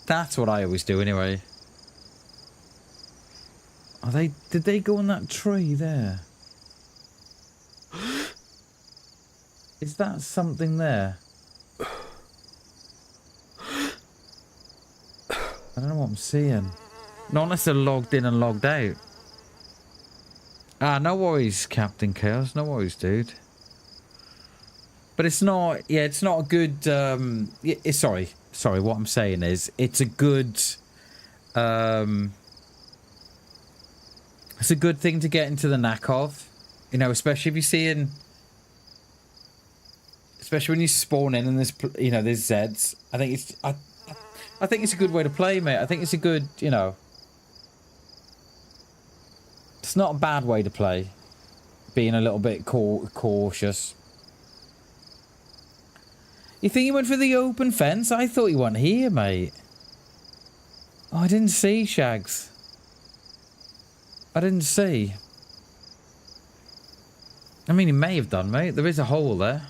That's what I always do anyway. Did they go in that tree there? Is that something there? I don't know what I'm seeing. Not unless they're logged in and logged out. Ah, no worries, Captain Chaos. No worries, dude. But it's not, yeah, it's not a good, sorry, what I'm saying is, it's a good thing to get into the knack of, you know, especially if you're seeing, especially when you spawn in and there's, you know, there's Zeds. I think it's a good way to play, mate. I think it's a good, you know, it's not a bad way to play. being a little bit cautious. You think he went for the open fence? I thought he went here, mate. Oh, I didn't see, Shags. I didn't see. I mean, he may have done, mate. There is a hole there.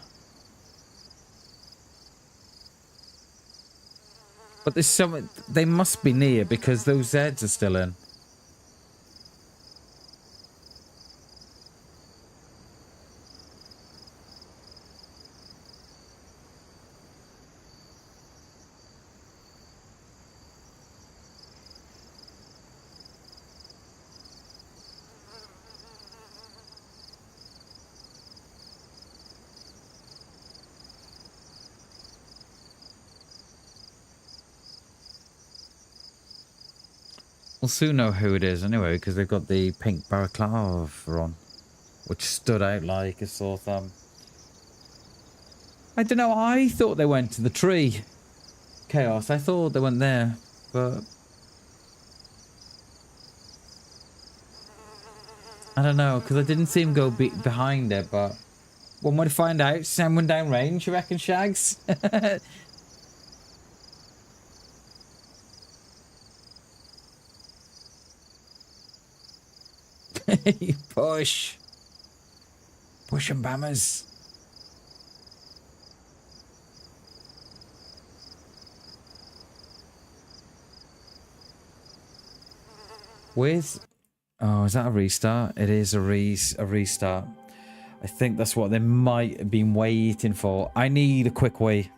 But there's some... They must be near because those Zeds are still in. We'll soon know who it is anyway, because they've got the pink balaclava on, which stood out like a sore thumb. I don't know, I thought they went to the tree. Chaos, I thought they went there, but... I don't know, because I didn't see him go behind it, but... One way to find out, someone down range, you reckon, Shags? Push. Push 'em, bammers. Where's... Oh, is that a restart? It is a restart. I think that's what they might have been waiting for. I need a quick wee.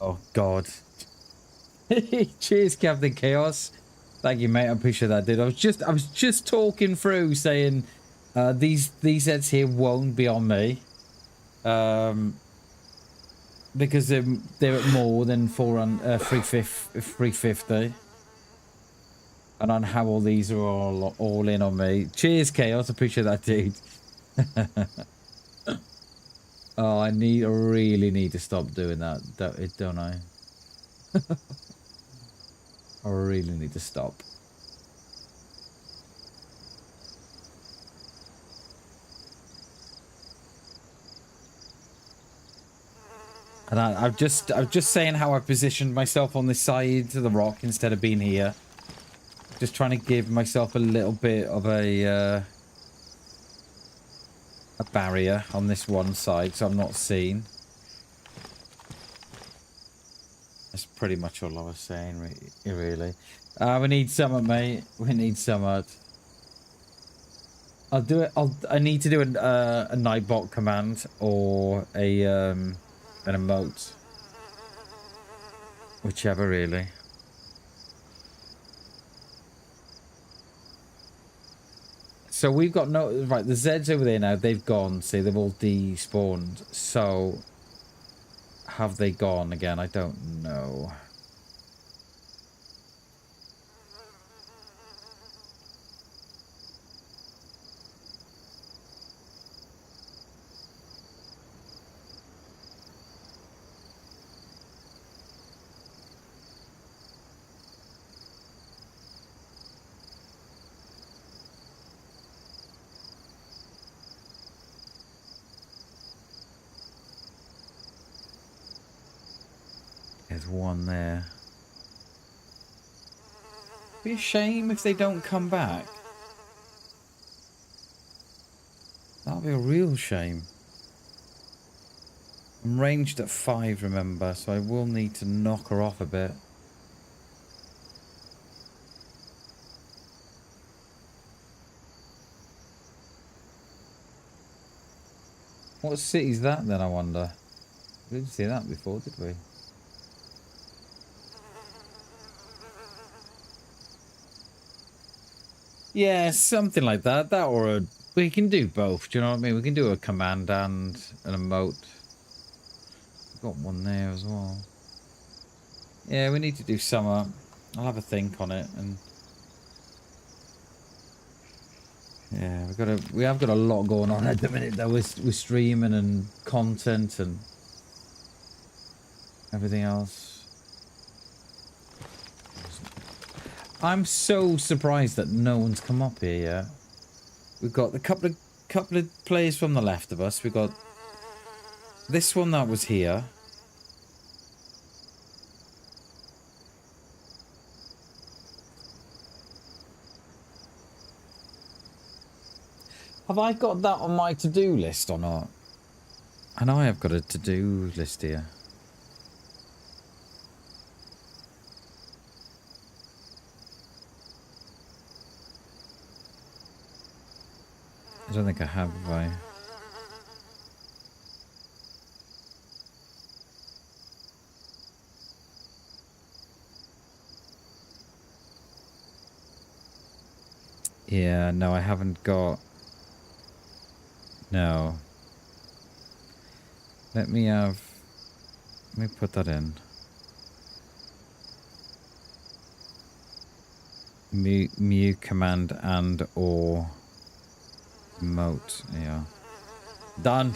Oh God. Cheers, Captain Chaos. Thank you, mate. I appreciate that, dude. I was just talking through saying these heads here won't be on me. Because they're at more than 350. And on how all these are all in on me. Cheers, Chaos. Appreciate that, dude. Oh, I really need to stop doing that, don't I? I really need to stop. And I'm just saying how I positioned myself on this side of the rock instead of being here. Just trying to give myself a little bit of a barrier on this one side so I'm not seen. That's pretty much all I was saying, really. We need something, mate. We need something. I'll do it. I need to do a Nightbot command or an emote. Whichever, really. So we've got no... Right, the Zeds over there now, they've gone. See, they've all despawned. So, have they gone again? I don't know. There's one there. Be a shame if they don't come back. That'll be a real shame. I'm ranged at 5, remember, so I will need to knock her off a bit. What city's that then, I wonder? We didn't see that before, did we? Yeah, something like that. That or we can do both. Do you know what I mean? We can do a command and an emote. We've got one there as well. Yeah, we need to do some. I'll have a think on it, and yeah, we have got a lot going on at the minute. Though we're streaming and content and everything else. I'm so surprised that no one's come up here yet. We've got a couple of players from the left of us. We've got this one that was here. Have I got that on my to-do list or not? I know I have got a to-do list here. I don't think I have I? Yeah, no, I haven't got... No. Let me put that in. Mute command and or... Emote, yeah. Done.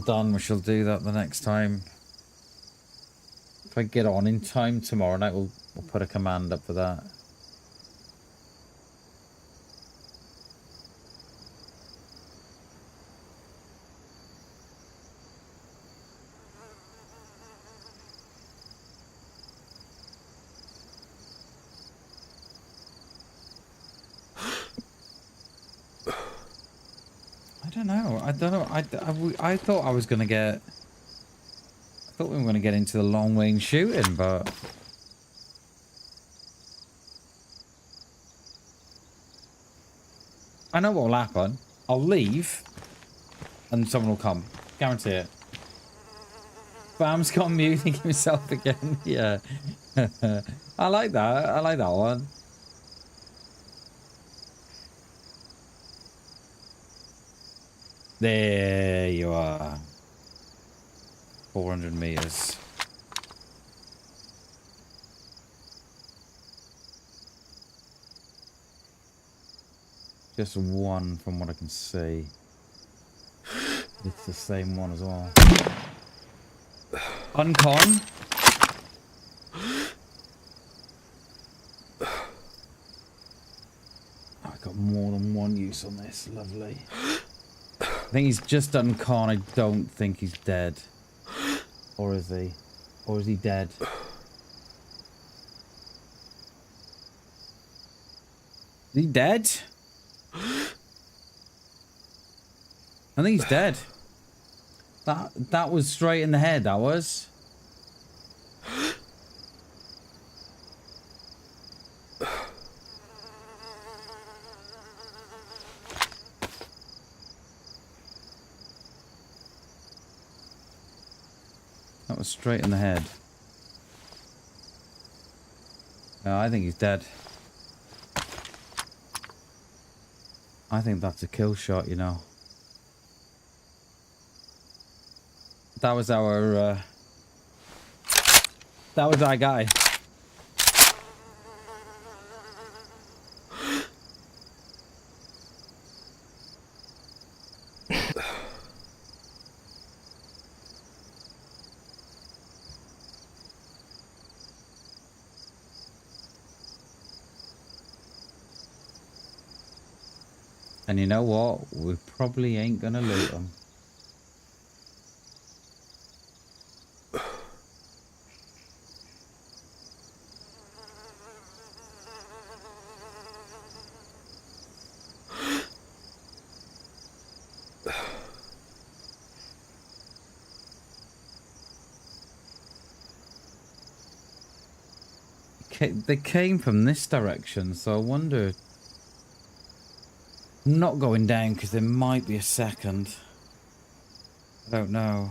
Done. We shall do that the next time. If I get on in time tomorrow night, we'll put a command up for that. I don't know. I thought I was going to get... I thought we were going to get into the long-range shooting, but... I know what will happen. I'll leave, and someone will come. Guarantee it. Bam's got muting himself again. Yeah. I like that. I like that one. There you are. 400 meters. Just one from what I can see. It's the same one as well. Uncon. I got more than one use on this. Lovely. I think he's just done con. I don't think he's dead. Or is he? Or is he dead? Is he dead? I think he's dead. That was straight in the head, that was. That was straight in the head. No, I think he's dead. I think that's a kill shot, you know. That was our, that was our guy. And you know what? We probably ain't gonna loot him. They came from this direction, so I wonder... I'm not going down because there might be a second. I don't know.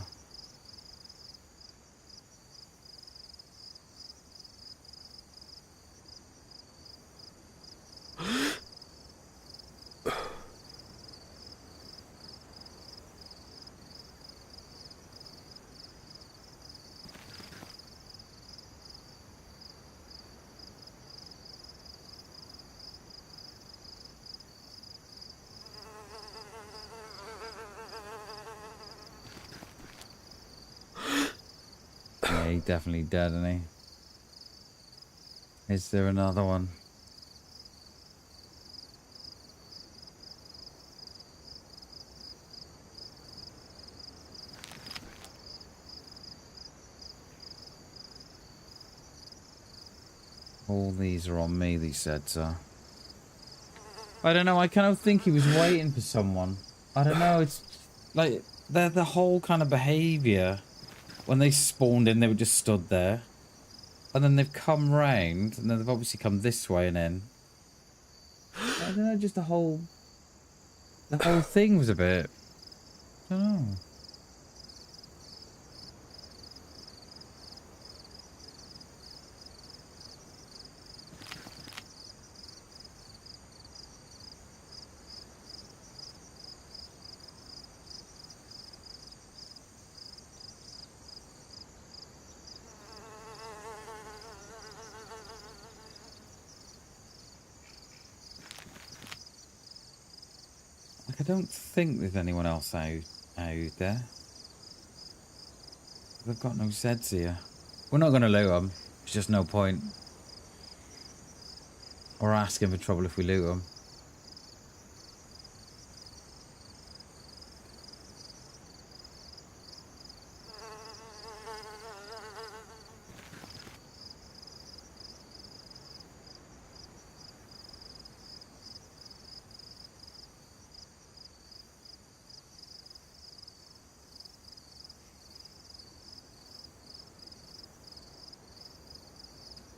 Yeah, he's definitely dead, isn't he? Is there another one? All these are on me, these sets are. I don't know, I kind of think he was waiting for someone. I don't know, it's like the whole kind of behaviour. When they spawned in, they were just stood there. And then they've come round, and then they've obviously come this way and in. I don't know, just the whole thing was a bit... I don't know. I don't think there's anyone else out there. They've got no Zeds here. We're not going to loot them. There's just no point. Or asking for trouble if we loot them.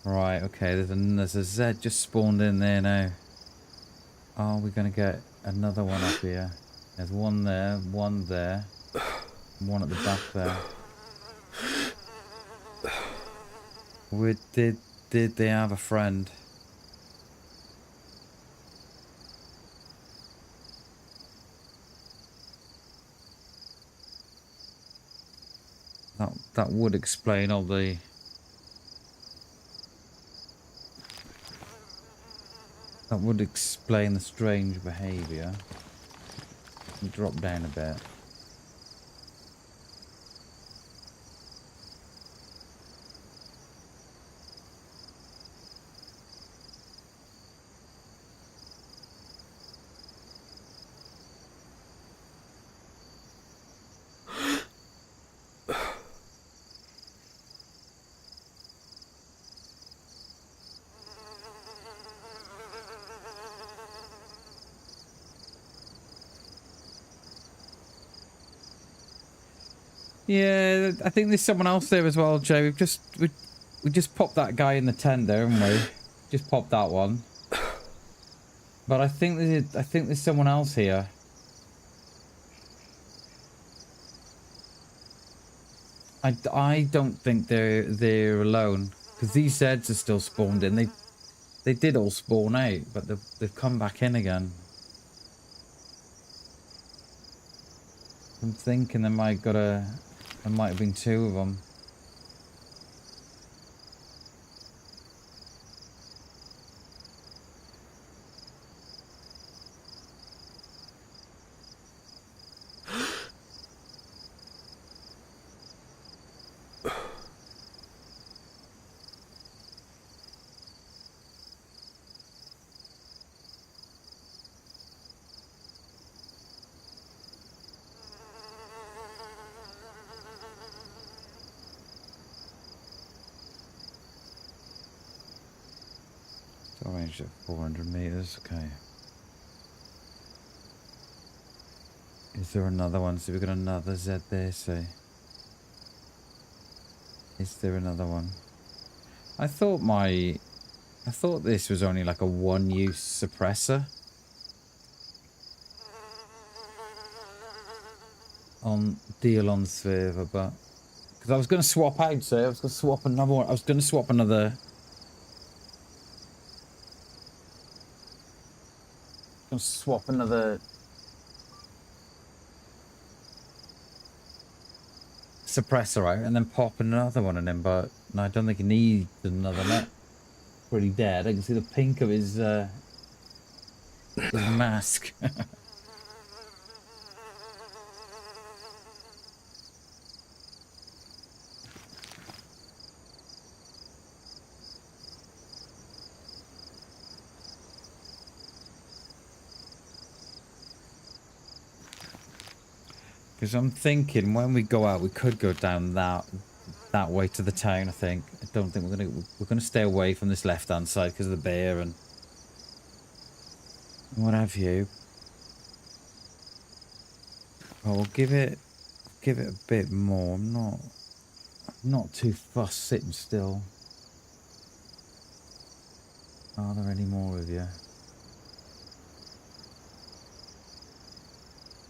Right, okay, there's a Z just spawned in there now. Are we going to get another one up here? There's one there, one at the back there. Did they have a friend? That would explain all the... That would explain the strange behaviour. Drop down a bit. Yeah, I think there's someone else there as well, Jay. We just popped that guy in the tent there, haven't we? Just popped that one. But I think there's someone else here. I don't think they're alone, because these Zeds are still spawned in. They did all spawn out, but they've come back in again. I'm thinking there might have been two of them. Range at 400 meters. Okay. Is there another one? So we've got another Z there. So is there another one? I thought this was only like a one-use suppressor on deal on server, but because I was going to swap out, so I was going to swap another one. I was going to swap another. Swap another suppressor out and then pop another one in him, but no, I don't think he needs another net. Pretty dead. I can see the pink of his mask. Because I'm thinking when we go out, we could go down that way to the town. I think. I don't think we're gonna stay away from this left-hand side because of the bear and what have you. But we'll give it a bit more. I'm not too fussed sitting still. Are there any more of you?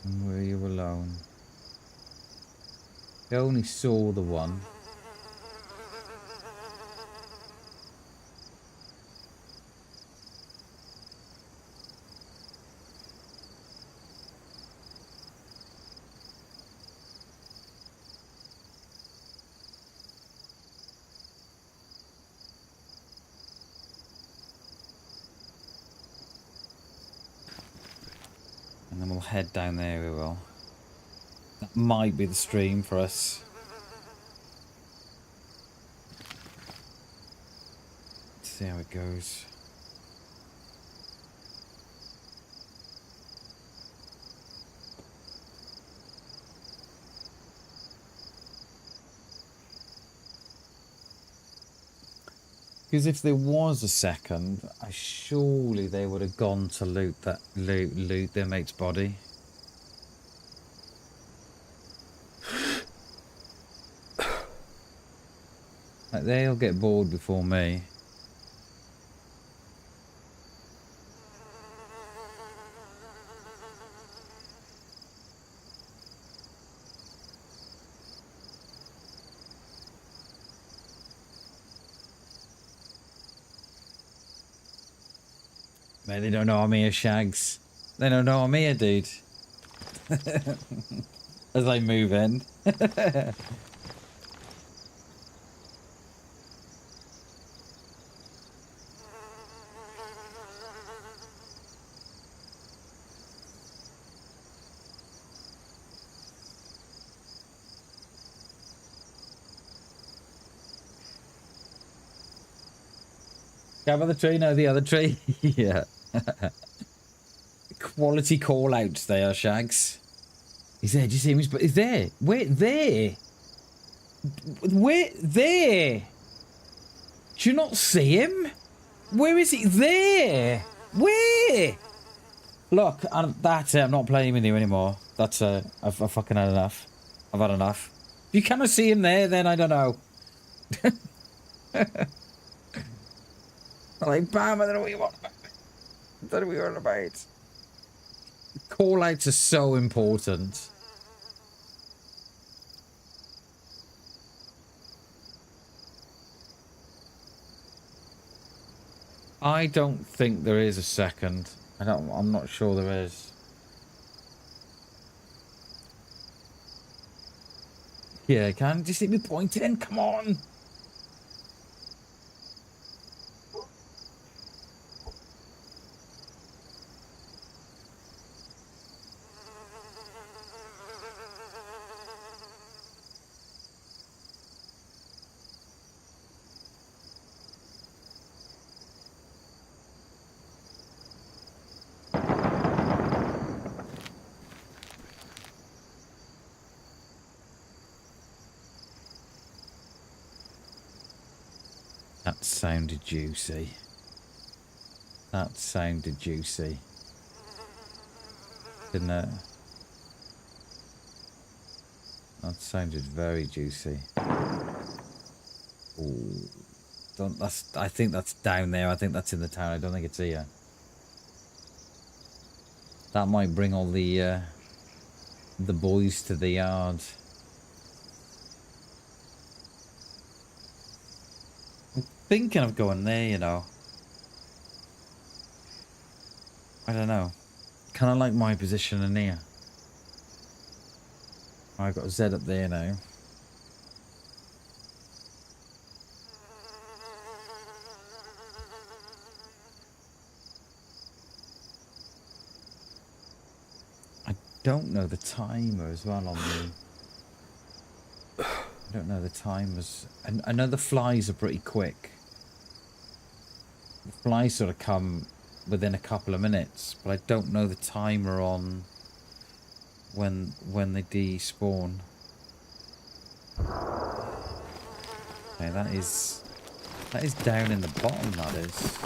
And were you alone? I only saw the one. And then we'll head down there, we will. That might be the stream for us. Let's see how it goes. Because if there was a second, surely they would have gone to loot their mate's body. Like, they'll get bored before me. Man, they don't know I'm here, Shags. They don't know I'm here, dude. As I move in. Grab the tree, no, the other tree. Yeah. Quality call outs there, Shags. He's there, do you see him? He's there. Where? There. Where? There. Do you not see him? Where is he? There. Where? Look, that's it. I'm not playing with you anymore. That's I've fucking had enough. I've had enough. If you cannot see him there, then I don't know. Like, bam, I don't know what you want. I don't know what you're on about. Call outs are so important. I don't think there is a second. I'm not sure there is. Yeah, can you see me pointing? Come on. That sounded juicy. That sounded juicy. Didn't it? That sounded very juicy. Ooh. I think that's down there. I think that's in the town. I don't think it's here. That might bring all the boys to the yard. Thinking of going there, you know. I don't know. Kind of like my position in here. I've got a Z up there now. I don't know the timer as well on the... I don't know the timers. I know the flies are pretty quick. The flies sort of come within a couple of minutes, but I don't know the timer on when they despawn. Okay, that is down in the bottom, that is.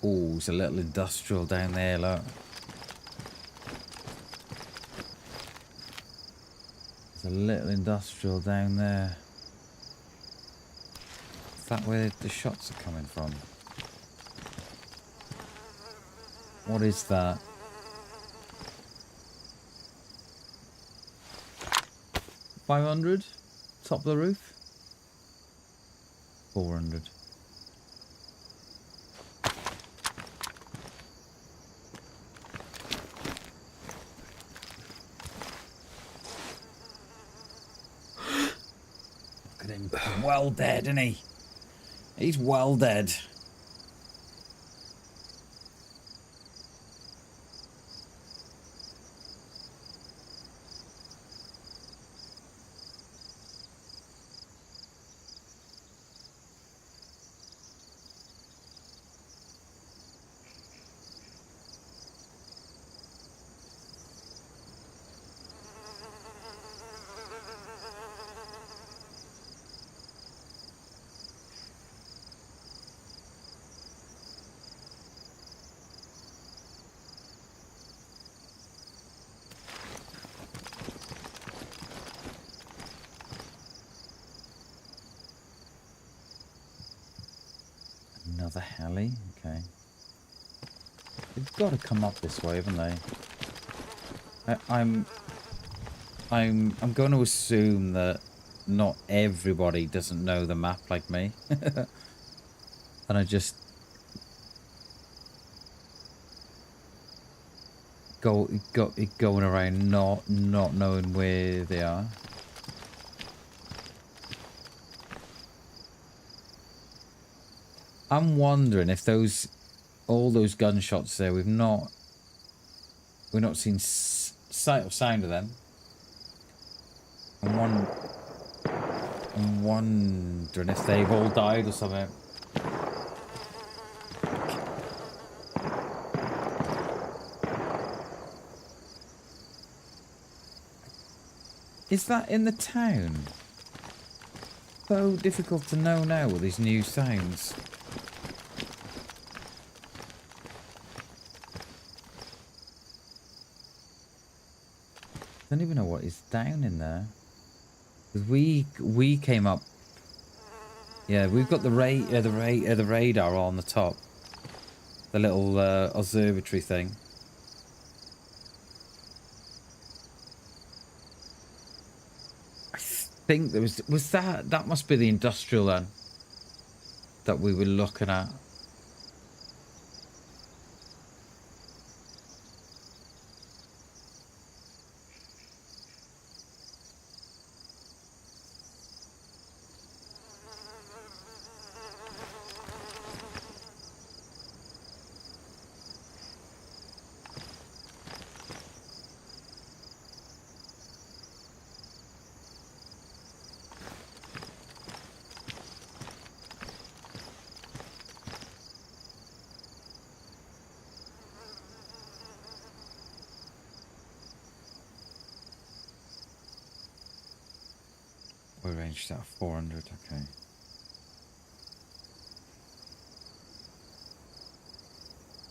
Oh, there's a little industrial down there, look. There's a little industrial down there. Is that where the shots are coming from? What is that? $500? Top of the roof? 400. Well dead, isn't he? He's well dead. Another heli? Okay. They've got to come up this way, haven't they? I'm I'm going to assume that not everybody doesn't know the map like me. And I just going around not knowing where they are. I'm wondering if all those gunshots there, we've not seen sight or sound of them. I'm wondering if they've all died or something. Is that in the town? So difficult to know now with these new sounds. I don't even know what is down in there. 'Cause we came up. Yeah, we've got the radar on the top. The little observatory thing. I think there was that must be the industrial then that we were looking at. We ranged out 400, okay.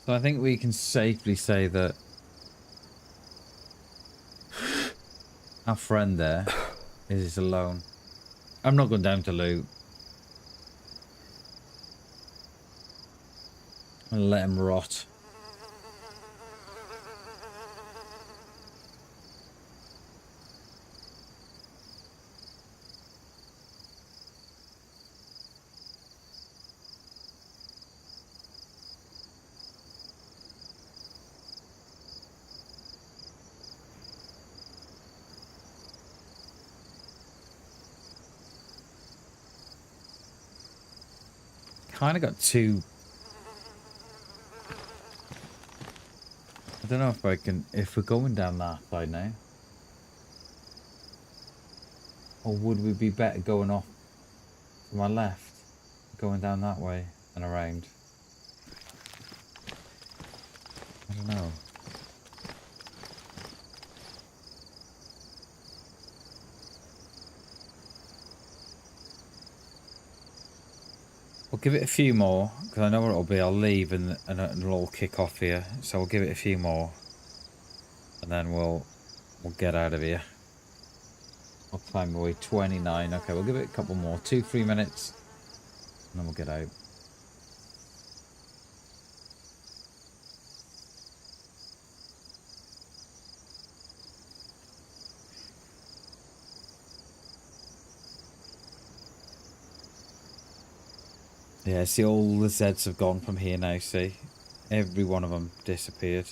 So I think we can safely say that our friend there is alone. I'm not going down to loot. I'll let him rot. Kind of got two. I don't know if we're going down that side now, or would we be better going off to my left, going down that way and around? I don't know. We'll give it a few more, because I know where it'll be. I'll leave and it'll all kick off here. So we'll give it a few more. And then we'll get out of here. I'll climb away 29. Okay, we'll give it a couple more. 2-3 minutes. And then we'll get out. Yeah, see, all the Zeds have gone from here now, see? Every one of them disappeared.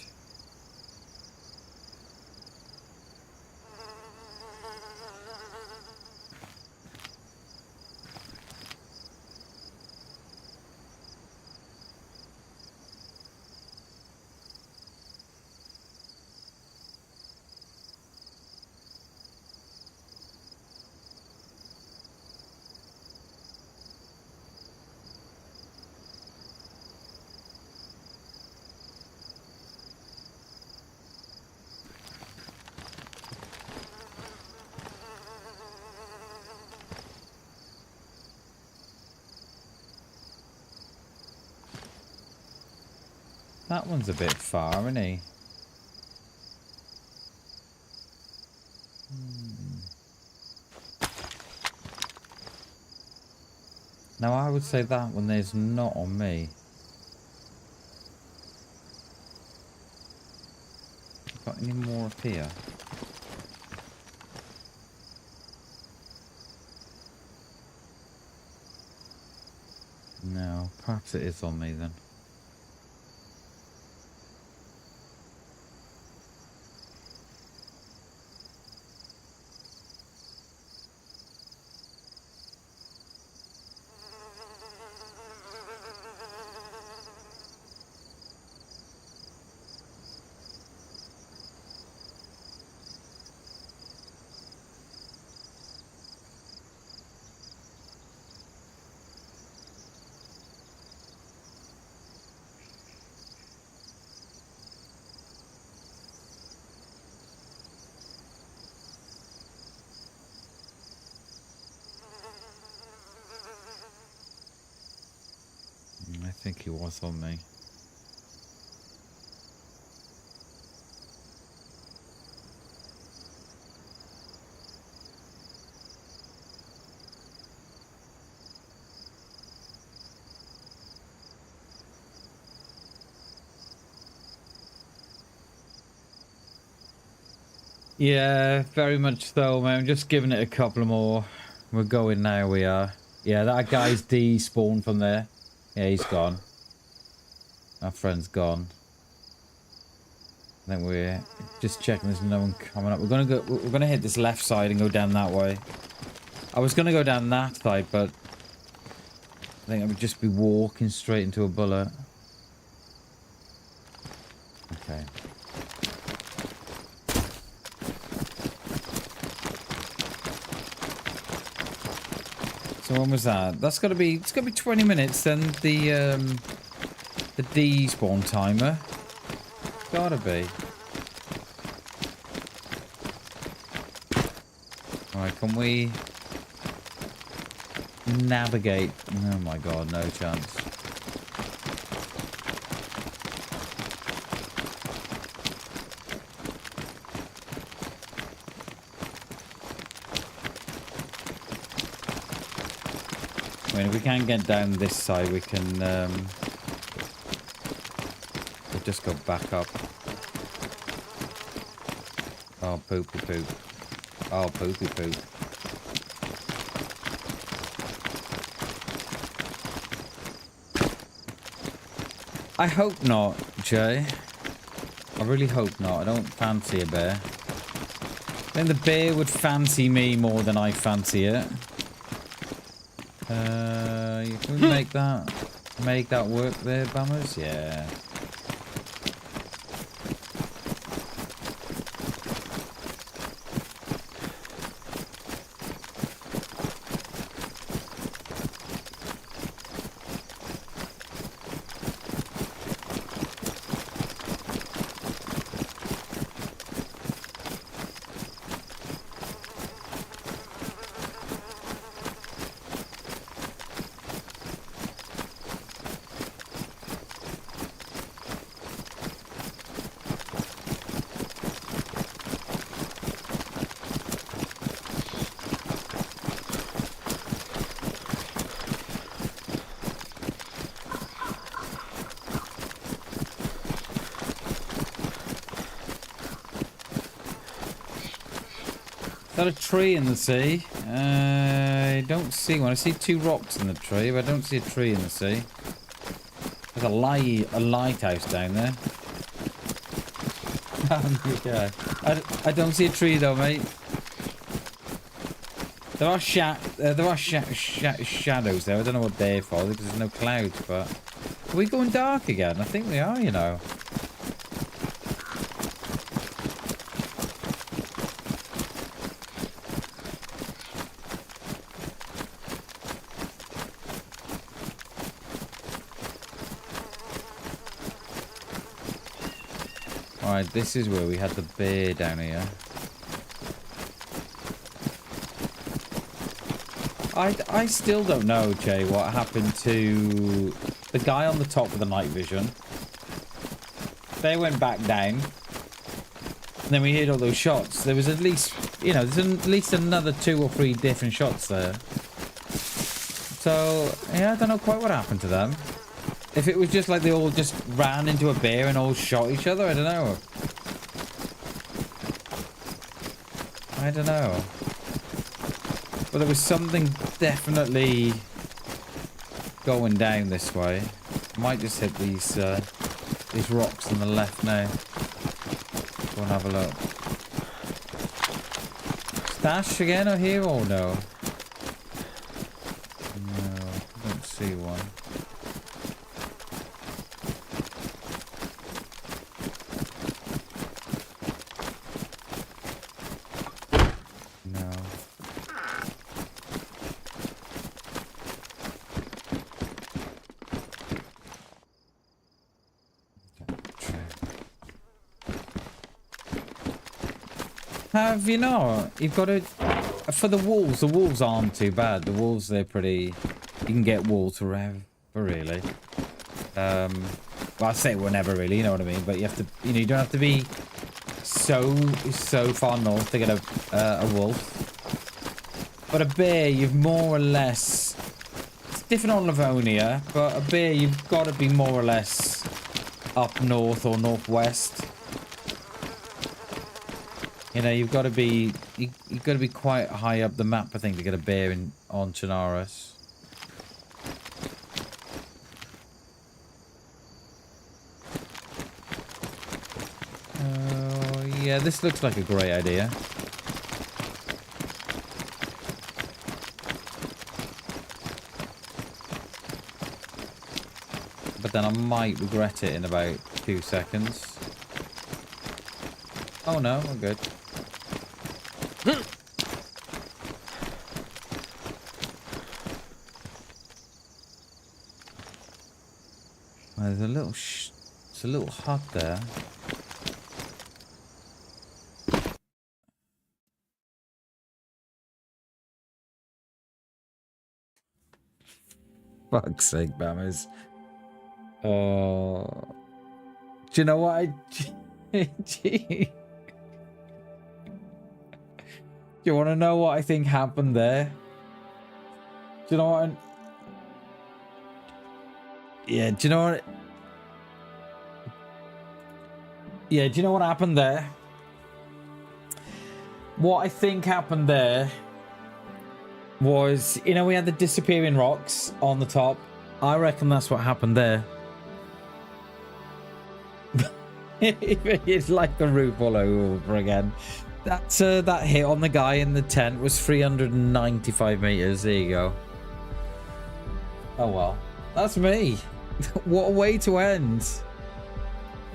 That one's a bit far, isn't he? Now I would say that one there's not on me. Got any more up here? Perhaps it is on me then. I think he was on me. Yeah, very much so, man. I'm just giving it a couple more. We're going now, we are. Yeah, that guy's despawned from there. Yeah, he's gone. Our friend's gone. I think we're just checking there's no one coming up. We're gonna hit this left side and go down that way. I was gonna go down that side, but I think I would just be walking straight into a bullet. Okay. So when was that? That's gotta be, it's gotta be 20 minutes then the despawn timer. Gotta be. Alright, can we navigate? Oh my god, no chance. I mean, if we can't get down this side, we can we'll just go back up. Oh, poopy poop. Oh, poopy poop. I hope not, Jay. I really hope not. I don't fancy a bear. I think the bear would fancy me more than I fancy it. Can we make that work there, Bammers? Yeah. Is that a tree in the sea? I don't see one. I see two rocks in the tree, but I don't see a tree in the sea. There's a lighthouse down there. Yeah. I don't see a tree though, mate. There are shadows there. I don't know what they're for because there's no clouds. But are we going dark again? I think we are. You know. Alright, this is where we had the bear down here. I still don't know, Jay, what happened to the guy on the top of the night vision. They went back down. And then we heard all those shots. There was at least, you know, there's at least another 2 or 3 different shots there. So, yeah, I don't know quite what happened to them. If it was just like they all just ran into a bear and all shot each other, I don't know. I don't know. But there was something definitely going down this way. Might just hit these rocks on the left now. Go and have a look. Stash again or here or no? No, I don't see one. No. Have you not? You've got to... For the wolves aren't too bad. The wolves, they're pretty... You can get wolves forever, really. Well, I say whenever, really, you know what I mean? But you have to... You know, you don't have to be so far north to get a wolf. But a bear, you've more or less... It's different on Livonia, but a bear, you've got to be more or less up north or northwest. You know, you've got to be you've got to be quite high up the map, I think, to get a bear on Chernarus. Yeah, this looks like a great idea. But then I might regret it in about 2 seconds. Oh no, we're good. There's a little it's a little hut there. Fuck's sake, Bammers. Oh. Do you know what Do you want to know what I think happened there? Do you know what? Yeah, do you know what? Yeah, do you know what happened there? What I think happened there was, you know, we had the disappearing rocks on the top. I reckon that's what happened there. It's like the roof all over again. That hit on the guy in the tent was 395 meters. There you go. Oh well, that's me. What a way to end.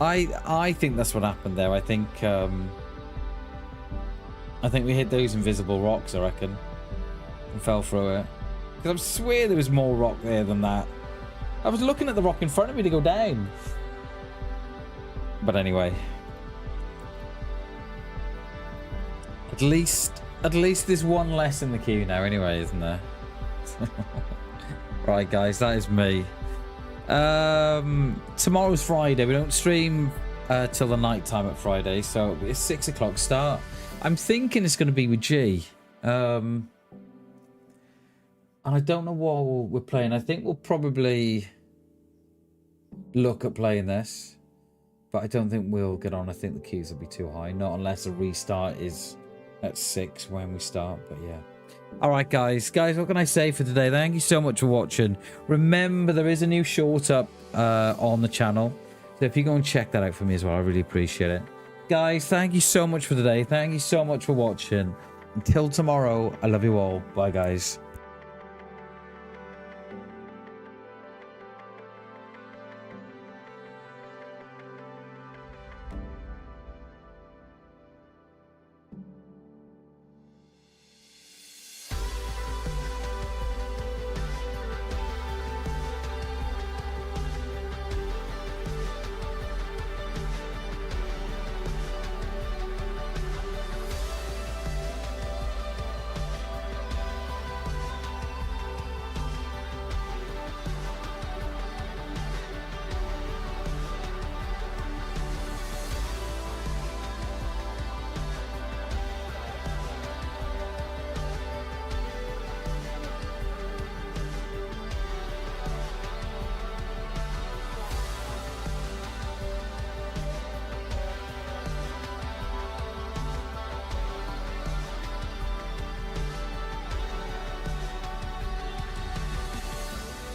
I think that's what happened there. I think we hit those invisible rocks, I reckon, and fell through it. Because I swear there was more rock there than that. I was looking at the rock in front of me to go down. But anyway, at least there's one less in the queue now anyway, isn't there? Right, guys, that is me. Tomorrow's Friday. We don't stream till the night time at Friday, so it's 6 o'clock start. I'm thinking it's going to be with G. And I don't know what we're playing. I think we'll probably look at playing this, but I don't think we'll get on. I think the queues will be too high, not unless a restart is at 6 when we start. But yeah. All right, guys, what can I say for today? Thank you so much for watching. Remember, there is a new short up on the channel, so if you go and check that out for me as well, I really appreciate it. Guys, thank you so much for today. Thank you so much for watching. Until tomorrow, I love you all. Bye, guys.